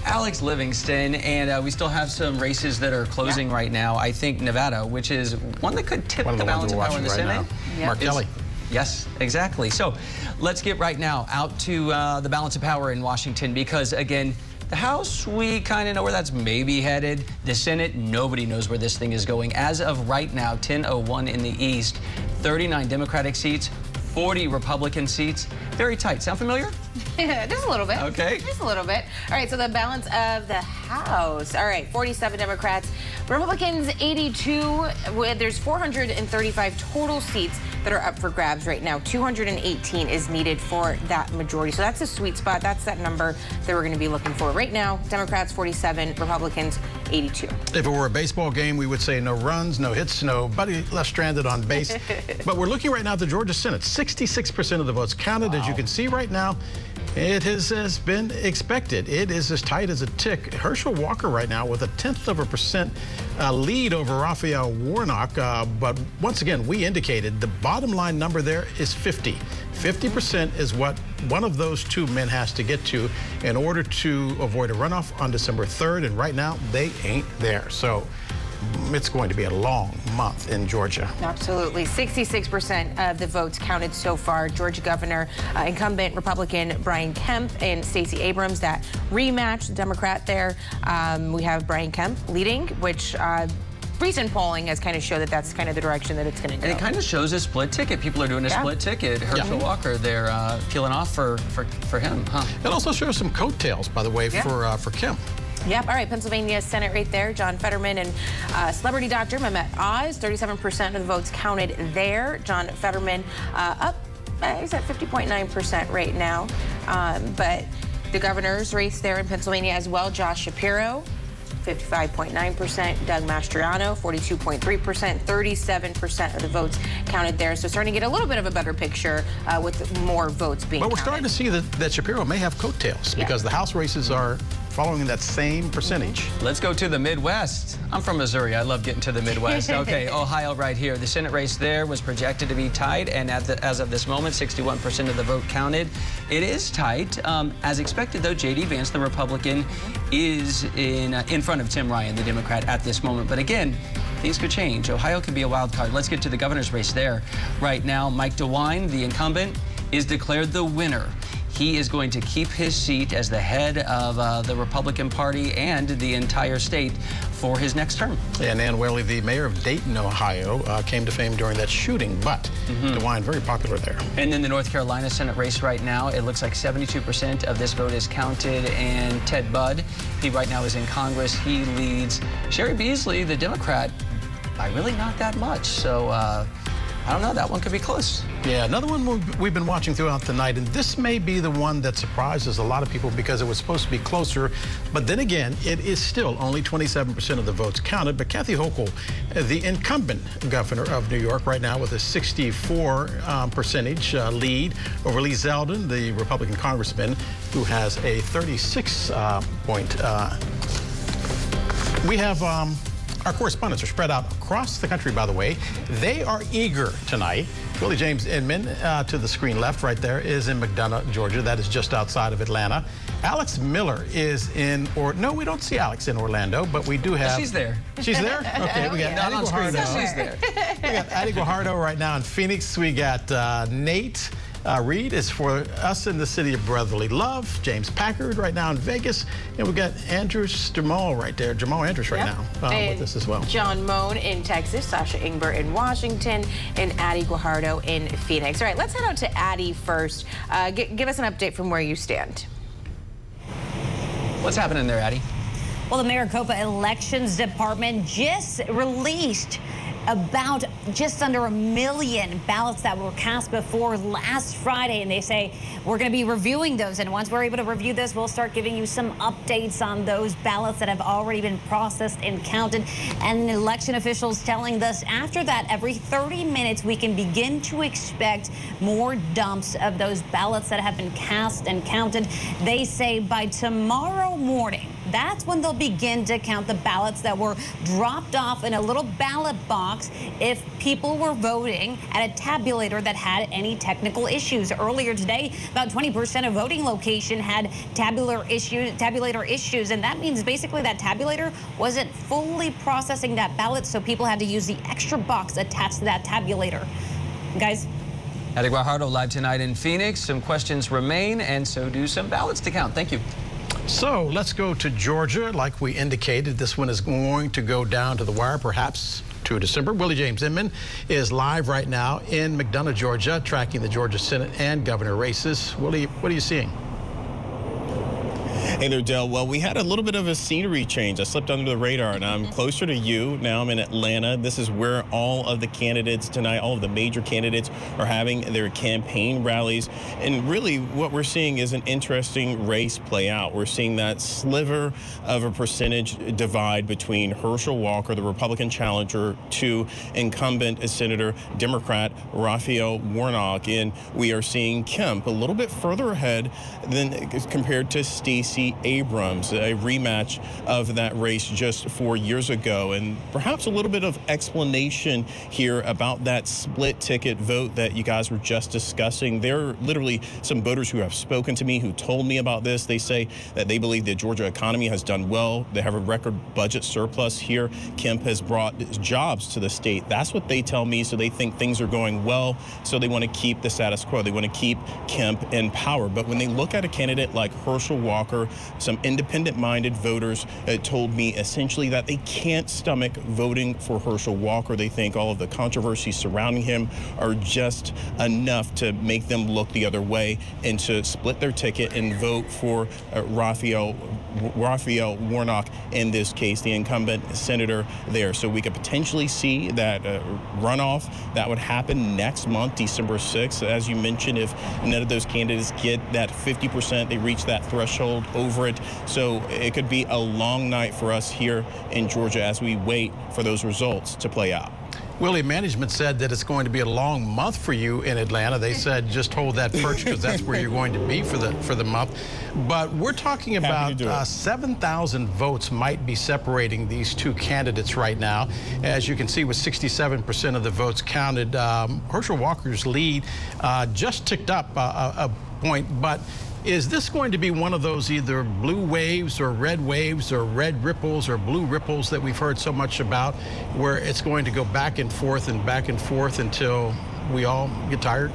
Alex Livingston, and we still have some races that are closing right now. I think Nevada, which is one that could tip the balance of power in the Senate. Mark Kelly. Yes, exactly. So let's get right now out to the balance of power in Washington, because again, the House, we kind of know where that's maybe headed. The Senate, nobody knows where this thing is going. As of right now, 10:01 in the East, 39 Democratic seats, 40 Republican seats. Very tight. Sound familiar? Just a little bit. Okay. Just a little bit. All right, so the balance of the House. All right, 47 Democrats, Republicans 82. There's 435 total seats that are up for grabs right now. 218 is needed for that majority. So that's a sweet spot. That's that number that we're going to be looking for. Right now, Democrats 47, Republicans 82. If it were a baseball game, we would say no runs, no hits, nobody left stranded on base. But we're looking right now at the Georgia Senate. 66% of the votes counted. As you can see right now, it has been expected. It is as tight as a tick. Herschel Walker right now with a 0.1% lead over Raphael Warnock. But once again, we indicated the bottom line number there is 50. 50% is what one of those two men has to get to in order to avoid a runoff on December 3rd. And right now, they ain't there. So it's going to be a long month in Georgia. Absolutely. 66% of the votes counted so far. Georgia Governor, incumbent Republican Brian Kemp and Stacey Abrams, that rematch, the Democrat there. We have Brian Kemp leading, which recent polling has kind of showed that that's kind of the direction that it's going to go. And it kind of shows a split ticket. People are doing a split ticket. Herschel Walker, they're peeling off for him, huh? It also shows some coattails, by the way, for Kemp. Yep. All right. Pennsylvania Senate right there. John Fetterman and celebrity doctor Mehmet Oz. 37% of the votes counted there. John Fetterman up. He's at 50.9% right now. But the governor's race there in Pennsylvania as well. Josh Shapiro, 55.9%. Doug Mastriano, 42.3%. 37% of the votes counted there. So starting to get a little bit of a better picture with more votes being But we're counted. starting to see that Shapiro may have coattails because the House races are following that same percentage. Let's go to the Midwest. I'm from Missouri. I love getting to the Midwest. Okay, Ohio right here. The Senate race there was projected to be tight, and as of this moment, 61% of the vote counted. It is tight. As expected, though, J.D. Vance, the Republican, is in front of Tim Ryan, the Democrat, at this moment. But again, things could change. Ohio could be a wild card. Let's get to the governor's race there. Right now, Mike DeWine, the incumbent, is declared the winner. He is going to keep his seat as the head of the Republican Party and the entire state for his next term. And Ann Whaley, the mayor of Dayton, Ohio, came to fame during that shooting, but DeWine, very popular there. And then the North Carolina Senate race right now, it looks like 72% of this vote is counted, and Ted Budd, he right now is in Congress. He leads Sherry Beasley, the Democrat, by really not that much. So, I don't know, that one could be close. Yeah, another one we've been watching throughout the night, and this may be the one that surprises a lot of people because it was supposed to be closer, but then again, it is still only 27% of the votes counted. But Kathy Hochul, the incumbent governor of New York right now with a 64% lead over Lee Zeldin, the Republican congressman, who has a 36 point. We have our correspondents are spread out across the country, by the way. They are eager tonight. Willie James Inman, to the screen left right there, is in McDonough, Georgia. That is just outside of Atlanta. Alex Miller is in, no, we don't see Alex in Orlando, but we do have. She's there. She's there? Okay, we got Addie Guajardo. She's there. We got Addie Guajardo right now in Phoenix. We got Nate Reed is for us in the city of brotherly love. James Packard right now in Vegas. And we got Andrew Jamal right there. Jamal Andrews right now with us as well. John Moan in Texas, Sasha Ingber in Washington, and Addie Guajardo in Phoenix. All right, let's head out to Addie first. Give us an update from where you stand. What's happening there, Addie? Well, the Maricopa Elections Department just released about just under 1 million ballots that were cast before last Friday, and they say we're going to be reviewing those, and once we're able to review this, we'll start giving you some updates on those ballots that have already been processed and counted. And election officials telling us after that, every 30 minutes we can begin to expect more dumps of those ballots that have been cast and counted. They say by tomorrow morning, that's when they'll begin to count the ballots that were dropped off in a little ballot box if people were voting at a tabulator that had any technical issues. Earlier today, about 20% of voting location had tabulator issues, and that means basically that tabulator wasn't fully processing that ballot, so people had to use the extra box attached to that tabulator. Guys? Adi Guajardo live tonight in Phoenix. Some questions remain, and so do some ballots to count. Thank you. So let's go to Georgia. Like we indicated, this one is going to go down to the wire, perhaps to December. Willie James Inman is live right now in McDonough, Georgia, tracking the Georgia Senate and governor races. Willie, what are you seeing? Hey there, Del. Well, we had a little bit of a scenery change. I slipped under the radar, and I'm closer to you. Now I'm in Atlanta. This is where all of the candidates tonight, all of the major candidates, are having their campaign rallies. And really what we're seeing is an interesting race play out. We're seeing that sliver of a percentage divide between Herschel Walker, the Republican challenger, to incumbent Senator Democrat Raphael Warnock. And we are seeing Kemp a little bit further ahead than compared to Stacey Abrams, a rematch of that race just 4 years ago. And perhaps a little bit of explanation here about that split ticket vote that you guys were just discussing. There are literally some voters who have spoken to me who told me about this. They say that they believe the Georgia economy has done well. They have a record budget surplus here. Kemp has brought jobs to the state. That's what they tell me. So they think things are going well. So they want to keep the status quo. They want to keep Kemp in power. But when they look at a candidate like Herschel Walker, some independent-minded voters told me essentially that they can't stomach voting for Herschel Walker. They think all of the controversies surrounding him are just enough to make them look the other way and to split their ticket and vote for Raphael Warnock, in this case, the incumbent senator there. So we could potentially see that runoff that would happen next month, December 6th. As you mentioned, if none of those candidates get that 50%, they reach that threshold over it. So it could be a long night for us here in Georgia as we wait for those results to play out. Willie, management said that it's going to be a long month for you in Atlanta. They said just hold that perch because that's where you're going to be for the month. But we're talking about 7,000 votes might be separating these two candidates right now. As you can see, with 67% of the votes counted, Herschel Walker's lead just ticked up a point, but is this going to be one of those either blue waves or red ripples or blue ripples that we've heard so much about, where it's going to go back and forth until we all get tired?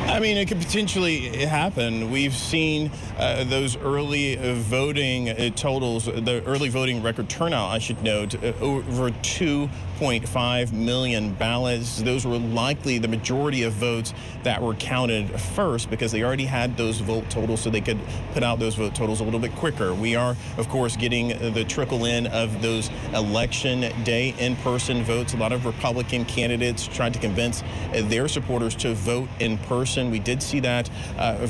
I mean, it could potentially happen. We've seen those early voting totals, the early voting record turnout, I should note, over 2.5 million ballots. Those were likely the majority of votes that were counted first because they already had those vote totals, so they could put out those vote totals a little bit quicker. We are, of course, getting the trickle in of those election day in-person votes. A lot of Republican candidates tried to convince their supporters to vote in person. We did see that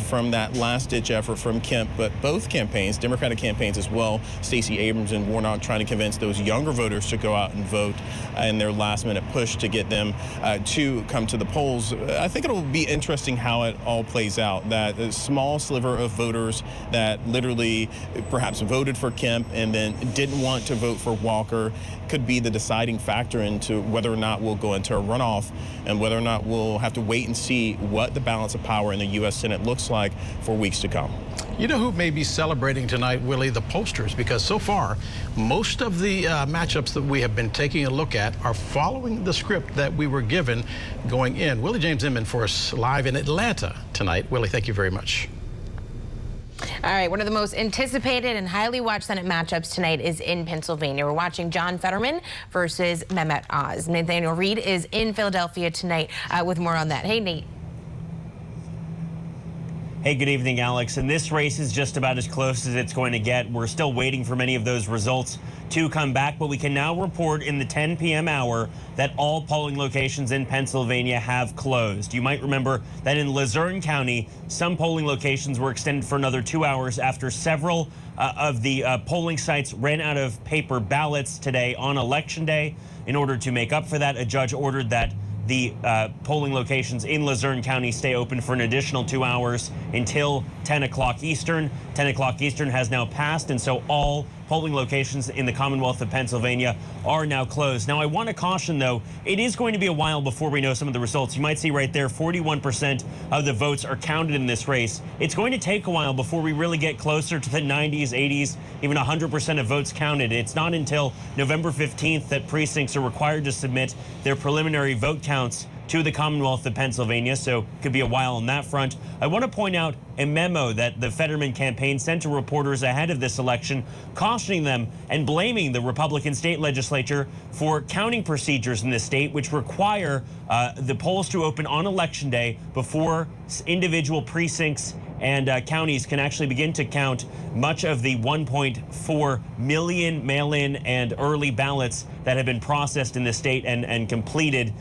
from that last-ditch effort from Kemp, but both campaigns, Democratic campaigns as well, Stacey Abrams and Warnock, trying to convince those younger voters to go out and vote in their last-minute push to get them to come to the polls. I think it'll be interesting how it all plays out. That small sliver of voters that literally perhaps voted for Kemp and then didn't want to vote for Walker could be the deciding factor into whether or not we'll go into a runoff and whether or not we'll have to wait and see what the balance of power in the U.S. Senate looks like for weeks to come. You know who may be celebrating tonight, Willie? The pollsters, because so far, most of the matchups that we have been taking a look at are following the script that we were given going in. Willie James Inman for us live in Atlanta tonight. Willie, thank you very much. All right, one of the most anticipated and highly watched Senate matchups tonight is in Pennsylvania. We're watching John Fetterman versus Mehmet Oz. Nathaniel Reed is in Philadelphia tonight with more on that. Hey, Nate. Hey, good evening, Alex. And this race is just about as close as it's going to get. We're still waiting for many of those results to come back, but we can now report in the 10 p.m. hour that all polling locations in Pennsylvania have closed. You might remember that in Luzerne County, some polling locations were extended for another 2 hours after several of the polling sites ran out of paper ballots today on Election Day. In order to make up for that, a judge ordered that the polling locations in Luzerne County stay open for an additional 2 hours until 10 o'clock Eastern. 10 o'clock Eastern has now passed, and so all polling locations in the Commonwealth of Pennsylvania are now closed. Now, I want to caution, though, it is going to be a while before we know some of the results. You might see right there 41% of the votes are counted in this race. It's going to take a while before we really get closer to the 90s, 80s, even 100% of votes counted. It's not until November 15th that precincts are required to submit their preliminary vote counts to the Commonwealth of Pennsylvania, so it could be a while on that front. I want to point out a memo that the Fetterman campaign sent to reporters ahead of this election, cautioning them and blaming the Republican state legislature for counting procedures in the state, which require the polls to open on Election Day before individual precincts and counties can actually begin to count much of the 1.4 million mail-in and early ballots that have been processed in the state and completed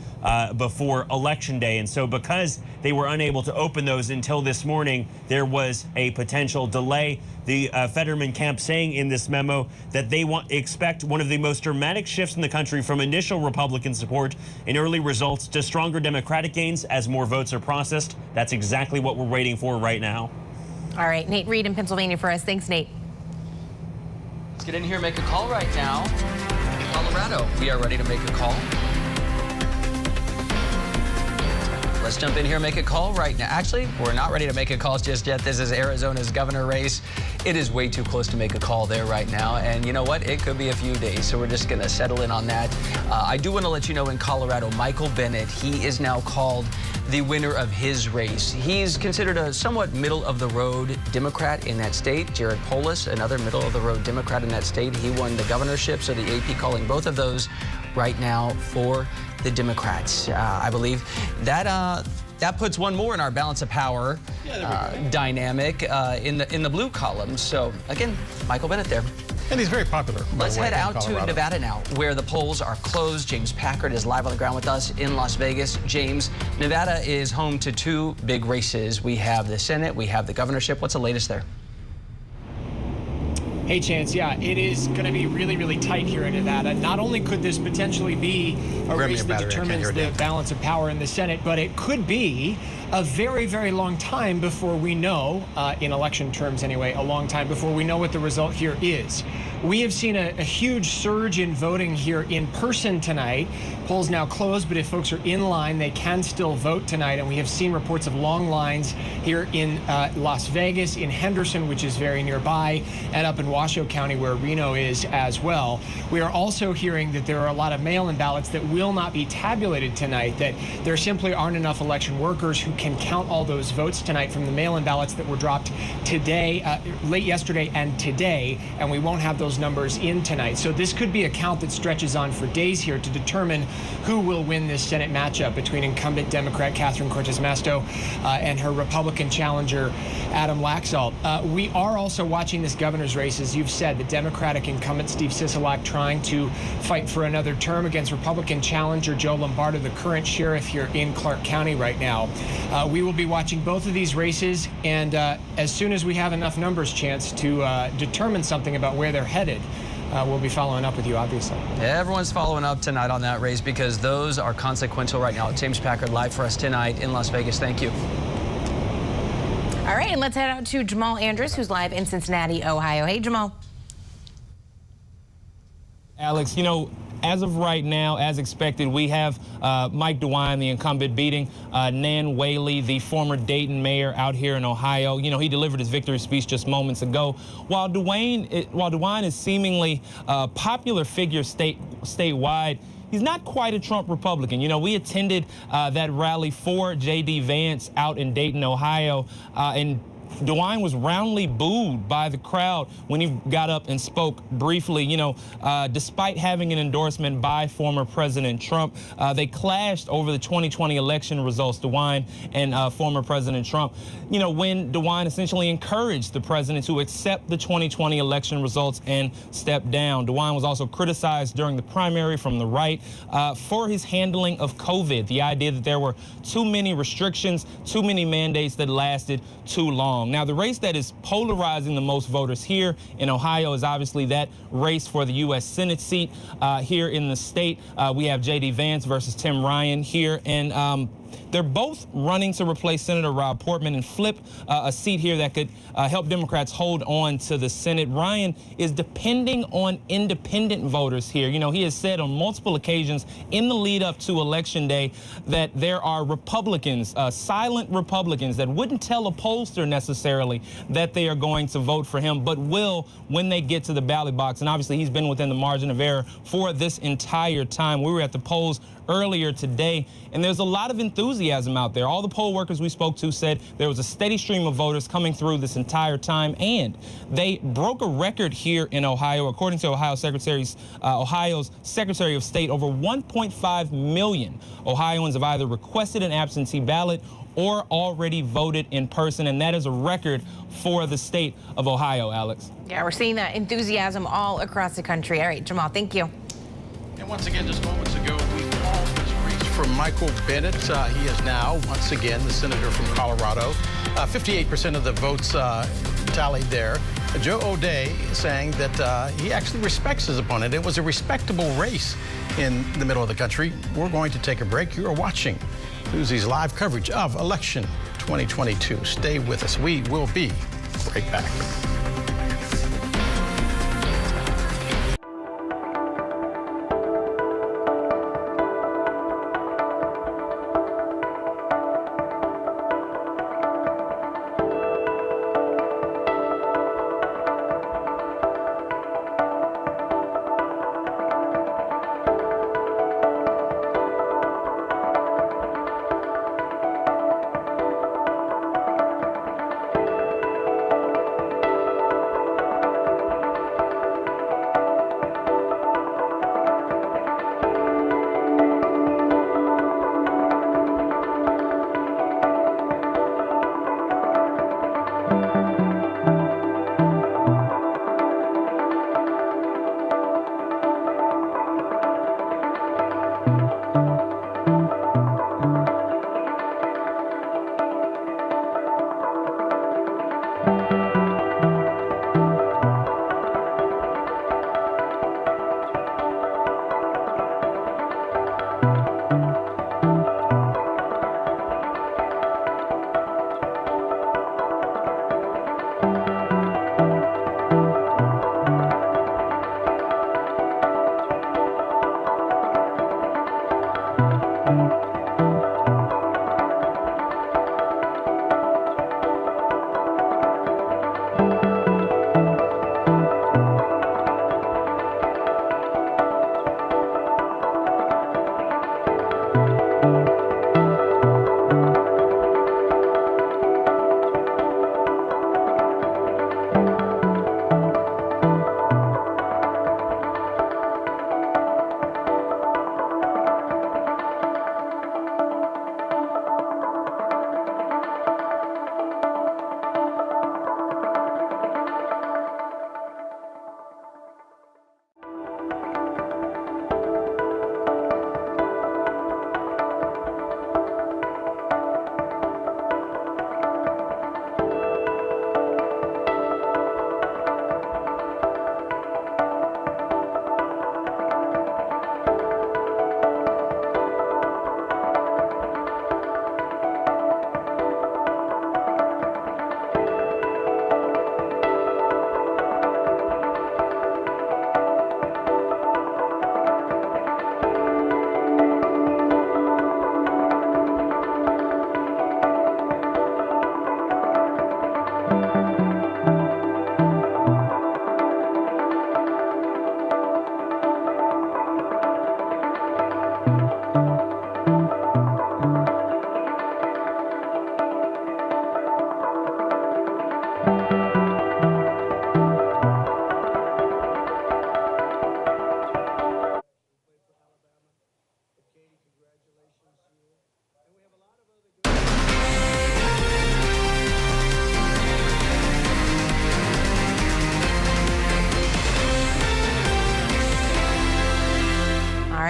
before Election Day. And so because they were unable to open those until this morning, there was a potential delay. The Fetterman camp saying in this memo that they expect one of the most dramatic shifts in the country from initial Republican support in early results to stronger Democratic gains as more votes are processed. That's exactly what we're waiting for right now. All right, Nate Reed in Pennsylvania for us. Thanks, Nate. Let's get in here and make a call right now. Colorado, we are ready to make a call. Let's jump in here and make a call right now. Actually, we're not ready to make a call just yet. This is Arizona's governor race. It is way too close to make a call there right now. And you know what? It could be a few days, so we're just going to settle in on that. I do want to let you know in Colorado, Michael Bennet, he is now called the winner of his race. He's considered a somewhat middle-of-the-road Democrat in that state. Jared Polis, another middle-of-the-road Democrat in that state. He won the governorship, so the AP calling both of those right now for the Democrats. I believe that that puts one more in our balance of power dynamic in the blue column. So again, Michael Bennet there. And he's very popular. Let's head out to Nevada now, where the polls are closed. James Packard is live on the ground with us in Las Vegas. James, Nevada is home to two big races. We have the Senate, we have the governorship. What's the latest there? Hey, Chance, yeah, it is going to be really, really tight here in Nevada. Not only could this potentially be a race that determines the balance of power in the Senate, but it could be a very, very long time before we know, in election terms anyway, a long time before we know what the result here is. We have seen a huge surge in voting here in person tonight. Polls now closed, but if folks are in line, they can still vote tonight. And we have seen reports of long lines here in Las Vegas, in Henderson, which is very nearby, and up in Washoe County, where Reno is as well. We are also hearing that there are a lot of mail-in ballots that will not be tabulated tonight, that there simply aren't enough election workers who can count all those votes tonight from the mail-in ballots that were dropped today, late yesterday and today, and we won't have those numbers in tonight. So this could be a count that stretches on for days here to determine who will win this Senate matchup between incumbent Democrat Catherine Cortez Masto and her Republican challenger Adam Laxalt. We are also watching this governor's race, as you've said, the Democratic incumbent Steve Sisolak trying to fight for another term against Republican challenger Joe Lombardo, the current sheriff here in Clark County right now. We will be watching both of these races, and as soon as we have enough numbers, Chance, to determine something about where they're headed, we'll be following up with you, obviously. Everyone's following up tonight on that race because those are consequential right now. James Packard live for us tonight in Las Vegas. Thank you. All right, and let's head out to Jamal Andrews, who's live in Cincinnati, Ohio. Hey, Jamal. Alex, you know, as of right now, as expected, we have Mike DeWine, the incumbent, beating Nan Whaley, the former Dayton mayor out here in Ohio. You know, he delivered his victory speech just moments ago. While DeWine is seemingly a popular figure statewide, he's not quite a Trump Republican. You know, we attended that rally for J.D. Vance out in Dayton, Ohio, and DeWine was roundly booed by the crowd when he got up and spoke briefly. You know, despite having an endorsement by former President Trump, they clashed over the 2020 election results, DeWine and former President Trump. You know, when DeWine essentially encouraged the president to accept the 2020 election results and step down. DeWine was also criticized during the primary from the right for his handling of COVID, the idea that there were too many restrictions, too many mandates that lasted too long. Now, the race that is polarizing the most voters here in Ohio is obviously that race for the U.S. Senate seat here in the state. We have J.D. Vance versus Tim Ryan here, and they're both running to replace Senator Rob Portman and flip a seat here that could help Democrats hold on to the Senate. Ryan is depending on independent voters here. You know, he has said on multiple occasions in the lead up to Election Day that there are Republicans, silent Republicans, that wouldn't tell a pollster necessarily that they are going to vote for him, but will when they get to the ballot box. And obviously, he's been within the margin of error for this entire time. We were at the polls earlier today, and there's a lot of enthusiasm out there. All the poll workers we spoke to said there was a steady stream of voters coming through this entire time, and they broke a record here in Ohio. According to Ohio's Secretary of State, over 1.5 million Ohioans have either requested an absentee ballot or already voted in person, and that is a record for the state of Ohio, Alex. Yeah, we're seeing that enthusiasm all across the country. All right, Jamal, thank you. And once again, just moments ago, we called this race from Michael Bennet. He is now, once again, the senator from Colorado. 58% of the votes tallied there. Joe O'Dea saying that he actually respects his opponent. It was a respectable race in the middle of the country. We're going to take a break. You are watching Newsy's live coverage of election 2022. Stay with us. We will be right back.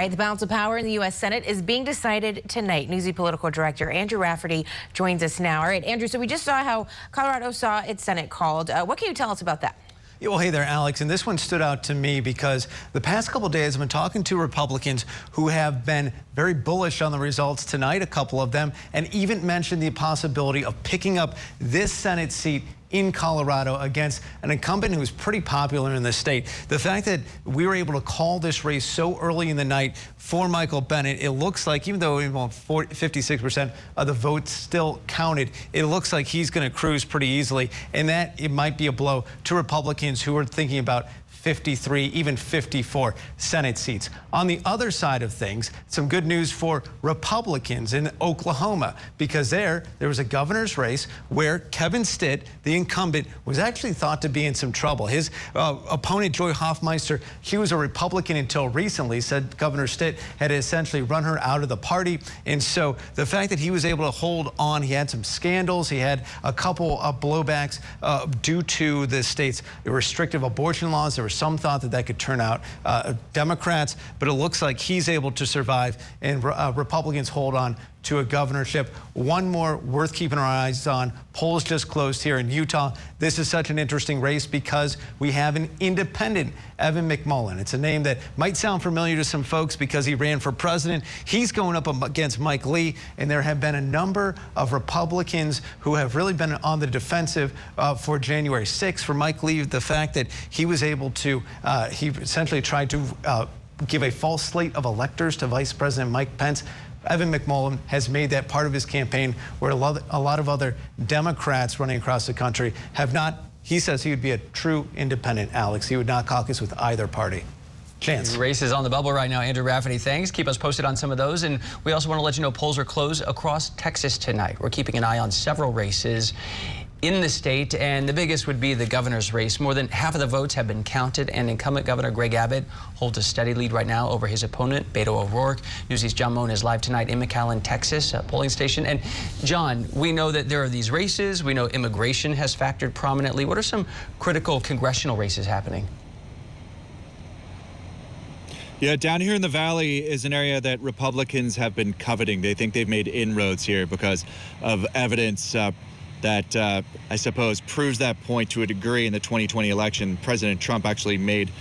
right, the balance of power in the U.S. Senate is being decided tonight. Newsy political director Andrew Rafferty joins us now. All right, Andrew, so we just saw how Colorado saw its Senate called. What can you tell us about that? Yeah, well, hey there, Alex, and this one stood out to me because the past couple days I've been talking to Republicans who have been very bullish on the results tonight, a couple of them, and even mentioned the possibility of picking up this Senate seat in Colorado against an incumbent who's pretty popular in the state. The fact that we were able to call this race so early in the night for Michael Bennet, it looks like, even though 56% of the votes still counted, it looks like he's going to cruise pretty easily, and that it might be a blow to Republicans who are thinking about 53, even 54 Senate seats. On the other side of things, some good news for Republicans in Oklahoma, because there was a governor's race where Kevin Stitt, the incumbent, was actually thought to be in some trouble. His opponent, Joy Hoffmeister, she was a Republican until recently, said Governor Stitt had essentially run her out of the party. And so the fact that he was able to hold on, he had some scandals, he had a couple of blowbacks due to the state's restrictive abortion laws. There were some thought that that could turn out Democrats, but it looks like he's able to survive, and Republicans hold on to a governorship. One more worth keeping our eyes on. Polls just closed here in Utah. This is such an interesting race because we have an independent, Evan McMullin. It's a name that might sound familiar to some folks because he ran for president. He's going up against Mike Lee, and there have been a number of Republicans who have really been on the defensive for January 6th. For Mike Lee, the fact that he was able to, he essentially tried to give a false slate of electors to Vice President Mike Pence. Evan McMullin has made that part of his campaign, where a lot of other Democrats running across the country have not. He says he would be a true independent, Alex. He would not caucus with either party. Chance. Race is on the bubble right now. Andrew Rafferty, thanks. Keep us posted on some of those. And we also want to let you know polls are closed across Texas tonight. We're keeping an eye on several races in the state, and the biggest would be the governor's race. More than half of the votes have been counted, and incumbent Governor Greg Abbott holds a steady lead right now over his opponent, Beto O'Rourke. Newsy's John Moan is live tonight in McAllen, Texas, a polling station. And John, we know that there are these races. We know immigration has factored prominently. What are some critical congressional races happening? Yeah, down here in the Valley is an area that Republicans have been coveting. They think they've made inroads here because of evidence that I suppose proves that point to a degree. In the 2020 election, President Trump actually made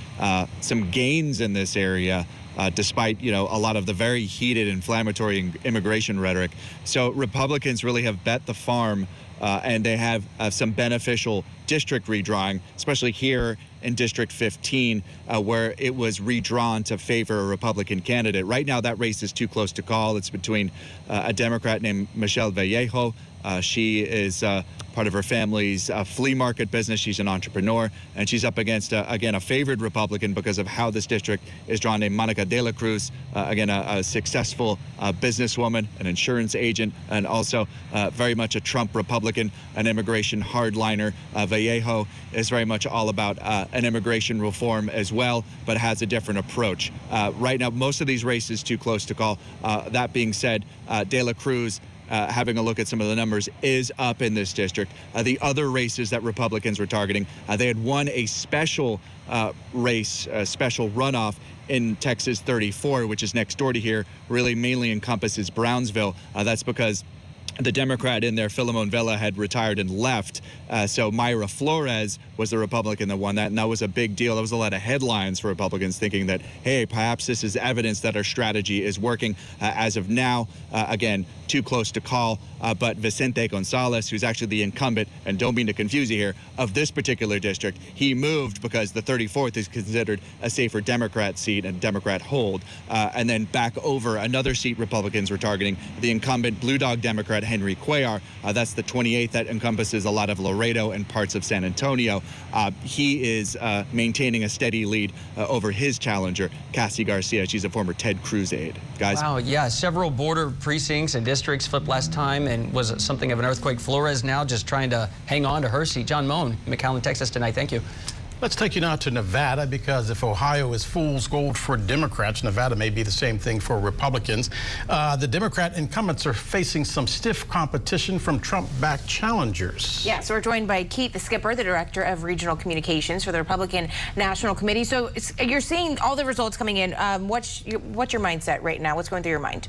some gains in this area, despite, a lot of the very heated, inflammatory immigration rhetoric. So Republicans really have bet the farm, and they have some beneficial district redrawing, especially here in District 15, where it was redrawn to favor a Republican candidate. Right now, that race is too close to call. It's between a Democrat named Michelle Vallejo. She is part of her family's flea market business. She's an entrepreneur, and she's up against, again, a favored Republican because of how this district is drawn, named Monica de la Cruz, again, a successful businesswoman, an insurance agent, and also very much a Trump Republican, an immigration hardliner. Vallejo is very much all about an immigration reform as well, but has a different approach. Right now, most of these races too close to call. That being said, de la Cruz, having a look at some of the numbers, is up in this district. The other races that Republicans were targeting, they had won a special race, a special runoff in Texas 34, which is next door to here, really mainly encompasses Brownsville. That's because the Democrat in there, Philemon Vela, had retired and left. So Mayra Flores was the Republican that won that, and that was a big deal. There was a lot of headlines for Republicans thinking that, hey, perhaps this is evidence that our strategy is working. As of now, again, too close to call, but Vicente Gonzalez, who's actually the incumbent, and don't mean to confuse you here, of this particular district, he moved because the 34th is considered a safer Democrat seat and Democrat hold. And then back over another seat Republicans were targeting, the incumbent Blue Dog Democrat Henry Cuellar. That's the 28th that encompasses a lot of Laredo and parts of San Antonio. He is maintaining a steady lead over his challenger, Cassie Garcia. She's a former Ted Cruz aide. Guys? Wow, yeah, several border precincts and districts flipped last time, and was something of an earthquake. Flores now just trying to hang on to her seat. John Moan, McAllen, Texas tonight. Thank you. Let's take you now to Nevada, because if Ohio is fool's gold for Democrats, Nevada may be the same thing for Republicans. The Democrat incumbents are facing some stiff competition from Trump-backed challengers. Yeah, so we're joined by Keith Skipper, the Director of Regional Communications for the Republican National Committee. So you're seeing all the results coming in. What's your mindset right now? What's going through your mind?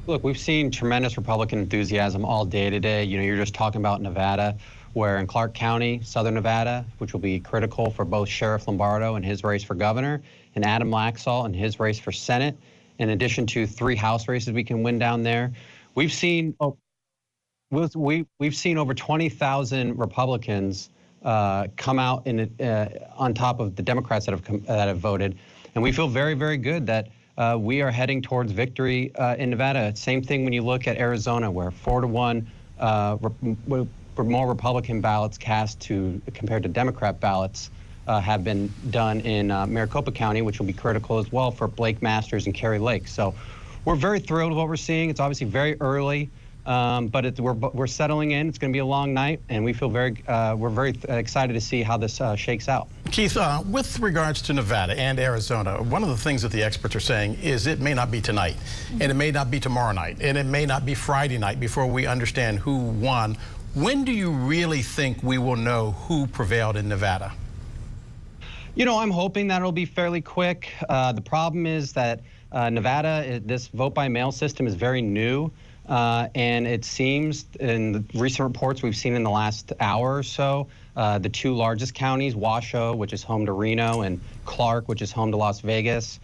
Look, we've seen tremendous Republican enthusiasm all day today. You know, you're just talking about Nevada, where in Clark County, Southern Nevada, which will be critical for both Sheriff Lombardo and his race for governor, and Adam Laxalt and his race for Senate, in addition to 3 House races we can win down there. We've seen we've seen over 20,000 Republicans come out on top of the Democrats that have voted, and we feel very, very good that we are heading towards victory in Nevada. Same thing when you look at Arizona, where 4-to-1 more Republican ballots cast compared to Democrat ballots have been done in Maricopa County, which will be critical as well for Blake Masters and Kerry Lake. So we're very thrilled with what we're seeing. It's obviously very early, but we're settling in. It's going to be a long night, and we feel we're very excited to see how this shakes out. Keith, with regards to Nevada and Arizona, one of the things that the experts are saying is it may not be tonight, and it may not be tomorrow night, and it may not be Friday night before we understand who won. When do you really think we will know who prevailed in Nevada? You know, I'm hoping that it'll be fairly quick. The problem is that Nevada, this vote-by-mail system is very new, and it seems in the recent reports we've seen in the last hour or so, the 2 largest counties, Washoe, which is home to Reno, and Clark, which is home to Las Vegas,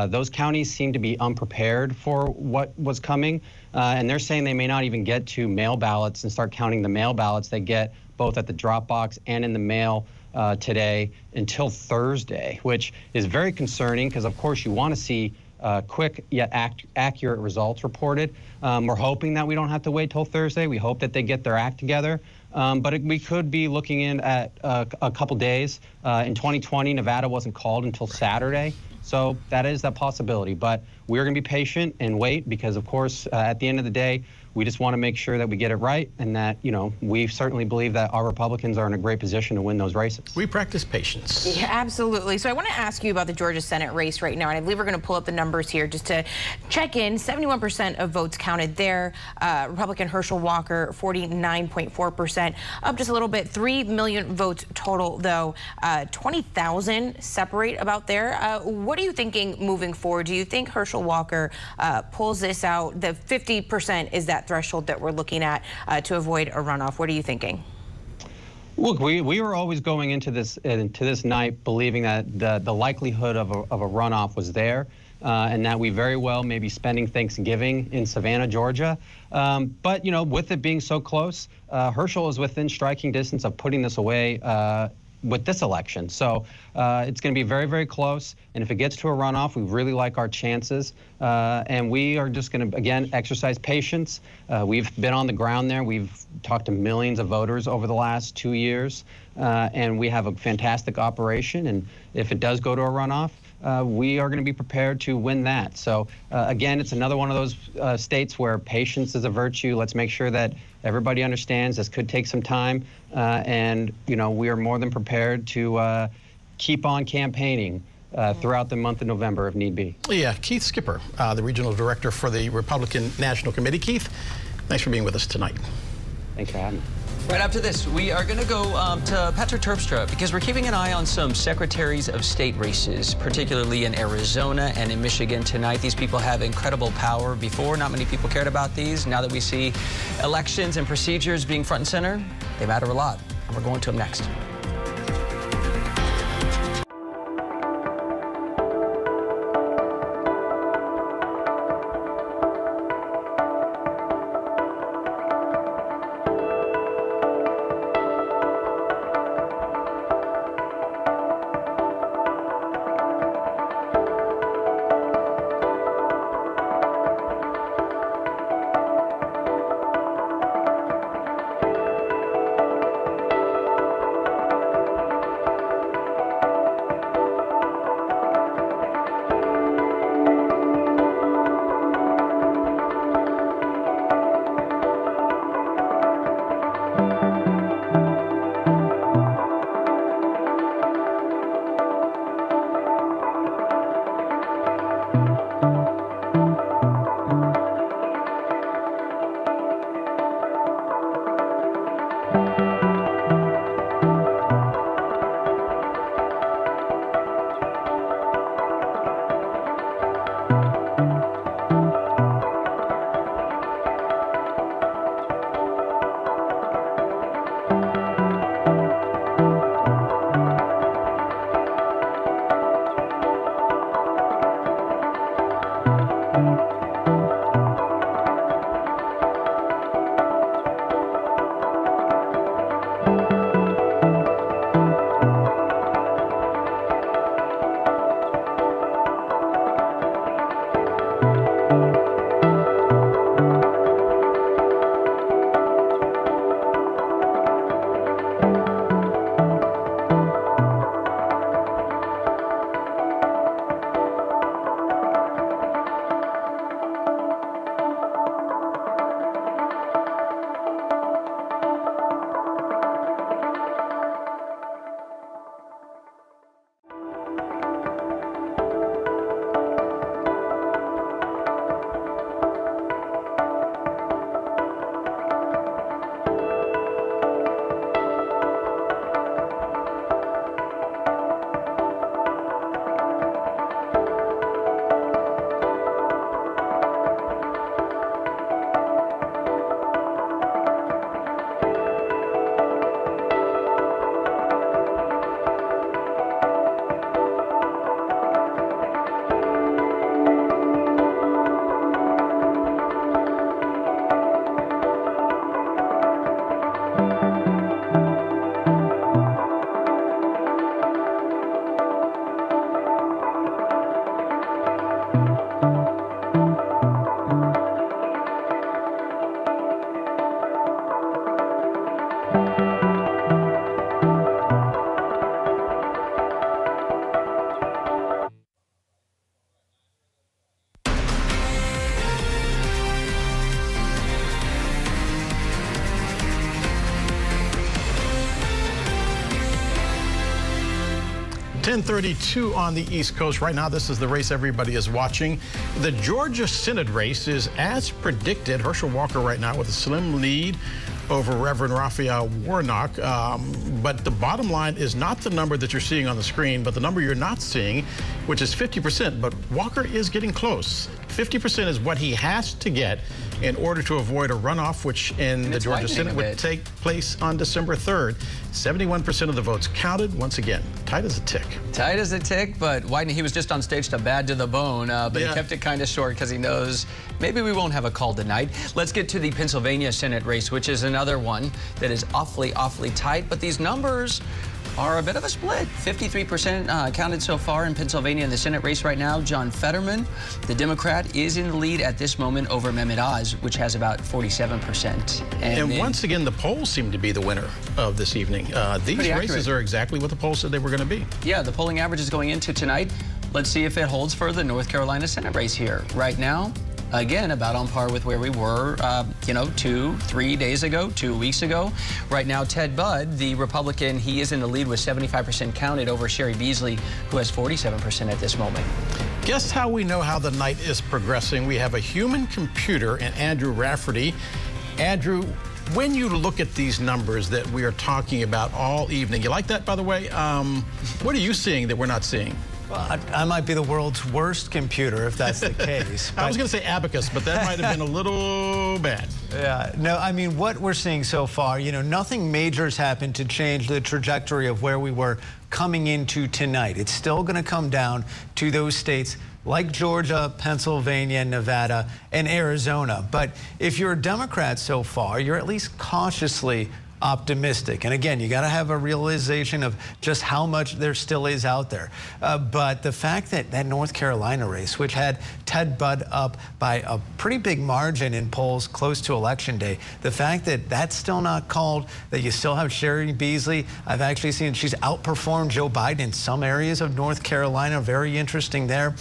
those counties seem to be unprepared for what was coming, and they're saying they may not even get to mail ballots and start counting the mail ballots they get both at the drop box and in the mail today until Thursday, which is very concerning because, of course, you want to see quick yet accurate results reported. We're hoping that we don't have to wait till Thursday. We hope that they get their act together. But we could be looking in at a couple days. In 2020, Nevada wasn't called until Saturday. So that is that possibility. But we're going to be patient and wait because, of course, at the end of the day, we just want to make sure that we get it right and that, you know, we certainly believe that our Republicans are in a great position to win those races. We practice patience. Yeah, absolutely. So I want to ask you about the Georgia Senate race right now, and I believe we're going to pull up the numbers here just to check in. 71% of votes counted there. Republican Herschel Walker, 49.4%, up just a little bit. 3 million votes total, though. 20,000 separate about there. What are you thinking moving forward? Do you think Herschel Walker pulls this out? The 50% is that threshold that we're looking at to avoid a runoff. What are you thinking? Look, we were always going into this night believing that the likelihood of a runoff was there, and that we very well may be spending Thanksgiving in Savannah, Georgia. But you know, with it being so close, Herschel is within striking distance of putting this away with this election. So it's going to be very, very close. And if it gets to a runoff, we really like our chances. And we are just going to, again, exercise patience. We've been on the ground there. We've talked to millions of voters over the last 2 years. And we have a fantastic operation. And if it does go to a runoff, we are going to be prepared to win that. So, again, it's another one of those states where patience is a virtue. Let's make sure that everybody understands this could take some time. And, you know, we are more than prepared to keep on campaigning throughout the month of November if need be. Yeah, Keith Skipper, the Regional Director for the Republican National Committee. Keith, thanks for being with us tonight. Thanks for having me. Right after this, we are going to go to Patrick Terpstra because we're keeping an eye on some secretaries of state races, particularly in Arizona and in Michigan tonight. These people have incredible power. Before, not many people cared about these. Now that we see elections and procedures being front and center, they matter a lot. And we're going to them next. 10:32 on the East Coast. Right now, this is the race everybody is watching. The Georgia Senate race is as predicted. Herschel Walker right now with a slim lead over Reverend Raphael Warnock. But the bottom line is not the number that you're seeing on the screen, but the number you're not seeing, which is 50%. But Walker is getting close. 50% is what he has to get in order to avoid a runoff, which in the Georgia Senate would take place on December 3rd. 71% of the votes counted. Once again, tight as a tick. Tight as a tick, but Wyden, he was just on stage to bad to the bone, but he kept it kind of short because he knows maybe we won't have a call tonight. Let's get to the Pennsylvania Senate race, which is another one that is awfully tight, but these numbers are a bit of a split. 53% counted so far in Pennsylvania in the Senate race right now. John Fetterman, the Democrat, is in the lead at this moment over Mehmet Oz, which has about 47%. And once again, the polls seem to be the winner of this evening. These races are exactly what the polls said they were going to be. Yeah, the polling average is going into tonight. Let's see if it holds for the North Carolina Senate race here. Right now, again, about on par with where we were, 2-3 days ago, 2 weeks ago. Right now, Ted Budd, the Republican, he is in the lead with 75% counted over Sherry Beasley, who has 47% at this moment. Guess how we know how the night is progressing? We have a human computer and Andrew Rafferty. Andrew, when you look at these numbers that we are talking about all evening, you like that, by the way? What are you seeing that we're not seeing? Well, I might be the world's worst computer if that's the case. I was going to say abacus, but that might have been a little bad. Yeah, no, I mean, what we're seeing so far, nothing major has happened to change the trajectory of where we were coming into tonight. It's still going to come down to those states like Georgia, Pennsylvania, Nevada, and Arizona. But if you're a Democrat so far, you're at least cautiously optimistic. And again, you got to have a realization of just how much there still is out there. But the fact that that North Carolina race, which had Ted Budd up by a pretty big margin in polls close to Election Day, the fact that that's still not called, that you still have Sherry Beasley, I've actually seen she's outperformed Joe Biden in some areas of North Carolina. Very interesting there.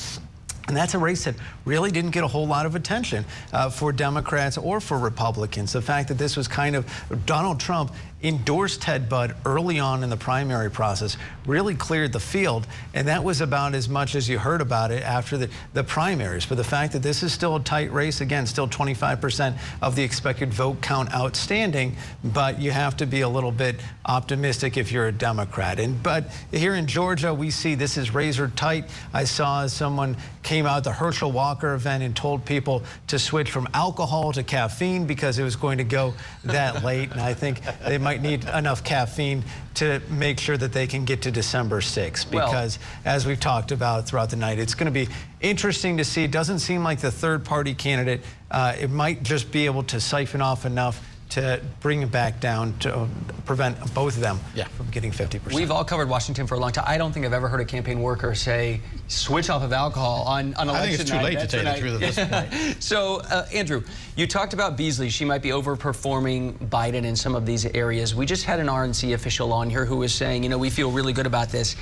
And that's a race that really didn't get a whole lot of attention for Democrats or for Republicans. The fact that this was kind of Donald Trump endorsed Ted Budd early on in the primary process really cleared the field, and that was about as much as you heard about it after the primaries. But the fact that this is still a tight race, again, still 25% of the expected vote count outstanding, but you have to be a little bit optimistic if you're a Democrat. But here in Georgia, we see this is razor tight. I saw someone came out at the Herschel Walker event and told people to switch from alcohol to caffeine because it was going to go that late, and I think they might need enough caffeine to make sure that they can get to December 6th, because as we've talked about throughout the night, it's going to be interesting to see. It doesn't seem like the third-party candidate, it might just be able to siphon off enough to bring it back down to prevent both of them from getting 50%. We've all covered Washington for a long time. I don't think I've ever heard a campaign worker say, switch off of alcohol on election night. I think it's too late to tell you the truth at this point. So, Andrew, you talked about Beasley. She might be overperforming Biden in some of these areas. We just had an RNC official on here who was saying, you know, we feel really good about this.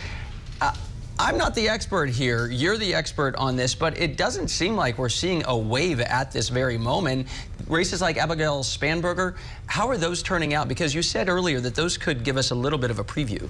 I'm not the expert here. You're the expert on this, but it doesn't seem like we're seeing a wave at this very moment. Races like Abigail Spanberger, how are those turning out? Because you said earlier that those could give us a little bit of a preview.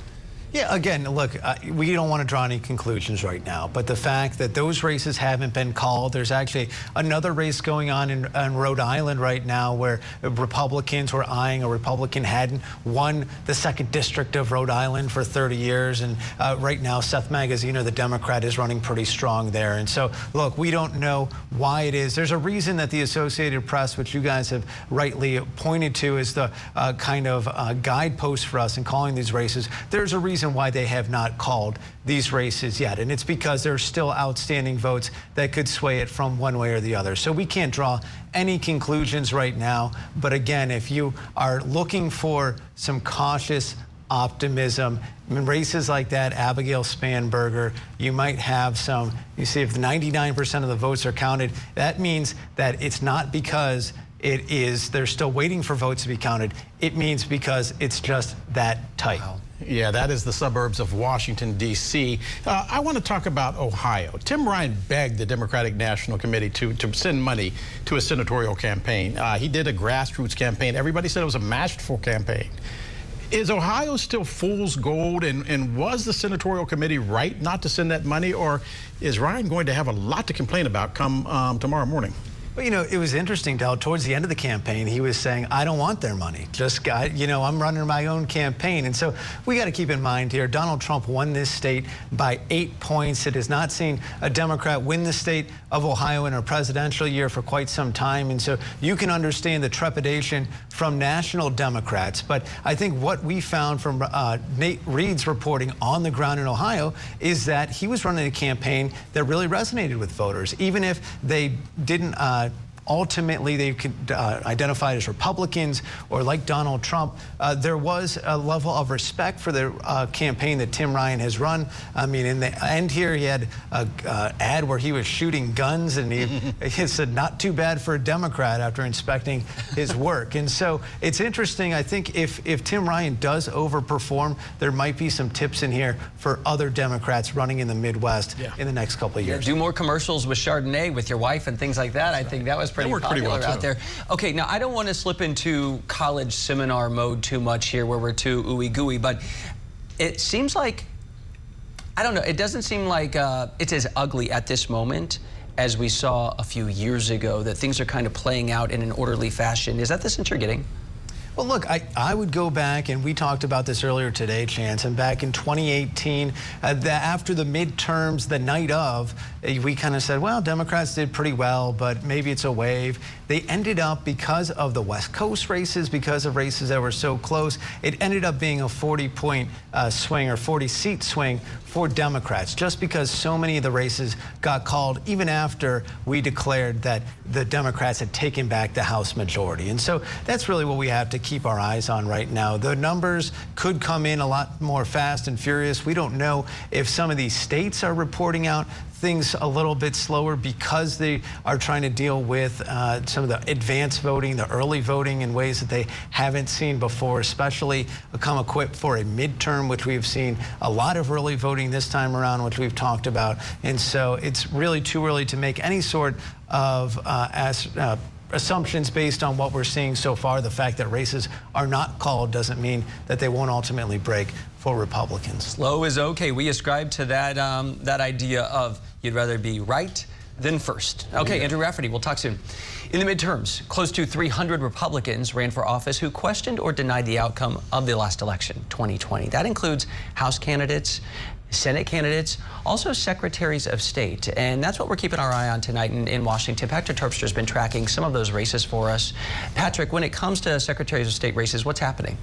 Yeah, again, look, we don't want to draw any conclusions right now, but the fact that those races haven't been called, there's actually another race going on in Rhode Island right now where Republicans were eyeing a Republican hadn't won the 2nd district of Rhode Island for 30 years. And right now, Seth Magaziner, the Democrat, is running pretty strong there. And so, look, we don't know why it is. There's a reason that the Associated Press, which you guys have rightly pointed to as the kind of guidepost for us in calling these races, there's a reason why they have not called these races yet, and it's because there's still outstanding votes that could sway it from one way or the other. So we can't draw any conclusions right now, but again, if you are looking for some cautious optimism in races like that, Abigail Spanberger, you might have some, you see if 99% of the votes are counted, that means that it's not because they're still waiting for votes to be counted. It means because it's just that tight. Wow. Yeah, that is the suburbs of Washington, D.C. I want to talk about Ohio. Tim Ryan begged the Democratic National Committee to send money to a senatorial campaign. He did a grassroots campaign. Everybody said it was a masterful campaign. Is Ohio still fool's gold, and was the senatorial committee right not to send that money, or is Ryan going to have a lot to complain about come tomorrow morning? Well, you know, it was interesting, Del. Towards the end of the campaign, he was saying, I don't want their money. Just, you know, I'm running my own campaign. And so we got to keep in mind here, Donald Trump won this state by 8 points. It has not seen a Democrat win the state of Ohio in a presidential year for quite some time. And so you can understand the trepidation from national Democrats. But I think what we found from Nate Reed's reporting on the ground in Ohio is that he was running a campaign that really resonated with voters, even if they didn't ultimately they could identify as Republicans or like Donald Trump. There was a level of respect for the campaign that Tim Ryan has run. I mean, in the end here, he had an ad where he was shooting guns, and he said not too bad for a Democrat after inspecting his work. And so it's interesting. I think if Tim Ryan does overperform, there might be some tips in here for other Democrats running in the Midwest in the next couple of years. Do more commercials with Chardonnay with your wife and things like that. I think that was pretty popular out there. Okay, now I don't want to slip into college seminar mode too much here where we're too ooey gooey, but it seems like, I don't know, it doesn't seem like it's as ugly at this moment as we saw a few years ago, that things are kind of playing out in an orderly fashion. Is that the sense you're getting? Well, look, I would go back, and we talked about this earlier today, Chance, and back in 2018, after the midterms, the night of, we kind of said, well, Democrats did pretty well, but maybe it's a wave. They ended up, because of the West Coast races, because of races that were so close, it ended up being a 40-point swing or 40-seat swing for Democrats, just because so many of the races got called even after we declared that the Democrats had taken back the House majority. And so that's really what we have to keep our eyes on right now. The numbers could come in a lot more fast and furious. We don't know if some of these states are reporting out things a little bit slower because they are trying to deal with some of the advanced voting, the early voting in ways that they haven't seen before, especially come equipped for a midterm, which we've seen a lot of early voting this time around, which we've talked about. And so it's really too early to make any sort of assumptions based on what we're seeing so far. The fact that races are not called doesn't mean that they won't ultimately break for Republicans. Slow is okay. We ascribe to that that idea of you'd rather be right than first. Okay, Andrew Rafferty, we'll talk soon. In the midterms, close to 300 Republicans ran for office who questioned or denied the outcome of the last election, 2020. That includes House candidates, Senate candidates, also secretaries of state. And that's what we're keeping our eye on tonight in Washington. Patrick Terpstra has been tracking some of those races for us. Patrick, when it comes to secretaries of state races, what's happening?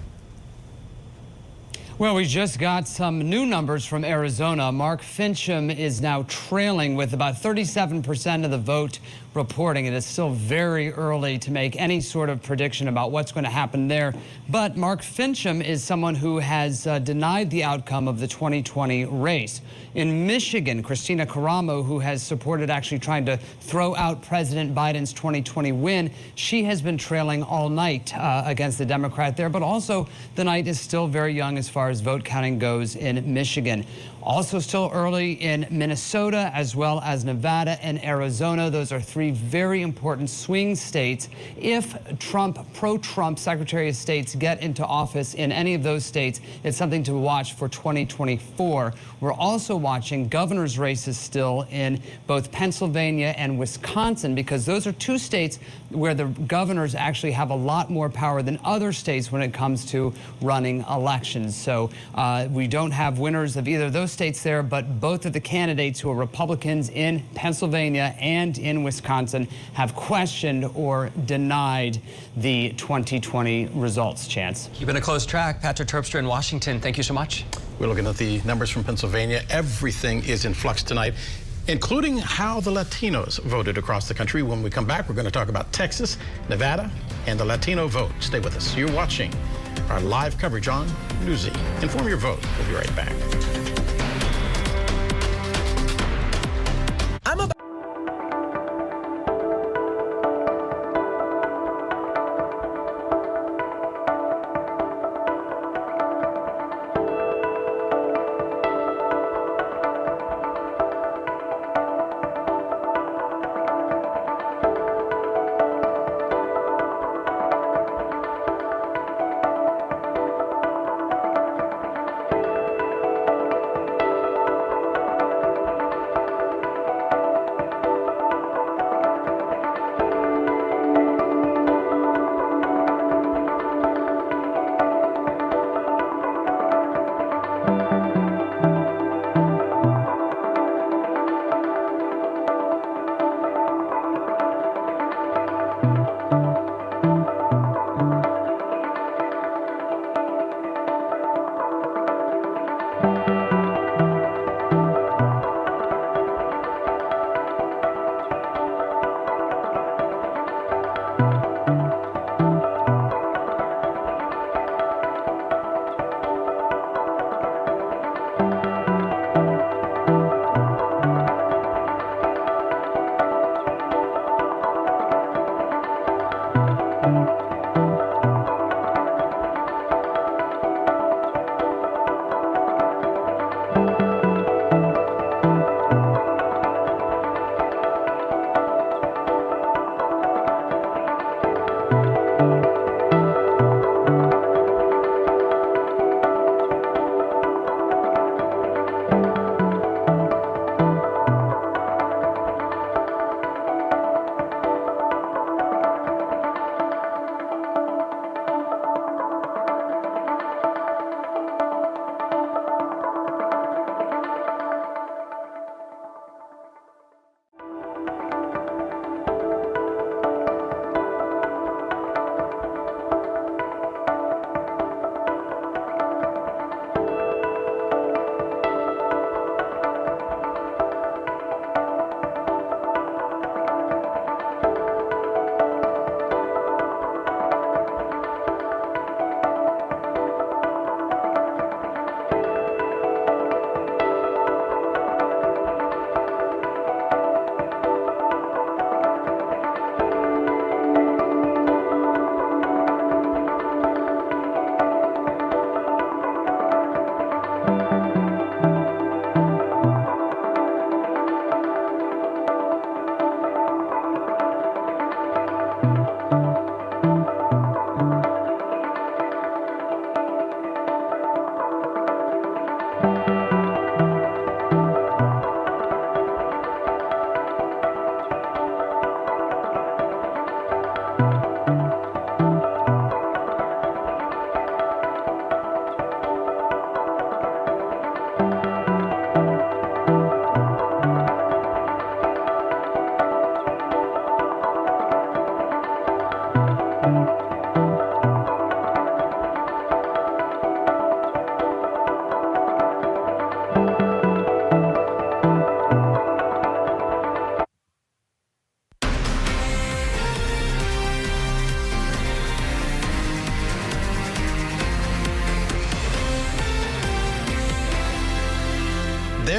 Well, we just got some new numbers from Arizona. Mark Fincham is now trailing with about 37% of the vote reporting. It is still very early to make any sort of prediction about what's going to happen there. But Mark Fincham is someone who has denied the outcome of the 2020 race. In Michigan, Christina Caramo, who has supported actually trying to throw out President Biden's 2020 win, she has been trailing all night against the Democrat there. But also, the night is still very young as far as vote counting goes in Michigan. Also still early in Minnesota, as well as Nevada and Arizona. Those are three very important swing states. If pro-Trump Secretary of States get into office in any of those states, it's something to watch for 2024. We're also watching governor's races still in both Pennsylvania and Wisconsin, because those are two states where the governors actually have a lot more power than other states when it comes to running elections. So we don't have winners of either of those states there, but both of the candidates who are Republicans in Pennsylvania and in Wisconsin have questioned or denied the 2020 results. Chance. Keeping a close track. Patrick Terpstra in Washington, thank you so much. We're looking at the numbers from Pennsylvania. Everything is in flux tonight, including how the Latinos voted across the country. When we come back, we're going to talk about Texas, Nevada, and the Latino vote. Stay with us. You're watching our live coverage on Newsy. Inform your vote. We'll be right back.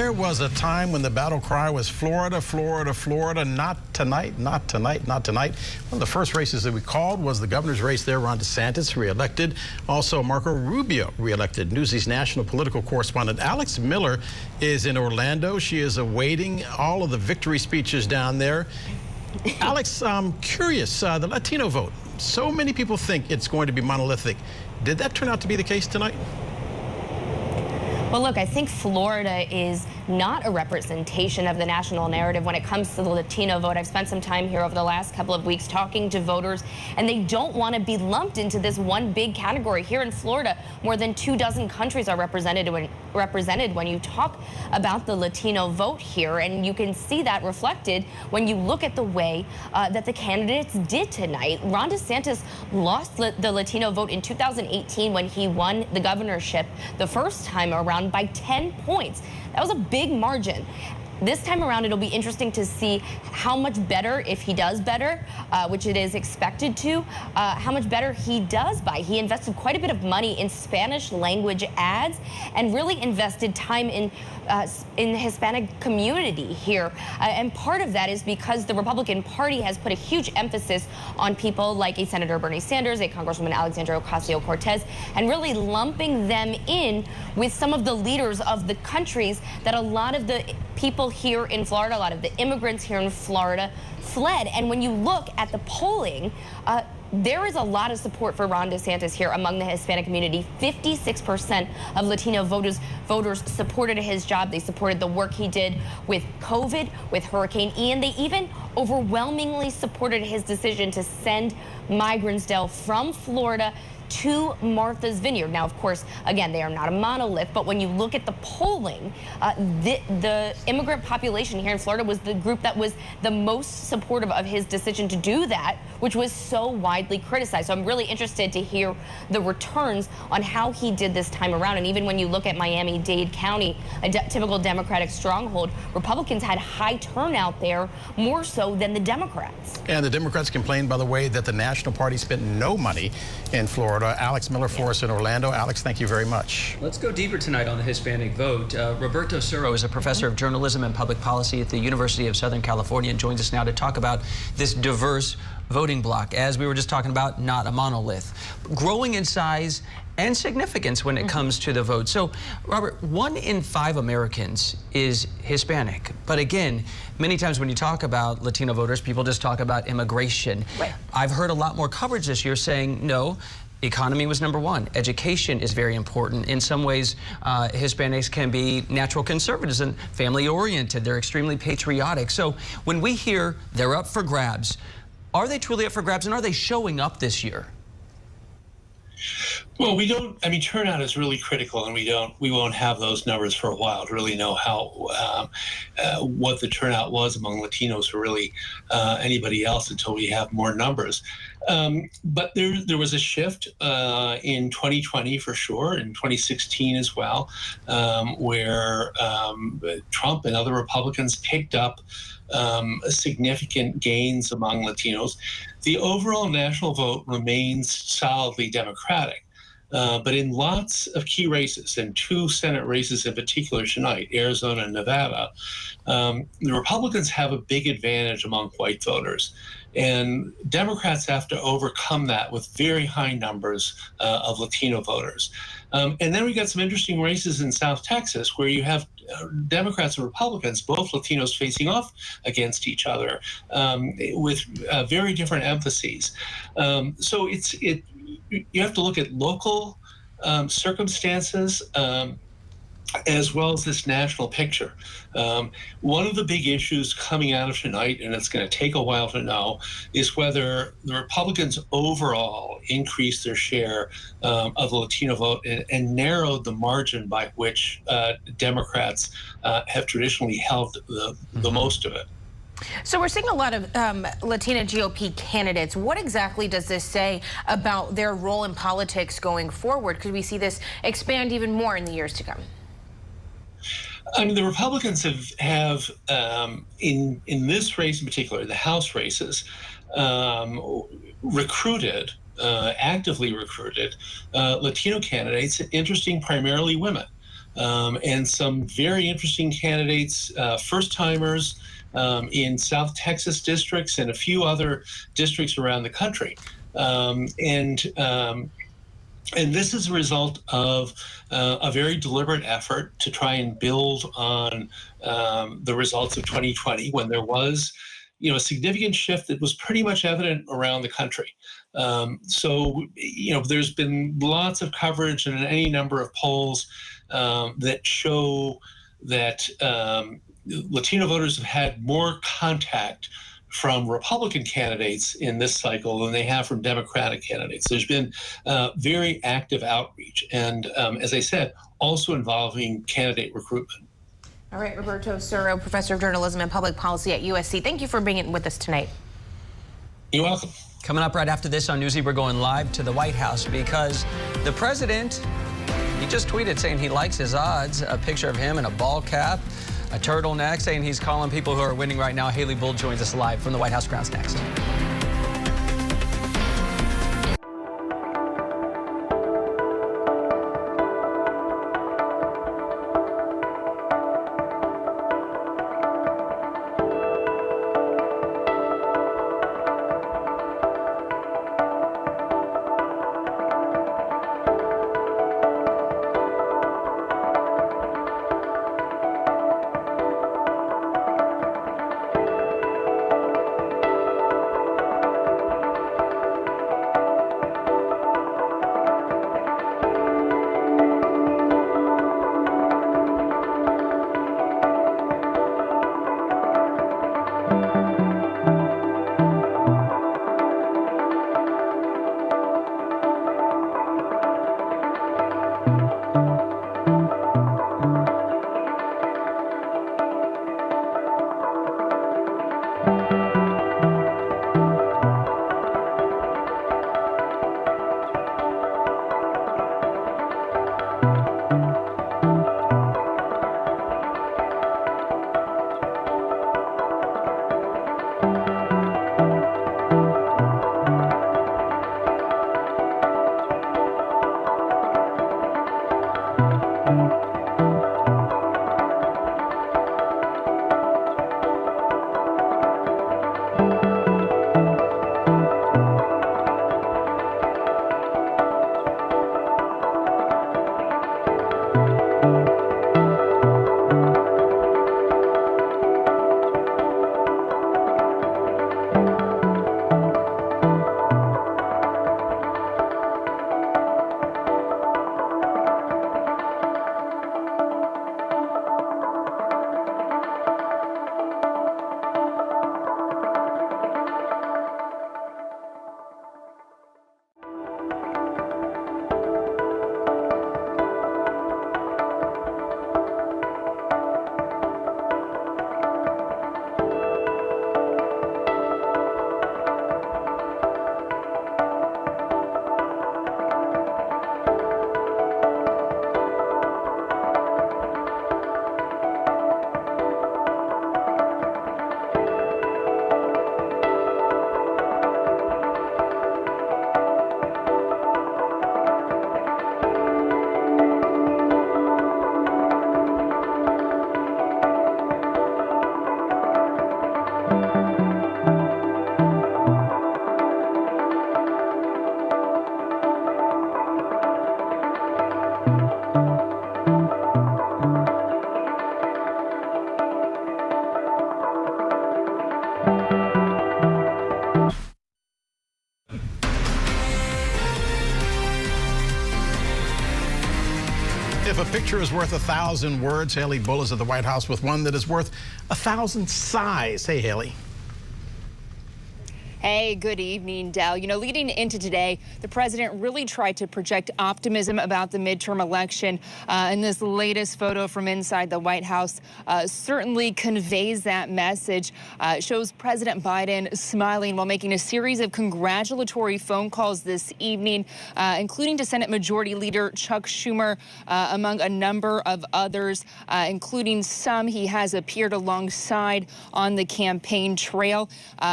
There was a time when the battle cry was Florida, Florida, Florida, not tonight, not tonight, not tonight. One of the first races that we called was the governor's race there. Ron DeSantis reelected. Also, Marco Rubio reelected. Newsy's national political correspondent Alex Miller is in Orlando. She is awaiting all of the victory speeches down there. Alex, I'm curious, the Latino vote. So many people think it's going to be monolithic. Did that turn out to be the case tonight? Well, look, I think Florida is not a representation of the national narrative when it comes to the Latino vote. I've spent some time here over the last couple of weeks talking to voters, and they don't want to be lumped into this one big category. Here in Florida, more than 24 countries are represented when you talk about the Latino vote here, and you can see that reflected when you look at the way that the candidates did tonight. Ron DeSantis lost the Latino vote in 2018 when he won the governorship the first time around by 10 points. That was a big margin. This time around, it'll be interesting to see how much better, if he does better, which it is expected to, how much better he does by. He invested quite a bit of money in Spanish language ads and really invested time in the Hispanic community here. And part of that is because the Republican Party has put a huge emphasis on people like a Senator Bernie Sanders, a Congresswoman Alexandria Ocasio-Cortez, and really lumping them in with some of the leaders of the countries that a lot of the people here in Florida, a lot of the immigrants here in Florida fled. And when you look at the polling, there is a lot of support for Ron DeSantis here among the Hispanic community. 56% of Latino voters supported his job. They supported the work he did with COVID, with Hurricane Ian. They even overwhelmingly supported his decision to send migrants down from Florida to Martha's Vineyard. Now, of course, again, they are not a monolith, but when you look at the polling, the immigrant population here in Florida was the group that was the most supportive of his decision to do that, which was so widely criticized. So I'm really interested to hear the returns on how he did this time around. And even when you look at Miami-Dade County, a typical Democratic stronghold, Republicans had high turnout there, more so than the Democrats. And the Democrats complained, by the way, that the National Party spent no money in Florida. Alex Miller for us in Orlando. Alex, thank you very much. Let's go deeper tonight on the Hispanic vote. Roberto Suro is a professor of journalism and public policy at the University of Southern California and joins us now to talk about this diverse voting bloc. As we were just talking about, not a monolith. Growing in size and significance when it comes to the vote. So, Robert, 1 in 5 Americans is Hispanic. But again, many times when you talk about Latino voters, people just talk about immigration. Right. I've heard a lot more coverage this year saying, no, economy was number 1. Education is very important. In some ways, Hispanics can be natural conservatives and family-oriented. They're extremely patriotic. So when we hear they're up for grabs, are they truly up for grabs, and are they showing up this year? Well, we don't. I mean, turnout is really critical, and we won't have those numbers for a while to really know how what the turnout was among Latinos or really anybody else until we have more numbers. But there was a shift in 2020 for sure, in 2016 as well, where Trump and other Republicans picked up significant gains among Latinos. The overall national vote remains solidly Democratic. But in lots of key races, and 2 Senate races in particular tonight, Arizona and Nevada, the Republicans have a big advantage among white voters. And Democrats have to overcome that with very high numbers of Latino voters. And then we got some interesting races in South Texas where you have Democrats and Republicans, both Latinos facing off against each other with very different emphases. So you have to look at local circumstances as well as this national picture. One of the big issues coming out of tonight, and it's going to take a while to know, is whether the Republicans overall increased their share of the Latino vote and narrowed the margin by which Democrats have traditionally held the most of it. So we're seeing a lot of Latina GOP candidates. What exactly does this say about their role in politics going forward? Could we see this expand even more in the years to come? I mean, the Republicans have in this race in particular, the House races, actively recruited Latino candidates, interesting primarily women. and some very interesting candidates, first-timers in South Texas districts and a few other districts around the country. And this is a result of a very deliberate effort to try and build on the results of 2020, when there was, a significant shift that was pretty much evident around the country. So, there's been lots of coverage and any number of polls that show that Latino voters have had more contact from Republican candidates in this cycle than they have from Democratic candidates. There's been very active outreach, and as I said, also involving candidate recruitment. All right, Roberto Suro, professor of journalism and public policy at USC. Thank you for being with us tonight. You're welcome. Coming up right after this on Newsy, we're going live to the White House because the president, he just tweeted saying he likes his odds, a picture of him in a ball cap, a turtleneck, saying he's calling people who are winning right now. Haley Bull joins us live from the White House grounds next. If a picture is worth 1,000 words, Haley Bull is at the White House with one that is worth 1,000 sighs. Hey, Haley. Hey, good evening, Del. Leading into today, the president really tried to project optimism about the midterm election. And this latest photo from inside the White House certainly conveys that message. It shows President Biden smiling while making a series of congratulatory phone calls this evening, including to Senate Majority Leader Chuck Schumer, among a number of others, including some he has appeared alongside on the campaign trail.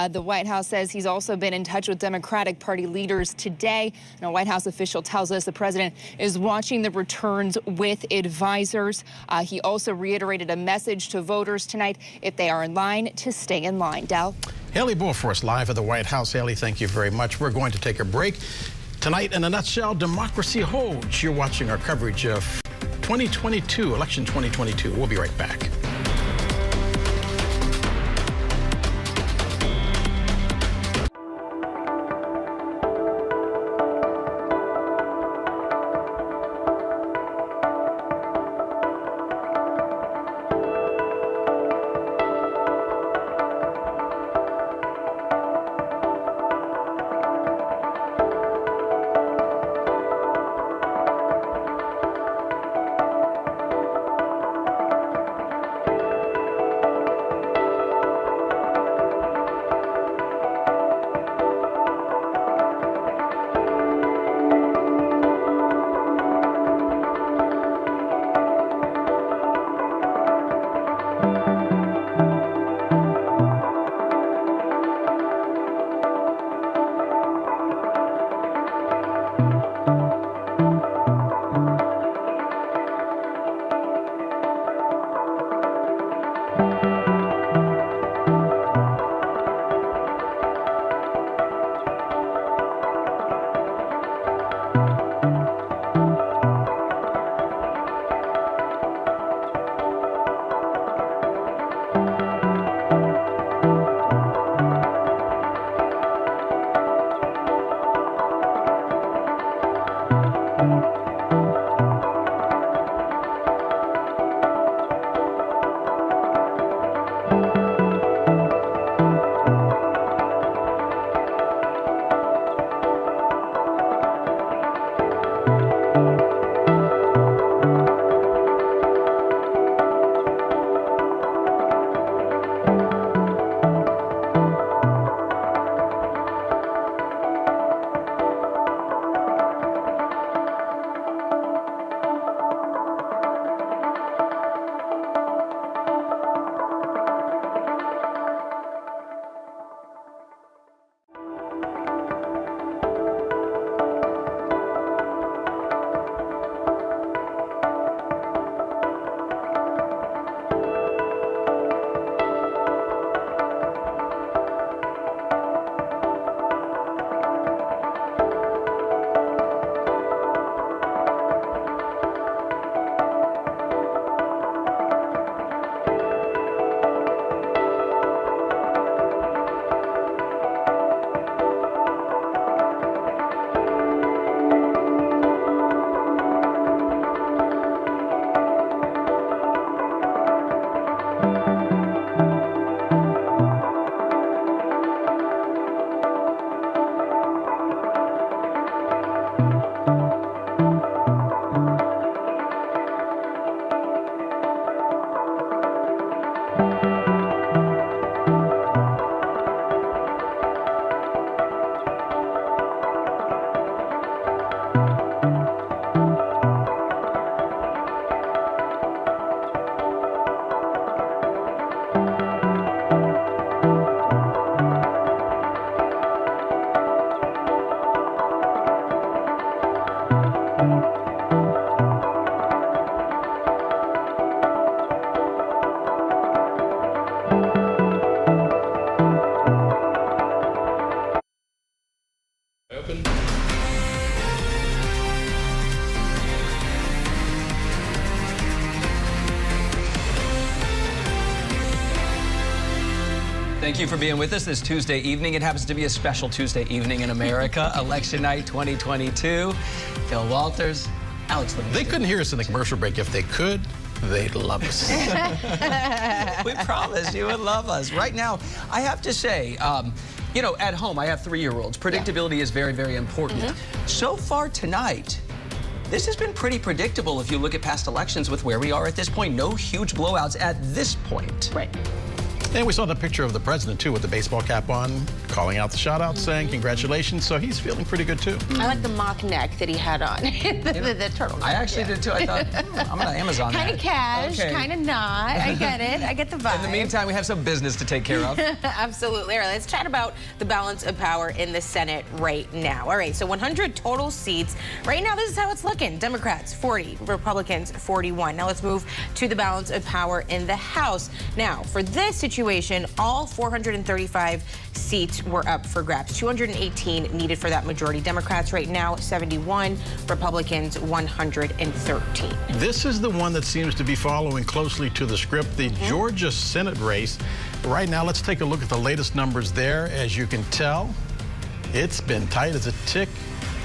The White House says he's He's also been in touch with Democratic Party leaders today. And a White House official tells us the president is watching the returns with advisors. He also reiterated a message to voters tonight if they are in line to stay in line. Dell? Haley Bullforce live at the White House. Haley, thank you very much. We're going to take a break. Tonight, in a nutshell, democracy holds. You're watching our coverage of 2022, election 2022. We'll be right back. Thank you for being with us this Tuesday evening. It happens to be a special Tuesday evening in America. Election night 2022. Phil Walters, Alex Livingston. They couldn't hear us in the commercial break. If they could, they'd love us. We promise you would love us. Right now, I have to say, you know, at home, I have 3-year-olds. Predictability is very, very important. So far tonight, this has been pretty predictable if you look at past elections with where we are at this point. No huge blowouts at this point. Right. And we saw the picture of the president, too, with the baseball cap on. calling out the shout-out, saying congratulations. So he's feeling pretty good, too. I like the mock neck that he had on, the turtle. I actually did, too. I thought, I'm going to Amazon Kind of cash, kind of not. I get it. I get the vibe. In the meantime, we have some business to take care of. Absolutely. All right, let's chat about the balance of power in the Senate right now. All right, so 100 total seats. Right now, this is how it's looking. Democrats, 40. Republicans, 41. Now let's move to the balance of power in the House. Now, for this situation, all 435 seats were up for grabs. 218 needed for that majority. Democrats right now, 71. Republicans, 113. This is the one that seems to be following closely to the script, the Georgia Senate race. Right now, let's take a look at the latest numbers there. As you can tell, it's been tight as a tick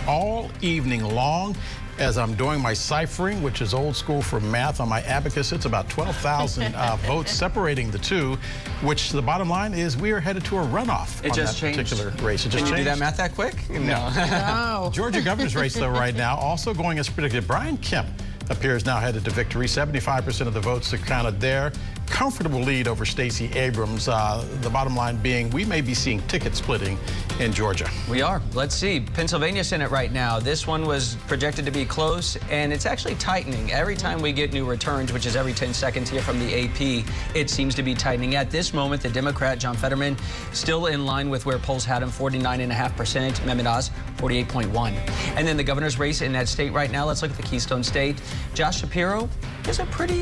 all evening long. As I'm doing my ciphering, which is old school for math on my abacus, it's about 12,000 votes separating the two, which the bottom line is we are headed to a runoff on that particular race. It just Can you changed. do that math that quick? No. Georgia governor's race, though, right now, also going as predicted. Brian Kemp appears now headed to victory. 75% of the votes are counted there. Comfortable lead over Stacey Abrams. The bottom line being we may be seeing ticket splitting in Georgia. We are. Let's see. Pennsylvania Senate right now. This one was projected to be close, and it's actually tightening. Every time we get new returns, which is every 10 seconds here from the AP, it seems to be tightening. At this moment, the Democrat, John Fetterman, still in line with where polls had him, 49.5%. Mehmet Oz, 48.1. And then the governor's race in that state right now, let's look at the Keystone State. Josh Shapiro is a pretty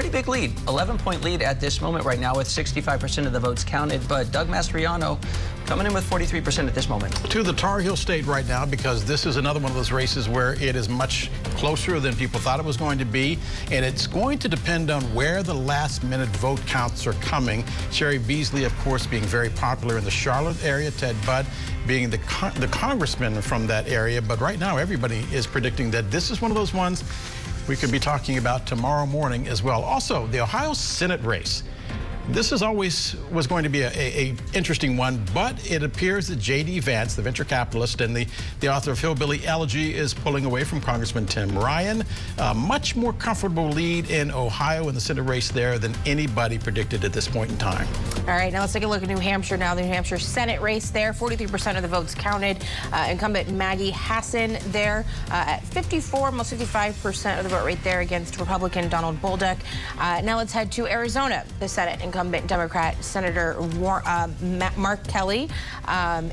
big lead, 11-point lead at this moment right now with 65% of the votes counted, but Doug Mastriano coming in with 43% at this moment. To the Tar Heel State right now, because this is another one of those races where it is much closer than people thought it was going to be, and it's going to depend on where the last-minute vote counts are coming. Sherry Beasley, of course, being very popular in the Charlotte area, Ted Budd being the congressman from that area, but right now everybody is predicting that this is one of those ones we could be talking about tomorrow morning as well. Also, the Ohio Senate race. This was going to be a interesting one, but it appears that J.D. Vance, the venture capitalist and the author of Hillbilly Elegy, is pulling away from Congressman Tim Ryan. Much more comfortable lead in Ohio in the Senate race there than anybody predicted at this point in time. All right, now let's take a look at New Hampshire now. The New Hampshire Senate race there, 43% of the votes counted. Incumbent Maggie Hassan there at 54, almost 55% of the vote right there against Republican Donald Bolduc. Now let's head to Arizona, the Senate. Incumbent Democrat Senator Mark Kelly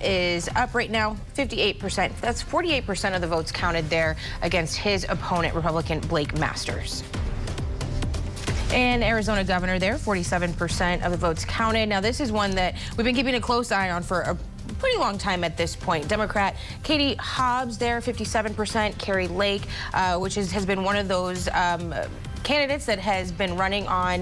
is up right now 58%. That's 48% of the votes counted there against his opponent, Republican Blake Masters. And Arizona governor there, 47% of the votes counted. Now, this is one that we've been keeping a close eye on for a pretty long time at this point. Democrat Katie Hobbs there, 57%. Carrie Lake, which has been one of those candidates that has been running on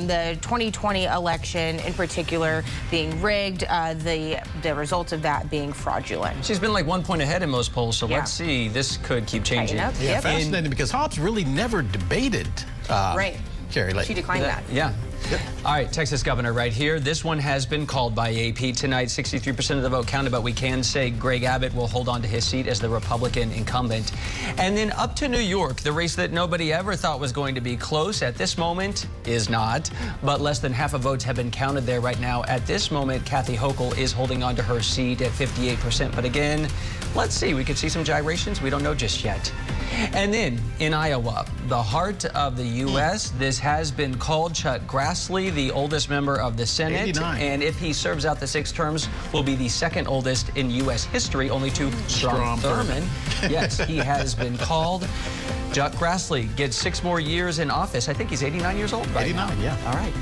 the 2020 election, in particular being rigged, the results of that being fraudulent. She's been like 1 point ahead in most polls, so let's see. This could keep changing. Yeah, fascinating because Hobbs really never debated Carrie Lake. She declined that. Yeah. Yep. All right, Texas governor right here. This one has been called by AP tonight. 63% of the vote counted, but we can say Greg Abbott will hold on to his seat as the Republican incumbent. And then up to New York, the race that nobody ever thought was going to be close at this moment is not, but less than half of votes have been counted there right now. At this moment, Kathy Hochul is holding on to her seat at 58%, but again, let's see. We could see some gyrations. We don't know just yet. And then in Iowa, the heart of the U.S., this has been called. Chuck Grassley, the oldest member of the Senate, 89. and if he serves out the 6 terms, will be the second oldest in U.S. history, only to Strom Thurmond. Yes, he has been called. Chuck Grassley gets 6 more years in office. I think he's 89 years old right now. 89, yeah. All right.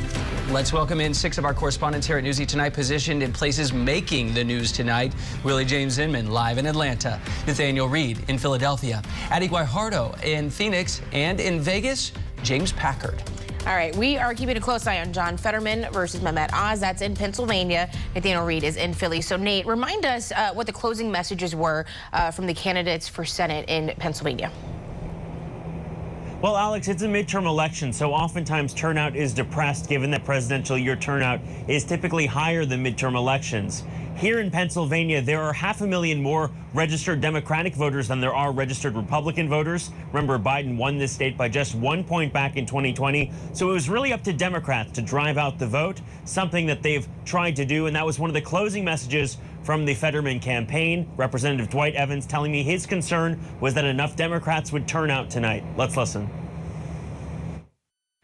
Let's welcome in 6 of our correspondents here at Newsy tonight, positioned in places making the news tonight. Willie James Inman live in Atlanta. Nathaniel Reed in Philadelphia. Addie Guajardo in Phoenix. And in Vegas, James Packard. All right, we are keeping a close eye on John Fetterman versus Mehmet Oz. That's in Pennsylvania. Nathaniel Reed is in Philly. So, Nate, remind us what the closing messages were from the candidates for Senate in Pennsylvania. Well, Alex, it's a midterm election, so oftentimes turnout is depressed given that presidential year turnout is typically higher than midterm elections. Here in Pennsylvania, there are 500,000 more registered Democratic voters than there are registered Republican voters. Remember, Biden won this state by just 1 point back in 2020. So it was really up to Democrats to drive out the vote, something that they've tried to do. And that was one of the closing messages from the Fetterman campaign. Representative Dwight Evans telling me his concern was that enough Democrats would turn out tonight. Let's listen.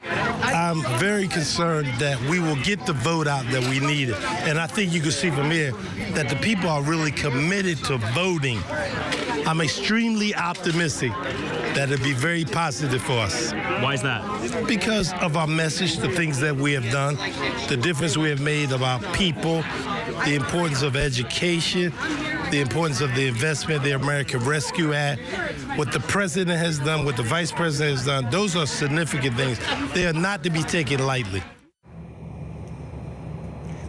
I'm very concerned that we will get the vote out that we needed. And I think you can see from here that the people are really committed to voting. I'm extremely optimistic that it'll be very positive for us. Why is that? Because of our message, the things that we have done, the difference we have made about people, the importance of education, the importance of the investment, the American Rescue Act, what the president has done, what the vice president has done. Those are significant things. They are not to be taken lightly.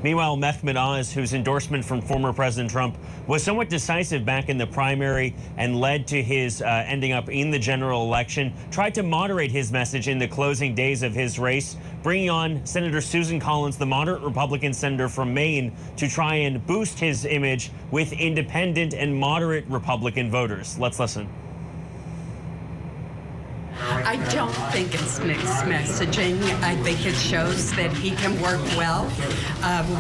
Meanwhile, Mehmet Oz, whose endorsement from former President Trump was somewhat decisive back in the primary and led to his ending up in the general election, tried to moderate his message in the closing days of his race, bringing on Senator Susan Collins, the moderate Republican senator from Maine, to try and boost his image with independent and moderate Republican voters. Let's listen. I don't think it's mixed messaging. I think it shows that he can work well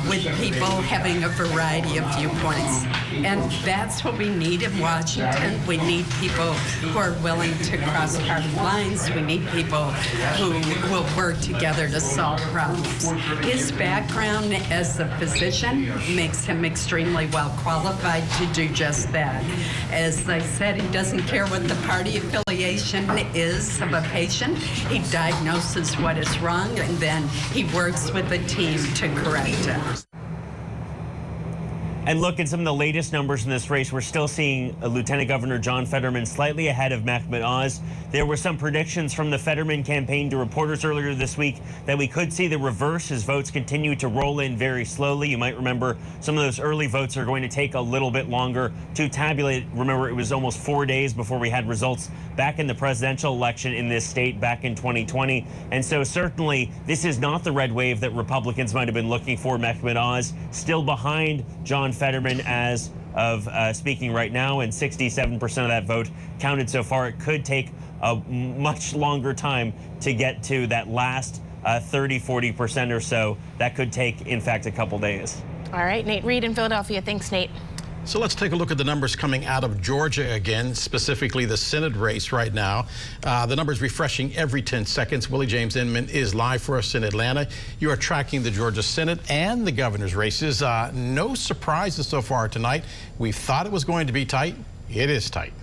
with people having a variety of viewpoints. And that's what we need in Washington. We need people who are willing to cross party lines. We need people who will work together to solve problems. His background as a physician makes him extremely well qualified to do just that. As I said, he doesn't care what the party affiliation is of a patient. He diagnoses what is wrong, and then he works with a team to correct it. And look at some of the latest numbers in this race. We're still seeing Lieutenant Governor John Fetterman slightly ahead of Mehmet Oz. There were some predictions from the Fetterman campaign to reporters earlier this week that we could see the reverse as votes continue to roll in very slowly. You might remember some of those early votes are going to take a little bit longer to tabulate. Remember, it was almost 4 days before we had results back in the presidential election in this state back in 2020. And so certainly this is not the red wave that Republicans might have been looking for. Mehmet Oz still behind John Fetterman as of speaking right now, and 67% of that vote counted so far. It could take a much longer time to get to that last 30-40% or so. That could take, in fact, a couple days. All right, Nate Reed in Philadelphia. Thanks, Nate. So let's take a look at the numbers coming out of Georgia again, specifically the Senate race right now. The numbers refreshing every 10 seconds. Willie James Inman is live for us in Atlanta. You are tracking the Georgia Senate and the governor's races. No surprises so far tonight. We thought it was going to be tight. It is tight.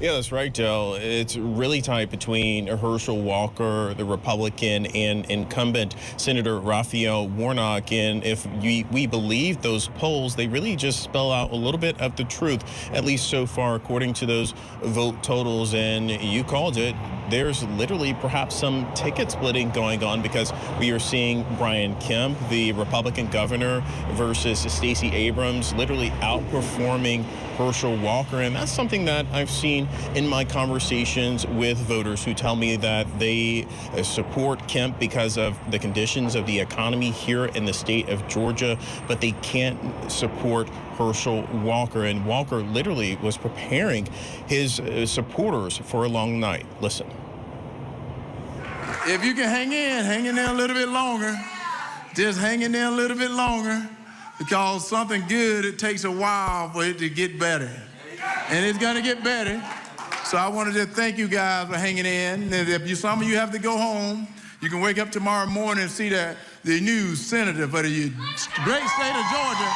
Yeah, that's right, Joe. It's really tight between Herschel Walker, the Republican, and incumbent Senator Raphael Warnock. And if we believe those polls, they really just spell out a little bit of the truth, at least so far, according to those vote totals. And you called it. There's literally perhaps some ticket splitting going on, because we are seeing Brian Kemp, the Republican governor, versus Stacey Abrams, literally outperforming Herschel Walker. And that's something that I've seen in my conversations with voters who tell me that they support Kemp because of the conditions of the economy here in the state of Georgia, but they can't support Herschel Walker. And Walker literally was preparing his supporters for a long night. Listen. If you can hang in there a little bit longer, just hang in there a little bit longer, because something good, it takes a while for it to get better. And it's gonna get better. So I wanted to thank you guys for hanging in. And if some of you have to go home, you can wake up tomorrow morning and see that the new senator for the great state of Georgia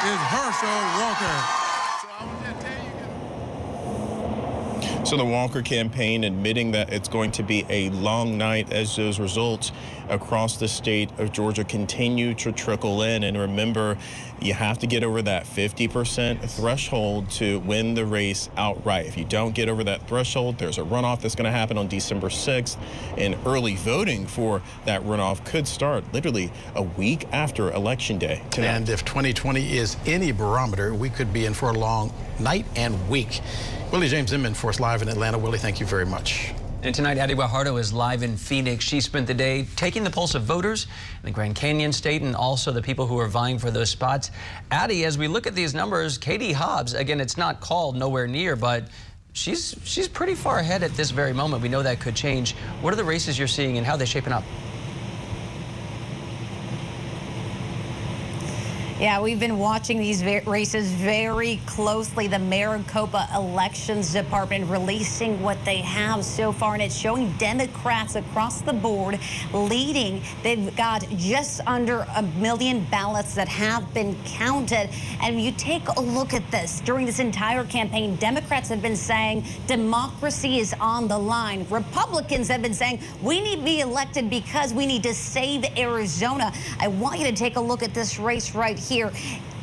is Herschel Walker. So the Walker campaign admitting that it's going to be a long night as those results across the state of Georgia continue to trickle in. And remember, you have to get over that 50% threshold to win the race outright. If you don't get over that threshold, there's a runoff that's going to happen on December 6th. And early voting for that runoff could start literally a week after Election Day tonight. And if 2020 is any barometer, we could be in for a long night and week. Willie James Inman for us live in Atlanta. Willie, thank you very much. And tonight, Addie Guajardo is live in Phoenix. She spent the day taking the pulse of voters in the Grand Canyon State and also the people who are vying for those spots. Addie, as we look at these numbers, Katie Hobbs, again, it's not called nowhere near, but she's pretty far ahead at this very moment. We know that could change. What are the races you're seeing and how are they shaping up? Yeah, we've been watching these races very closely. The Maricopa Elections Department releasing what they have so far, and it's showing Democrats across the board leading. They've got just under 1 million ballots that have been counted. And you take a look at this. During this entire campaign, Democrats have been saying democracy is on the line. Republicans have been saying we need to be elected because we need to save Arizona. I want you to take a look at this race right here.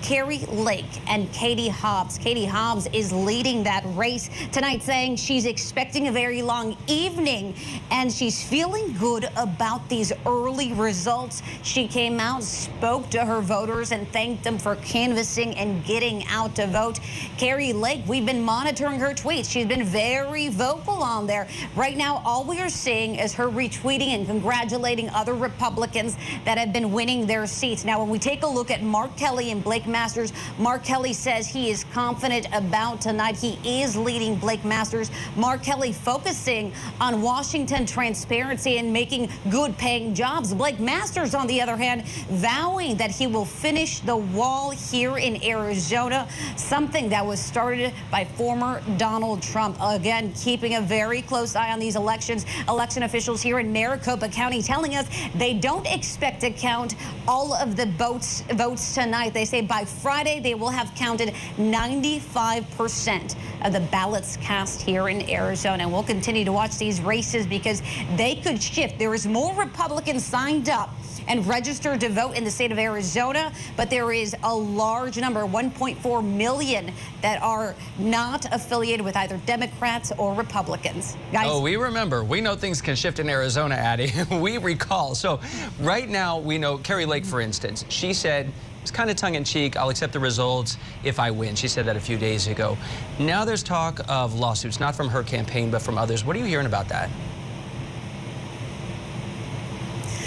Kari Lake and Katie Hobbs. Katie Hobbs is leading that race tonight, saying she's expecting a very long evening and she's feeling good about these early results. She came out, spoke to her voters and thanked them for canvassing and getting out to vote. Kari Lake, we've been monitoring her tweets. She's been very vocal on there. Right now, all we are seeing is her retweeting and congratulating other Republicans that have been winning their seats. Now, when we take a look at Mark Kelly and Blake Masters, Mark Kelly says he is confident about tonight. He is leading Blake Masters. Mark Kelly focusing on Washington transparency and making good paying jobs. Blake Masters, on the other hand, vowing that he will finish the wall here in Arizona, something that was started by former Donald Trump. Again, keeping a very close eye on these elections. Election officials here in Maricopa County telling us they don't expect to count all of the votes tonight. They say by Friday they will have counted 95% of the ballots cast here in Arizona. And we'll continue to watch these races because they could shift. There is more Republicans signed up and registered to vote in the state of Arizona, but there is a large number, 1.4 million, that are not affiliated with either Democrats or Republicans. Guys? Oh, we remember. We know things can shift in Arizona, Addie. We recall. So right now we know Kari Lake, for instance, she said, it's kind of tongue-in-cheek, I'll accept the results if I win. She said that a few days ago. Now there's talk of lawsuits, not from her campaign, but from others. What are you hearing about that?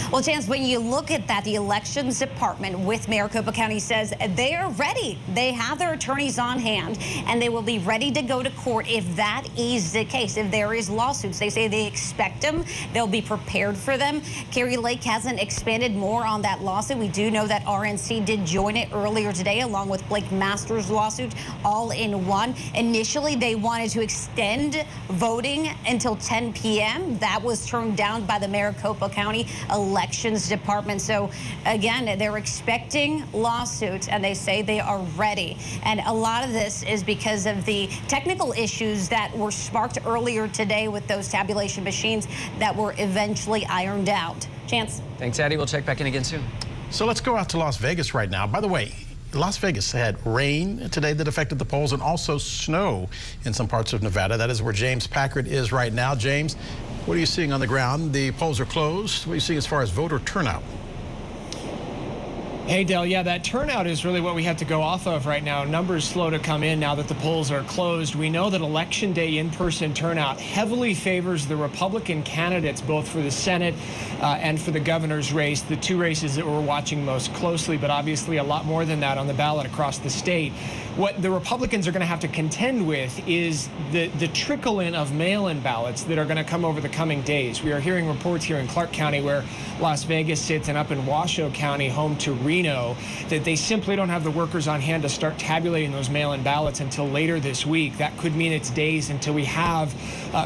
Well, Chance, when you look at that, the Elections Department with Maricopa County says they are ready. They have their attorneys on hand, and they will be ready to go to court if that is the case. If there is lawsuits, they say they expect them. They'll be prepared for them. Kari Lake hasn't expanded more on that lawsuit. We do know that RNC did join it earlier today, along with Blake Masters' lawsuit, all in one. Initially, they wanted to extend voting until 10 p.m. That was turned down by the Maricopa County Elections Department. So again, they're expecting lawsuits and they say they are ready. And a lot of this is because of the technical issues that were sparked earlier today with those tabulation machines that were eventually ironed out. Chance. Thanks, Addie. We'll check back in again soon. So let's go out to Las Vegas right now. By the way, Las Vegas had rain today that affected the polls and also snow in some parts of Nevada. That is where James Packard is right now. James, what are you seeing on the ground? The polls are closed. What are you seeing as far as voter turnout? Hey, Del, yeah, that turnout is really what we have to go off of right now. Numbers slow to come in now that the polls are closed. We know that Election Day in-person turnout heavily favors the Republican candidates, both for the Senate and for the governor's race, the two races that we're watching most closely, but obviously a lot more than that on the ballot across the state. What the Republicans are going to have to contend with is the trickle-in of mail-in ballots that are going to come over the coming days. We are hearing reports here in Clark County, where Las Vegas sits, and up in Washoe County, home to Reno, that they simply don't have the workers on hand to start tabulating those mail-in ballots until later this week. That could mean it's days until we have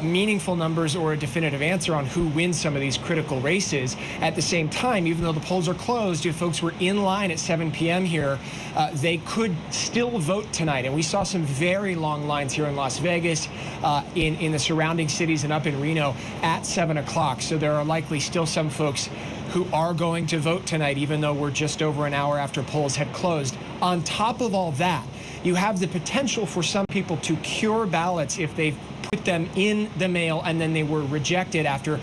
meaningful numbers or a definitive answer on who wins some of these critical races. At the same time, even though the polls are closed, if folks were in line at 7 p.m. here, they could still vote tonight. And we saw some very long lines here in Las Vegas, in the surrounding cities, and up in Reno at 7 o'clock. So there are likely still some folks who are going to vote tonight, even though we're just over an hour after polls had closed. On top of all that, you have the potential for some people to cure ballots if they've put them in the mail and then they were rejected after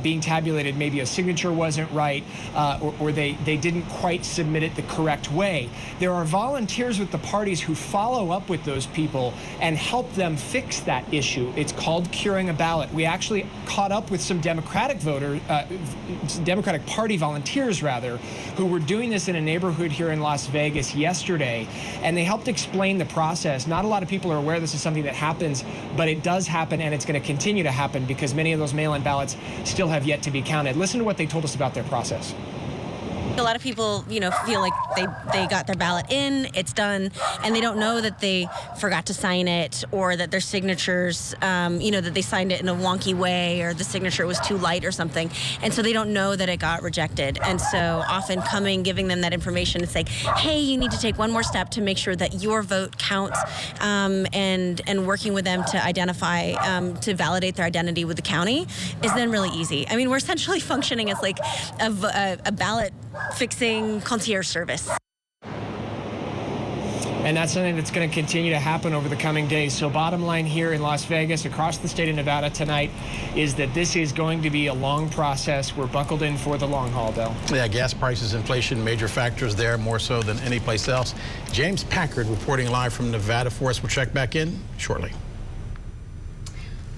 being tabulated. Maybe a signature wasn't right, or they didn't quite submit it the correct way. There are volunteers with the parties who follow up with those people and help them fix that issue. It's called curing a ballot. We actually caught up with some Democratic Democratic Party volunteers, rather, who were doing this in a neighborhood here in Las Vegas yesterday, and they helped explain the process. Not a lot of people are aware this is something that happens, but it does happen, and it's going to continue to happen because many of those mail-in ballots still have yet to be counted. Listen to what they told us about their process. A lot of people, feel like they got their ballot in, it's done, and they don't know that they forgot to sign it, or that their signatures, that they signed it in a wonky way, or the signature was too light or something. And so they don't know that it got rejected. And so often giving them that information, it's like, hey, you need to take one more step to make sure that your vote counts, and working with them to identify, to validate their identity with the county is then really easy. I mean, we're essentially functioning as like a ballot fixing concierge service. And that's something that's going to continue to happen over the coming days. So bottom line here in Las Vegas, across the state of Nevada tonight, is that this is going to be a long process. We're buckled in for the long haul, Del. Yeah, gas prices, inflation, major factors there, more so than any place else. James Packard reporting live from Nevada for us. We'll check back in shortly.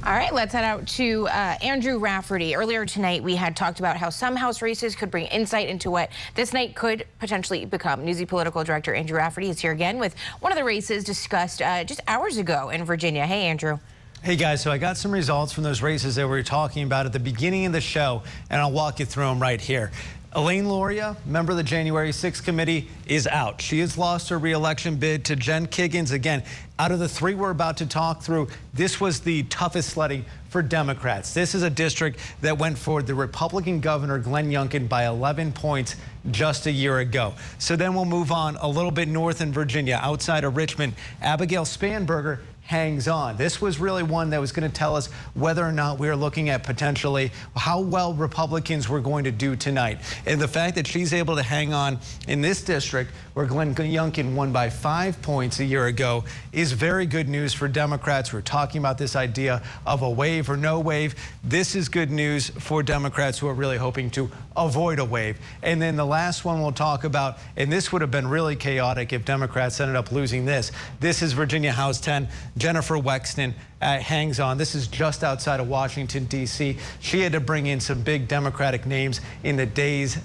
All right, let's head out to Andrew Rafferty. Earlier tonight, we had talked about how some House races could bring insight into what this night could potentially become. Newsy political director Andrew Rafferty is here again with one of the races discussed just hours ago in Virginia. Hey, Andrew. Hey guys, so I got some results from those races that we were talking about at the beginning of the show, and I'll walk you through them right here. Elaine Loria, member of the January 6th committee, is out. She has lost her re-election bid to Jen Kiggins. Again, out of the three we're about to talk through, this was the toughest sledding for Democrats. This is a district that went for the Republican governor, Glenn Youngkin, by 11 points just a year ago. So then we'll move on a little bit north in Virginia, outside of Richmond. Abigail Spanberger hangs on. This was really one that was going to tell us whether or not we are looking at potentially how well Republicans were going to do tonight. And the fact that she's able to hang on in this district where Glenn Youngkin won by 5 points a year ago is very good news for Democrats. We're talking about this idea of a wave or no wave. This is good news for Democrats who are really hoping to avoid a wave. And then the last one we'll talk about, and this would have been really chaotic if Democrats ended up losing this. This is Virginia House 10. Jennifer Wexton hangs on. This is just outside of Washington, D.C. She had to bring in some big Democratic names in the days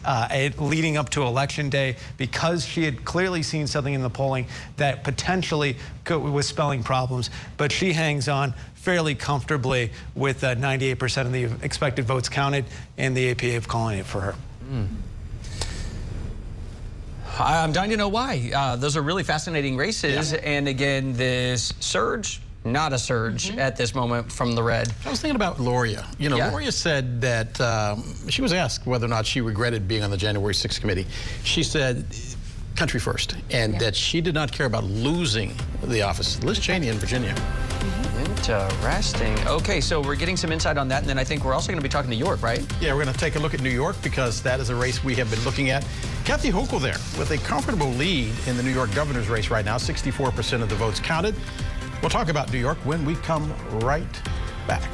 leading up to Election Day because she had clearly seen something in the polling that potentially was spelling problems. But she hangs on fairly comfortably with 98% of the expected votes counted, and the APA calling it for her. I'm dying to know why. Those are really fascinating races. Yeah. And again, this surge, not a surge at this moment from the red. I was thinking about Loria. Loria said that she was asked whether or not she regretted being on the January 6th committee. She said country first, and that she did not care about losing the office. Liz Cheney in Virginia. Interesting. Okay, so we're getting some insight on that, and then I think we're also going to be talking to York, right? Yeah, we're going to take a look at New York because that is a race we have been looking at. Kathy Hochul there with a comfortable lead in the New York governor's race right now, 64% of the votes counted. We'll talk about New York when we come right back.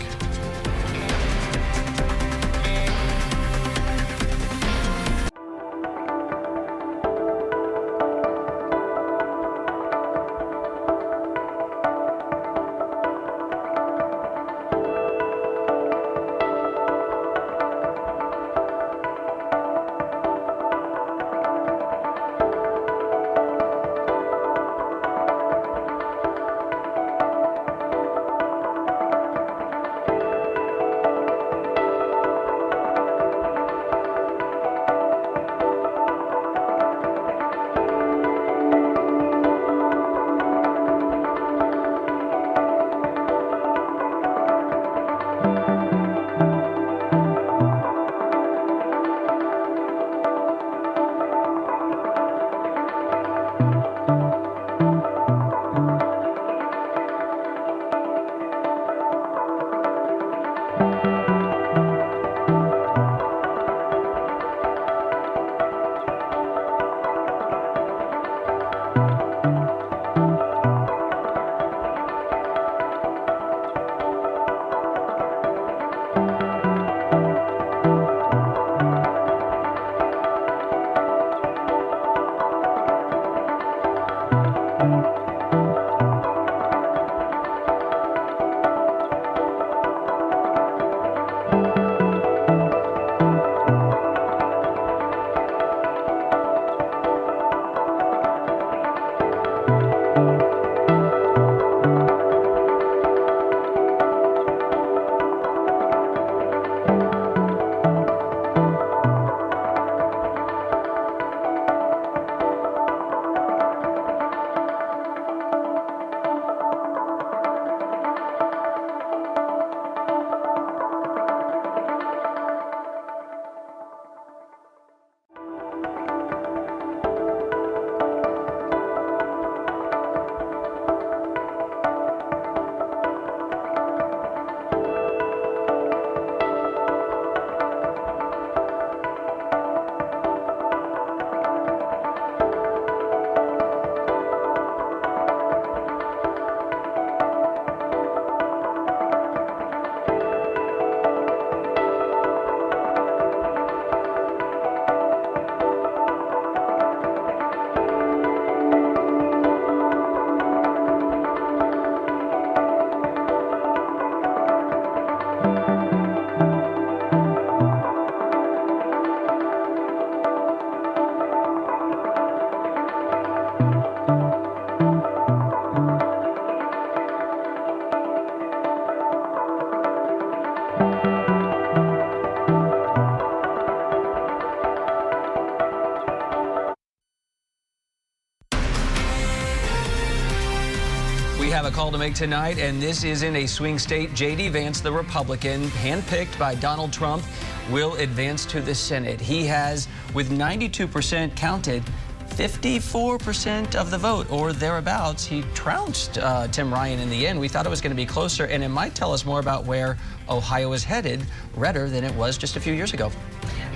call to make tonight, and this is in a swing state. J.D. Vance, the Republican, handpicked by Donald Trump, will advance to the Senate. He has, with 92% counted, 54% of the vote, or thereabouts. He trounced Tim Ryan in the end. We thought it was going to be closer, and it might tell us more about where Ohio is headed, redder than it was just a few years ago.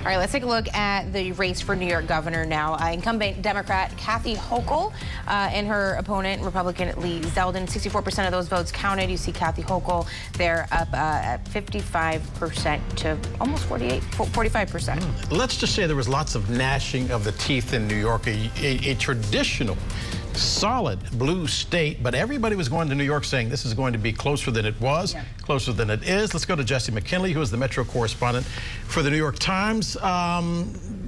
All right, let's take a look at the race for New York governor now. Incumbent Democrat Kathy Hochul and her opponent, Republican Lee Zeldin. 64% of those votes counted. You see Kathy Hochul there up at 55% to almost 45%. Let's just say there was lots of gnashing of the teeth in New York, a traditional solid blue state, but everybody was going to New York saying this is going to be closer than it was, closer than it is. Let's go to Jesse McKinley, who is the Metro correspondent for the New York Times.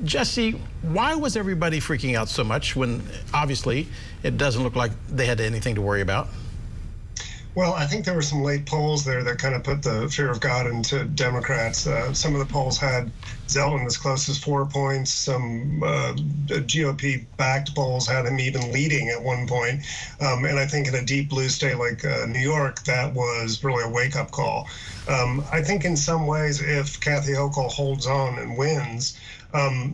Jesse, why was everybody freaking out so much when obviously it doesn't look like they had anything to worry about? Well, I think there were some late polls there that kind of put the fear of God into Democrats. Some of the polls had Zeldin as close as 4 points. Some GOP-backed polls had him even leading at one point. And I think in a deep blue state like New York, that was really a wake-up call. I think in some ways, if Kathy Hochul holds on and wins,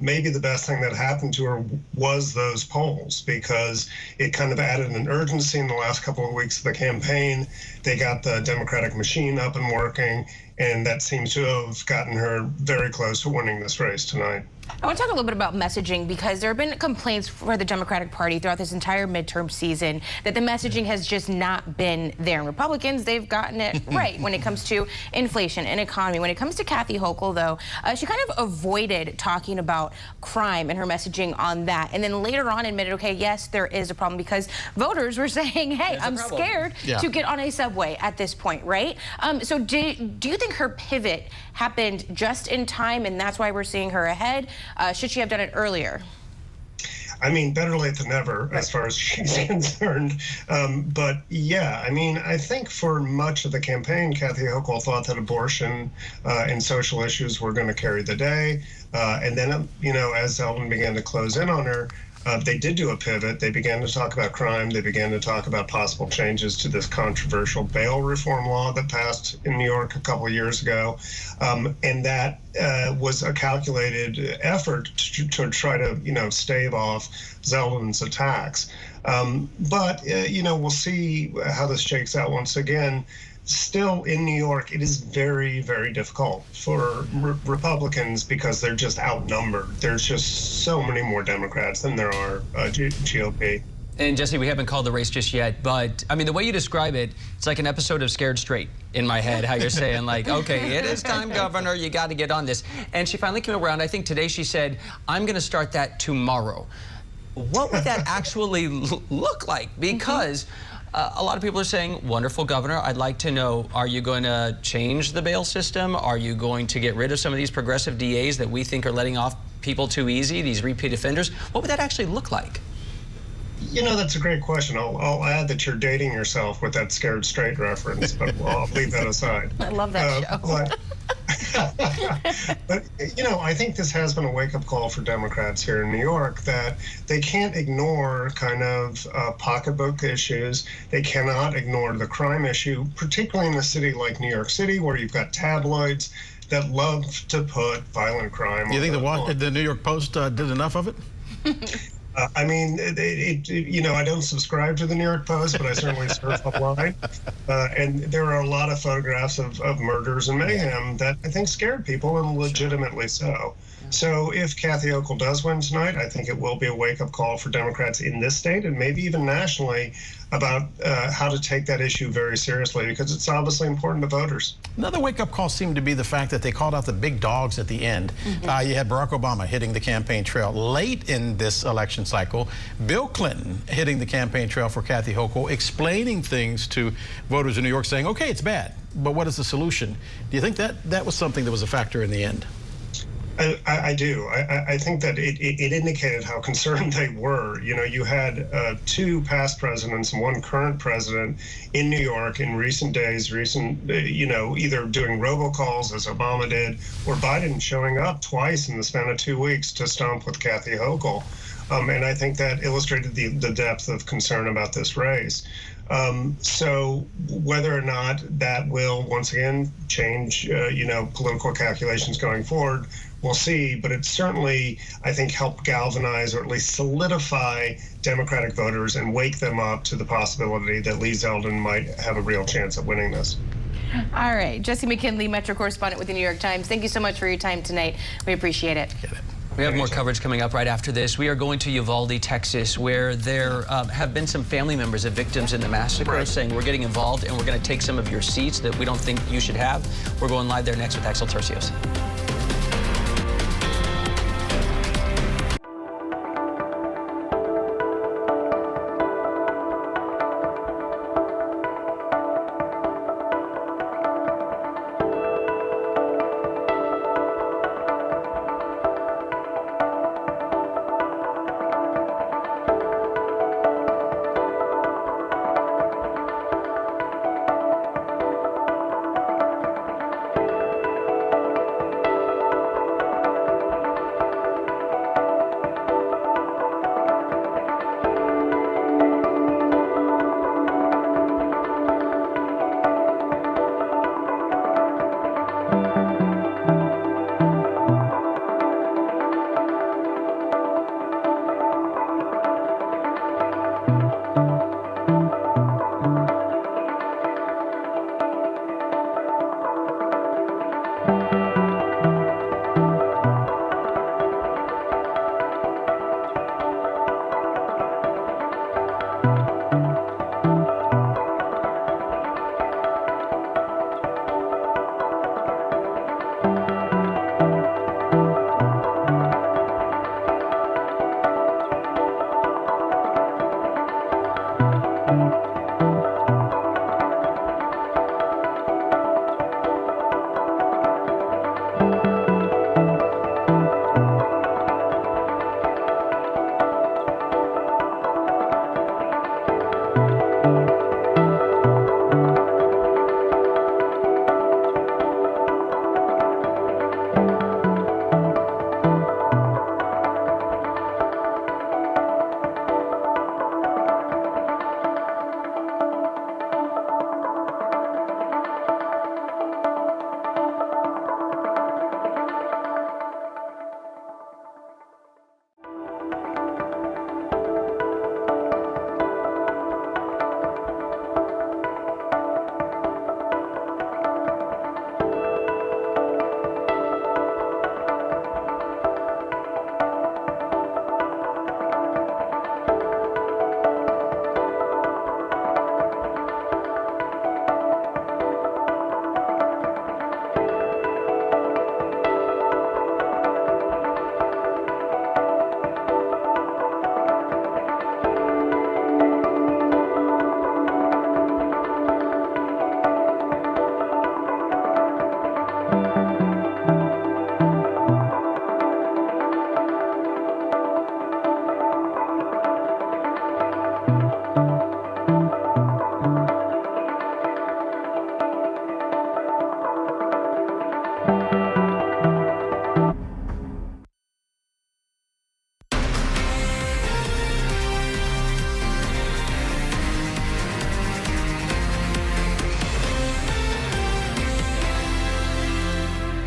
maybe the best thing that happened to her was those polls, because it kind of added an urgency in the last couple of weeks of the campaign. They got the Democratic machine up and working, and that seems to have gotten her very close to winning this race tonight. I want to talk a little bit about messaging, because there have been complaints for the Democratic Party throughout this entire midterm season that the messaging has just not been there. And Republicans, they've gotten it right when it comes to inflation and economy. When it comes to Kathy Hochul, though, she kind of avoided talking about crime and her messaging on that. And then later on admitted, okay, yes, there is a problem, because voters were saying, hey, I'm scared to get on a subway at this point, right? So do you think her pivot happened just in time, and that's why we're seeing her ahead? Should she have done it earlier? I mean, better late than never, as far as she's concerned. But yeah, I mean, I think for much of the campaign, Kathy Hochul thought that abortion and social issues were going to carry the day. And then, you know, as Zeldin began to close in on her, they did do a pivot. They began to talk about crime. They began to talk about possible changes to this controversial bail reform law that passed in New York a couple of years ago. And that was a calculated effort to try to, you know, stave off Zeldin's attacks. But, you know, we'll see how this shakes out once again. Still in New York, it is very, very difficult for Republicans because they're just outnumbered. There's just so many more Democrats than there are GOP. And Jesse, we haven't called the race just yet, but I mean, the way you describe it, it's like an episode of Scared Straight in my head, how you're saying like, okay, it is time, Governor, you got to get on this. And she finally came around. I think today she said, I'm going to start that tomorrow. What would that actually look like? Because a lot of people are saying, wonderful, Governor. I'd like to know, are you going to change the bail system? Are you going to get rid of some of these progressive DAs that we think are letting off people too easy, these repeat offenders? What would that actually look like? You know, that's a great question. I'll add that you're dating yourself with that Scared Straight reference, but I'll leave that aside. I love that show. But, you know, I think this has been a wake-up call for Democrats here in New York, that they can't ignore kind of pocketbook issues. They cannot ignore the crime issue, particularly in a city like New York City, where you've got tabloids that love to put violent crime. You think the New York Post did enough of it? I mean, you know, I don't subscribe to the New York Post, but I certainly surf online. And there are a lot of photographs of murders and mayhem that I think scared people, and legitimately so. So if Kathy Hochul does win tonight, I think it will be a wake-up call for Democrats in this state and maybe even nationally about how to take that issue very seriously, because it's obviously important to voters. Another wake-up call seemed to be the fact that they called out the big dogs at the end. You had Barack Obama hitting the campaign trail late in this election cycle, Bill Clinton hitting the campaign trail for Kathy Hochul, explaining things to voters in New York, saying, okay, it's bad, but what is the solution? Do you think that was something that was a factor in the end? I do. I think that it indicated how concerned they were. You know, you had 2 past presidents and 1 current president in New York in recent days, you know, either doing robocalls as Obama did, or Biden showing up twice in the span of 2 weeks to stomp with Kathy Hochul. And I think that illustrated the depth of concern about this race. So whether or not that will once again change, political calculations going forward, we'll see. But it certainly, I think, helped galvanize or at least solidify Democratic voters and wake them up to the possibility that Lee Zeldin might have a real chance at winning this. All right, Jesse McKinley, Metro correspondent with the New York Times. Thank you so much for your time tonight. We appreciate it. We have more coverage coming up right after this. We are going to Uvalde, Texas, where there have been some family members of victims in the massacre saying we're getting involved and we're going to take some of your seats that we don't think you should have. We're going live there next with Axel Tercios.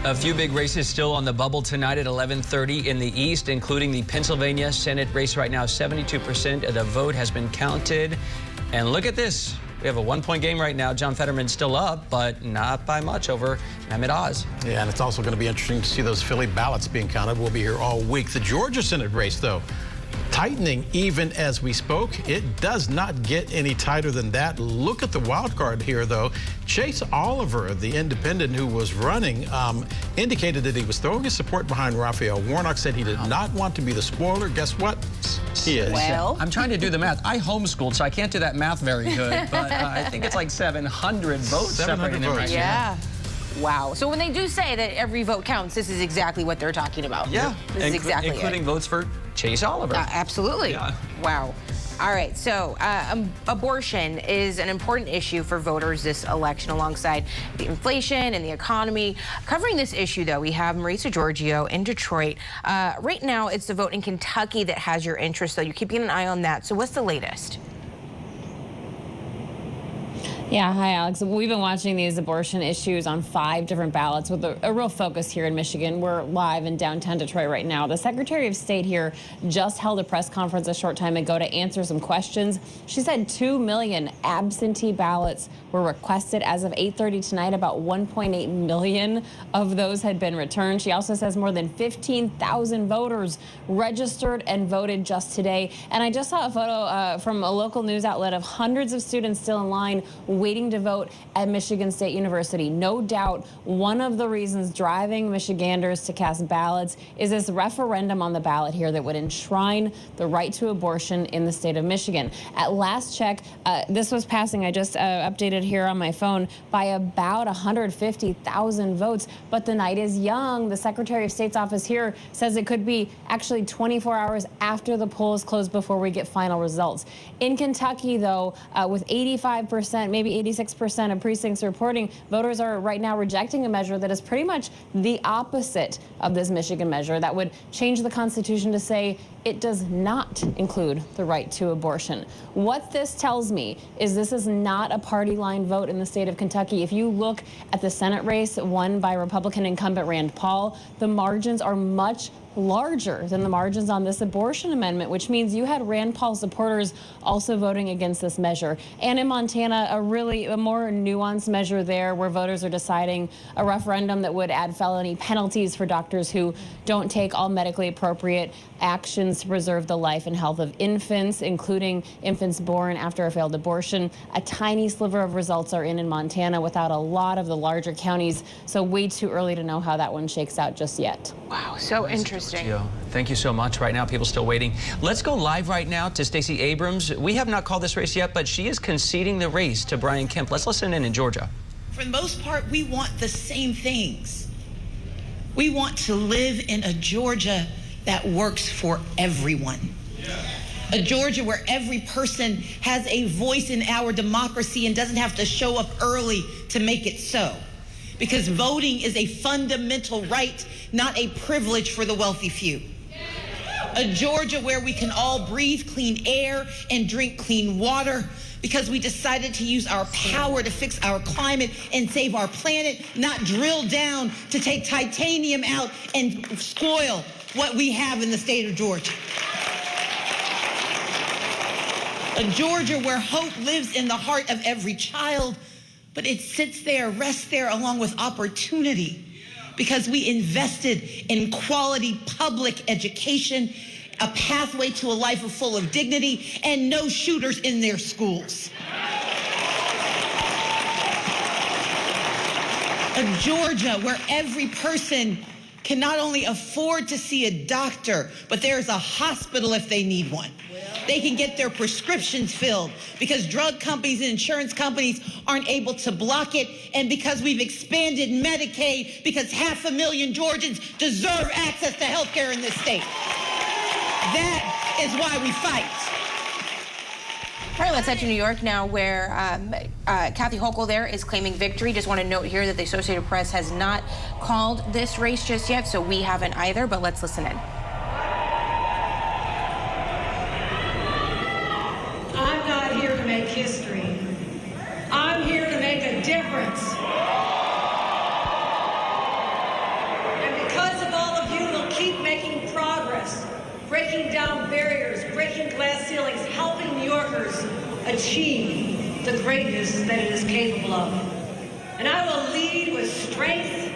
A few big races still on the bubble tonight at 11:30 in the East, including the Pennsylvania Senate race right now. 72% of the vote has been counted. And look at this. We have a one-point game right now. John Fetterman's still up, but not by much over Mehmet Oz. Yeah, and it's also going to be interesting to see those Philly ballots being counted. We'll be here all week. The Georgia Senate race, though, tightening even as we spoke. It does not get any tighter than that. Look at the wild card here, though. Chase Oliver, the independent who was running, indicated that he was throwing his support behind Raphael Warnock, said he did not want to be the spoiler. Guess what? He is. Well, I'm trying to do the math. I homeschooled, so I can't do that math very good, but I think it's like 700 votes. 700 votes. Right yeah. Wow. So when they do say that every vote counts, this is exactly what they're talking about. Yeah. This is exactly including votes for Chase Oliver. Absolutely. Yeah. Wow. All right, so abortion is an important issue for voters this election alongside the inflation and the economy. Covering this issue, though, we have Marisa Giorgio in Detroit. Right now, it's the vote in Kentucky that has your interest, though. You're keeping an eye on that. So what's the latest? Yeah, hi, Alex. We've been watching these abortion issues on 5 different ballots with a real focus here in Michigan. We're live in downtown Detroit right now. The Secretary of State here just held a press conference a short time ago to answer some questions. She said 2 million absentee ballots were requested as of 8:30 tonight. About 1.8 million of those had been returned. She also says more than 15,000 voters registered and voted just today. And I just saw a photo from a local news outlet of hundreds of students still in line waiting to vote at Michigan State University. No doubt one of the reasons driving Michiganders to cast ballots is this referendum on the ballot here that would enshrine the right to abortion in the state of Michigan. At last check, this was passing, I just updated here on my phone, by about 150,000 votes, but the night is young. The Secretary of State's office here says it could be actually 24 hours after the polls close before we get final results. In Kentucky, though, with 85%, maybe 86% of precincts reporting, voters are right now rejecting a measure that is pretty much the opposite of this Michigan measure that would change the Constitution to say it does not include the right to abortion. What this tells me is this is not a party line vote in the state of Kentucky. If you look at the Senate race won by Republican incumbent Rand Paul, the margins are much larger than the margins on this abortion amendment, which means you had Rand Paul supporters also voting against this measure. And in Montana, a more nuanced measure there where voters are deciding a referendum that would add felony penalties for doctors who don't take all medically appropriate actions to preserve the life and health of infants, including infants born after a failed abortion. A tiny sliver of results are in Montana without a lot of the larger counties, so way too early to know how that one shakes out just yet. Wow, so interesting. Thank you so much. Right now, people still waiting. Let's go live right now to Stacey Abrams. We have not called this race yet, but she is conceding the race to Brian Kemp. Let's listen in Georgia. For the most part, we want the same things. We want to live in a Georgia that works for everyone. A Georgia where every person has a voice in our democracy and doesn't have to show up early to make it so. Because voting is a fundamental right, not a privilege for the wealthy few. A Georgia where we can all breathe clean air and drink clean water because we decided to use our power to fix our climate and save our planet, not drill down to take titanium out and spoil what we have in the state of Georgia. A Georgia where hope lives in the heart of every child, but it sits there, rests there along with opportunity because we invested in quality public education, a pathway to a life full of dignity, and no shooters in their schools. A Georgia where every person can not only afford to see a doctor, but there's a hospital if they need one. They can get their prescriptions filled because drug companies and insurance companies aren't able to block it, and because we've expanded Medicaid because 500,000 Georgians deserve access to health care in this state. That is why we fight. All right, let's head to New York now, where Kathy Hochul there is claiming victory. Just want to note here that the Associated Press has not called this race just yet, so we haven't either, but let's listen in. I'm not here to make history. I'm here to make a difference. And because of all of you, we'll keep making progress, breaking down barriers, breaking glass ceilings, helping New Yorkers achieve the greatness that it is capable of. And I will lead with strength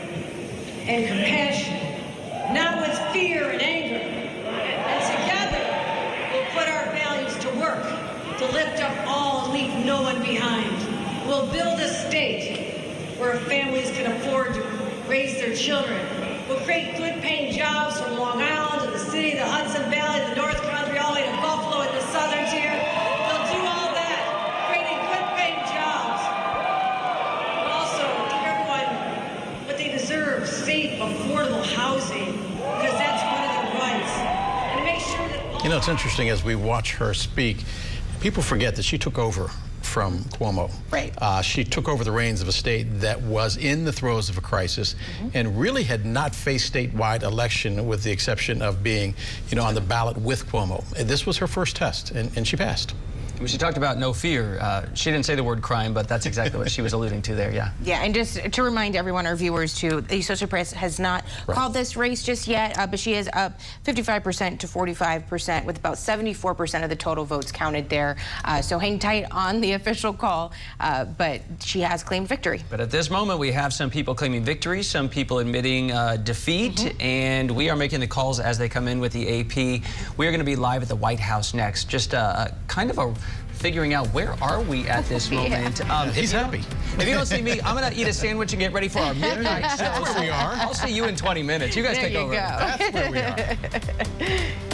and compassion, not with fear and anger. And together, we'll put our values to work to lift up all and leave no one behind. We'll build a state where families can afford to raise their children. We'll create good-paying jobs from Long Island to the city, the Hudson Valley, the North Country, all the way to Buffalo and the Southern Tier. We'll do all that, creating good-paying jobs. But also give everyone what they deserve, safe, affordable housing, because that's one of their rights. And to make sure that all You know, it's interesting as we watch her speak, people forget that she took over from Cuomo. Right. She took over the reins of a state that was in the throes of a crisis and really had not faced statewide election with the exception of being, you know, on the ballot with Cuomo. And this was her first test, and she passed. When she talked about no fear, she didn't say the word crime, but that's exactly what she was alluding to there, yeah. Yeah, and just to remind everyone, our viewers too, the Associated Press has not called this race just yet, but she is up 55% to 45% with about 74% of the total votes counted there. So hang tight on the official call, but she has claimed victory. But at this moment, we have some people claiming victory, some people admitting defeat, and we are making the calls as they come in with the AP. We are going to be live at the White House next. Just kind of a figuring out where are we at this moment. He's happy. If you don't see me, I'm going to eat a sandwich and get ready for our midnight show. That's where we are. I'll see you in 20 minutes. You guys take over. That's where we are.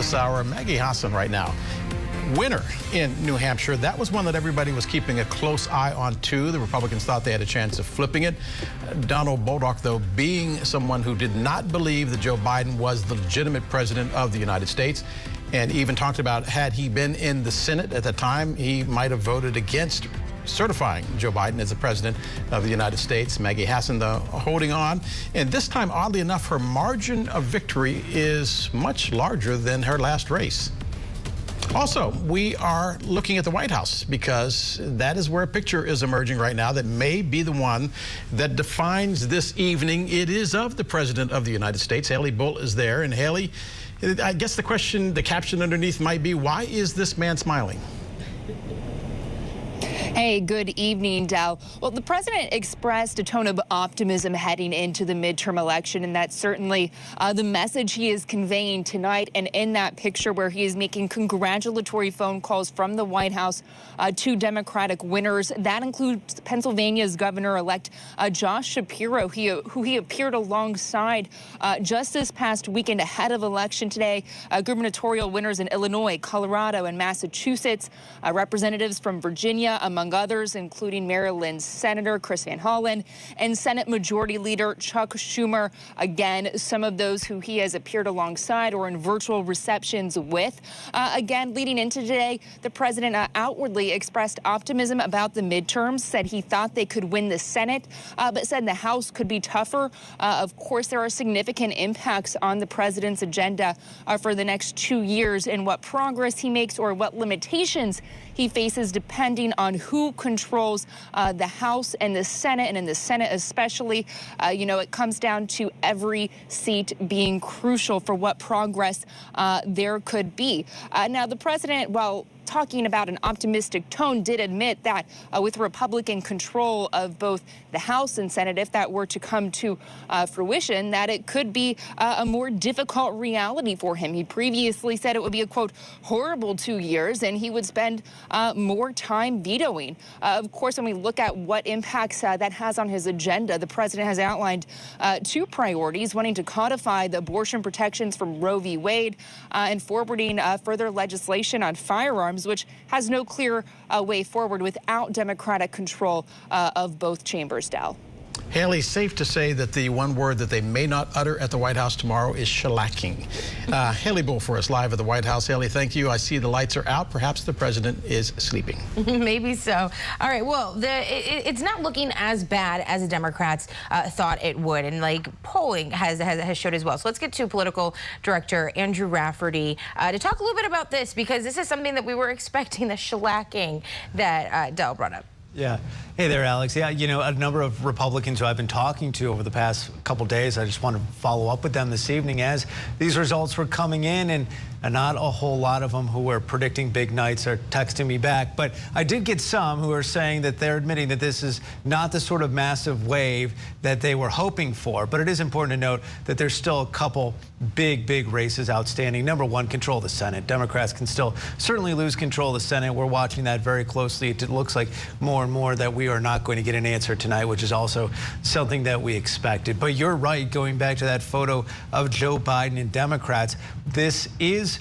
this hour, Maggie Hassan right now. Winner in New Hampshire. That was one that everybody was keeping a close eye on, too. The Republicans thought they had a chance of flipping it. Donald Bolduc, though, being someone who did not believe that Joe Biden was the legitimate president of the United States, and even talked about had he been in the Senate at the time, he might have voted against certifying Joe Biden as the president of the United States. Maggie Hassan, though, holding on. And this time, oddly enough, her margin of victory is much larger than her last race. Also, we are looking at the White House because that is where a picture is emerging right now that may be the one that defines this evening. It is of the President of the United States. Haley Bull is there. And Haley, I guess the caption underneath might be, why is this man smiling? Hey, good evening, Dow. Well, the president expressed a tone of optimism heading into the midterm election, and that's certainly the message he is conveying tonight. And in that picture where he is making congratulatory phone calls from the White House to Democratic winners, that includes Pennsylvania's governor-elect Josh Shapiro, who he appeared alongside just this past weekend ahead of election today. Gubernatorial winners in Illinois, Colorado, and Massachusetts, representatives from Virginia, among others, including Maryland's Senator Chris Van Hollen and Senate Majority Leader Chuck Schumer. Again, some of those who he has appeared alongside or in virtual receptions with. Again, leading into today, the president outwardly expressed optimism about the midterms, said he thought they could win the Senate, but said the House could be tougher. Of course, there are significant impacts on the president's agenda for the next 2 years and what progress he makes or what limitations he faces depending on who controls the House and the Senate, and in the Senate especially. It comes down to every seat being crucial for what progress there could be. Now, the president, while talking about an optimistic tone, did admit that with Republican control of both the House and Senate, if that were to come to fruition, that it could be a more difficult reality for him. He previously said it would be a, quote, horrible 2 years, and he would spend more time vetoing. Of course, when we look at what impacts that has on his agenda, the president has outlined 2 priorities, wanting to codify the abortion protections from Roe v. Wade and forwarding further legislation on firearms, which has no clear way forward without Democratic control of both chambers, Dal. Haley, safe to say that the one word that they may not utter at the White House tomorrow is shellacking. Haley Bull for us live at the White House. Haley, thank you. I see the lights are out. Perhaps the president is sleeping. Maybe so. All right. Well, it's not looking as bad as the Democrats thought it would, and like polling has showed as well. So let's get to political director Andrew Rafferty to talk a little bit about this, because this is something that we were expecting, the shellacking that Del brought up. Yeah. Hey there, Alex. Yeah, a number of Republicans who I've been talking to over the past couple days, I just want to follow up with them this evening as these results were coming in, and not a whole lot of them who were predicting big nights are texting me back. But I did get some who are saying that they're admitting that this is not the sort of massive wave that they were hoping for. But it is important to note that there's still a couple big races outstanding. Number one, control the Senate. Democrats can still certainly lose control of the Senate. We're watching that very closely. It looks like more and more that we are not going to get an answer tonight, which is also something that we expected. But you're right, going back to that photo of Joe Biden and Democrats, this is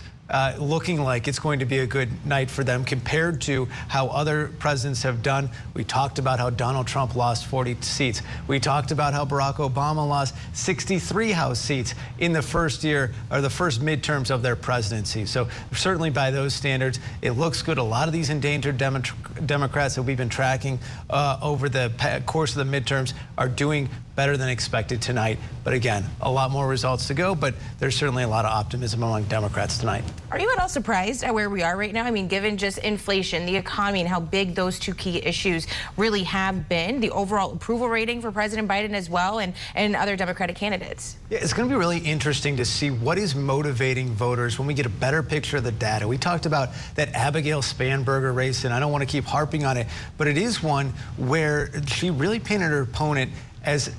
looking like it's going to be a good night for them compared to how other presidents have done. We talked about how Donald Trump lost 40 seats. We talked about how Barack Obama lost 63 House seats in the first year, or the first midterms of their presidency. So certainly by those standards, it looks good. A lot of these endangered Democrats that we've been tracking over the course of the midterms are doing better than expected tonight. But again, a lot more results to go, but there's certainly a lot of optimism among Democrats tonight. Are you at all surprised at where we are right now? I mean, given just inflation, the economy, and how big those 2 key issues really have been, the overall approval rating for President Biden as well, and other Democratic candidates? Yeah, it's going to be really interesting to see what is motivating voters when we get a better picture of the data. We talked about that Abigail Spanberger race, and I don't want to keep harping on it, but it is one where she really painted her opponent as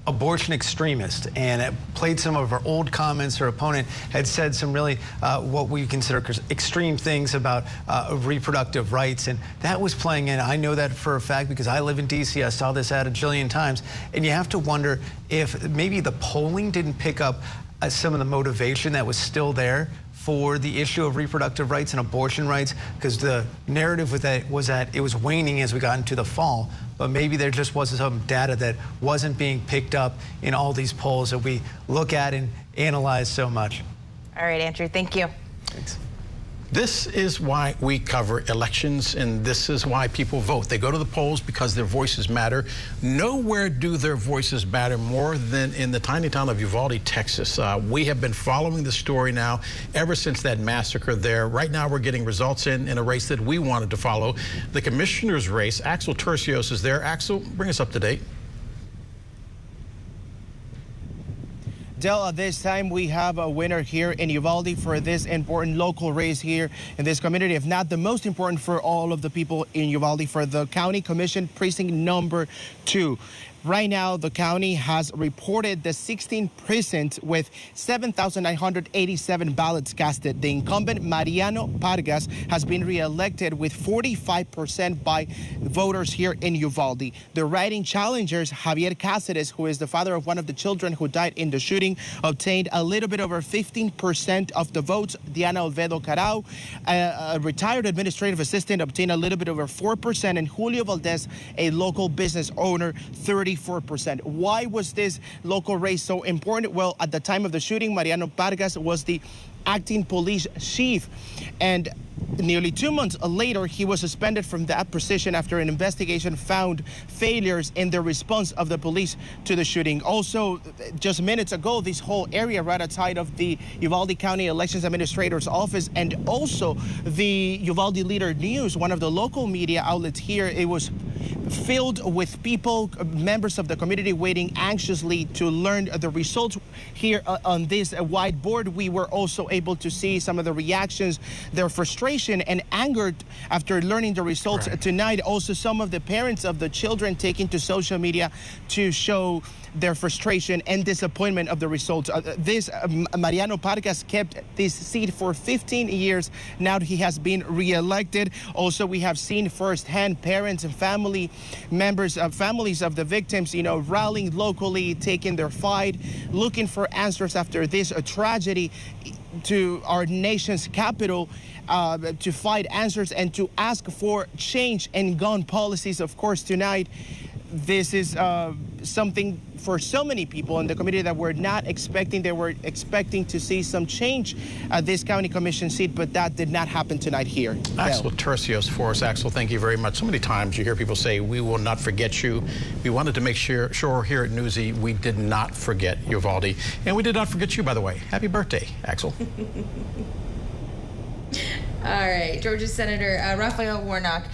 abortion extremist, and played some of her old comments. Her opponent had said some really what we consider extreme things about reproductive rights, and that was playing in. I know that for a fact because I live in D.C. I saw this ad a jillion times, and you have to wonder if maybe the polling didn't pick up some of the motivation that was still there for the issue of reproductive rights and abortion rights, because the narrative with that was that it was waning as we got into the fall. But maybe there just was some data that wasn't being picked up in all these polls that we look at and analyze so much. All right, Andrew, thank you. Thanks. This is why we cover elections, and this is why people vote. They go to the polls because their voices matter. Nowhere do their voices matter more than in the tiny town of Uvalde, Texas. We have been following the story now ever since that massacre there. Right now, we're getting results in a race that we wanted to follow, the commissioner's race. Axel Tercios is there. Axel, bring us up to date. Del, this time we have a winner here in Uvalde for this important local race here in this community, if not the most important for all of the people in Uvalde, for the county commission precinct number 2. Right now, the county has reported the 16th precinct with 7,987 ballots casted. The incumbent Mariano Vargas has been reelected with 45% by voters here in Uvalde. The writing challengers, Javier Cáceres, who is the father of one of the children who died in the shooting, obtained a little bit over 15% of the votes. Diana Alvedo Carao, a retired administrative assistant, obtained a little bit over 4%, and Julio Valdez, a local business owner, 34%. Why was this local race so important? Well, at the time of the shooting, Mariano Vargas was the acting police chief, and nearly 2 months later, he was suspended from that position after an investigation found failures in the response of the police to the shooting. Also, just minutes ago, this whole area right outside of the Uvalde County Elections Administrator's office, and also the Uvalde Leader News, one of the local media outlets here, it was filled with people, members of the community, waiting anxiously to learn the results. Here on this whiteboard, we were also able to see some of the reactions, their frustration and anger after learning the results tonight. Also, some of the parents of the children taking to social media to show their frustration and disappointment of the results. Mariano Vargas kept this seat for 15 years. Now he has been reelected. Also, we have seen firsthand parents and family members of families of the victims, rallying locally, taking their fight, looking for answers after this tragedy to our nation's capital, to fight answers and to ask for change in gun policies. Of course, tonight, this is something for so many people in the community that were not expecting. They were expecting to see some change at this county commission seat, but that did not happen tonight here. Axel Tercios for us. Axel, thank you very much. So many times you hear people say, we will not forget you. We wanted to make sure here at Newsy, we did not forget Uvalde. And we did not forget you, by the way. Happy birthday, Axel. All right, Georgia Senator Raphael Warnock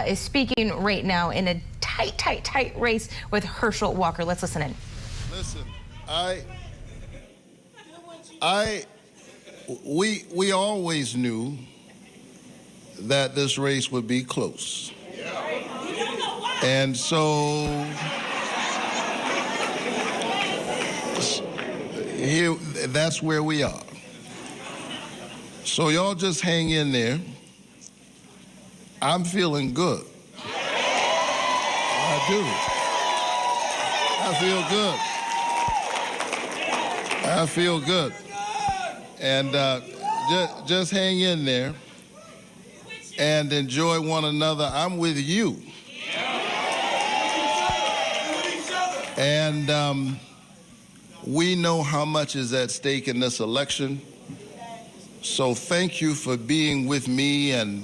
is speaking right now in a tight race with Herschel Walker. Let's listen in. Listen, we always knew that this race would be close. And so here, that's where we are. So y'all just hang in there. I'm feeling good. I do. I feel good. And just hang in there and enjoy one another. I'm with you. And we know how much is at stake in this election. So thank you for being with me, and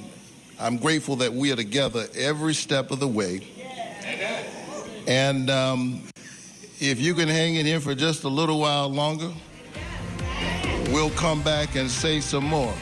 I'm grateful that we are together every step of the way. And if you can hang in here for just a little while longer, we'll come back and say some more.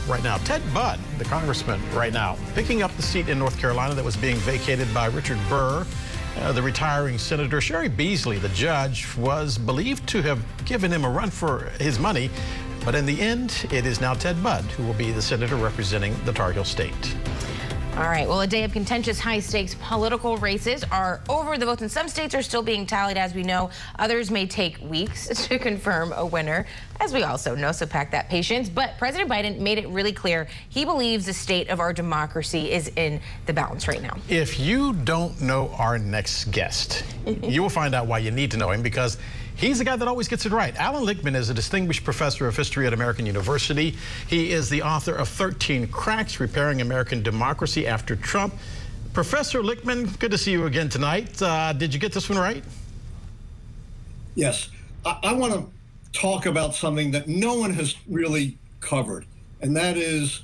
right now. Ted Budd, the congressman right now, picking up the seat in North Carolina that was being vacated by Richard Burr. The retiring senator. Sherry Beasley, the judge, was believed to have given him a run for his money, but in the end, it is now Ted Budd who will be the senator representing the Tar Heel state. All right, well, a day of contentious, high-stakes political races are over. The votes in some states are still being tallied, as we know. Others may take weeks to confirm a winner, as we also know, so pack that patience. But President Biden made it really clear he believes the state of our democracy is in the balance right now. If you don't know our next guest, you will find out why you need to know him, because he's the guy that always gets it right. Alan Lichtman is a distinguished professor of history at American University. He is the author of 13 Cracks, Repairing American Democracy After Trump. Professor Lichtman, good to see you again tonight. Did you get this one right? Yes. I want to talk about something that no one has really covered, and that is,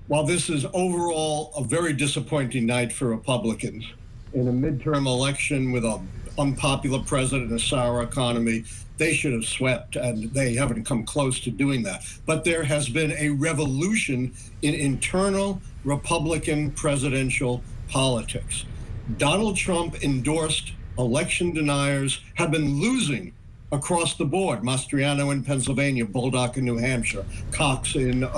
while this is overall a very disappointing night for Republicans in a midterm election with an unpopular president and a sour economy, they should have swept, and they haven't come close to doing that. But there has been a revolution in internal Republican presidential politics. Donald Trump endorsed election deniers have been losing across the board. Mastriano in Pennsylvania, Bolduc in New Hampshire, Cox in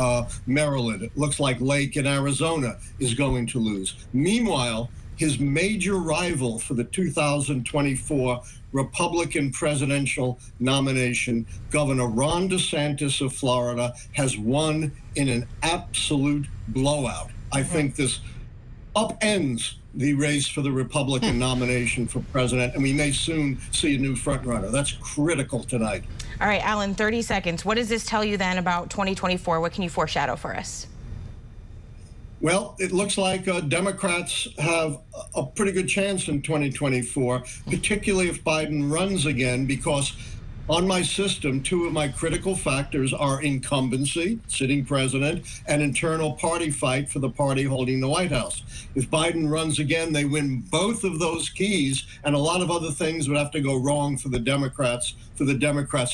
Maryland. It looks like Lake in Arizona is going to lose. Meanwhile, his major rival for the 2024 Republican presidential nomination, Governor Ron DeSantis of Florida, has won in an absolute blowout. I think this upends the race for the Republican nomination for president, and we may soon see a new frontrunner. That's critical tonight. All right, Alan, 30 seconds. What does this tell you then about 2024? What can you foreshadow for us? Well, it looks like Democrats have a pretty good chance in 2024, particularly if Biden runs again, because on my system, two of my critical factors are incumbency, sitting president, and internal party fight for the party holding the White House. If Biden runs again, they win both of those keys, and a lot of other things would have to go wrong for the Democrats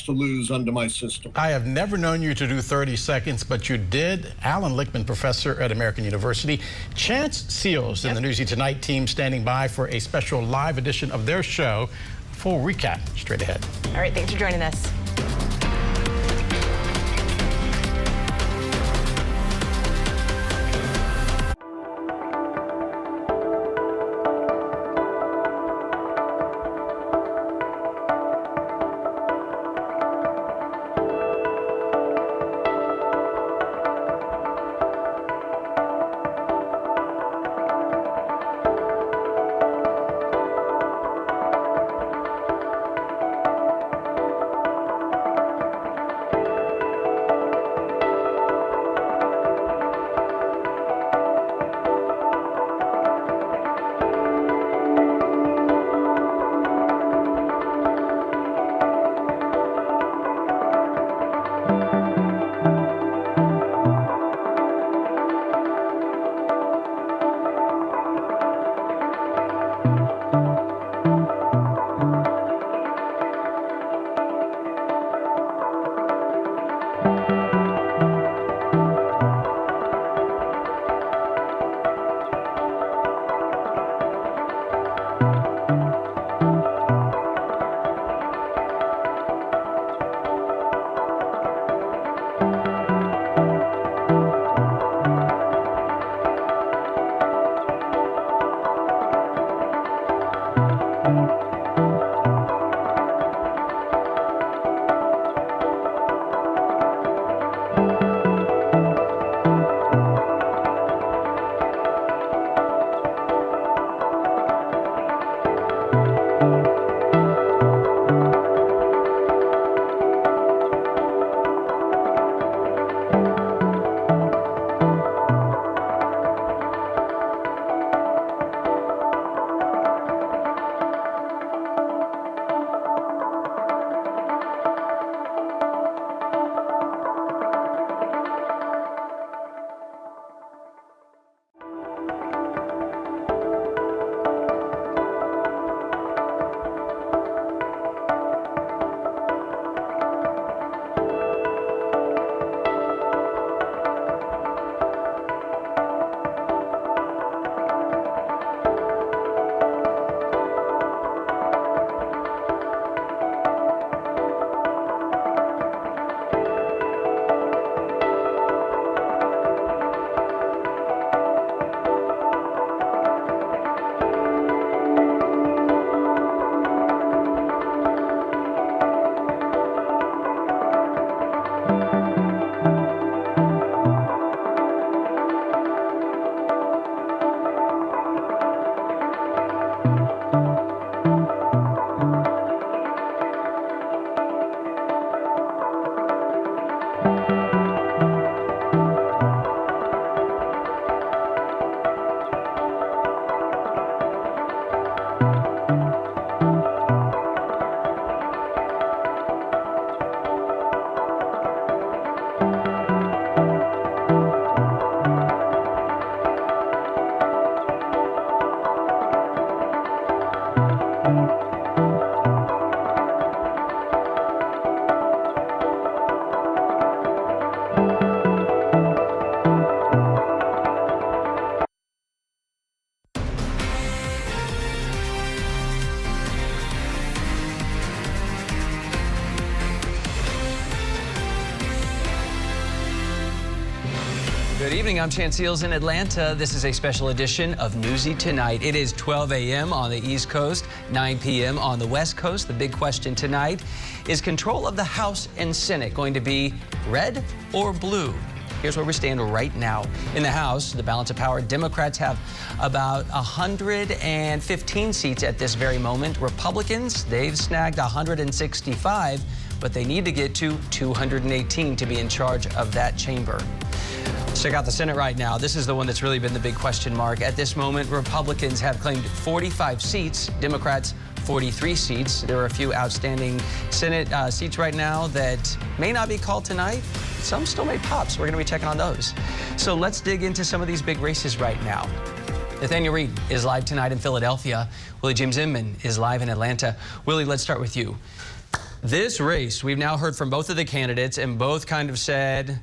to lose under my system. I have never known you to do 30 seconds, but you did. Alan Lichtman, professor at American University. Chance Seals and the Newsy Tonight team standing by for a special live edition of their show. Full recap straight ahead. All right, thanks for joining us. Good evening, I'm Chance Seals in Atlanta. This is a special edition of Newsy Tonight. It is 12 a.m. on the East Coast, 9 p.m. on the West Coast. The big question tonight is control of the House and Senate going to be red or blue? Here's where we stand right now. In the House, the balance of power, Democrats have about 115 seats at this very moment. Republicans, they've snagged 165, but they need to get to 218 to be in charge of that chamber. Let's check out the Senate right now. This is the one that's really been the big question mark. At this moment, Republicans have claimed 45 seats, Democrats 43 seats. There are a few outstanding Senate seats right now that may not be called tonight. Some still may pop, so we're going to be checking on those. So let's dig into some of these big races right now. Nathaniel Reed is live tonight in Philadelphia. Willie James Inman is live in Atlanta. Willie, let's start with you. This race, we've now heard from both of the candidates, and both kind of said,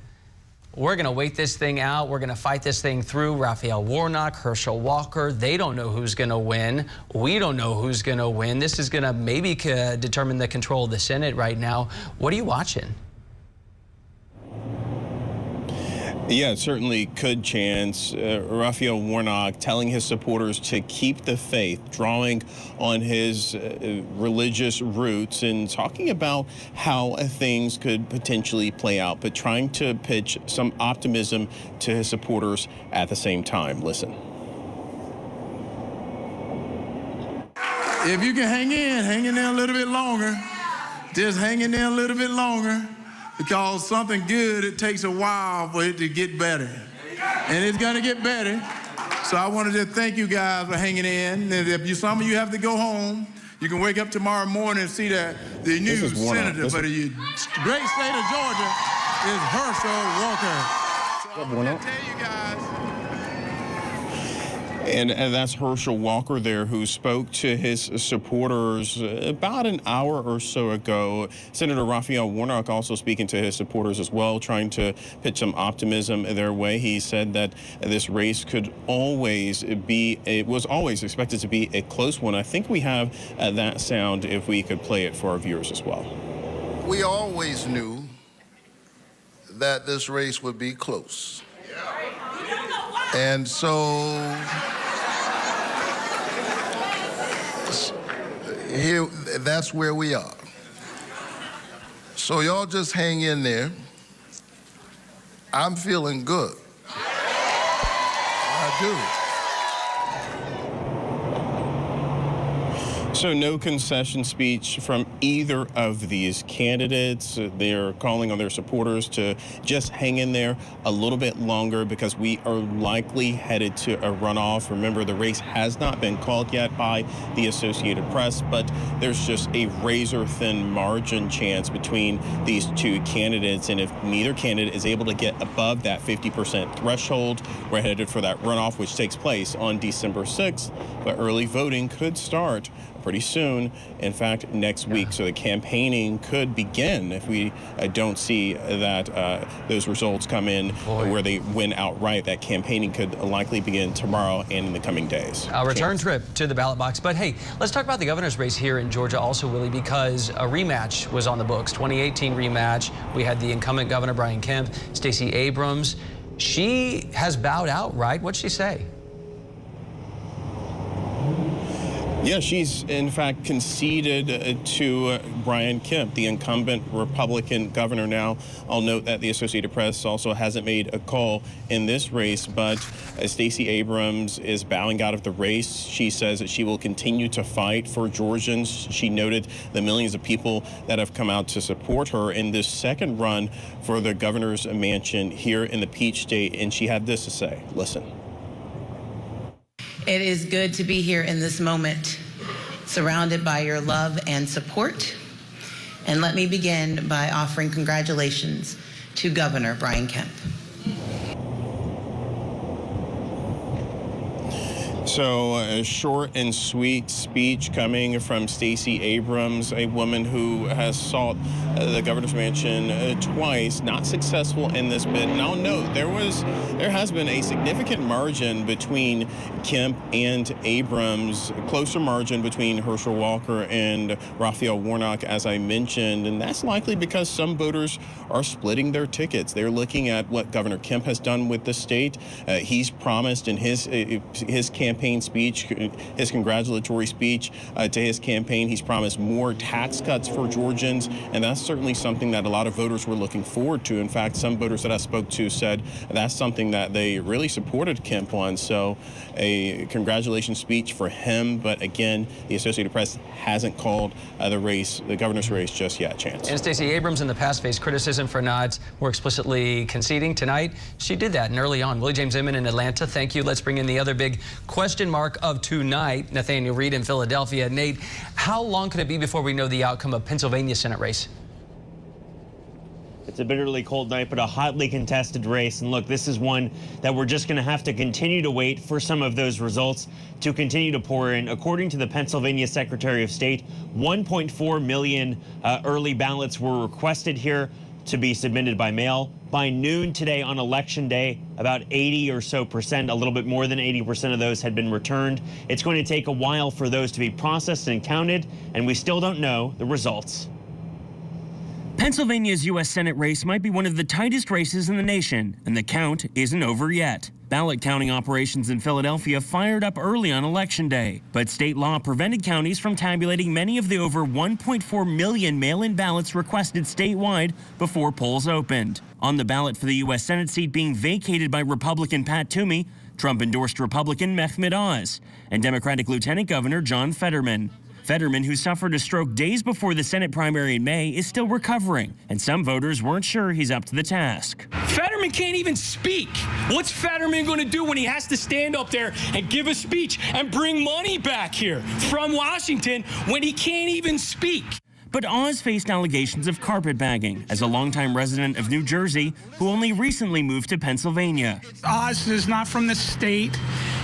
we're going to wait this thing out. We're going to fight this thing through. Raphael Warnock, Herschel Walker, they don't know who's going to win. We don't know who's going to win. This is going to maybe determine the control of the Senate right now. What are you watching? Yeah, it certainly could, Chance. Raphael Warnock telling his supporters to keep the faith, drawing on his religious roots and talking about how things could potentially play out, but trying to pitch some optimism to his supporters at the same time. Listen. If you can hang in there a little bit longer, just hang in there a little bit longer. Because something good, it takes a while for it to get better. And it's gonna get better. So I wanted to thank you guys for hanging in. And if some of you have to go home, you can wake up tomorrow morning and see that the new senator for the great state of Georgia is Herschel Walker. So I want to tell you guys. And that's Herschel Walker there, who spoke to his supporters about an hour or so ago. Senator Raphael Warnock also speaking to his supporters as well, trying to pitch some optimism their way. He said that this race could always be, it was always expected to be a close one. I think we have that sound if we could play it for our viewers as well. We always knew that this race would be close. And so here, that's where we are. So y'all just hang in there. I'm feeling good. I do. So no concession speech from either of these candidates. They're calling on their supporters to just hang in there a little bit longer because we are likely headed to a runoff. Remember, the race has not been called yet by the Associated Press, but there's just a razor-thin margin chance between these two candidates. And if neither candidate is able to get above that 50% threshold, we're headed for that runoff, which takes place on December 6th. But early voting could start pretty soon, in fact, next week. So the campaigning could begin if we don't see that those results come in where they win outright. That campaigning could likely begin tomorrow and in the coming days. A return trip to the ballot box. But hey, let's talk about the governor's race here in Georgia also, Willie, because a rematch was on the books. 2018 rematch. We had the incumbent governor, Brian Kemp, Stacey Abrams. She has bowed out, right? What'd she say? Yeah, she's in fact conceded to Brian Kemp, the incumbent Republican governor. Now, I'll note that the Associated Press also hasn't made a call in this race, but Stacey Abrams is bowing out of the race. She says that she will continue to fight for Georgians. She noted the millions of people that have come out to support her in this second run for the governor's mansion here in the Peach State, and she had this to say. Listen. It is good to be here in this moment, surrounded by your love and support. And let me begin by offering congratulations to Governor Brian Kemp. So a short and sweet speech coming from Stacey Abrams, a woman who has sought the governor's mansion twice, not successful in this bid. Now, note, there has been a significant margin between Kemp and Abrams, closer margin between Herschel Walker and Raphael Warnock, as I mentioned, and that's likely because some voters are splitting their tickets. They're looking at what Governor Kemp has done with the state. He's promised in his campaign speech, his congratulatory speech to his campaign, he's promised more tax cuts for Georgians, and that's certainly something that a lot of voters were looking forward to. In fact, some voters that I spoke to said that's something that they really supported Kemp on. So a congratulations speech for him, but again, the Associated Press hasn't called the governor's race just yet, Chance. And Stacey Abrams in the past faced criticism for not more explicitly conceding. Tonight, she did that, and early on. Willie James Inman in Atlanta, thank you. Let's bring in the other big question mark of tonight, Nathaniel Reed in Philadelphia. Nate, how long could it be before we know the outcome of Pennsylvania Senate race? It's a bitterly cold night, but a hotly contested race. And look, this is one that we're just going to have to continue to wait for some of those results to continue to pour in. According to the Pennsylvania Secretary of State, 1.4 million early ballots were requested here to be submitted by mail. By noon today on Election Day, about 80 or so percent, a little bit more than 80% of those had been returned. It's going to take a while for those to be processed and counted, and we still don't know the results. Pennsylvania's U.S. Senate race might be one of the tightest races in the nation, and the count isn't over yet. Ballot counting operations in Philadelphia fired up early on Election Day, but state law prevented counties from tabulating many of the over 1.4 million mail-in ballots requested statewide before polls opened. On the ballot for the U.S. Senate seat being vacated by Republican Pat Toomey, Trump-endorsed Republican Mehmet Oz, and Democratic Lieutenant Governor John Fetterman. Fetterman, who suffered a stroke days before the Senate primary in May, is still recovering, and some voters weren't sure he's up to the task. Fetterman can't even speak. What's Fetterman going to do when he has to stand up there and give a speech and bring money back here from Washington when he can't even speak? But Oz faced allegations of carpetbagging as a longtime resident of New Jersey who only recently moved to Pennsylvania. Oz is not from the state.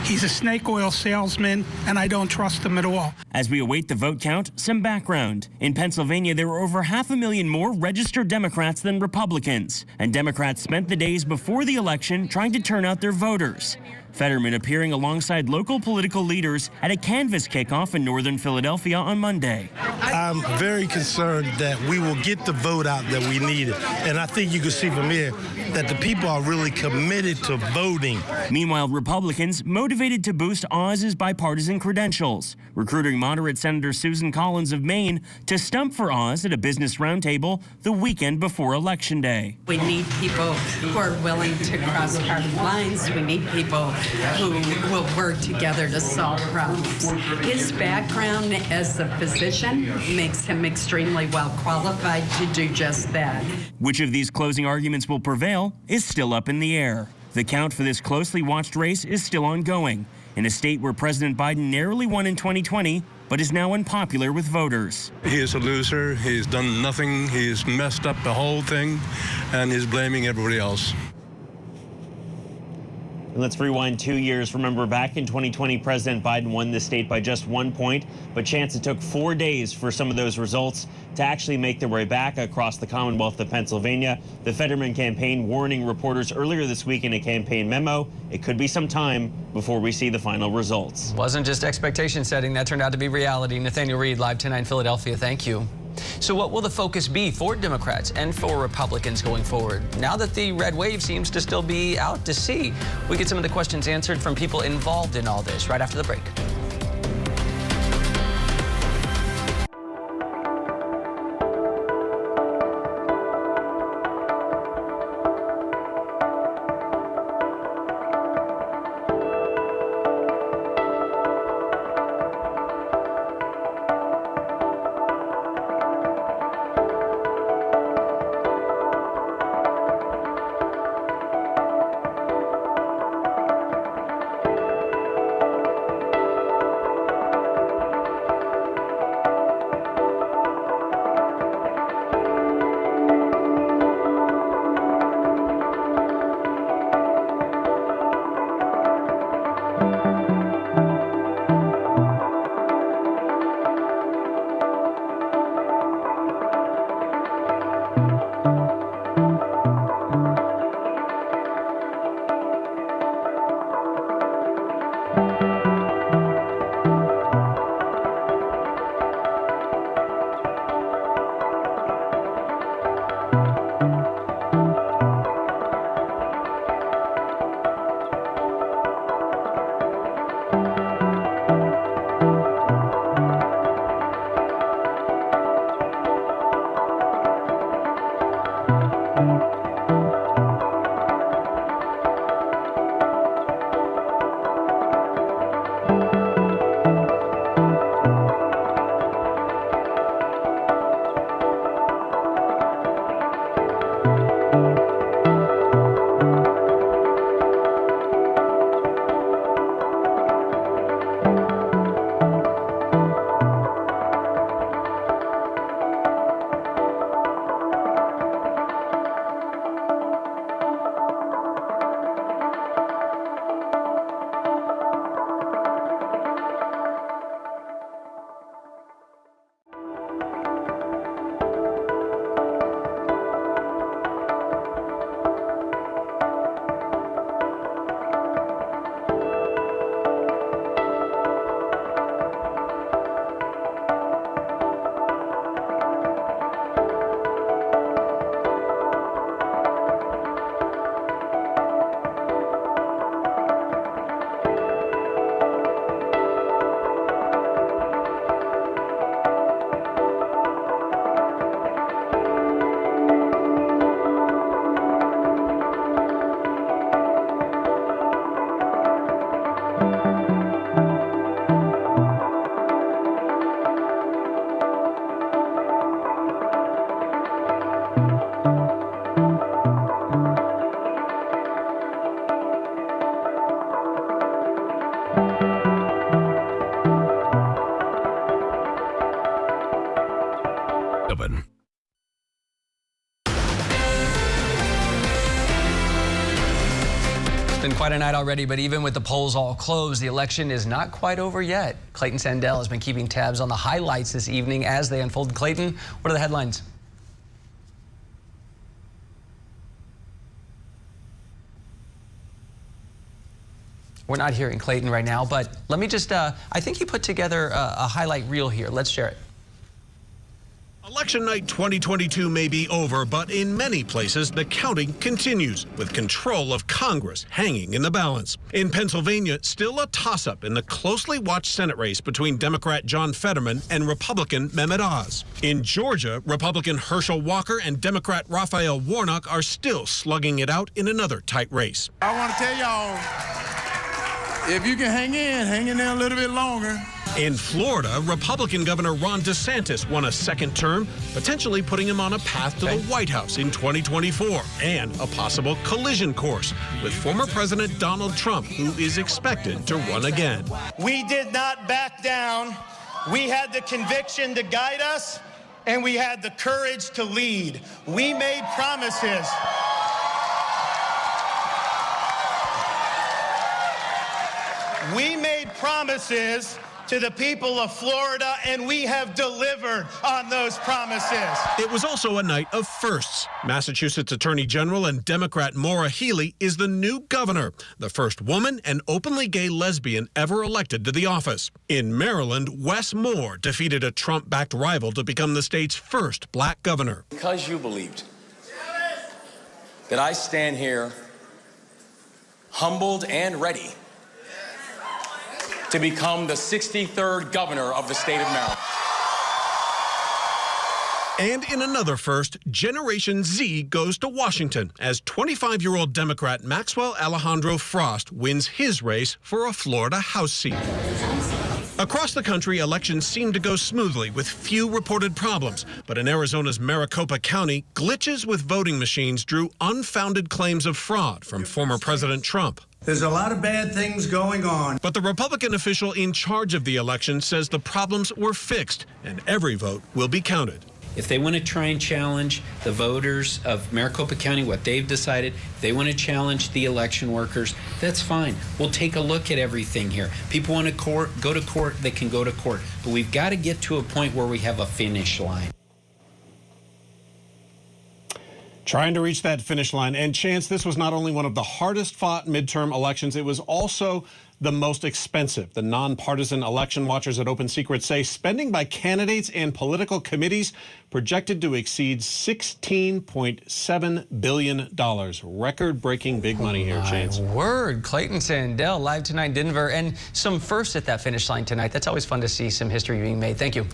He's a snake oil salesman, and I don't trust him at all. As we await the vote count, some background. In Pennsylvania, there were over 500,000 more registered Democrats than Republicans, and Democrats spent the days before the election trying to turn out their voters. Fetterman appearing alongside local political leaders at a canvass kickoff in northern Philadelphia on Monday. I'm very concerned that we will get the vote out that we need. And I think you can see from here that the people are really committed to voting. Meanwhile, Republicans motivated to boost Oz's bipartisan credentials, recruiting moderate Senator Susan Collins of Maine to stump for Oz at a business roundtable the weekend before Election Day. We need people who are willing to cross party lines. We need people who will work together to solve problems. His background as a physician makes him extremely well qualified to do just that. Which of these closing arguments will prevail is still up in the air. The count for this closely watched race is still ongoing in a state where President Biden narrowly won in 2020, but is now unpopular with voters. He is a loser. He's done nothing. He's messed up the whole thing, and he's blaming everybody else. And let's rewind 2 years. Remember, back in 2020, President Biden won the state by just 1 point, but Chance, it took 4 days for some of those results to actually make their way back across the Commonwealth of Pennsylvania. The Fetterman campaign warning reporters earlier this week in a campaign memo, it could be some time before we see the final results. Wasn't just expectation setting, that turned out to be reality. Nathaniel Reed, Live Tonight in Philadelphia, thank you. So what will the focus be for Democrats and for Republicans going forward? Now that the red wave seems to still be out to sea, we get some of the questions answered from people involved in all this right after the break. 7. It's been quite a night already, but even with the polls all closed, the election is not quite over yet. Clayton Sandell has been keeping tabs on the highlights this evening as they unfold. Clayton, what are the headlines? We're not hearing Clayton right now, but let me just, I think he put together a highlight reel here. Let's share it. Election night 2022 may be over, but in many places, the counting continues, with control of Congress hanging in the balance. In Pennsylvania, still a toss-up in the closely watched Senate race between Democrat John Fetterman and Republican Mehmet Oz. In Georgia, Republican Herschel Walker and Democrat Raphael Warnock are still slugging it out in another tight race. I want to tell y'all, if you can hang in there a little bit longer. In Florida, Republican Governor Ron DeSantis won a second term, potentially putting him on a path to the White House in 2024, and a possible collision course with former President Donald Trump, who is expected to run again. We did not back down. We had the conviction to guide us, and we had the courage to lead. We made promises. We made promises to the people of Florida, and we have delivered on those promises. It was also a night of firsts. Massachusetts Attorney General and Democrat Maura Healey is the new governor, the first woman and openly gay lesbian ever elected to the office. In Maryland, Wes Moore defeated a Trump-backed rival to become the state's first black governor. Because you believed that I stand here humbled and ready to become the 63rd governor of the state of Maryland. And in another first, Generation Z goes to Washington as 25-year-old Democrat Maxwell Alejandro Frost wins his race for a Florida House seat. Across the country, elections seem to go smoothly with few reported problems. But in Arizona's Maricopa County, glitches with voting machines drew unfounded claims of fraud from former President Trump. There's a lot of bad things going on. But the Republican official in charge of the election says the problems were fixed and every vote will be counted. If they want to try and challenge the voters of Maricopa County, what they've decided, if they want to challenge the election workers, that's fine. We'll take a look at everything here. People want to go to court, they can go to court. But we've got to get to a point where we have a finish line. Trying to reach that finish line. And Chance, this was not only one of the hardest fought midterm elections, it was also the most expensive. The nonpartisan election watchers at Open Secrets say spending by candidates and political committees projected to exceed $16.7 billion. Record-breaking big money here, Chance. Word. Clayton Sandell live tonight in Denver, and some firsts at that finish line tonight. That's always fun to see some history being made. Thank you.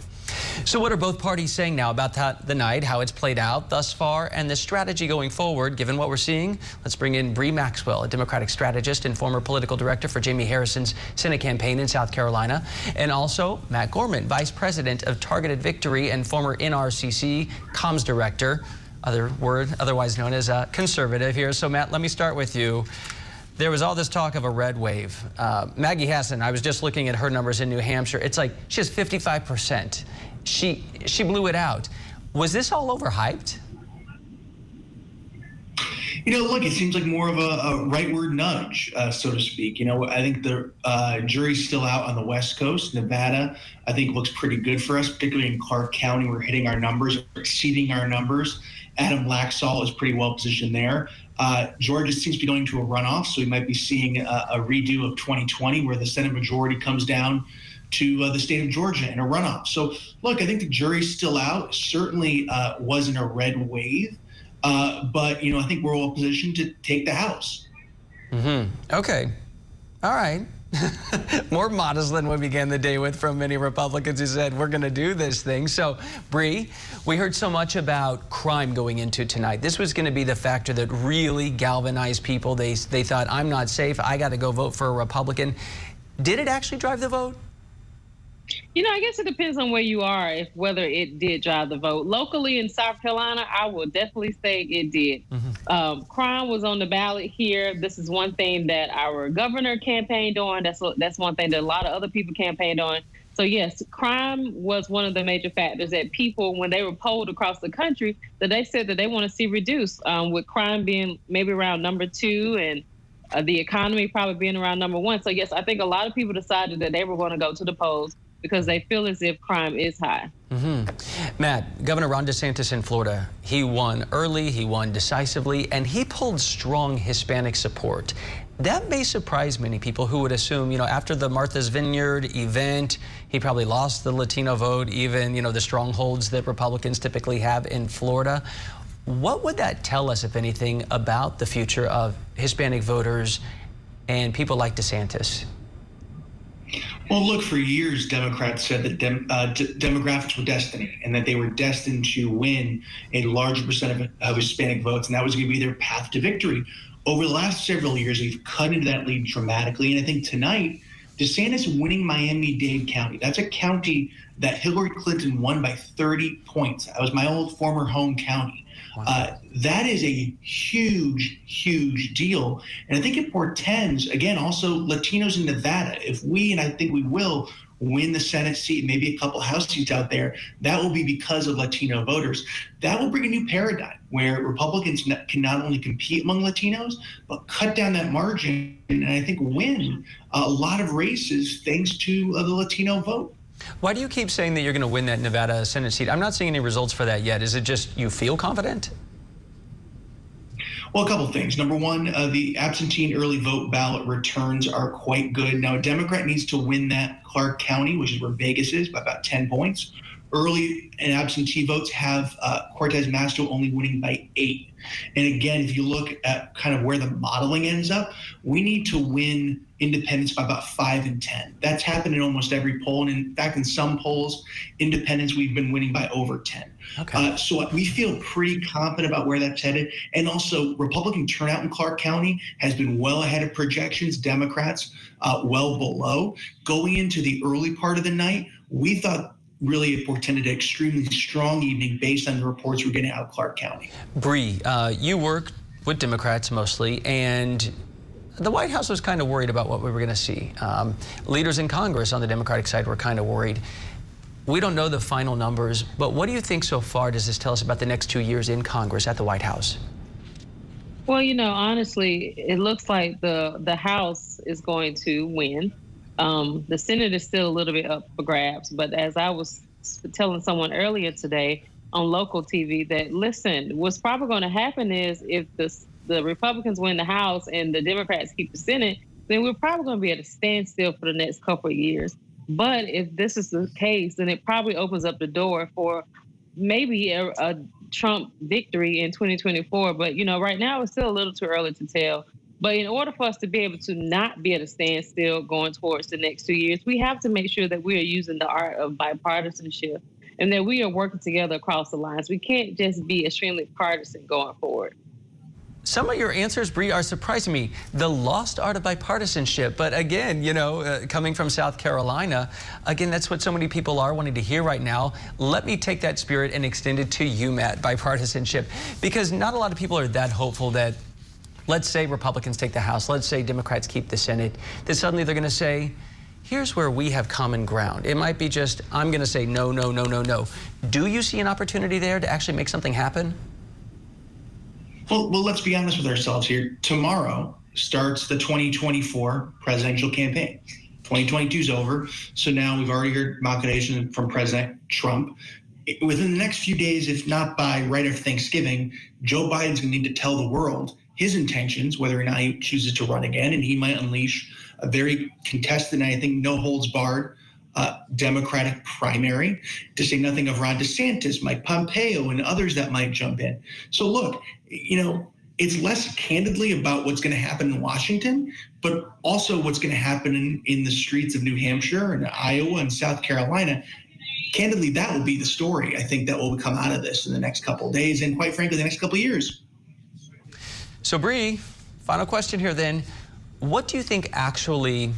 So what are both parties saying now about the night, how it's played out thus far, and the strategy going forward, given what we're seeing? Let's bring in Bree Maxwell, a Democratic strategist and former political director for Jamie Harrison's Senate campaign in South Carolina, and also Matt Gorman, Vice President of Targeted Victory and former NRCC comms director, otherwise known as a conservative here. So Matt, let me start with you. There was all this talk of a red wave. Maggie Hassan, I was just looking at her numbers in New Hampshire. It's like she has 55%. She blew it out. Was this all overhyped? You know, look, it seems like more of a rightward nudge, so to speak. You know, I think the jury's still out on the West Coast. Nevada, I think, looks pretty good for us, particularly in Clark County. We're hitting our numbers, exceeding our numbers. Adam Laxalt is pretty well positioned there. Georgia seems to be going to a runoff, so we might be seeing a redo of 2020 where the Senate majority comes down to the state of Georgia in a runoff. So, look, I think the jury's still out. Certainly wasn't a red wave, but, you know, I think we're well positioned to take the House. Okay. All right. More modest than we began the day with from many Republicans who said, we're going to do this thing. So, Bree, we heard so much about crime going into tonight. This was going to be the factor that really galvanized people. They thought, I'm not safe. I got to go vote for a Republican. Did it actually drive the vote? You know, I guess it depends on where you are, if whether it did drive the vote. Locally in South Carolina, I will definitely say it did. Crime was on the ballot here. This is one thing that our governor campaigned on. That's one thing that a lot of other people campaigned on. So yes, crime was one of the major factors that people, when they were polled across the country, that they said that they want to see reduced, with crime being maybe around number 2 and the economy probably being around number 1. So yes, I think a lot of people decided that they were going to go to the polls because they feel as if crime is high. Matt, Governor Ron DeSantis in Florida, he won early, he won decisively, and he pulled strong Hispanic support. That may surprise many people who would assume, you know, after the Martha's Vineyard event, he probably lost the Latino vote, even, you know, the strongholds that Republicans typically have in Florida. What would that tell us, if anything, about the future of Hispanic voters and people like DeSantis? Well, look, for years, Democrats said that demographics were destiny and that they were destined to win a larger percent of Hispanic votes, and that was going to be their path to victory. Over the last several years, they've cut into that lead dramatically, and I think tonight, DeSantis winning Miami-Dade County, that's a county that Hillary Clinton won by 30 points. That was my old former home county. Wow. That is a huge, huge deal. And I think it portends, again, also Latinos in Nevada. If we, and I think we will, win the Senate seat, maybe a couple House seats out there, that will be because of Latino voters. That will bring a new paradigm where Republicans can not only compete among Latinos, but cut down that margin and I think win a lot of races thanks to the Latino vote. Why do you keep saying that you're going to win that Nevada Senate seat? I'm not seeing any results for that yet. Is it just you feel confident? Well, a couple of things. Number one, the absentee and early vote ballot returns are quite good. Now, a Democrat needs to win that Clark County, which is where Vegas is, by about 10 points. Early and absentee votes have Cortez Masto only winning by 8. And again, if you look at kind of where the modeling ends up, we need to win independents by about 5 and 10. That's happened in almost every poll. And in fact, in some polls, independents, we've been winning by over 10. Okay. So we feel pretty confident about where that's headed. And also, Republican turnout in Clark County has been well ahead of projections. Democrats well below. Going into the early part of the night, we thought really it portended an extremely strong evening based on the reports we're getting out of Clark County. Bree, you work with Democrats mostly, and the White House was kind of worried about what we were going to see. Leaders in Congress on the Democratic side were kind of worried. We don't know the final numbers, but what do you think so far does this tell us about the next 2 years in Congress at the White House? Well, you know, honestly, it looks like the House is going to win. The Senate is still a little bit up for grabs, but as I was telling someone earlier today on local TV, that listen, what's probably going to happen is if the Republicans win the House and the Democrats keep the Senate, then we're probably going to be at a standstill for the next couple of years. But if this is the case, then it probably opens up the door for maybe a Trump victory in 2024. But, you know, right now it's still a little too early to tell. But in order for us to be able to not be at a standstill going towards the next 2 years, we have to make sure that we are using the art of bipartisanship and that we are working together across the lines. We can't just be extremely partisan going forward. Some of your answers, Bree, are surprising me. The lost art of bipartisanship. But again, you know, coming from South Carolina, again, that's what so many people are wanting to hear right now. Let me take that spirit and extend it to you, Matt, bipartisanship. Because not a lot of people are that hopeful that, let's say Republicans take the House, let's say Democrats keep the Senate, that suddenly they're going to say, here's where we have common ground. It might be just, I'm going to say no, no, no, no, no. Do you see an opportunity there to actually make something happen? Well, let's be honest with ourselves here. Tomorrow starts the 2024 presidential campaign. 2022 is over, so now we've already heard machinations from President Trump. Within the next few days, if not by right after Thanksgiving, Joe Biden's going to need to tell the world his intentions, whether or not he chooses to run again, and he might unleash a very contested, and I think no holds barred, Democratic primary, to say nothing of Ron DeSantis, Mike Pompeo, and others that might jump in. So look, you know, it's less candidly about what's going to happen in Washington, but also what's going to happen in the streets of New Hampshire and Iowa and South Carolina. Candidly, that will be the story, I think, that will come out of this in the next couple of days and, quite frankly, the next couple of years. So, Bree, final question here then. What do you think actually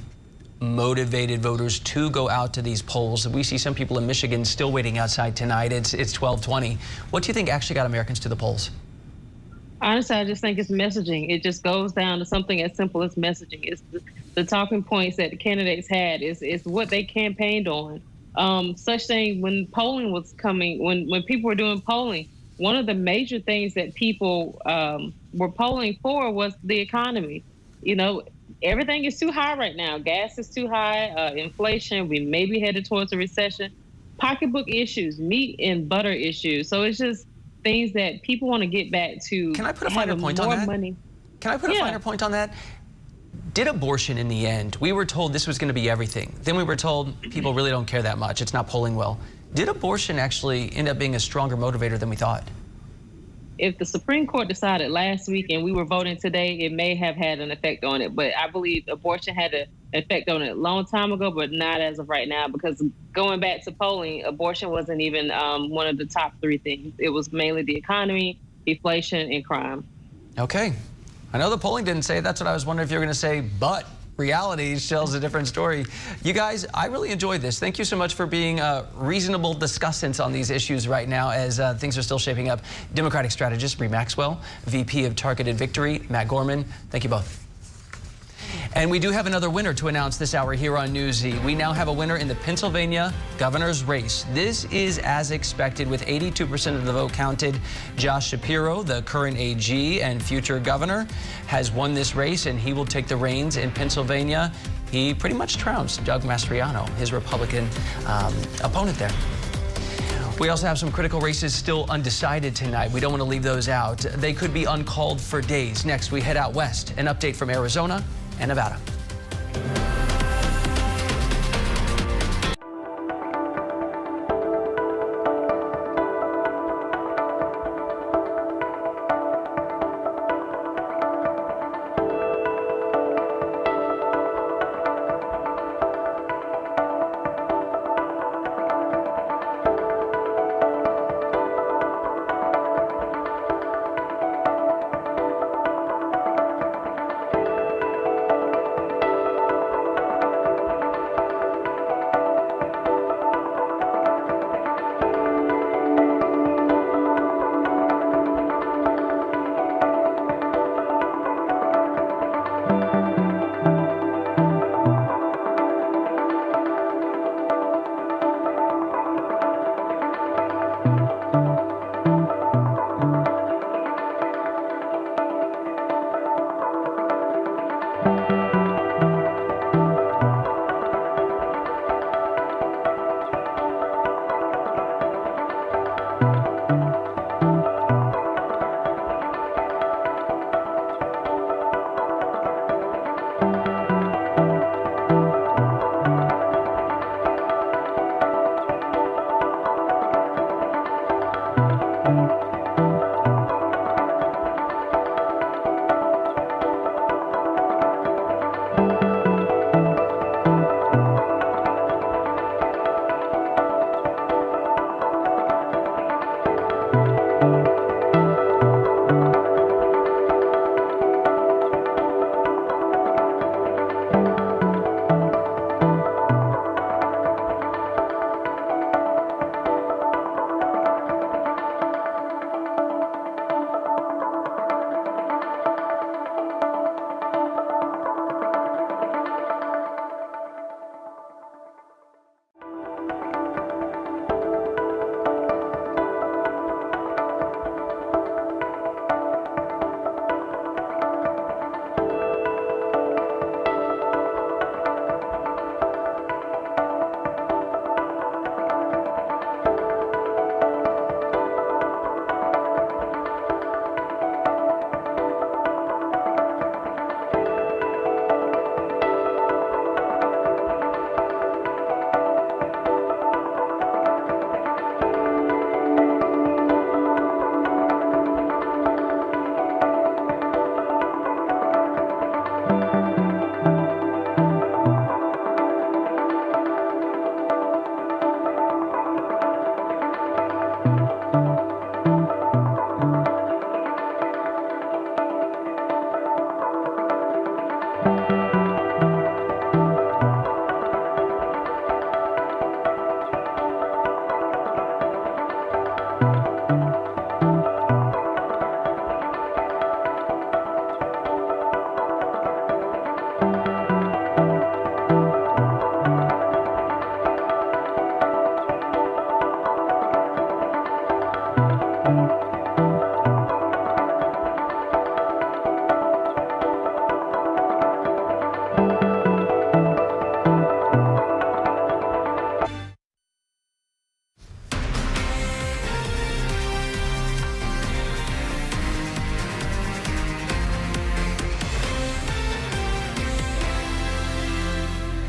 motivated voters to go out to these polls. We see some people in Michigan still waiting outside tonight. It's 12:20. What do you think actually got Americans to the polls? Honestly, I just think it's messaging. It just goes down to something as simple as messaging. It's the talking points that the candidates had. Is what they campaigned on. Such thing when polling was coming, when people were doing polling, one of the major things that people were polling for was the economy. You know, everything is too high right now. Gas is too high. Inflation. We may be headed towards a recession. Pocketbook issues, meat and butter issues. So it's just things that people want to get back to. Can I put a finer point on that? Money. Can I put a finer point on that? Did abortion in the end, we were told this was going to be everything. Then we were told people really don't care that much. It's not polling well. Did abortion actually end up being a stronger motivator than we thought? If the Supreme Court decided last week and we were voting today, it may have had an effect on it. But I believe abortion had an effect on it a long time ago, but not as of right now, because going back to polling, abortion wasn't even one of the top 3 things. It was mainly the economy, inflation, and crime. Okay. I know the polling didn't say it. That's what I was wondering if you were going to say, but reality tells a different story. You guys, I really enjoyed this. Thank you so much for being reasonable discussants on these issues right now as things are still shaping up. Democratic strategist Bree Maxwell, VP of Targeted Victory, Matt Gorman. Thank you both. And we do have another winner to announce this hour here on Newsy. We now have a winner in the Pennsylvania governor's race. This is as expected with 82% of the vote counted. Josh Shapiro, the current AG and future governor, has won this race, and he will take the reins in Pennsylvania. He pretty much trounced Doug Mastriano, his Republican opponent there. We also have some critical races still undecided tonight. We don't want to leave those out. They could be uncalled for days. Next, we head out west. An update from Arizona and Nevada.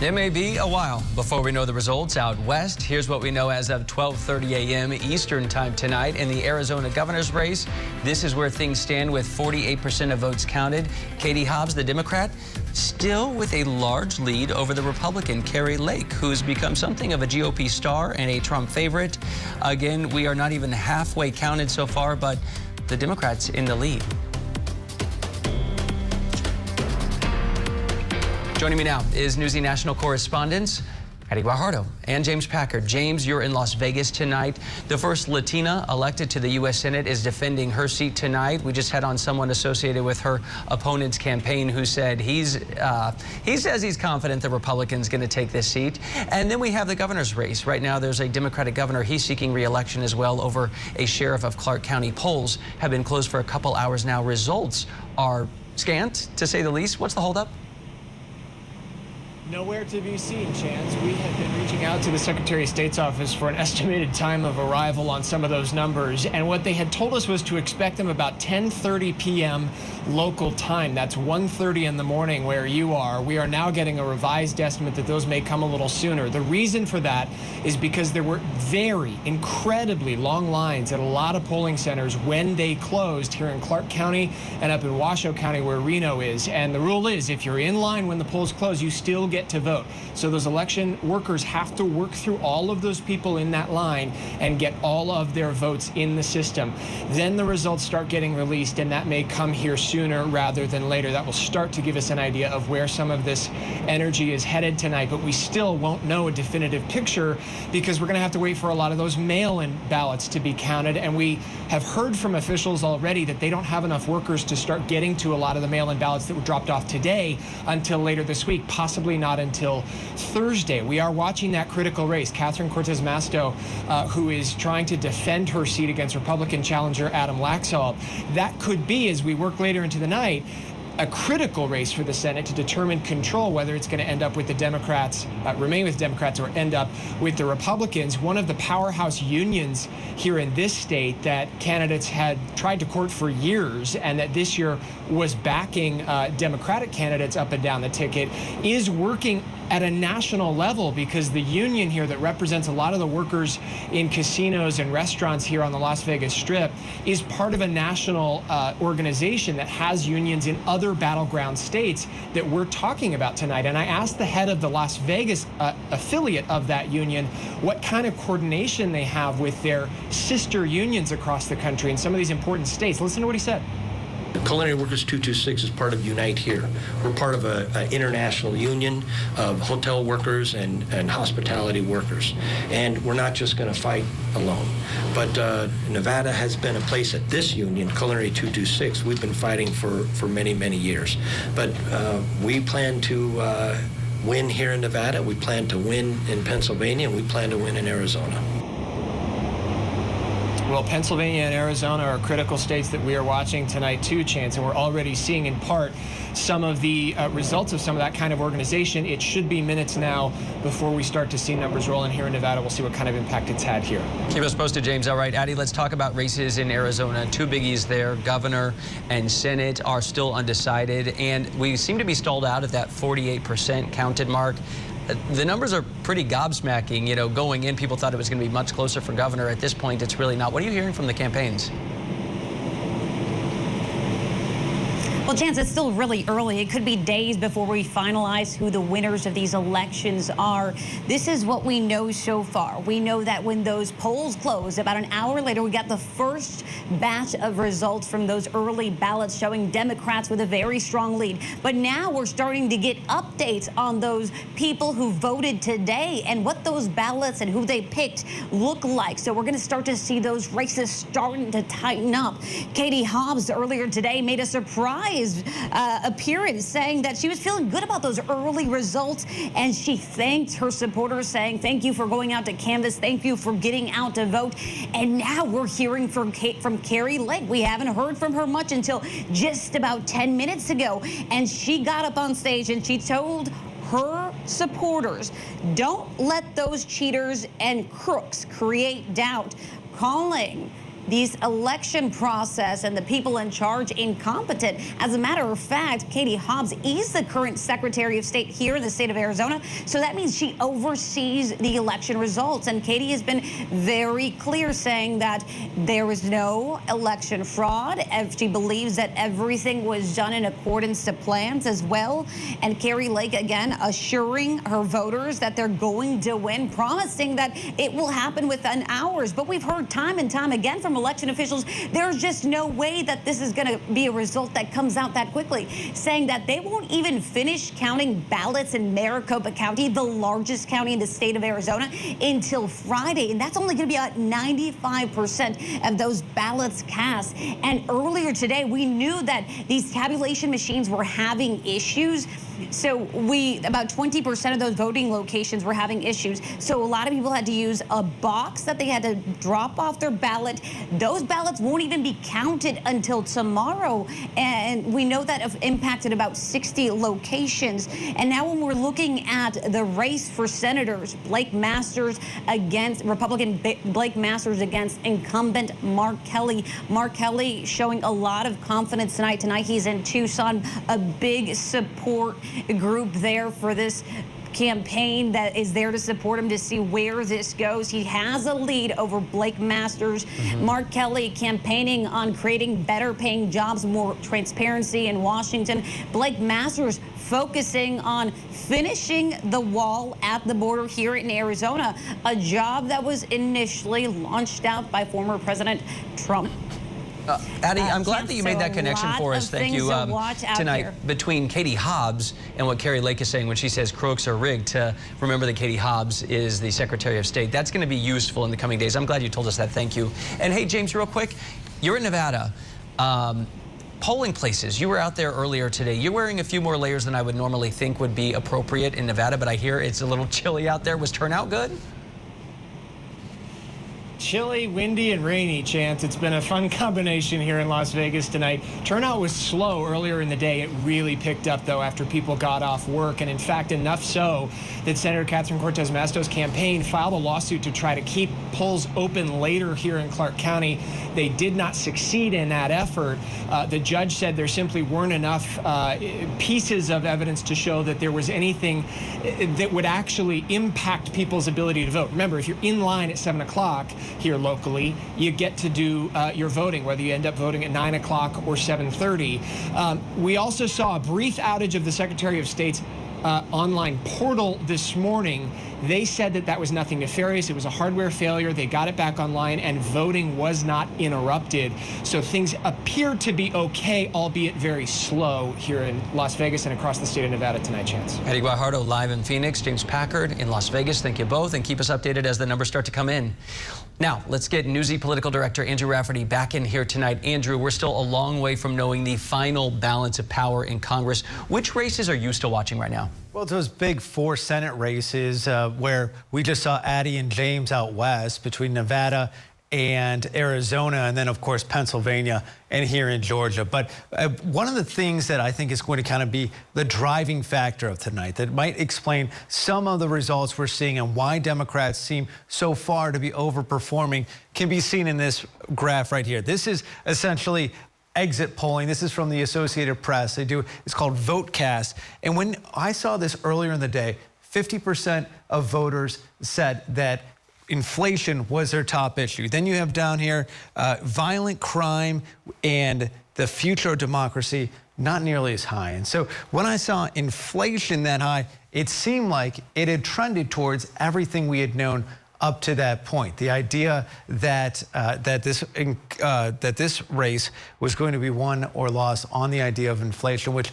It may be a while before we know the results out west. Here's what we know as of 12:30 a.m. Eastern time tonight in the Arizona governor's race. This is where things stand with 48% of votes counted. Katie Hobbs, the Democrat, still with a large lead over the Republican Kari Lake, who's become something of a GOP star and a Trump favorite. Again, we are not even halfway counted so far, but the Democrats in the lead. Joining me now is Newsy national correspondents Eddie Guajardo and James Packard. James, you're in Las Vegas tonight. The first Latina elected to the U.S. Senate is defending her seat tonight. We just had on someone associated with her opponent's campaign who said he says he's confident the Republican's going to take this seat. And then we have the governor's race. Right now, there's a Democratic governor. He's seeking re-election as well over a sheriff of Clark County. Polls have been closed for a couple hours now. Results are scant, to say the least. What's the holdup? Nowhere to be seen, Chance. We have been reaching out to the Secretary of State's office for an estimated time of arrival on some of those numbers, and what they had told us was to expect them about 10:30 p.m. local time. That's 1:30 in the morning where you are. We are now getting a revised estimate that those may come a little sooner. The reason for that is because there were incredibly long lines at a lot of polling centers when they closed here in Clark County and up in Washoe County where Reno is. And the rule is if you're in line when the polls close, you still get to vote. So those election workers have to work through all of those people in that line and get all of their votes in the system. Then the results start getting released, and that may come here sooner rather than later. That will start to give us an idea of where some of this energy is headed tonight, but we still won't know a definitive picture because we're going to have to wait for a lot of those mail-in ballots to be counted, and we have heard from officials already that they don't have enough workers to start getting to a lot of the mail-in ballots that were dropped off today until later this week, possibly not until Thursday. We are watching that critical race. Catherine Cortez Masto, who is trying to defend her seat against Republican challenger Adam Laxalt. That could be, as we work later into the night, a critical race for the Senate to determine control, whether it's going to end up with the Democrats, remain with Democrats, or end up with the Republicans. One of the powerhouse unions here in this state that candidates had tried to court for years and that this year was backing Democratic candidates up and down the ticket is working at a national level because the union here that represents a lot of the workers in casinos and restaurants here on the Las Vegas Strip is part of a national organization that has unions in other battleground states that we're talking about tonight. And I asked the head of the Las Vegas affiliate of that union what kind of coordination they have with their sister unions across the country in some of these important states. Listen to what he said. Culinary Workers 226 is part of Unite Here. We're part of an international union of hotel workers and hospitality workers. And we're not just going to fight alone. But Nevada has been a place at this union, Culinary 226, we've been fighting for many, many years. But we plan to win here in Nevada, we plan to win in Pennsylvania, and we plan to win in Arizona. Well, Pennsylvania and Arizona are critical states that we are watching tonight too, Chance, and we're already seeing in part some of the results of some of that kind of organization. It should be minutes now before we start to see numbers roll in here in Nevada. We'll see what kind of impact it's had here. Keep us posted, James. All right, Addie, let's talk about races in Arizona. Two biggies there. Governor and Senate are still undecided, and we seem to be stalled out at that 48% counted mark. The numbers are pretty gobsmacking. You know, going in, people thought it was going to be much closer for governor. At this point, it's really not. What are you hearing from the campaigns? Well, Chance, it's still really early. It could be days before we finalize who the winners of these elections are. This is what we know so far. We know that when those polls closed, about an hour later, we got the first batch of results from those early ballots showing Democrats with a very strong lead. But now we're starting to get updates on those people who voted today and what those ballots and who they picked look like. So we're going to start to see those races starting to tighten up. Katie Hobbs earlier today made a surprise appearance saying that she was feeling good about those early results, and she thanked her supporters, saying thank you for going out to canvass, thank you for getting out to vote. And now we're hearing from Kari Lake. We haven't heard from her much until just about 10 minutes ago, and she got up on stage and she told her supporters, don't let those cheaters and crooks create doubt, calling these election process and the people in charge incompetent. As a matter of fact, Katie Hobbs is the current Secretary of State here in the state of Arizona, so that means she oversees the election results. And Katie has been very clear, saying that there was no election fraud. She believes that everything was done in accordance to plans as well. And Kari Lake, again, assuring her voters that they're going to win, promising that it will happen within hours. But we've heard time and time again from election officials, there's just no way that this is going to be a result that comes out that quickly, saying that they won't even finish counting ballots in Maricopa County, the largest county in the state of Arizona, until Friday. And that's only going to be about 95% of those ballots cast. And earlier today, we knew that these tabulation machines were having issues. So about 20% of those voting locations were having issues. So a lot of people had to use a box that they had to drop off their ballot. Those ballots won't even be counted until tomorrow. And we know that have impacted about 60 locations. And now when we're looking at the race for senators, Republican Blake Masters against incumbent Mark Kelly. Mark Kelly showing a lot of confidence tonight. Tonight he's in Tucson, a big support group there for this campaign that is there to support him to see where this goes. He has a lead over Blake Masters. Mark Kelly campaigning on creating better paying jobs, more transparency in Washington. Blake Masters focusing on finishing the wall at the border here in Arizona, a job that was initially launched out by former President Trump. Addie, I'm glad that you made that connection for us. Thank you tonight here between Katie Hobbs and what Kari Lake is saying when she says crooks are rigged. To remember that Katie Hobbs is the Secretary of State. That's going to be useful in the coming days. I'm glad you told us that. Thank you. And hey, James, real quick, you're in Nevada. Polling places, you were out there earlier today. You're wearing a few more layers than I would normally think would be appropriate in Nevada, but I hear it's a little chilly out there. Was turnout good? Chilly, windy, and rainy, Chance. It's been a fun combination here in Las Vegas tonight. Turnout was slow earlier in the day. It really picked up, though, after people got off work. And in fact, enough so that Senator Catherine Cortez Masto's campaign filed a lawsuit to try to keep polls open later here in Clark County. They did not succeed in that effort. The judge said there simply weren't enough pieces of evidence to show that there was anything that would actually impact people's ability to vote. Remember, if you're in line at 7 o'clock, here locally, you get to do your voting, whether you end up voting at 9 o'clock or 7:30. We also saw a brief outage of the Secretary of State's online portal this morning. They said that was nothing nefarious. It was a hardware failure. They got it back online, and voting was not interrupted. So things appear to be okay, albeit very slow here in Las Vegas and across the state of Nevada tonight, Chance. Eddie Guajardo live in Phoenix, James Packard in Las Vegas. Thank you both, and keep us updated as the numbers start to come in. Now, let's get Newsy political director Andrew Rafferty back in here tonight. Andrew, we're still a long way from knowing the final balance of power in Congress. Which races are you still watching right now? Well, it's those big 4 Senate races where we just saw Addie and James out west between Nevada and Arizona, and then, of course, Pennsylvania and here in Georgia. But one of the things that I think is going to kind of be the driving factor of tonight that might explain some of the results we're seeing and why Democrats seem so far to be overperforming can be seen in this graph right here. This is essentially exit polling. This is from the Associated Press. It's called VoteCast. And when I saw this earlier in the day, 50% of voters said that inflation was their top issue. Then you have down here violent crime and the future of democracy, not nearly as high. And so when I saw inflation that high, it seemed like it had trended towards everything we had known up to that point. The idea that this race was going to be won or lost on the idea of inflation, which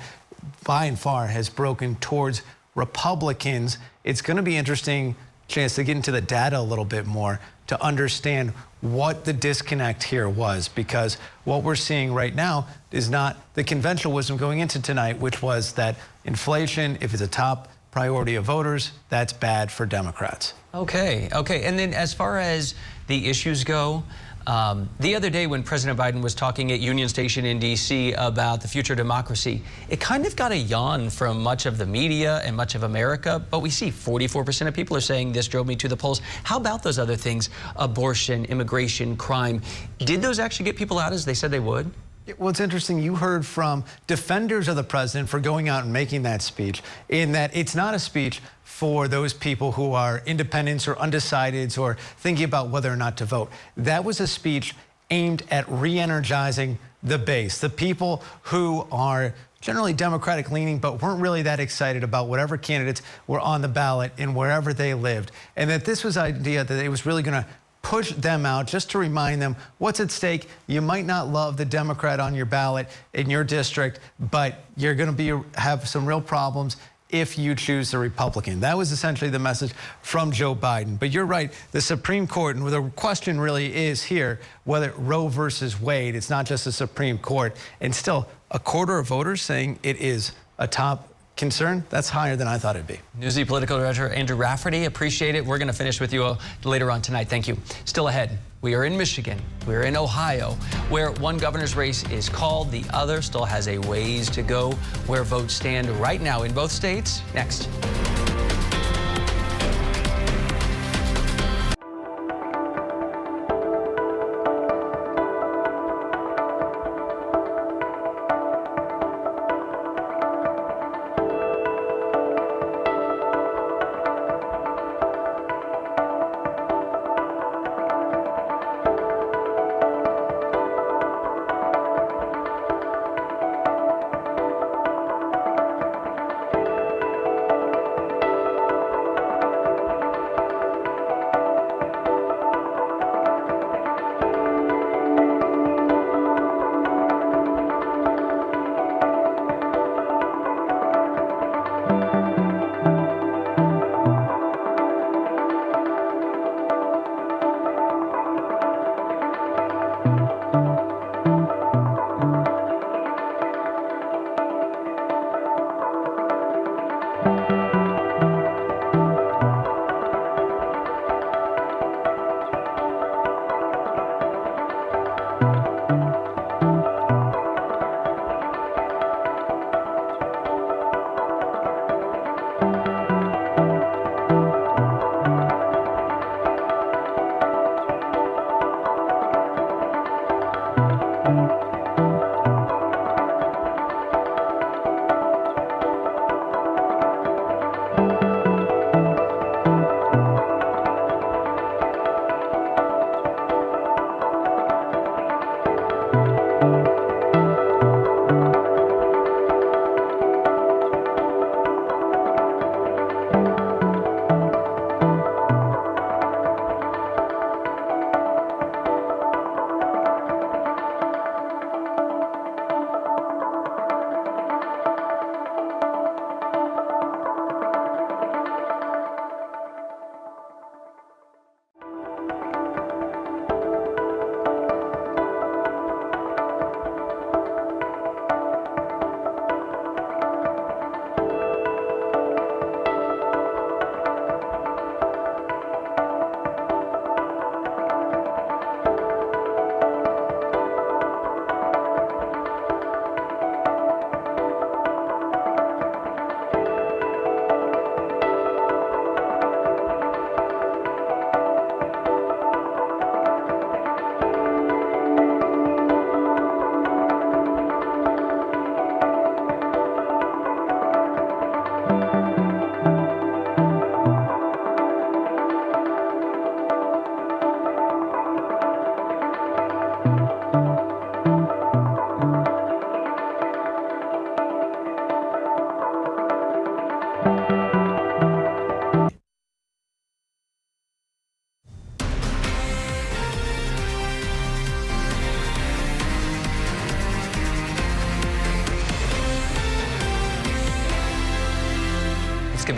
by and far has broken towards Republicans. It's going to be interesting, Chance, to get into the data a little bit more to understand what the disconnect here was, because what we're seeing right now is not the conventional wisdom going into tonight, which was that inflation, if it's a top priority of voters, that's bad for Democrats. Okay. And then as far as the issues go, The other day when President Biden was talking at Union Station in D.C. about the future of democracy, it kind of got a yawn from much of the media and much of America, but we see 44% of people are saying this drove me to the polls. How about those other things? Abortion, immigration, crime. Did those actually get people out as they said they would? Well, it's interesting. You heard from defenders of the president for going out and making that speech, in that it's not a speech for those people who are independents or undecideds or thinking about whether or not to vote. That was a speech aimed at re-energizing the base, the people who are generally Democratic leaning, but weren't really that excited about whatever candidates were on the ballot and wherever they lived. And that this was an idea that it was really going to push them out, just to remind them what's at stake. You might not love the Democrat on your ballot in your district, but you're going to have some real problems if you choose the Republican. That was essentially the message from Joe Biden. But you're right, the Supreme Court, and the question really is here, whether Roe versus Wade, it's not just the Supreme Court, and still a quarter of voters saying it is a top concern. That's higher than I thought it'd be. Newsy political director Andrew Rafferty, appreciate it. We're going to finish with you later on tonight. Thank you. Still ahead, we are in Michigan, we're in Ohio, where one governor's race is called, the other still has a ways to go. Where votes stand right now in both states, next.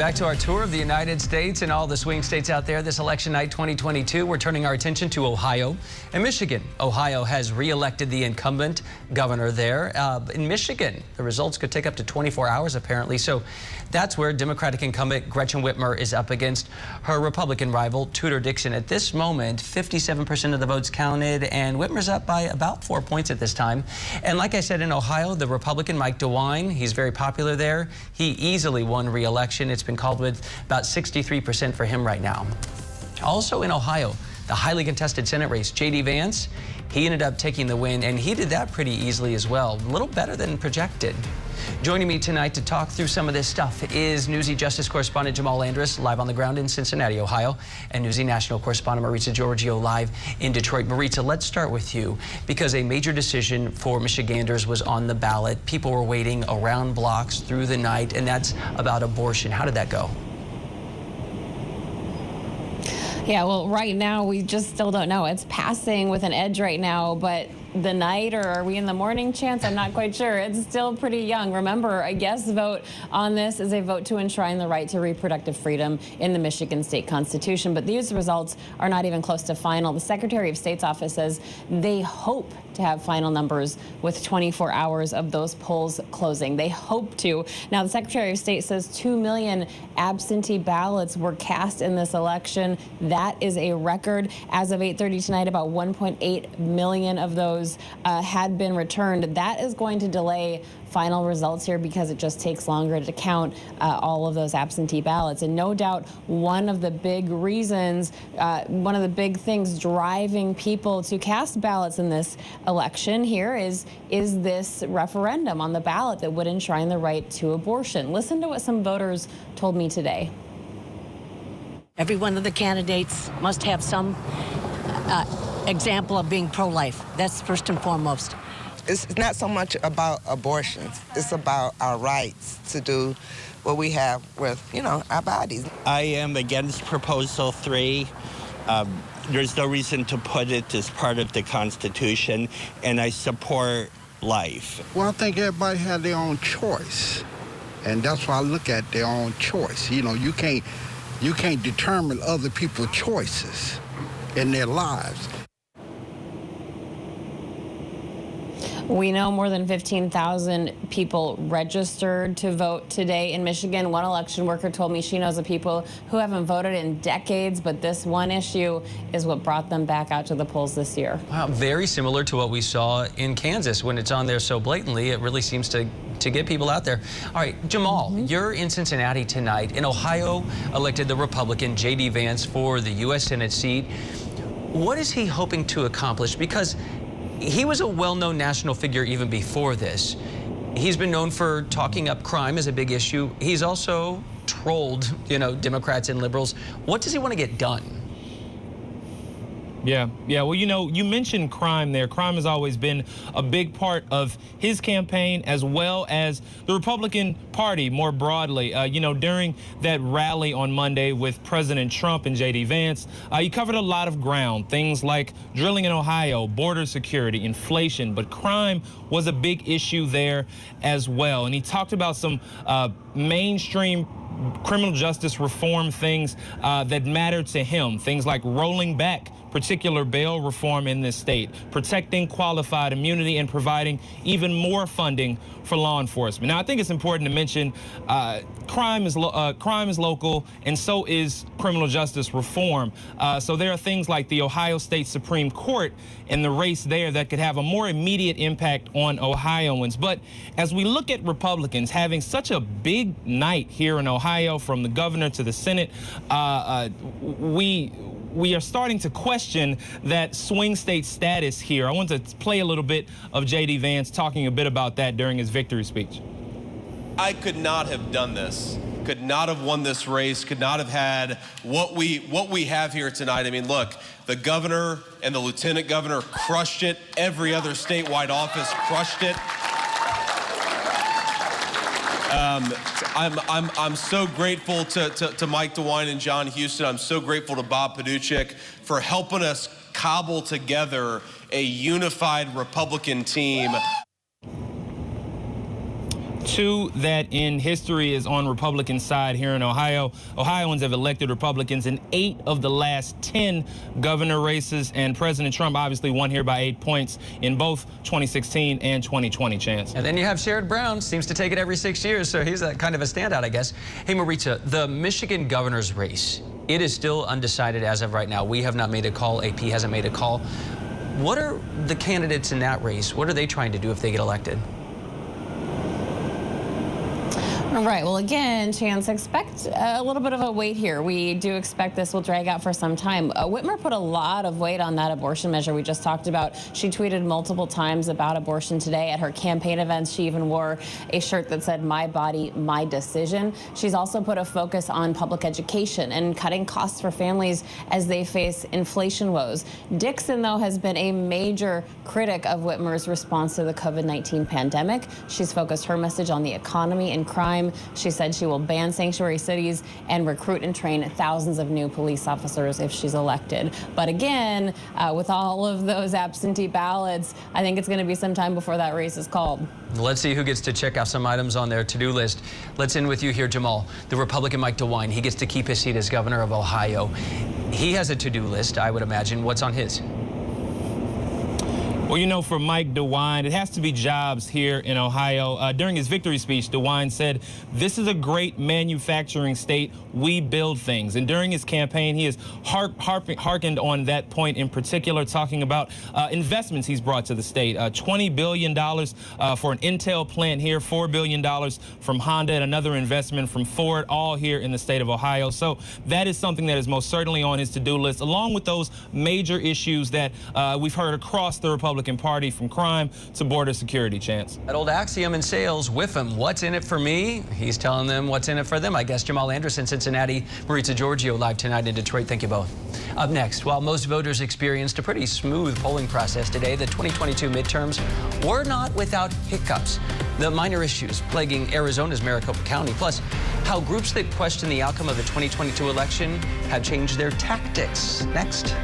Back to our tour of the United States and all the swing states out there. This election night 2022, we're turning our attention to Ohio and Michigan. Ohio has re-elected the incumbent governor there. In Michigan, the results could take up to 24 hours apparently. So that's where Democratic incumbent Gretchen Whitmer is up against her Republican rival Tudor Dixon. At this moment, 57% of the votes counted, and Whitmer's up by about 4 points at this time. And like I said, in Ohio, the Republican Mike DeWine, he's very popular there. He easily won re-election. It's been called with about 63% for him right now. Also in Ohio, the highly contested Senate race, J.D. Vance, he ended up taking the win, and he did that pretty easily as well. A little better than projected. Joining me tonight to talk through some of this stuff is Newsy Justice correspondent Jamal Andrus, live on the ground in Cincinnati, Ohio, and Newsy National correspondent Maritza Giorgio, live in Detroit. Maritza, let's start with you, because a major decision for Michiganders was on the ballot. People were waiting around blocks through the night, and that's about abortion. How did that go? Yeah, well, right now, we just still don't know. It's passing with an edge right now, but the night, or are we in the morning chance? I'm not quite sure. It's still pretty young. Remember, a yes vote on this is a vote to enshrine the right to reproductive freedom in the Michigan state constitution. But these results are not even close to final. The Secretary of State's office says they hope to have final numbers with 24 hours of those polls closing. They hope to. Now, the Secretary of State says 2 million absentee ballots were cast in this election. That is a record. As of 8:30 tonight, about 1.8 million of those had been returned. That is going to delay final results here because it just takes longer to count all of those absentee ballots. And no doubt one of the big reasons, one of the big things driving people to cast ballots in this election here is this referendum on the ballot that would enshrine the right to abortion. Listen to what some voters told me today. Every one of the candidates must have some example of being pro-life. That's first and foremost. It's not so much about abortions. It's about our rights to do what we have with, our bodies. I am against Proposal 3. There's no reason to put it as part of the Constitution, and I support life. Well, I think everybody has their own choice, and that's why I look at their own choice. You can't determine other people's choices in their lives. We know more than 15,000 people registered to vote today in Michigan. One election worker told me she knows of people who haven't voted in decades, but this one issue is what brought them back out to the polls this year. Wow, very similar to what we saw in Kansas. When it's on there so blatantly, it really seems to get people out there. All right, Jamal, you're in Cincinnati tonight. In Ohio, elected the Republican J.D. Vance for the U.S. Senate seat. What is he hoping to accomplish? Because he was a well-known national figure even before this. He's been known for talking up crime as a big issue. He's also trolled, Democrats and liberals. What does he want to get done? Yeah. Well, you mentioned crime there. Crime has always been a big part of his campaign, as well as the Republican Party more broadly. During that rally on Monday with President Trump and J.D. Vance, he covered a lot of ground, things like drilling in Ohio, border security, inflation, but crime was a big issue there as well. And he talked about some mainstream criminal justice reform things that matter to him, things like rolling back particular bail reform in this state, protecting qualified immunity, and providing even more funding for law enforcement. Now, I think it's important to mention crime is local, and so is criminal justice reform. So there are things like the Ohio State Supreme Court and the race there that could have a more immediate impact on Ohioans. But as we look at Republicans having such a big night here in Ohio, from the governor to the Senate, we are starting to question that swing state status here. I want to play a little bit of J.D. Vance talking a bit about that during his victory speech. I could not have done this, could not have won this race, could not have had what we have here tonight. I mean, look, the governor and the lieutenant governor crushed it. Every other statewide office crushed it. I'm so grateful to Mike DeWine and John Houston. I'm so grateful to Bob Paduchik for helping us cobble together a unified Republican team. two that in history is on Republican side here in Ohio. Ohioans have elected Republicans in 8 of the last 10 governor races, and President Trump obviously won here by 8 points in both 2016 and 2020, Chance. And then you have Sherrod Brown, seems to take it every 6 years, so he's kind of a standout, I guess. Hey, Maritza, the Michigan governor's race, it is still undecided as of right now. We have not made a call. AP hasn't made a call. What are the candidates in that race? What are they trying to do if they get elected? Right. Well, again, Chance, expect a little bit of a wait here. We do expect this will drag out for some time. Whitmer put a lot of weight on that abortion measure we just talked about. She tweeted multiple times about abortion today. At her campaign events, she even wore a shirt that said, "My body, my decision." She's also put a focus on public education and cutting costs for families as they face inflation woes. Dixon, though, has been a major critic of Whitmer's response to the COVID-19 pandemic. She's focused her message on the economy and crime. She said she will ban sanctuary cities and recruit and train thousands of new police officers if she's elected. But again, with all of those absentee ballots, I think it's going to be some time before that race is called. Let's see who gets to check off some items on their to-do list. Let's end with you here, Jamal. The Republican Mike DeWine, he gets to keep his seat as governor of Ohio. He has a to-do list, I would imagine. What's on his? Well, you know, for Mike DeWine, it has to be jobs here in Ohio. During his victory speech, DeWine said, "This is a great manufacturing state. We build things." And during his campaign, he has hearkened on that point in particular, talking about investments he's brought to the state. $20 billion for an Intel plant here, $4 billion from Honda, and another investment from Ford, all here in the state of Ohio. So that is something that is most certainly on his to-do list, along with those major issues that we've heard across the Republican Party, from crime to border security, Chance. That old axiom in sales, whiff 'em. What's in it for me? He's telling them what's in it for them. I guess Jamal Anderson, Cincinnati, Maritza Giorgio live tonight in Detroit. Thank you both. Up next, while most voters experienced a pretty smooth polling process today, the 2022 midterms were not without hiccups. The minor issues plaguing Arizona's Maricopa County, plus how groups that question the outcome of the 2022 election have changed their tactics. Next.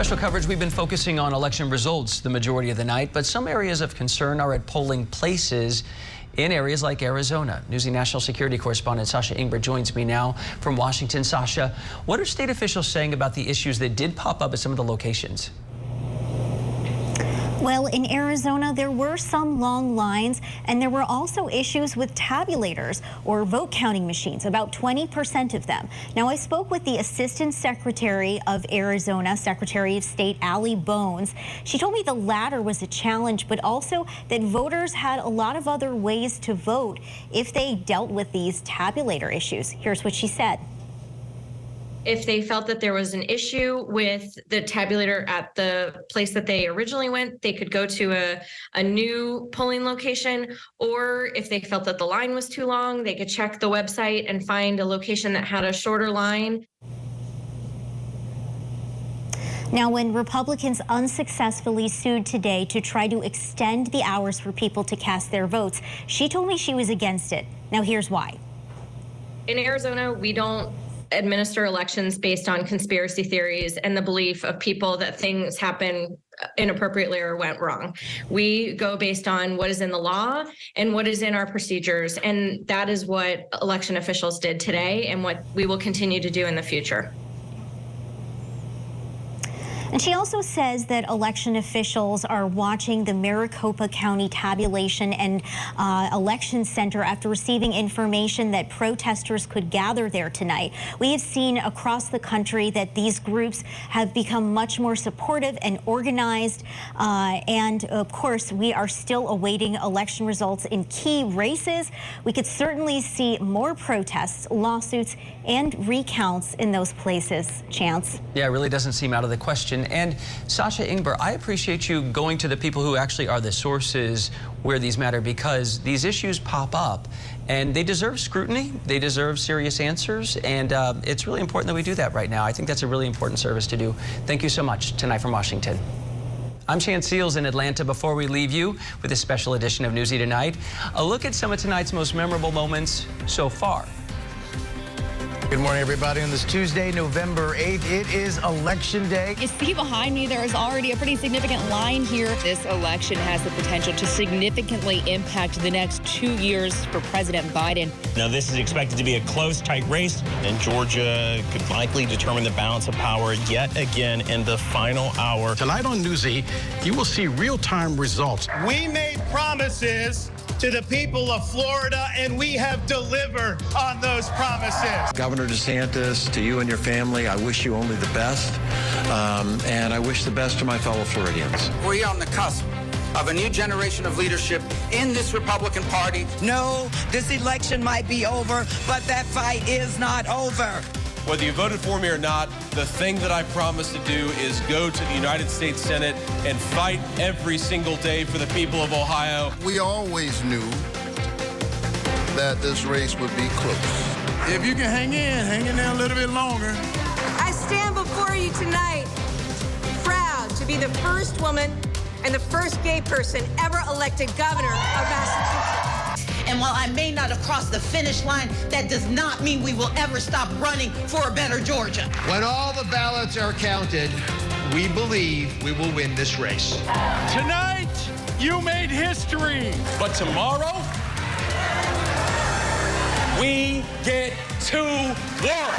Special coverage, we've been focusing on election results the majority of the night, but some areas of concern are at polling places in areas like Arizona. Newsy national security correspondent Sasha Ingber joins me now from Washington. Sasha, what are state officials saying about the issues that did pop up at some of the locations? Well, in Arizona, there were some long lines, and there were also issues with tabulators or vote counting machines, about 20% of them. Now, I spoke with the Assistant Secretary of Arizona, Secretary of State Allie Bones. She told me the latter was a challenge, but also that voters had a lot of other ways to vote if they dealt with these tabulator issues. Here's what she said. If they felt that there was an issue with the tabulator at the place that they originally went, they could go to a new polling location, or if they felt that the line was too long, they could check the website and find a location that had a shorter line. Now, when Republicans unsuccessfully sued today to try to extend the hours for people to cast their votes, she told me she was against it. Now, here's why. In Arizona, we don't administer elections based on conspiracy theories and the belief of people that things happen inappropriately or went wrong. We go based on what is in the law and what is in our procedures. And that is what election officials did today and what we will continue to do in the future. And she also says that election officials are watching the Maricopa County Tabulation and Election Center after receiving information that protesters could gather there tonight. We have seen across the country that these groups have become much more supportive and organized. And of course, we are still awaiting election results in key races. We could certainly see more protests, lawsuits, and recounts in those places. Chance? Yeah, it really doesn't seem out of the question. And Sasha Ingber, I appreciate you going to the people who actually are the sources where these matter, because these issues pop up and they deserve scrutiny. They deserve serious answers. And it's really important that we do that right now. I think that's a really important service to do. Thank you so much. Tonight from Washington. I'm Chance Seals in Atlanta. Before we leave you with a special edition of Newsy Tonight, a look at some of tonight's most memorable moments so far. Good morning, everybody. On this Tuesday, November 8th, it is Election Day. You see behind me, there is already a pretty significant line here. This election has the potential to significantly impact the next 2 years for President Biden. Now, this is expected to be a close, tight race, and Georgia could likely determine the balance of power yet again in the final hour. Tonight on Newsy, you will see real-time results. We made promises to the people of Florida, and we have delivered on those promises. Governor DeSantis, to you and your family, I wish you only the best, and I wish the best to my fellow Floridians. We're on the cusp of a new generation of leadership in this Republican Party. No, this election might be over, but that fight is not over. Whether you voted for me or not, the thing that I promise to do is go to the United States Senate and fight every single day for the people of Ohio. We always knew that this race would be close. If you can hang in there a little bit longer. I stand before you tonight proud to be the first woman and the first gay person ever elected governor of Massachusetts. And while I may not have crossed the finish line, that does not mean we will ever stop running for a better Georgia. When all the ballots are counted, we believe we will win this race. Tonight, you made history. But tomorrow, we get to work.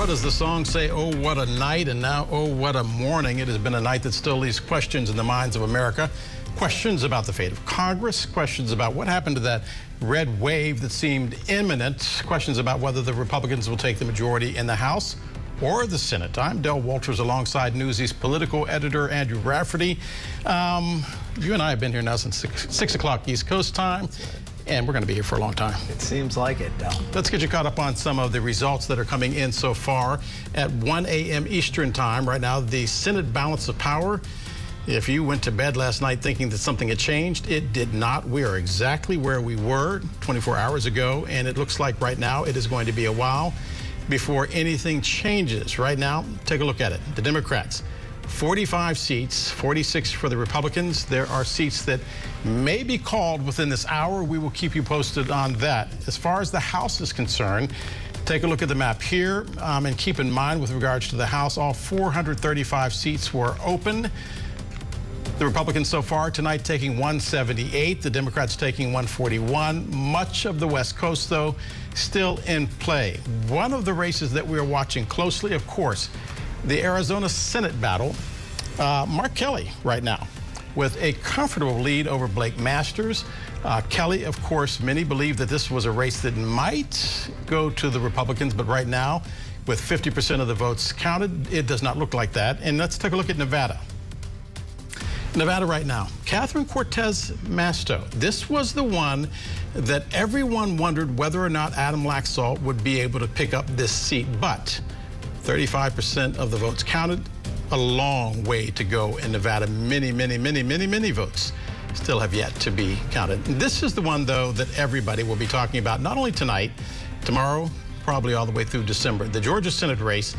How does the song say, oh, what a night, and now, oh, what a morning? It has been a night that still leaves questions in the minds of America. Questions about the fate of Congress, questions about what happened to that red wave that seemed imminent, questions about whether the Republicans will take the majority in the House or the Senate. I'm Del Walters alongside Newsy's political editor, Andrew Rafferty. You and I have been here now since 6 o'clock East Coast time, and we're going to be here for a long time. It seems like it, Del. Let's get you caught up on some of the results that are coming in so far. At 1 a.m. Eastern time, right now, the Senate balance of power. If you went to bed last night thinking that something had changed, it did not. We are exactly where we were 24 hours ago, and it looks like right now it is going to be a while before anything changes. Right now, take a look at it. The Democrats, 45 seats, 46 for the Republicans. There are seats that may be called within this hour. We will keep you posted on that. As far as the House is concerned, take a look at the map here, and keep in mind with regards to the House, all 435 seats were open. The Republicans so far tonight taking 178, the Democrats taking 141. Much of the West Coast, though, still in play. One of the races that we are watching closely, of course, the Arizona Senate battle. Mark Kelly right now with a comfortable lead over Blake Masters. Kelly, of course, many believe that this was a race that might go to the Republicans, but right now, with 50% of the votes counted, it does not look like that. And let's take a look at Nevada. Nevada right now, Catherine Cortez Masto. This was the one that everyone wondered whether or not Adam Laxalt would be able to pick up this seat, but 35% of the votes counted. A long way to go in Nevada. Many votes still have yet to be counted. This is the one, though, that everybody will be talking about, not only tonight, tomorrow, probably all the way through December. The Georgia Senate race,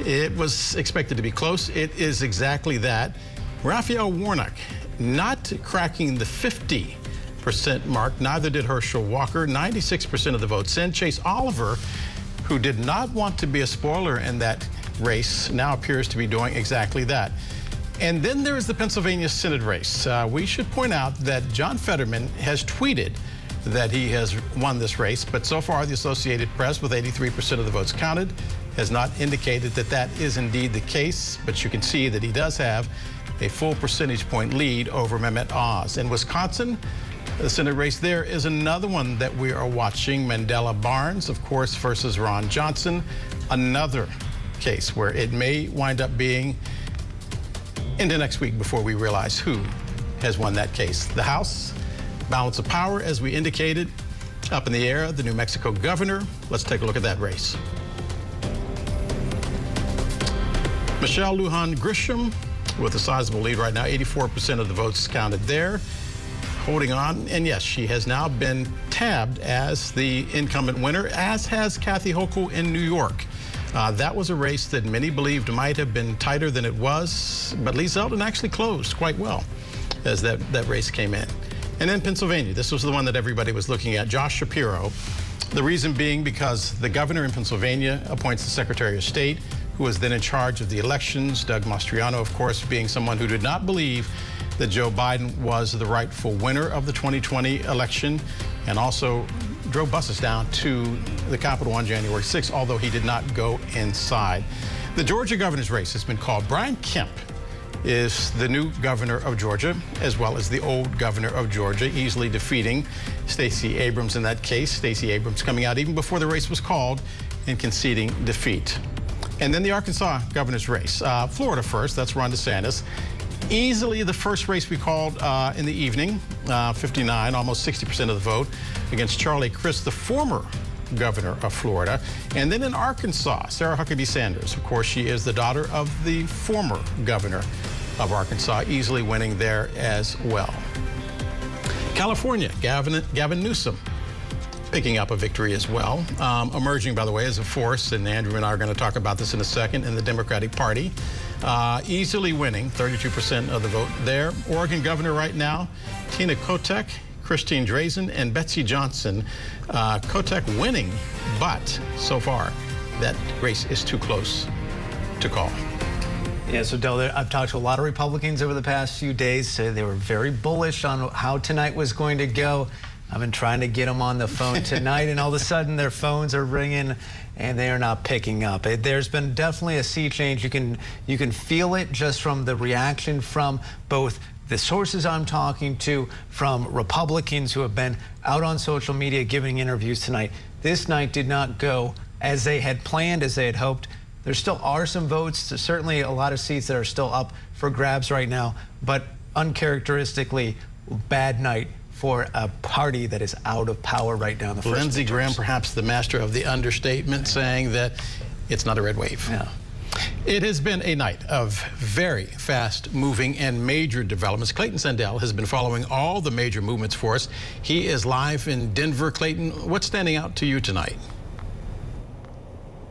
it was expected to be close. It is exactly that. Raphael Warnock not cracking the 50% mark, neither did Herschel Walker. 96% of the votes in. Chase Oliver, who did not want to be a spoiler in that race, now appears to be doing exactly that. And then there is the Pennsylvania Senate race. We should point out that John Fetterman has tweeted that he has won this race, but so far the Associated Press, with 83% of the votes counted, has not indicated that that is indeed the case, but you can see that he does have a full percentage point lead over Mehmet Oz. In Wisconsin, the Senate race there is another one that we are watching. Mandela Barnes, of course, versus Ron Johnson. Another case where it may wind up being into next week before we realize who has won that case. The House, balance of power, as we indicated, up in the air. The New Mexico governor. Let's take a look at that race. Michelle Lujan Grisham with a sizable lead right now, 84% of the votes counted there, holding on. And yes, she has now been tabbed as the incumbent winner, as has Kathy Hochul in New York. That was a race that many believed might have been tighter than it was, but Lee Zeldin actually closed quite well as that race came in. And then Pennsylvania, this was the one that everybody was looking at, Josh Shapiro. The reason being because the governor in Pennsylvania appoints the Secretary of State, who was then in charge of the elections. Doug Mastriano, of course, being someone who did not believe that Joe Biden was the rightful winner of the 2020 election, and also drove buses down to the Capitol on January 6th, although he did not go inside. The Georgia governor's race has been called. Brian Kemp is the new governor of Georgia, as well as the old governor of Georgia, easily defeating Stacey Abrams in that case. Stacey Abrams coming out even before the race was called and conceding defeat. And then the Arkansas governor's race. Florida first, that's Ron DeSantis. Easily the first race we called in the evening, 59, almost 60% of the vote, against Charlie Crist, the former governor of Florida. And then in Arkansas, Sarah Huckabee Sanders. Of course, she is the daughter of the former governor of Arkansas, easily winning there as well. California, Gavin Newsom picking up a victory as well. Emerging, by the way, as a force, and Andrew and I are going to talk about this in a second, in the Democratic Party. Easily winning, 32% of the vote there. Oregon governor right now, Tina Kotek, Christine Drazan, and Betsy Johnson. Kotek winning, but so far, that race is too close to call. Yeah, so Del, I've talked to a lot of Republicans over the past few days. Say they were very bullish on how tonight was going to go. I've been trying to get them on the phone tonight, and all of a sudden their phones are ringing and they are not picking up. There's been definitely a sea change. You can feel it just from the reaction from both the sources I'm talking to, from Republicans who have been out on social media giving interviews tonight. This night did not go as they had planned, as they had hoped. There still are some votes. There's certainly a lot of seats that are still up for grabs right now, but uncharacteristically bad night for a party that is out of power right now in the first Lindsey midterms. Graham, perhaps the master of the understatement, saying that it's not a red wave. Yeah. It has been a night of very fast-moving and major developments. Clayton Sandell has been following all the major movements for us. He is live in Denver. Clayton, what's standing out to you tonight?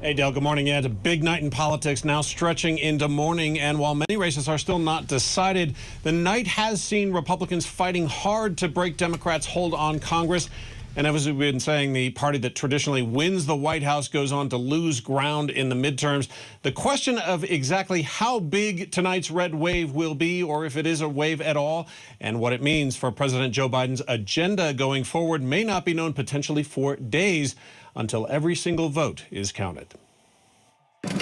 Hey, Dale, good morning. Yeah, it's a big night in politics now stretching into morning, and while many races are still not decided, the night has seen Republicans fighting hard to break Democrats' hold on Congress. And as we've been saying, the party that traditionally wins the White House goes on to lose ground in the midterms. The question of exactly how big tonight's red wave will be, or if it is a wave at all, and what it means for President Joe Biden's agenda going forward may not be known potentially for days until every single vote is counted.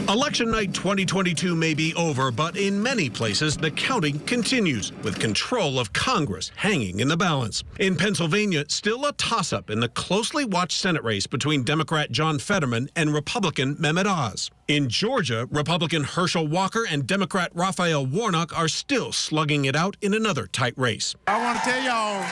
Election night 2022 may be over, but in many places the counting continues, with control of Congress hanging in the balance. In Pennsylvania, still a toss-up in the closely watched Senate race between Democrat John Fetterman and Republican Mehmet Oz. In Georgia, Republican Herschel Walker and Democrat Raphael Warnock are still slugging it out in another tight race. I want to tell y'all,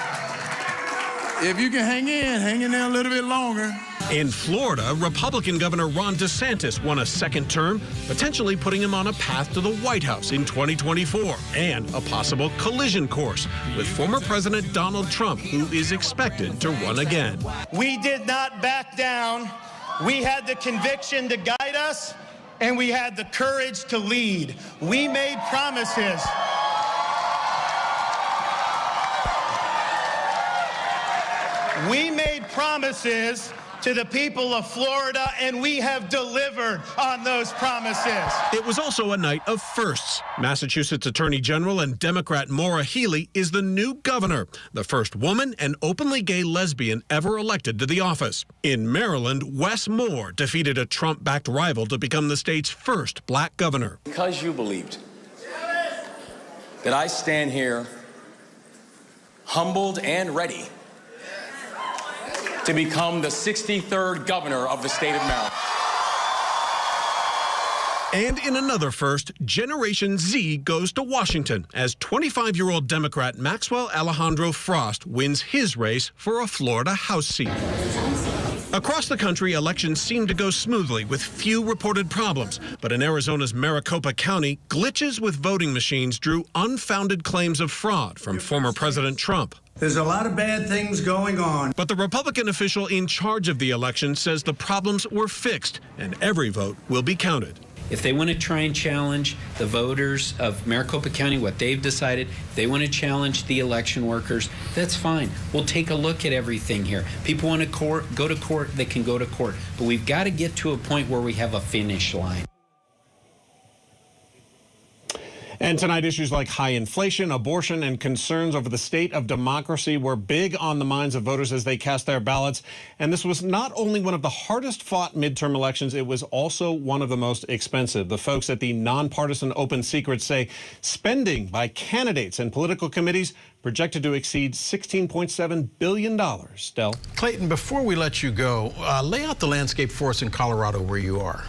if you can hang in there a little bit longer. In Florida, Republican Governor Ron DeSantis won a second term, potentially putting him on a path to the White House in 2024, and a possible collision course with former President Donald Trump, who is expected to run again. We did not back down. We had the conviction to guide us, and we had the courage to lead. We made promises. We made promises to the people of Florida, and we have delivered on those promises. It was also a night of firsts. Massachusetts Attorney General and Democrat Maura Healey is the new governor, the first woman and openly gay lesbian ever elected to the office. In Maryland, Wes Moore defeated a Trump-backed rival to become the state's first black governor. Because you believed that I stand here humbled and ready to become the 63rd governor of the state of Maryland. And in another first, Generation Z goes to Washington as 25-year-old Democrat Maxwell Alejandro Frost wins his race for a Florida House seat. Across the country, elections seem to go smoothly with few reported problems. But in Arizona's Maricopa County, glitches with voting machines drew unfounded claims of fraud from former President Trump. There's a lot of bad things going on. But the Republican official in charge of the election says the problems were fixed and every vote will be counted. If they want to try and challenge the voters of Maricopa County, what they've decided, if they want to challenge the election workers, that's fine. We'll take a look at everything here. People want to go to court, they can go to court. But we've got to get to a point where we have a finish line. And tonight, issues like high inflation, abortion, and concerns over the state of democracy were big on the minds of voters as they cast their ballots. And this was not only one of the hardest fought midterm elections, it was also one of the most expensive. The folks at the nonpartisan Open Secrets say spending by candidates and political committees projected to exceed $16.7 billion. Del? Clayton, before we let you go, lay out the landscape for us in Colorado where you are.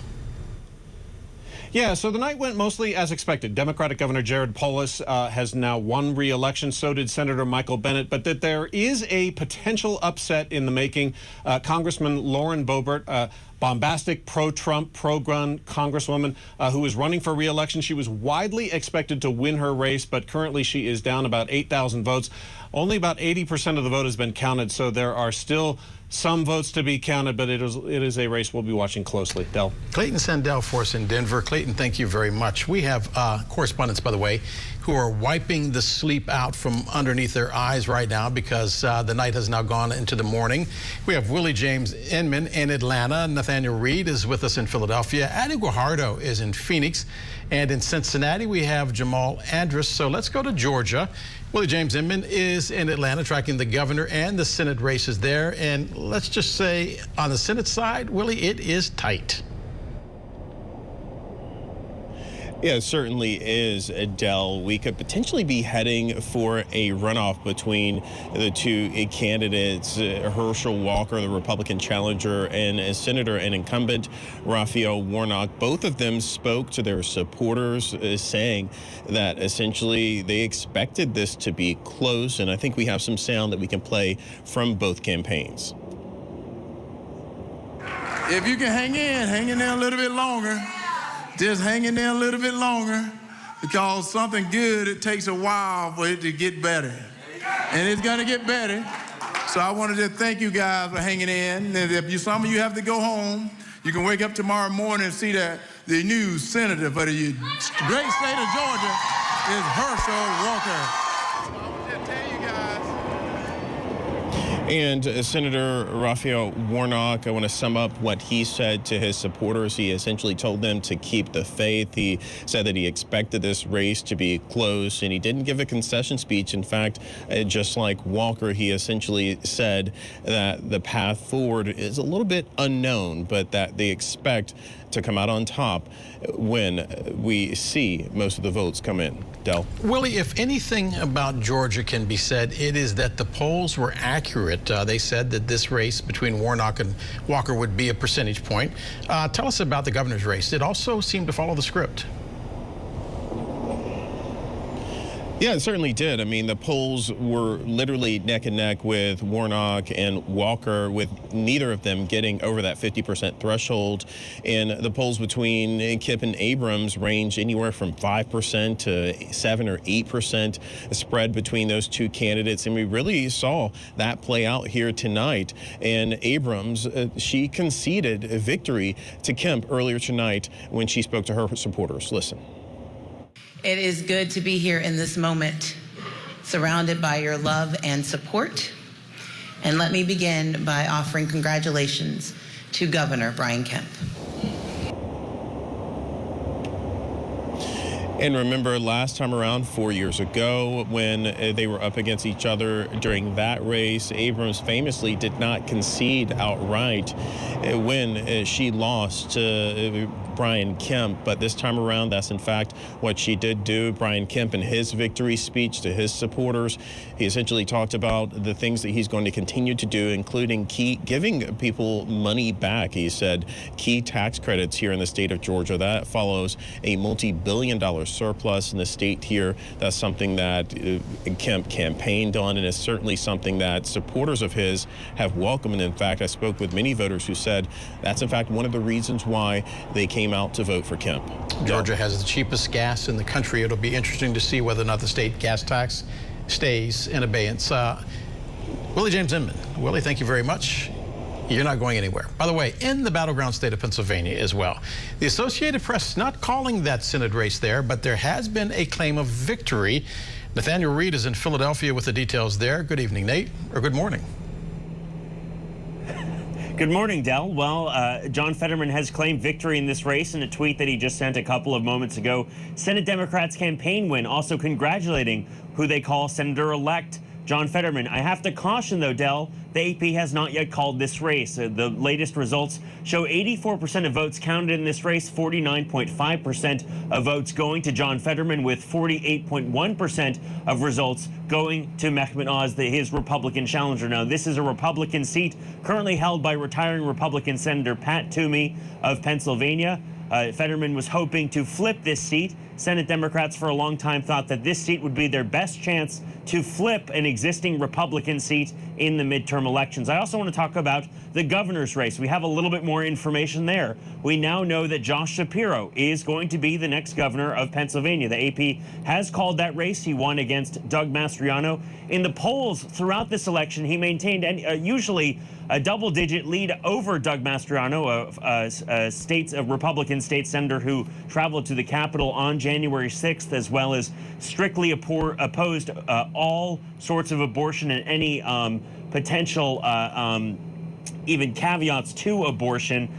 Yeah, so the night went mostly as expected. Democratic Governor Jared Polis has now won re-election. So did Senator Michael Bennet. But that there is a potential upset in the making. Congressman Lauren Boebert, bombastic pro-Trump, pro-gun congresswoman who is running for re-election. She was widely expected to win her race, but currently she is down about 8,000 votes. Only about 80% of the vote has been counted, so there are still some votes to be counted, but it is a race we'll be watching closely. Del? Clayton Sandell for us in Denver. Clayton, thank you very much. We have correspondents, by the way, who are wiping the sleep out from underneath their eyes right now because the night has now gone into the morning. We have Willie James Inman in Atlanta, Nathaniel Reed is with us in Philadelphia. Addie Guajardo is in Phoenix. And in Cincinnati, we have Jamal Andrus. So let's go to Georgia. Willie James Inman is in Atlanta tracking the governor and the Senate races there. And let's just say on the Senate side, Willie, it is tight. Yeah, it certainly is, Adele. We could potentially be heading for a runoff between the two candidates, Herschel Walker, the Republican challenger, and Senator and incumbent Raphael Warnock. Both of them spoke to their supporters, saying that essentially they expected this to be close. And I think we have some sound that we can play from both campaigns. If you can hang in there a little bit longer. Just hang in there a little bit longer, because something good, it takes a while for it to get better. And it's gonna get better. So I wanted to thank you guys for hanging in. And if some of you have to go home, you can wake up tomorrow morning and see that the new senator for the great state of Georgia is Herschel Walker. And Senator Raphael Warnock, I want to sum up what he said to his supporters. He essentially told them to keep the faith. He said that he expected this race to be close, and he didn't give a concession speech. In fact, just like Walker, he essentially said that the path forward is a little bit unknown, but that they expect to come out on top when we see most of the votes come in. Del? Willie, if anything about Georgia can be said, it is that the polls were accurate. They said that this race between Warnock and Walker would be a percentage point. Tell us about the governor's race. It also seemed to follow the script. Yeah, it certainly did. I mean, the polls were literally neck and neck with Warnock and Walker, with neither of them getting over that 50% threshold. And the polls between Kemp and Abrams range anywhere from 5% to 7 or 8% spread between those two candidates. And we really saw that play out here tonight. And Abrams, she conceded a victory to Kemp earlier tonight when she spoke to her supporters. Listen. It is good to be here in this moment, surrounded by your love and support. And let me begin by offering congratulations to Governor Brian Kemp. And remember last time around, 4 years ago, when they were up against each other during that race, Abrams famously did not concede outright when she lost to Brian Kemp. But this time around, that's in fact what she did do. Brian Kemp, in his victory speech to his supporters, he essentially talked about the things that he's going to continue to do, including giving people money back. He said key tax credits here in the state of Georgia. That follows a multi-billion-dollar surplus in the state here. That's something that Kemp campaigned on, and it's certainly something that supporters of his have welcomed. And in fact, I spoke with many voters who said that's in fact one of the reasons why they came out to vote for Kemp. Georgia has the cheapest gas in the country. It'll be interesting to see whether or not the state gas tax stays in abeyance. Willie James Inman. Willie, thank you very much. You're not going anywhere. By the way, in the battleground state of Pennsylvania as well. The Associated Press not calling that Senate race there, but there has been a claim of victory. Nathaniel Reed is in Philadelphia with the details there. Good evening, Nate, or good morning. Good morning, Del. Well, John Fetterman has claimed victory in this race in a tweet that he just sent a couple of moments ago. Senate Democrats' campaign win, also congratulating who they call Senator-elect John Fetterman. I have to caution, though, Del, the AP has not yet called this race. The latest results show 84% of votes counted in this race, 49.5% of votes going to John Fetterman, with 48.1% of results going to Mehmet Oz, his Republican challenger. Now, this is a Republican seat currently held by retiring Republican Senator Pat Toomey of Pennsylvania. Fetterman was hoping to flip this seat. Senate Democrats for a long time thought that this seat would be their best chance to flip an existing Republican seat in the midterm elections. I also want to talk about the governor's race. We have a little bit more information there. We now know that Josh Shapiro is going to be the next governor of Pennsylvania. The AP has called that race. He won against Doug Mastriano. In the polls throughout this election, he maintained usually a double-digit lead over Doug Mastriano, a Republican state senator who traveled to the Capitol on January 6th, as well as strictly opposed all sorts of abortion and any potential even caveats to abortion.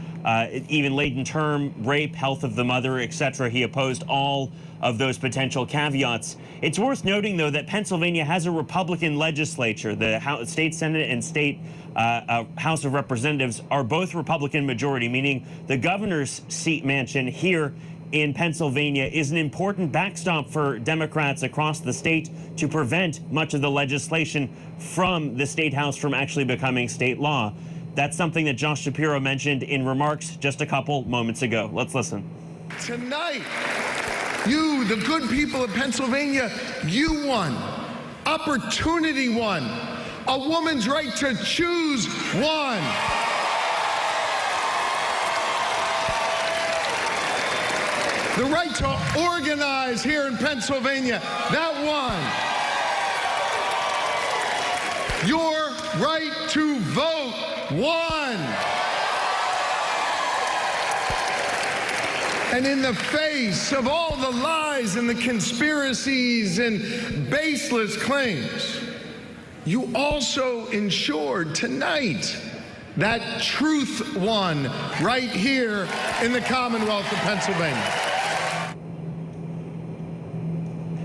even latent term, rape, health of the mother, etc. He opposed all of those potential caveats. It's worth noting, though, that Pennsylvania has a Republican legislature. The state Senate and state House of Representatives are both Republican majority, meaning the governor's seat mansion here in Pennsylvania is an important backstop for Democrats across the state to prevent much of the legislation from the state house from actually becoming state law. That's something that Josh Shapiro mentioned in remarks just a couple moments ago. Let's listen. Tonight, you, the good people of Pennsylvania, you won. Opportunity won. A woman's right to choose won. The right to organize here in Pennsylvania, that won. Your right to vote won. And in the face of all the lies and the conspiracies and baseless claims, you also ensured tonight that truth won right here in the Commonwealth of Pennsylvania.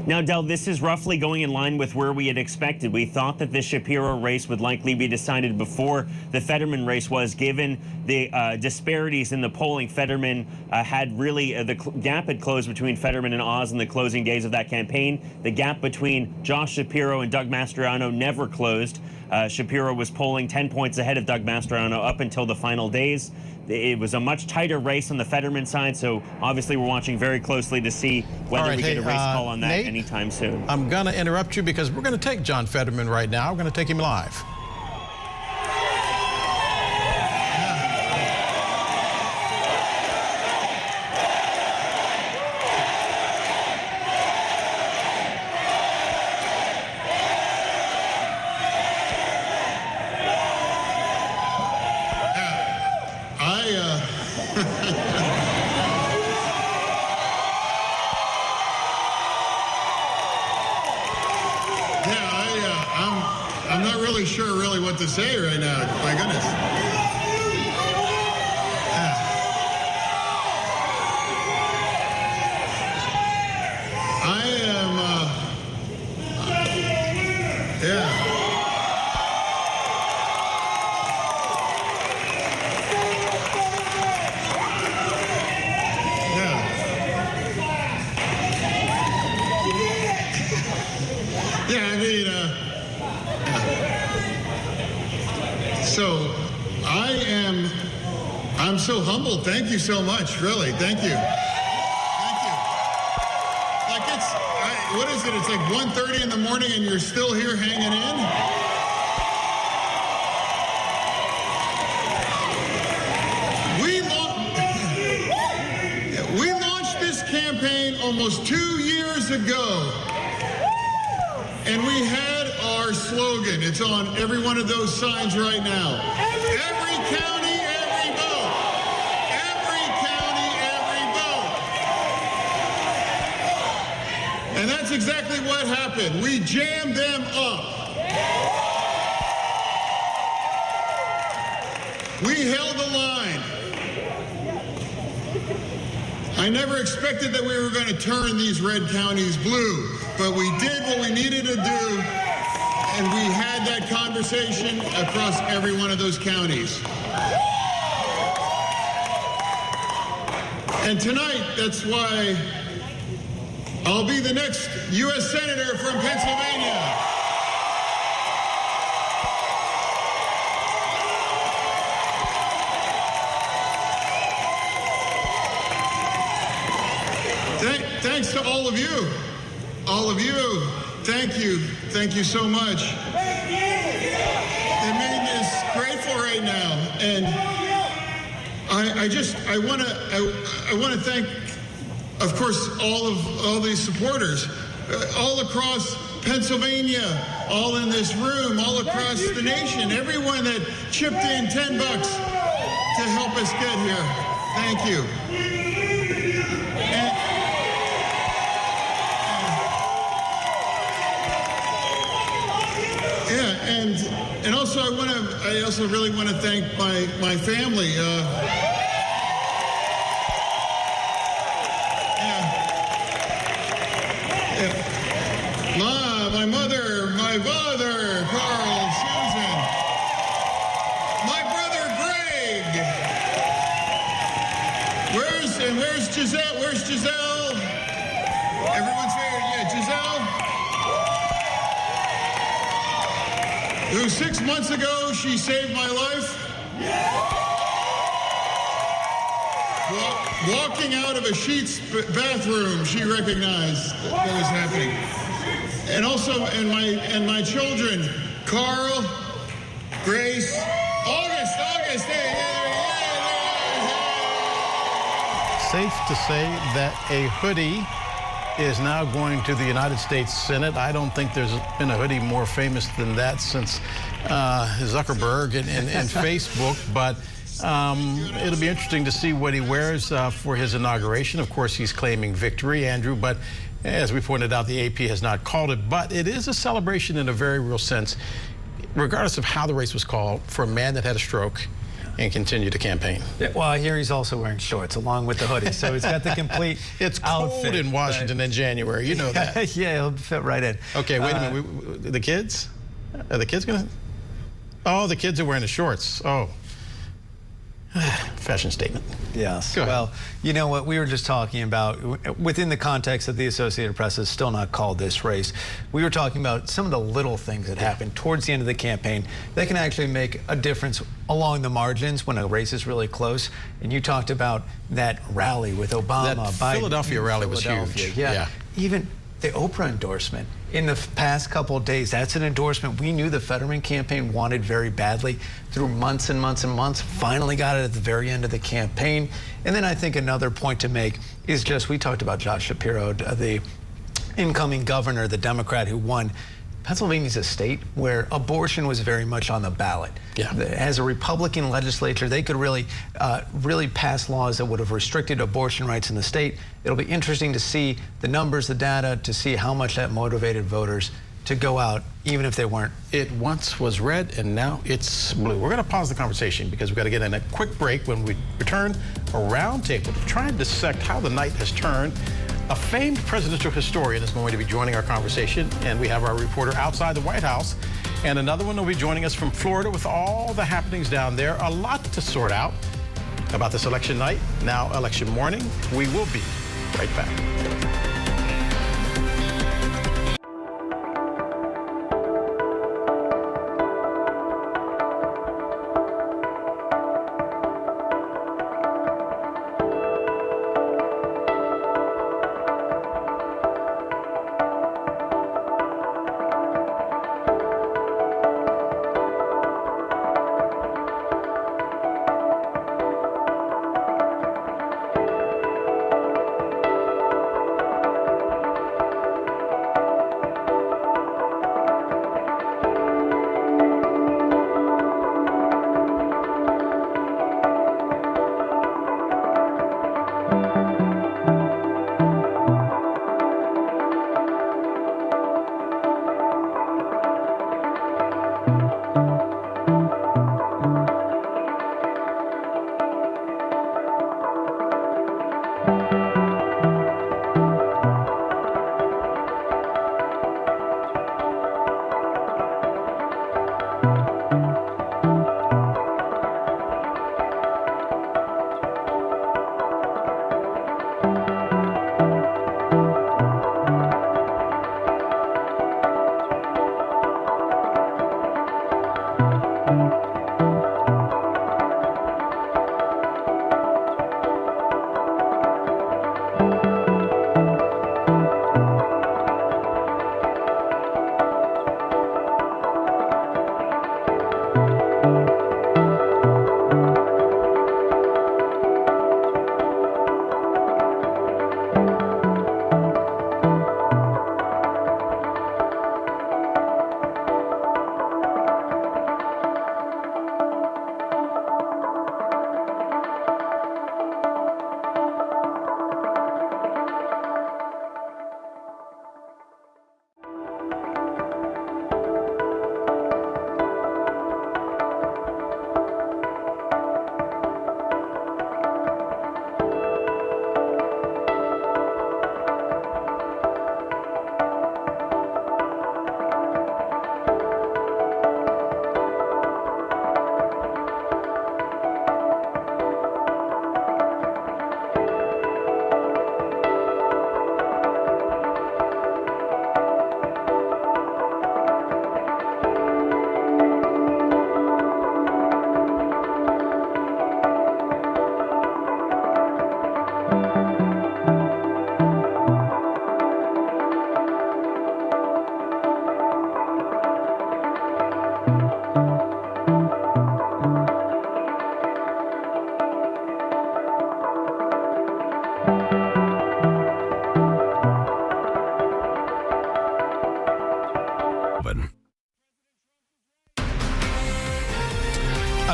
Now, Del, this is roughly going in line with where we had expected. We thought that the Shapiro race would likely be decided before the Fetterman race was, given the disparities in the polling. Fetterman had really, the gap had closed between Fetterman and Oz in the closing days of that campaign. The gap between Josh Shapiro and Doug Mastriano never closed. Shapiro was polling 10 points ahead of Doug Mastriano up until the final days. It was a much tighter race on the Fetterman side, so obviously we're watching very closely to see whether we get a race call on that Nate, anytime soon. I'm going to interrupt you because we're going to take John Fetterman right now. We're going to take him live. I'm not really sure what to say right now. My goodness. I am, yeah. Yeah, I mean, so I'm so humbled. Thank you so much, really. Thank you. Thank you. Like what is it? It's like 1:30 in the morning and you're still here hanging in? We launched this campaign almost 2 years ago. And we had our slogan. It's on every one of those signs right now. Every county, every vote. Every county, every vote. And that's exactly what happened. We jammed them up. We held the line. I never expected that we were going to turn these red counties blue, but we did what we needed to do, and we had that conversation across every one of those counties. And tonight, that's why I'll be the next U.S. Senator from Pennsylvania. Thanks to all of you. All of you. Thank you. Thank you so much. It made us grateful right now. And I want to thank, of course, all these supporters all across Pennsylvania, all in this room, all across the nation, everyone that chipped in $10 to help us get here. Thank you. And also I also really want to thank my family. My mother, my father, Carl, Susan, my brother Greg. Where's Giselle? Where's Giselle? Everyone's here. Yeah, Giselle. Who 6 months ago she saved my life. Walking out of a Sheetz bathroom, she recognized what was happening. And also, and my children, Carl, Grace, August, Safe to say that a hoodie is now going to the United States Senate. I don't think there's been a hoodie more famous than that since Zuckerberg and Facebook, but it'll be interesting to see what he wears for his inauguration. Of course, he's claiming victory, Andrew, but as we pointed out, the AP has not called it, but it is a celebration in a very real sense, regardless of how the race was called, for a man that had a stroke and continued to campaign. Yeah, well, I hear he's also wearing shorts along with the hoodie, so he's got the complete It's cold outfit, in Washington in January, you know that. Yeah, he'll fit right in. Okay, wait a minute. The kids? Are the kids going to? Oh, the kids are wearing the shorts. Oh. Fashion statement. Yes. Well, you know what we were just talking about within the context of the Associated Press has still not called this race. We were talking about some of the little things that happen towards the end of the campaign that can actually make a difference along the margins when a race is really close. And you talked about that rally with Obama, That Biden. Philadelphia rally was huge. Yeah. Even the Oprah endorsement in the past couple of days, that's an endorsement we knew the Fetterman campaign wanted very badly through months and months and months, finally got it at the very end of the campaign. And then I think another point to make is just, we talked about Josh Shapiro, the incoming governor, the Democrat who won. Pennsylvania's a state where abortion was very much on the ballot. Yeah. As a Republican legislature, they could really pass laws that would have restricted abortion rights in the state. It'll be interesting to see the numbers, the data, to see how much that motivated voters to go out, even if they weren't. It once was red, and now it's blue. We're going to pause the conversation because we've got to get in a quick break. When we return, a round table to try and dissect how the night has turned. A famed presidential historian is going to be joining our conversation, and we have our reporter outside the White House, and another one will be joining us from Florida with all the happenings down there. A lot to sort out about this election night, now election morning. We will be right back.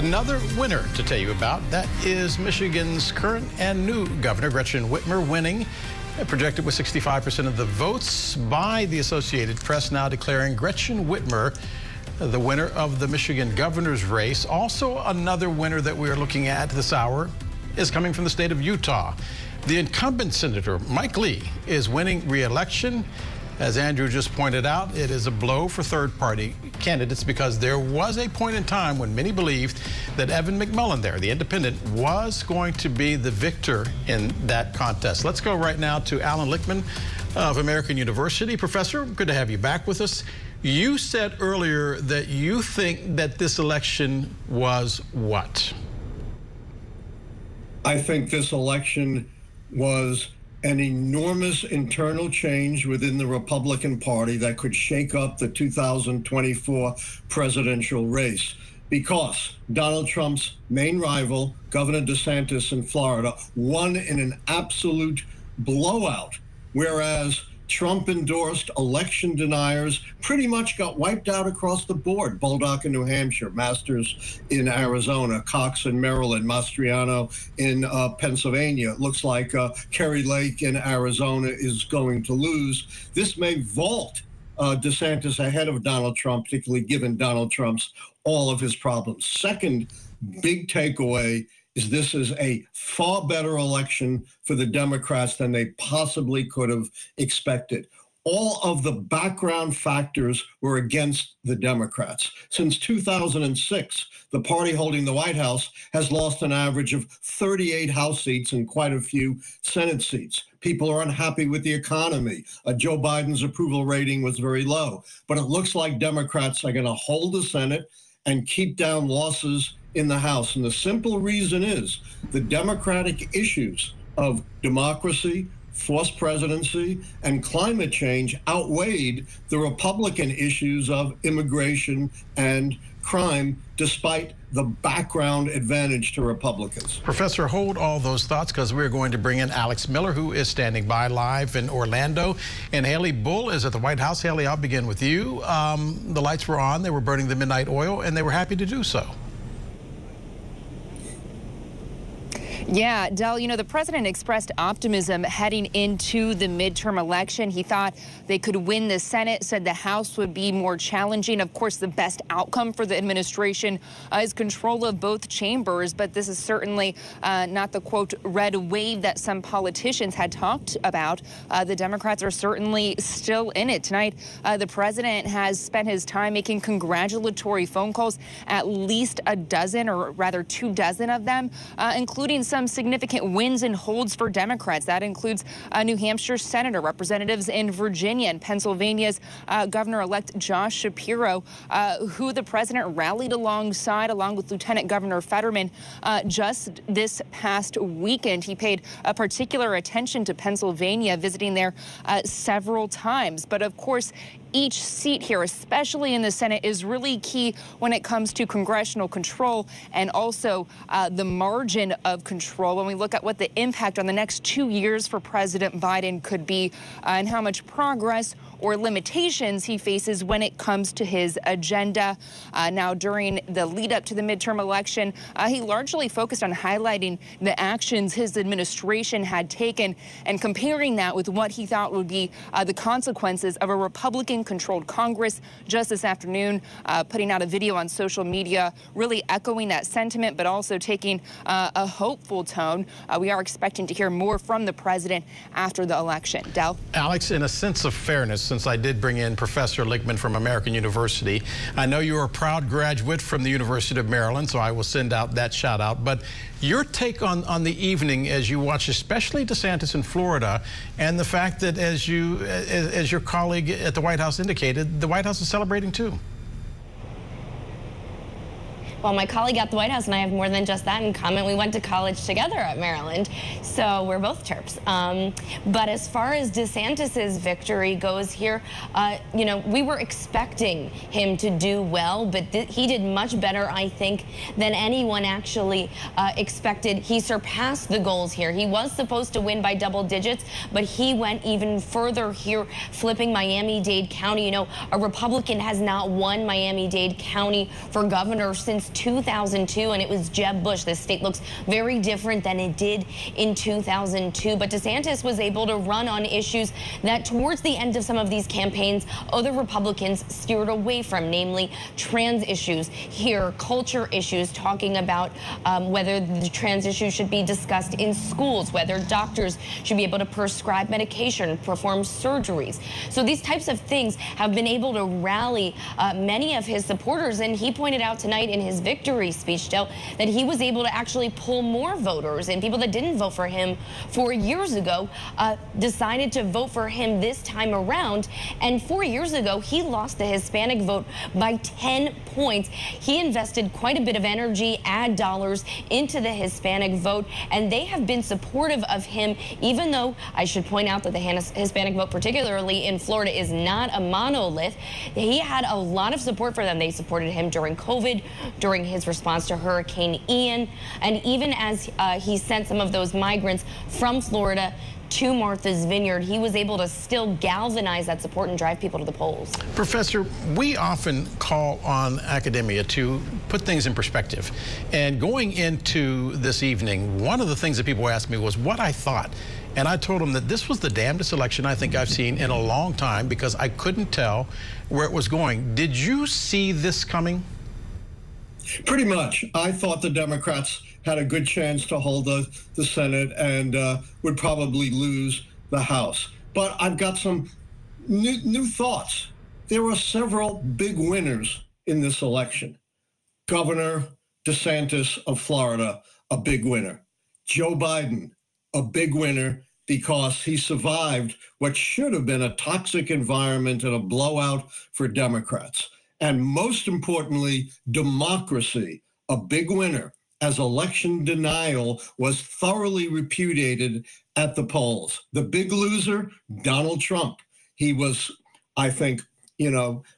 another winner to tell you about. That is Michigan's current and new governor, Gretchen Whitmer, winning, projected with 65% of the votes by the Associated Press, now declaring Gretchen Whitmer the winner of the Michigan governor's race. Also, another winner that we are looking at this hour is coming from the state of Utah. The incumbent senator, Mike Lee, is winning re-election. As Andrew just pointed out, it is a blow for third-party candidates because there was a point in time when many believed that Evan McMullin there, the independent, was going to be the victor in that contest. Let's go right now to Alan Lichtman of American University. Professor, good to have you back with us. You said earlier that you think that this election was what? I think this election was an enormous internal change within the Republican Party that could shake up the 2024 presidential race, because Donald Trump's main rival, Governor DeSantis in Florida, won in an absolute blowout, whereas Trump-endorsed election deniers pretty much got wiped out across the board. Bolduc in New Hampshire, Masters in Arizona, Cox in Maryland, Mastriano in Pennsylvania. It looks like Kerry Lake in Arizona is going to lose. This may vault DeSantis ahead of Donald Trump, particularly given Donald Trump's all of his problems. Second big takeaway is this is a far better election for the Democrats than they possibly could have expected. All of the background factors were against the Democrats. Since 2006, the party holding the White House has lost an average of 38 House seats and quite a few Senate seats. People are unhappy with the economy. Joe Biden's approval rating was very low. But it looks like Democrats are going to hold the Senate and keep down losses in the House. And the simple reason is the Democratic issues of democracy, forced presidency, and climate change outweighed the Republican issues of immigration and crime, despite the background advantage to Republicans. Professor, hold all those thoughts, because we're going to bring in Alex Miller, who is standing by live in Orlando. And Haley Bull is at the White House. Haley, I'll begin with you. The lights were on. They were burning the midnight oil, and they were happy to do so. Yeah, Del, you know, the president expressed optimism heading into the midterm election. He thought they could win the Senate, said the House would be more challenging. Of course, the best outcome for the administration is control of both chambers, but this is certainly not the, quote, red wave that some politicians had talked about. The Democrats are certainly still in it. Tonight, the president has spent his time making congratulatory phone calls, at least a dozen, or rather 24 of them, including some significant wins and holds for Democrats. That includes New Hampshire Senator, representatives in Virginia, and Pennsylvania's Governor-elect Josh Shapiro, who the president rallied alongside, along with Lieutenant Governor Fetterman, just this past weekend. He paid particular attention to Pennsylvania, visiting there several times. But of course, each seat here, especially in the Senate, is really key when it comes to congressional control and also the margin of control. When we look at what the impact on the next 2 years for President Biden could be, and how much progress or limitations he faces when it comes to his agenda. Now, during the lead up to the midterm election, he largely focused on highlighting the actions his administration had taken and comparing that with what he thought would be the consequences of a Republican-controlled Congress. Just this afternoon, putting out a video on social media, really echoing that sentiment, but also taking a hopeful tone. We are expecting to hear more from the president after the election. Del? Alex, in a sense of fairness, since I did bring in Professor Lichtman from American University, I know you're a proud graduate from the University of Maryland, so I will send out that shout out. But your take on the evening as you watch, especially DeSantis in Florida, and the fact that, as your colleague at the White House indicated, the White House is celebrating too. Well, my colleague at the White House and I have more than just that in common. We went to college together at Maryland, so we're both Terps. But as far as DeSantis's victory goes here, you know, we were expecting him to do well, but he did much better, I think, than anyone actually expected. He surpassed the goals here. He was supposed to win by double digits, but he went even further here, flipping Miami-Dade County. You know, a Republican has not won Miami-Dade County for governor since 2002, and it was Jeb Bush. This state looks very different than it did in 2002, but DeSantis was able to run on issues that towards the end of some of these campaigns, other Republicans steered away from, namely trans issues here, culture issues, talking about whether the trans issues should be discussed in schools, whether doctors should be able to prescribe medication, perform surgeries. So these types of things have been able to rally many of his supporters, and he pointed out tonight in his victory speech, Joe, that he was able to actually pull more voters, and people that didn't vote for him 4 years ago decided to vote for him this time around. And 4 years ago, he lost the Hispanic vote by 10 points. He invested quite a bit of energy, ad dollars into the Hispanic vote, and they have been supportive of him, even though I should point out that the Hispanic vote, particularly in Florida, is not a monolith. He had a lot of support for them. They supported him during COVID, during his response to Hurricane Ian, and even as he sent some of those migrants from Florida to Martha's Vineyard, he was able to still galvanize that support and drive people to the polls. Professor, we often call on academia to put things in perspective. And going into this evening, one of the things that people asked me was what I thought. And I told them that this was the damnedest election I think I've seen in a long time because I couldn't tell where it was going. Did you see this coming? Pretty much. I thought the Democrats had a good chance to hold the Senate and would probably lose the House. But I've got some new thoughts. There were several big winners in this election. Governor DeSantis of Florida, a big winner. Joe Biden, a big winner because he survived what should have been a toxic environment and a blowout for Democrats. And most importantly, democracy, a big winner, as election denial was thoroughly repudiated at the polls. The big loser, Donald Trump. He was, I think,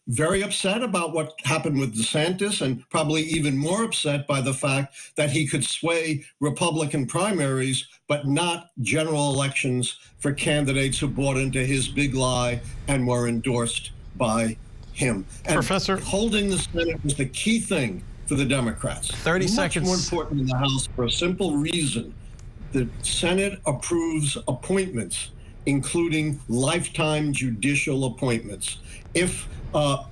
very upset about what happened with DeSantis and probably even more upset by the fact that he could sway Republican primaries, but not general elections for candidates who bought into his big lie and were endorsed by him. And Professor, holding the Senate was the key thing for the Democrats. 30 seconds. Much more important than the House for a simple reason. The Senate approves appointments, including lifetime judicial appointments. If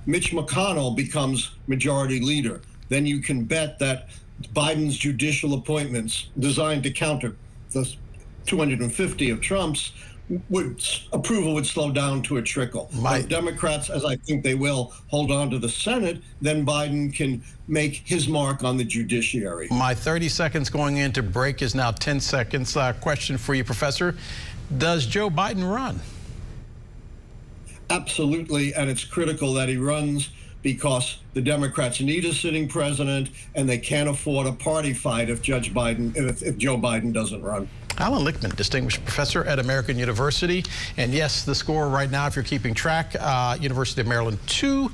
Mitch McConnell becomes majority leader, then you can bet that Biden's judicial appointments designed to counter the 250 of Trump's approval would slow down to a trickle. If Democrats, as I think they will, hold on to the Senate, then Biden can make his mark on the judiciary. My 30 seconds going into break is now 10 seconds. Question for you, Professor. Does Joe Biden run? Absolutely, and it's critical that he runs because the Democrats need a sitting president and they can't afford a party fight if Joe Biden doesn't run. Alan Lichtman, distinguished professor at American University. And yes, the score right now, if you're keeping track, University of Maryland 2,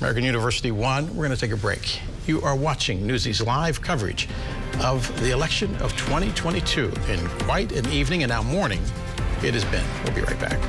American University 1. We're going to take a break. You are watching Newsy's live coverage of the election of 2022 in quite an evening and now morning it has been. We'll be right back.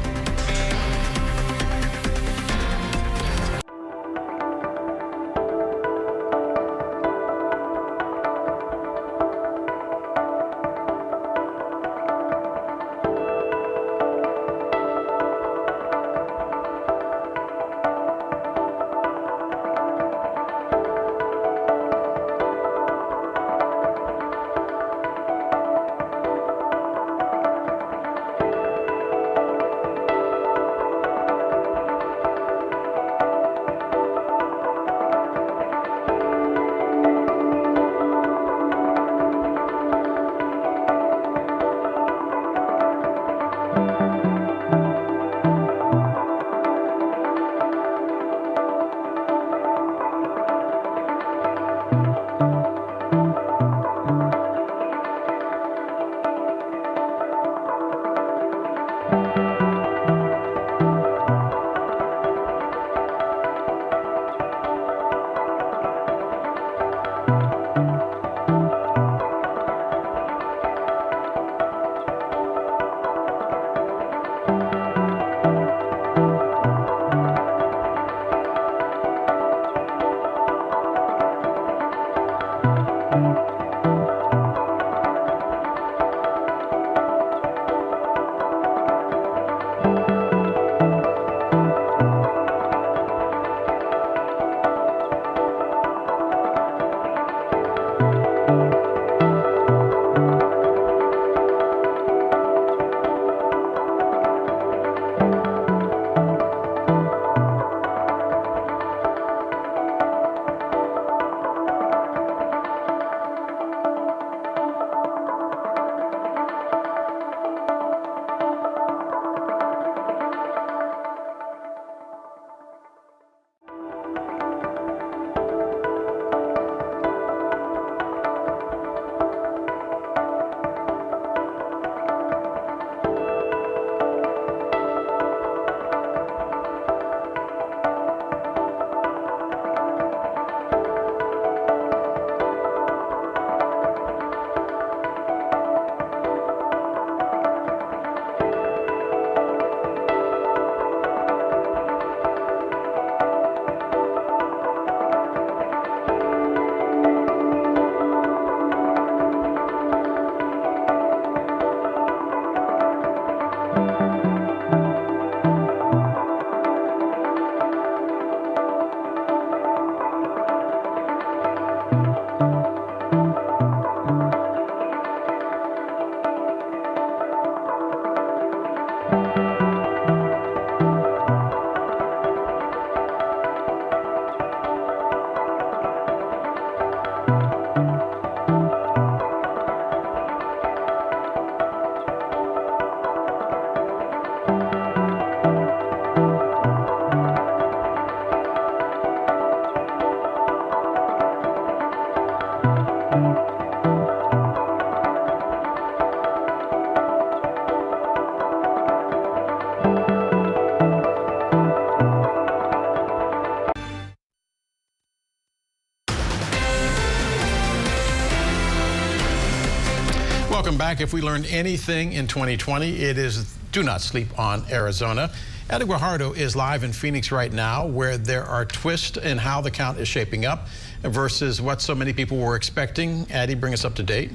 back. If we learned anything in 2020, it is do not sleep on Arizona. Addie Guajardo is live in Phoenix right now, where there are twists in how the count is shaping up versus what so many people were expecting. Addie, bring us up to date.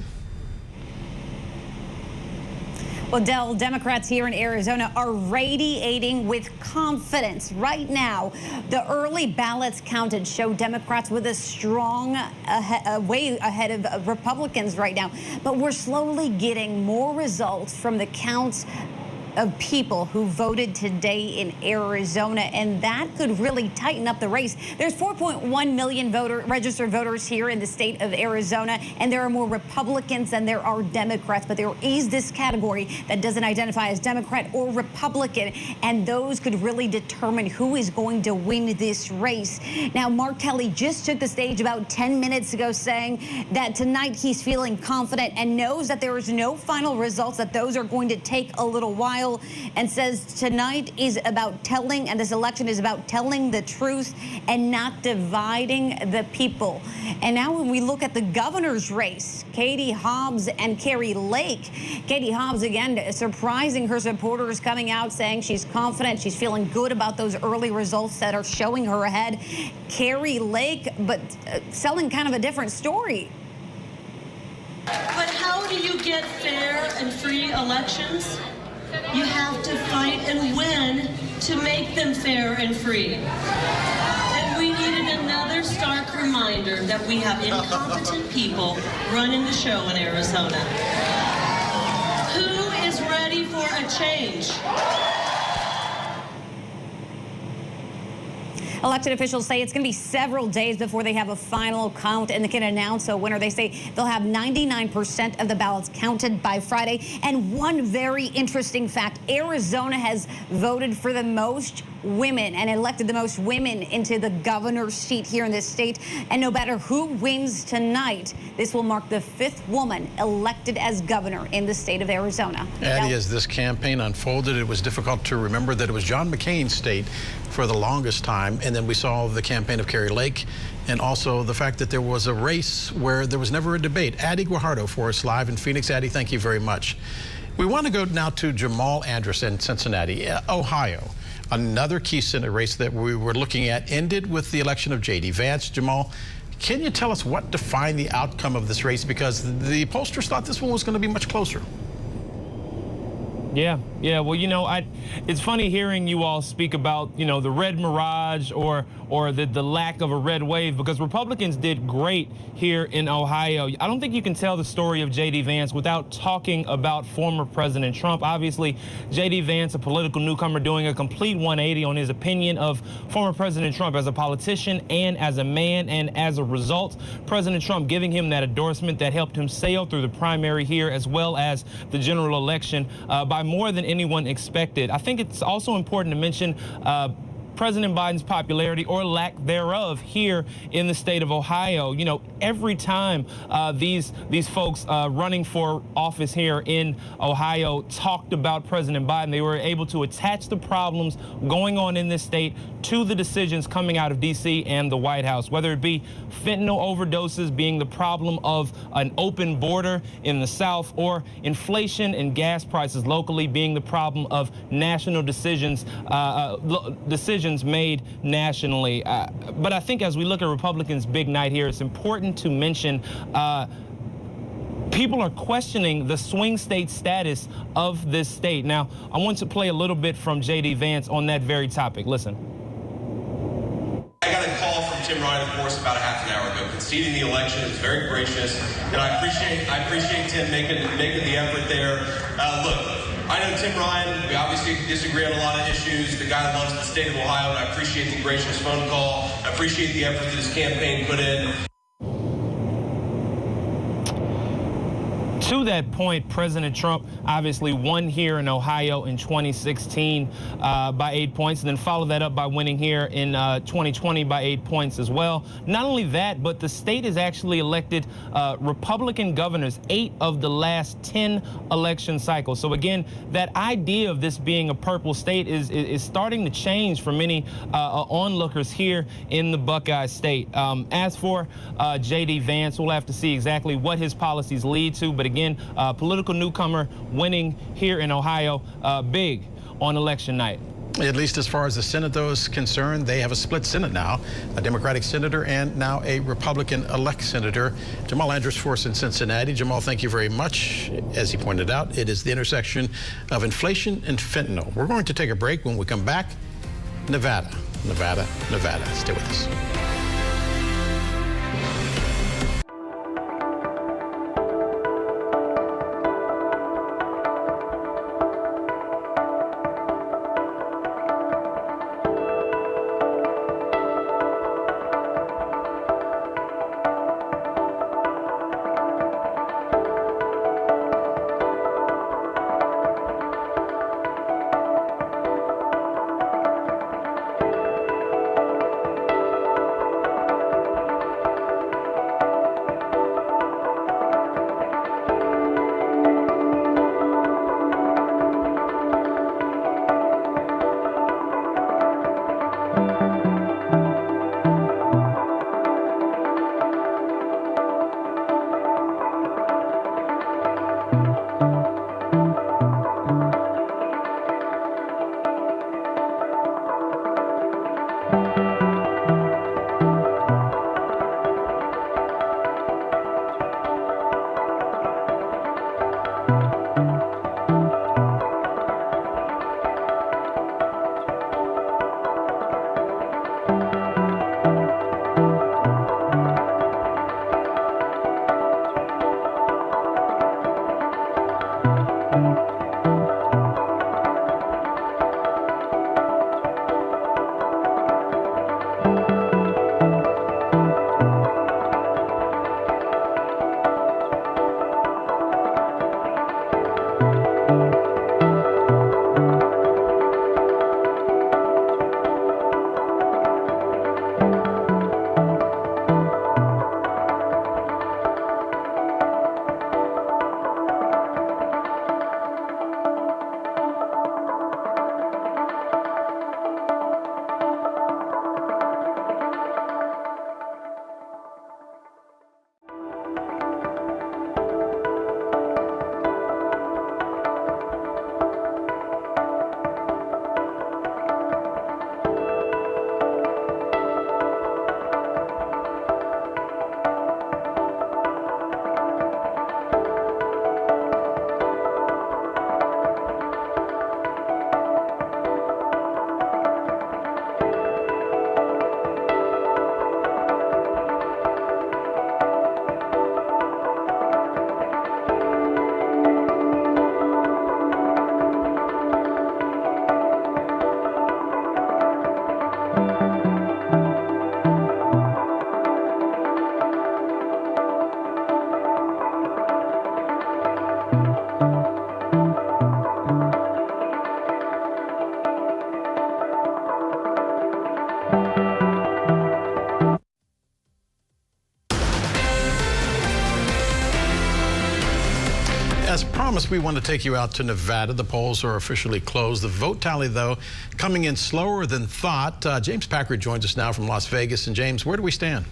Well, Del, Democrats here in Arizona are radiating with confidence. Right now, the early ballots counted show Democrats with a strong way ahead of Republicans right now. But we're slowly getting more results from the counts of people who voted today in Arizona, and that could really tighten up the race. There's 4.1 million registered voters here in the state of Arizona, and there are more Republicans than there are Democrats, but there is this category that doesn't identify as Democrat or Republican, and those could really determine who is going to win this race. Now, Mark Kelly just took the stage about 10 minutes ago saying that tonight he's feeling confident and knows that there is no final results, that those are going to take a little while, and says tonight is about telling, and this election is about telling the truth and not dividing the people. And now when we look at the governor's race, Katie Hobbs and Kari Lake. Katie Hobbs, again, surprising her supporters, coming out saying she's confident, she's feeling good about those early results that are showing her ahead. Kari Lake, but selling kind of a different story. But how do you get fair and free elections? You have to fight and win to make them fair and free. And we needed another stark reminder that we have incompetent people running the show in Arizona. Who is ready for a change? Elected officials say it's going to be several days before they have a final count and they can announce a winner. They say they'll have 99% of the ballots counted by Friday. And one very interesting fact, Arizona has voted for the most women and elected the most women into the governor's seat here in this state. And no matter who wins tonight, this will mark the 5th woman elected as governor in the state of Arizona. Addie, as this campaign unfolded, it was difficult to remember that it was John McCain's state for the longest time. And then we saw the campaign of Kari Lake, and also the fact that there was a race where there was never a debate. Addie Guajardo for us live in Phoenix. Addie, thank you very much. We want to go now to Jamal Andrus in Cincinnati, Ohio. Another key Senate race that we were looking at ended with the election of J.D. Vance. Jamal, can you tell us what defined the outcome of this race? Because the pollsters thought this one was going to be much closer. Yeah. Well, you know, it's funny hearing you all speak about, you know, the red mirage or the lack of a red wave, because Republicans did great here in Ohio. I don't think you can tell the story of J.D. Vance without talking about former President Trump. Obviously, J.D. Vance, a political newcomer, doing a complete 180 on his opinion of former President Trump as a politician and as a man, and as a result, President Trump giving him that endorsement that helped him sail through the primary here as well as the general election by more than anyone expected. I think it's also important to mention President Biden's popularity, or lack thereof, here in the state of Ohio. You know, every time these folks running for office here in Ohio talked about President Biden, they were able to attach the problems going on in this state to the decisions coming out of D.C. and the White House, whether it be fentanyl overdoses being the problem of an open border in the South, or inflation and gas prices locally being the problem of national decisions made nationally. But I think as we look at Republicans' big night here, it's important to mention people are questioning the swing state status of this state. Now, I want to play a little bit from J.D. Vance on that very topic. Listen. I got a call from Tim Ryan, of course, about a half an hour ago, conceding the election. It was very gracious, and I appreciate Tim making the effort there. Look, I know Tim Ryan. We obviously disagree on a lot of issues. The guy loves the state of Ohio, and I appreciate the gracious phone call. I appreciate the effort that his campaign put in. To that point, President Trump obviously won here in Ohio in 2016 by 8 points, and then followed that up by winning here in 2020 by 8 points as well. Not only that, but the state has actually elected Republican governors 8 of the last 10 election cycles. So again, that idea of this being a purple state is starting to change for many onlookers here in the Buckeye State. As for J.D. Vance, we'll have to see exactly what his policies lead to, but again, again, political newcomer winning here in Ohio big on election night. At least as far as the Senate, though, is concerned, they have a split Senate now, a Democratic senator and now a Republican-elect senator. Jamal Andrews for us in Cincinnati. Jamal, thank you very much. As he pointed out, it is the intersection of inflation and fentanyl. We're going to take a break. When we come back, Nevada. Stay with us. As promised, we want to take you out to Nevada. The polls are officially closed. The vote tally, though, coming in slower than thought. James Packard joins us now from Las Vegas. And James, where do we stand?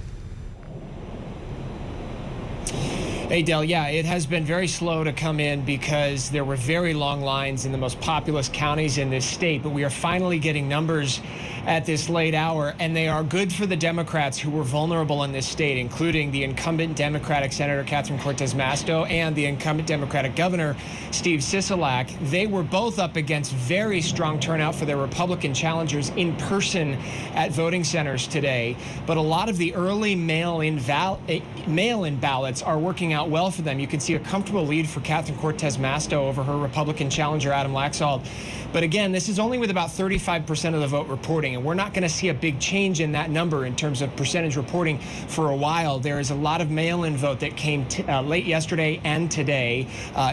Hey, Del, yeah, it has been very slow to come in because there were very long lines in the most populous counties in this state. But we are finally getting numbers at this late hour, and they are good for the Democrats who were vulnerable in this state, including the incumbent Democratic Senator Catherine Cortez Masto and the incumbent Democratic Governor Steve Sisolak. They were both up against very strong turnout for their Republican challengers in person at voting centers today. But a lot of the early mail-in ballots are working out well for them. You can see a comfortable lead for Catherine Cortez Masto over her Republican challenger Adam Laxalt. But again, this is only with about 35% of the vote reporting, and we're not going to see a big change in that number in terms of percentage reporting for a while. There is a lot of mail-in vote that came late yesterday and today.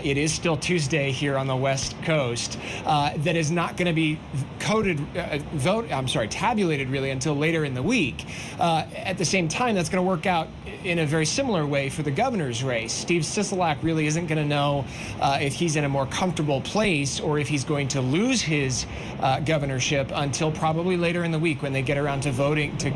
It is still Tuesday here on the West Coast. That is not going to be tabulated really until later in the week. At the same time, that's going to work out in a very similar way for the governor's race. Steve Sisolak really isn't going to know if he's in a more comfortable place or if he's going to lose his governorship until probably later in the week when they get around to voting, to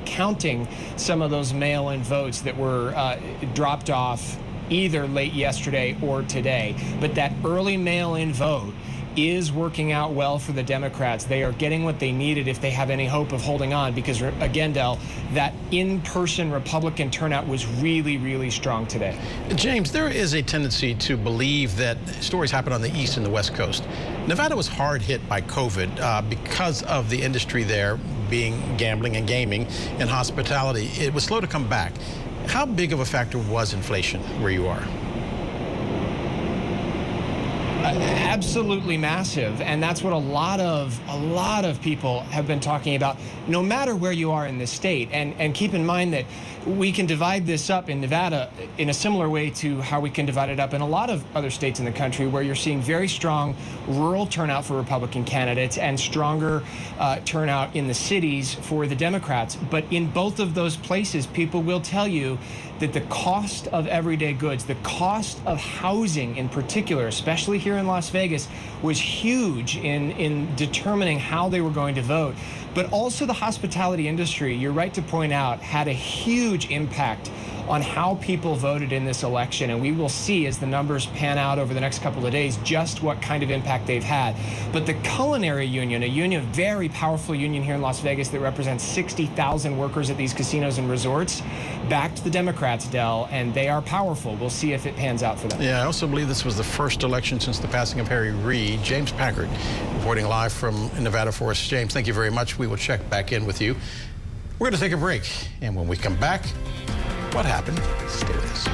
counting some of those mail-in votes that were dropped off either late yesterday or today. But that early mail-in vote is working out well for the Democrats. They are getting what they needed if they have any hope of holding on, because again, Del, that in-person Republican turnout was really, really strong today. James, there is a tendency to believe that stories happen on the East and the West Coast. Nevada was hard hit by COVID because of the industry there being gambling and gaming and hospitality. It was slow to come back. How big of a factor was inflation where you are? Absolutely massive, and that's what a lot of people have been talking about, no matter where you are in the state. And keep in mind that we can divide this up in Nevada in a similar way to how we can divide it up in a lot of other states in the country, where you're seeing very strong rural turnout for Republican candidates and stronger turnout in the cities for the Democrats. But in both of those places, people will tell you that the cost of everyday goods, the cost of housing in particular, especially here in Las Vegas, was huge in determining how they were going to vote. But also the hospitality industry, you're right to point out, had a huge impact on how people voted in this election. And we will see as the numbers pan out over the next couple of days just what kind of impact they've had. But the culinary union, a union, a very powerful union here in Las Vegas that represents 60,000 workers at these casinos and resorts, backed the Democrats, Del, and they are powerful. We'll see if it pans out for them. Yeah, I also believe this was the first election since the passing of Harry Reid. James Packard reporting live from Nevada for us. James, thank you very much. We will check back in with you. We're going to take a break, and when we come back, what happened? Stay with us.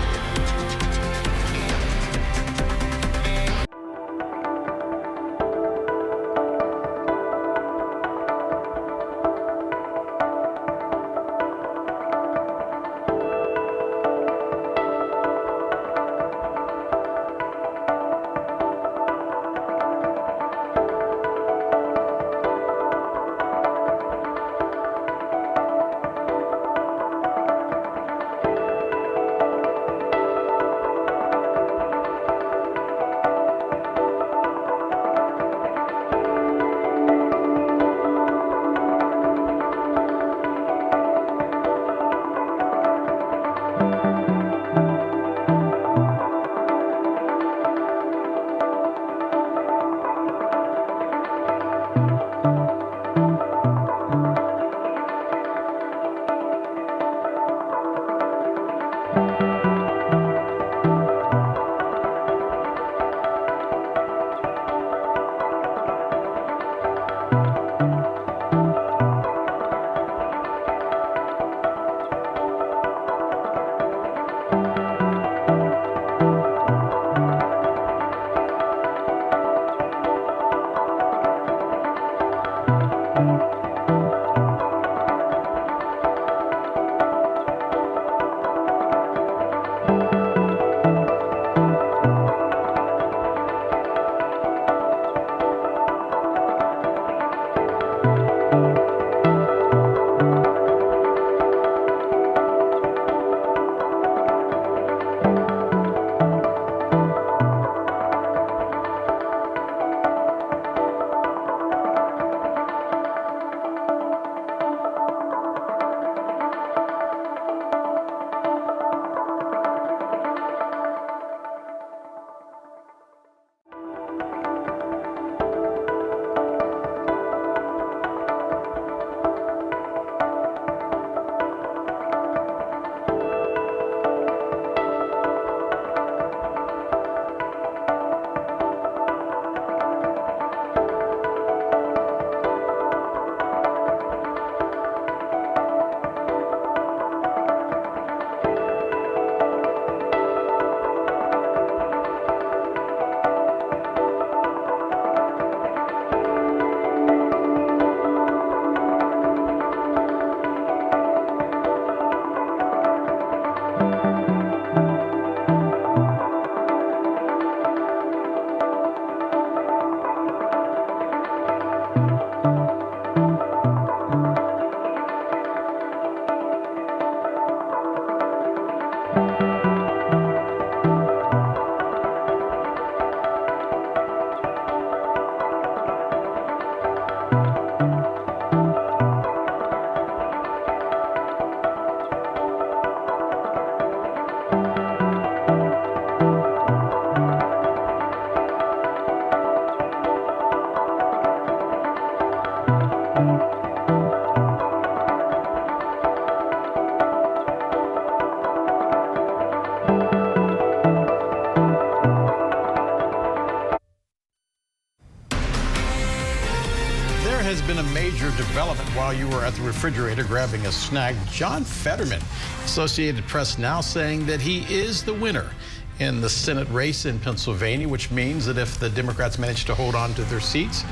while you were at the refrigerator grabbing a snack. John Fetterman, Associated Press, now saying that he is the winner in the Senate race in Pennsylvania, which means that if the Democrats manage to hold on to their seats,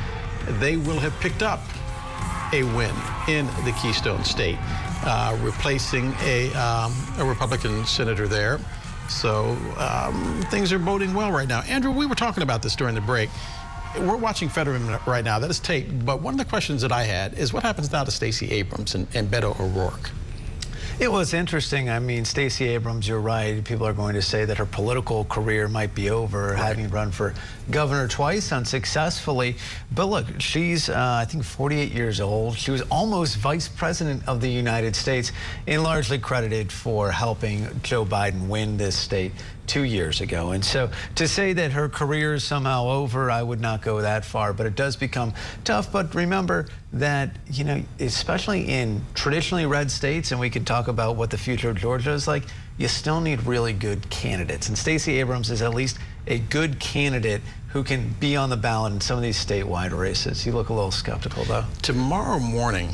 they will have picked up a win in the Keystone State, replacing a Republican senator there. So things are boding well right now. Andrew, we were talking about this during the break. We're watching Fetterman right now. That is tape. But one of the questions that I had is what happens now to Stacey Abrams and Beto O'Rourke? It was interesting. I mean, Stacey Abrams, you're right. People are going to say that her political career might be over, having run for governor twice unsuccessfully. But look, she's, I think, 48 years old. She was almost vice president of the United States and largely credited for helping Joe Biden win this state 2 years ago. And so to say that her career is somehow over, I would not go that far, but it does become tough. But remember that, you know, especially in traditionally red states, and we could talk about what the future of Georgia is like, you still need really good candidates. And Stacey Abrams is at least a good candidate who can be on the ballot in some of these statewide races. You look a little skeptical, though. Tomorrow morning,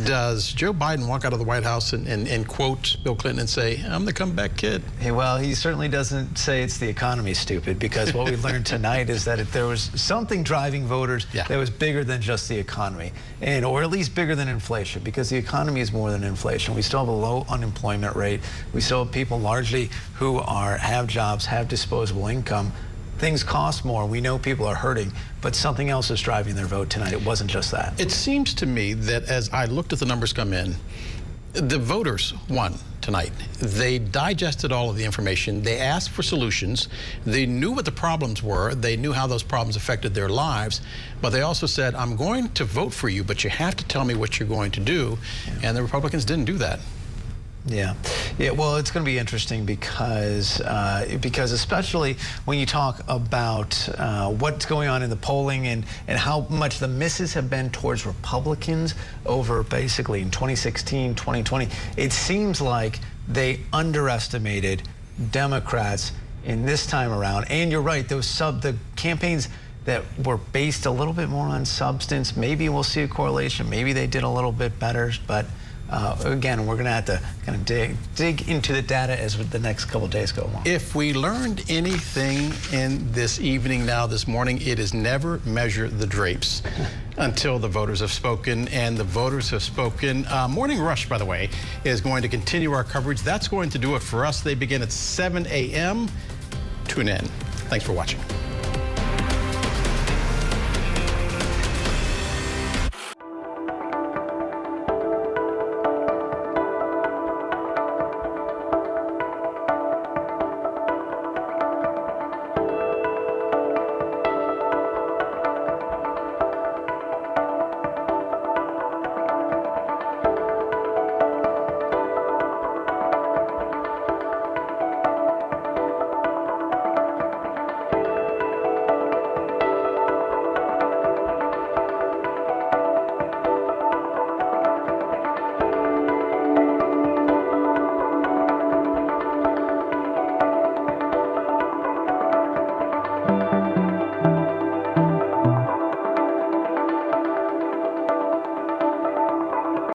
does Joe Biden walk out of the White House and quote Bill Clinton and say, I'm the comeback kid? Hey, well, he certainly doesn't say it's the economy, stupid, because what we learned tonight is that if there was something driving voters that was bigger than just the economy, or at least bigger than inflation, because the economy is more than inflation. We still have a low unemployment rate. We still have people largely who have jobs, have disposable income. Things cost more. We know people are hurting, but something else is driving their vote tonight. It wasn't just that. It seems to me that as I looked at the numbers come in, the voters won tonight. They digested all of the information. They asked for solutions. They knew what the problems were. They knew how those problems affected their lives. But they also said, I'm going to vote for you, but you have to tell me what you're going to do. And the Republicans didn't do that. Yeah. Well, it's going to be interesting because especially when you talk about what's going on in the polling and how much the misses have been towards Republicans over basically in 2016, 2020, it seems like they underestimated Democrats in this time around. And you're right, the campaigns that were based a little bit more on substance, maybe we'll see a correlation. Maybe they did a little bit better, but again, we're going to have to kind of dig into the data as the next couple of days go along. If we learned anything in this evening now, this morning, it is never measure the drapes until the voters have spoken, and the voters have spoken. Morning Rush, by the way, is going to continue our coverage. That's going to do it for us. They begin at 7 a.m. Tune in. Thanks for watching.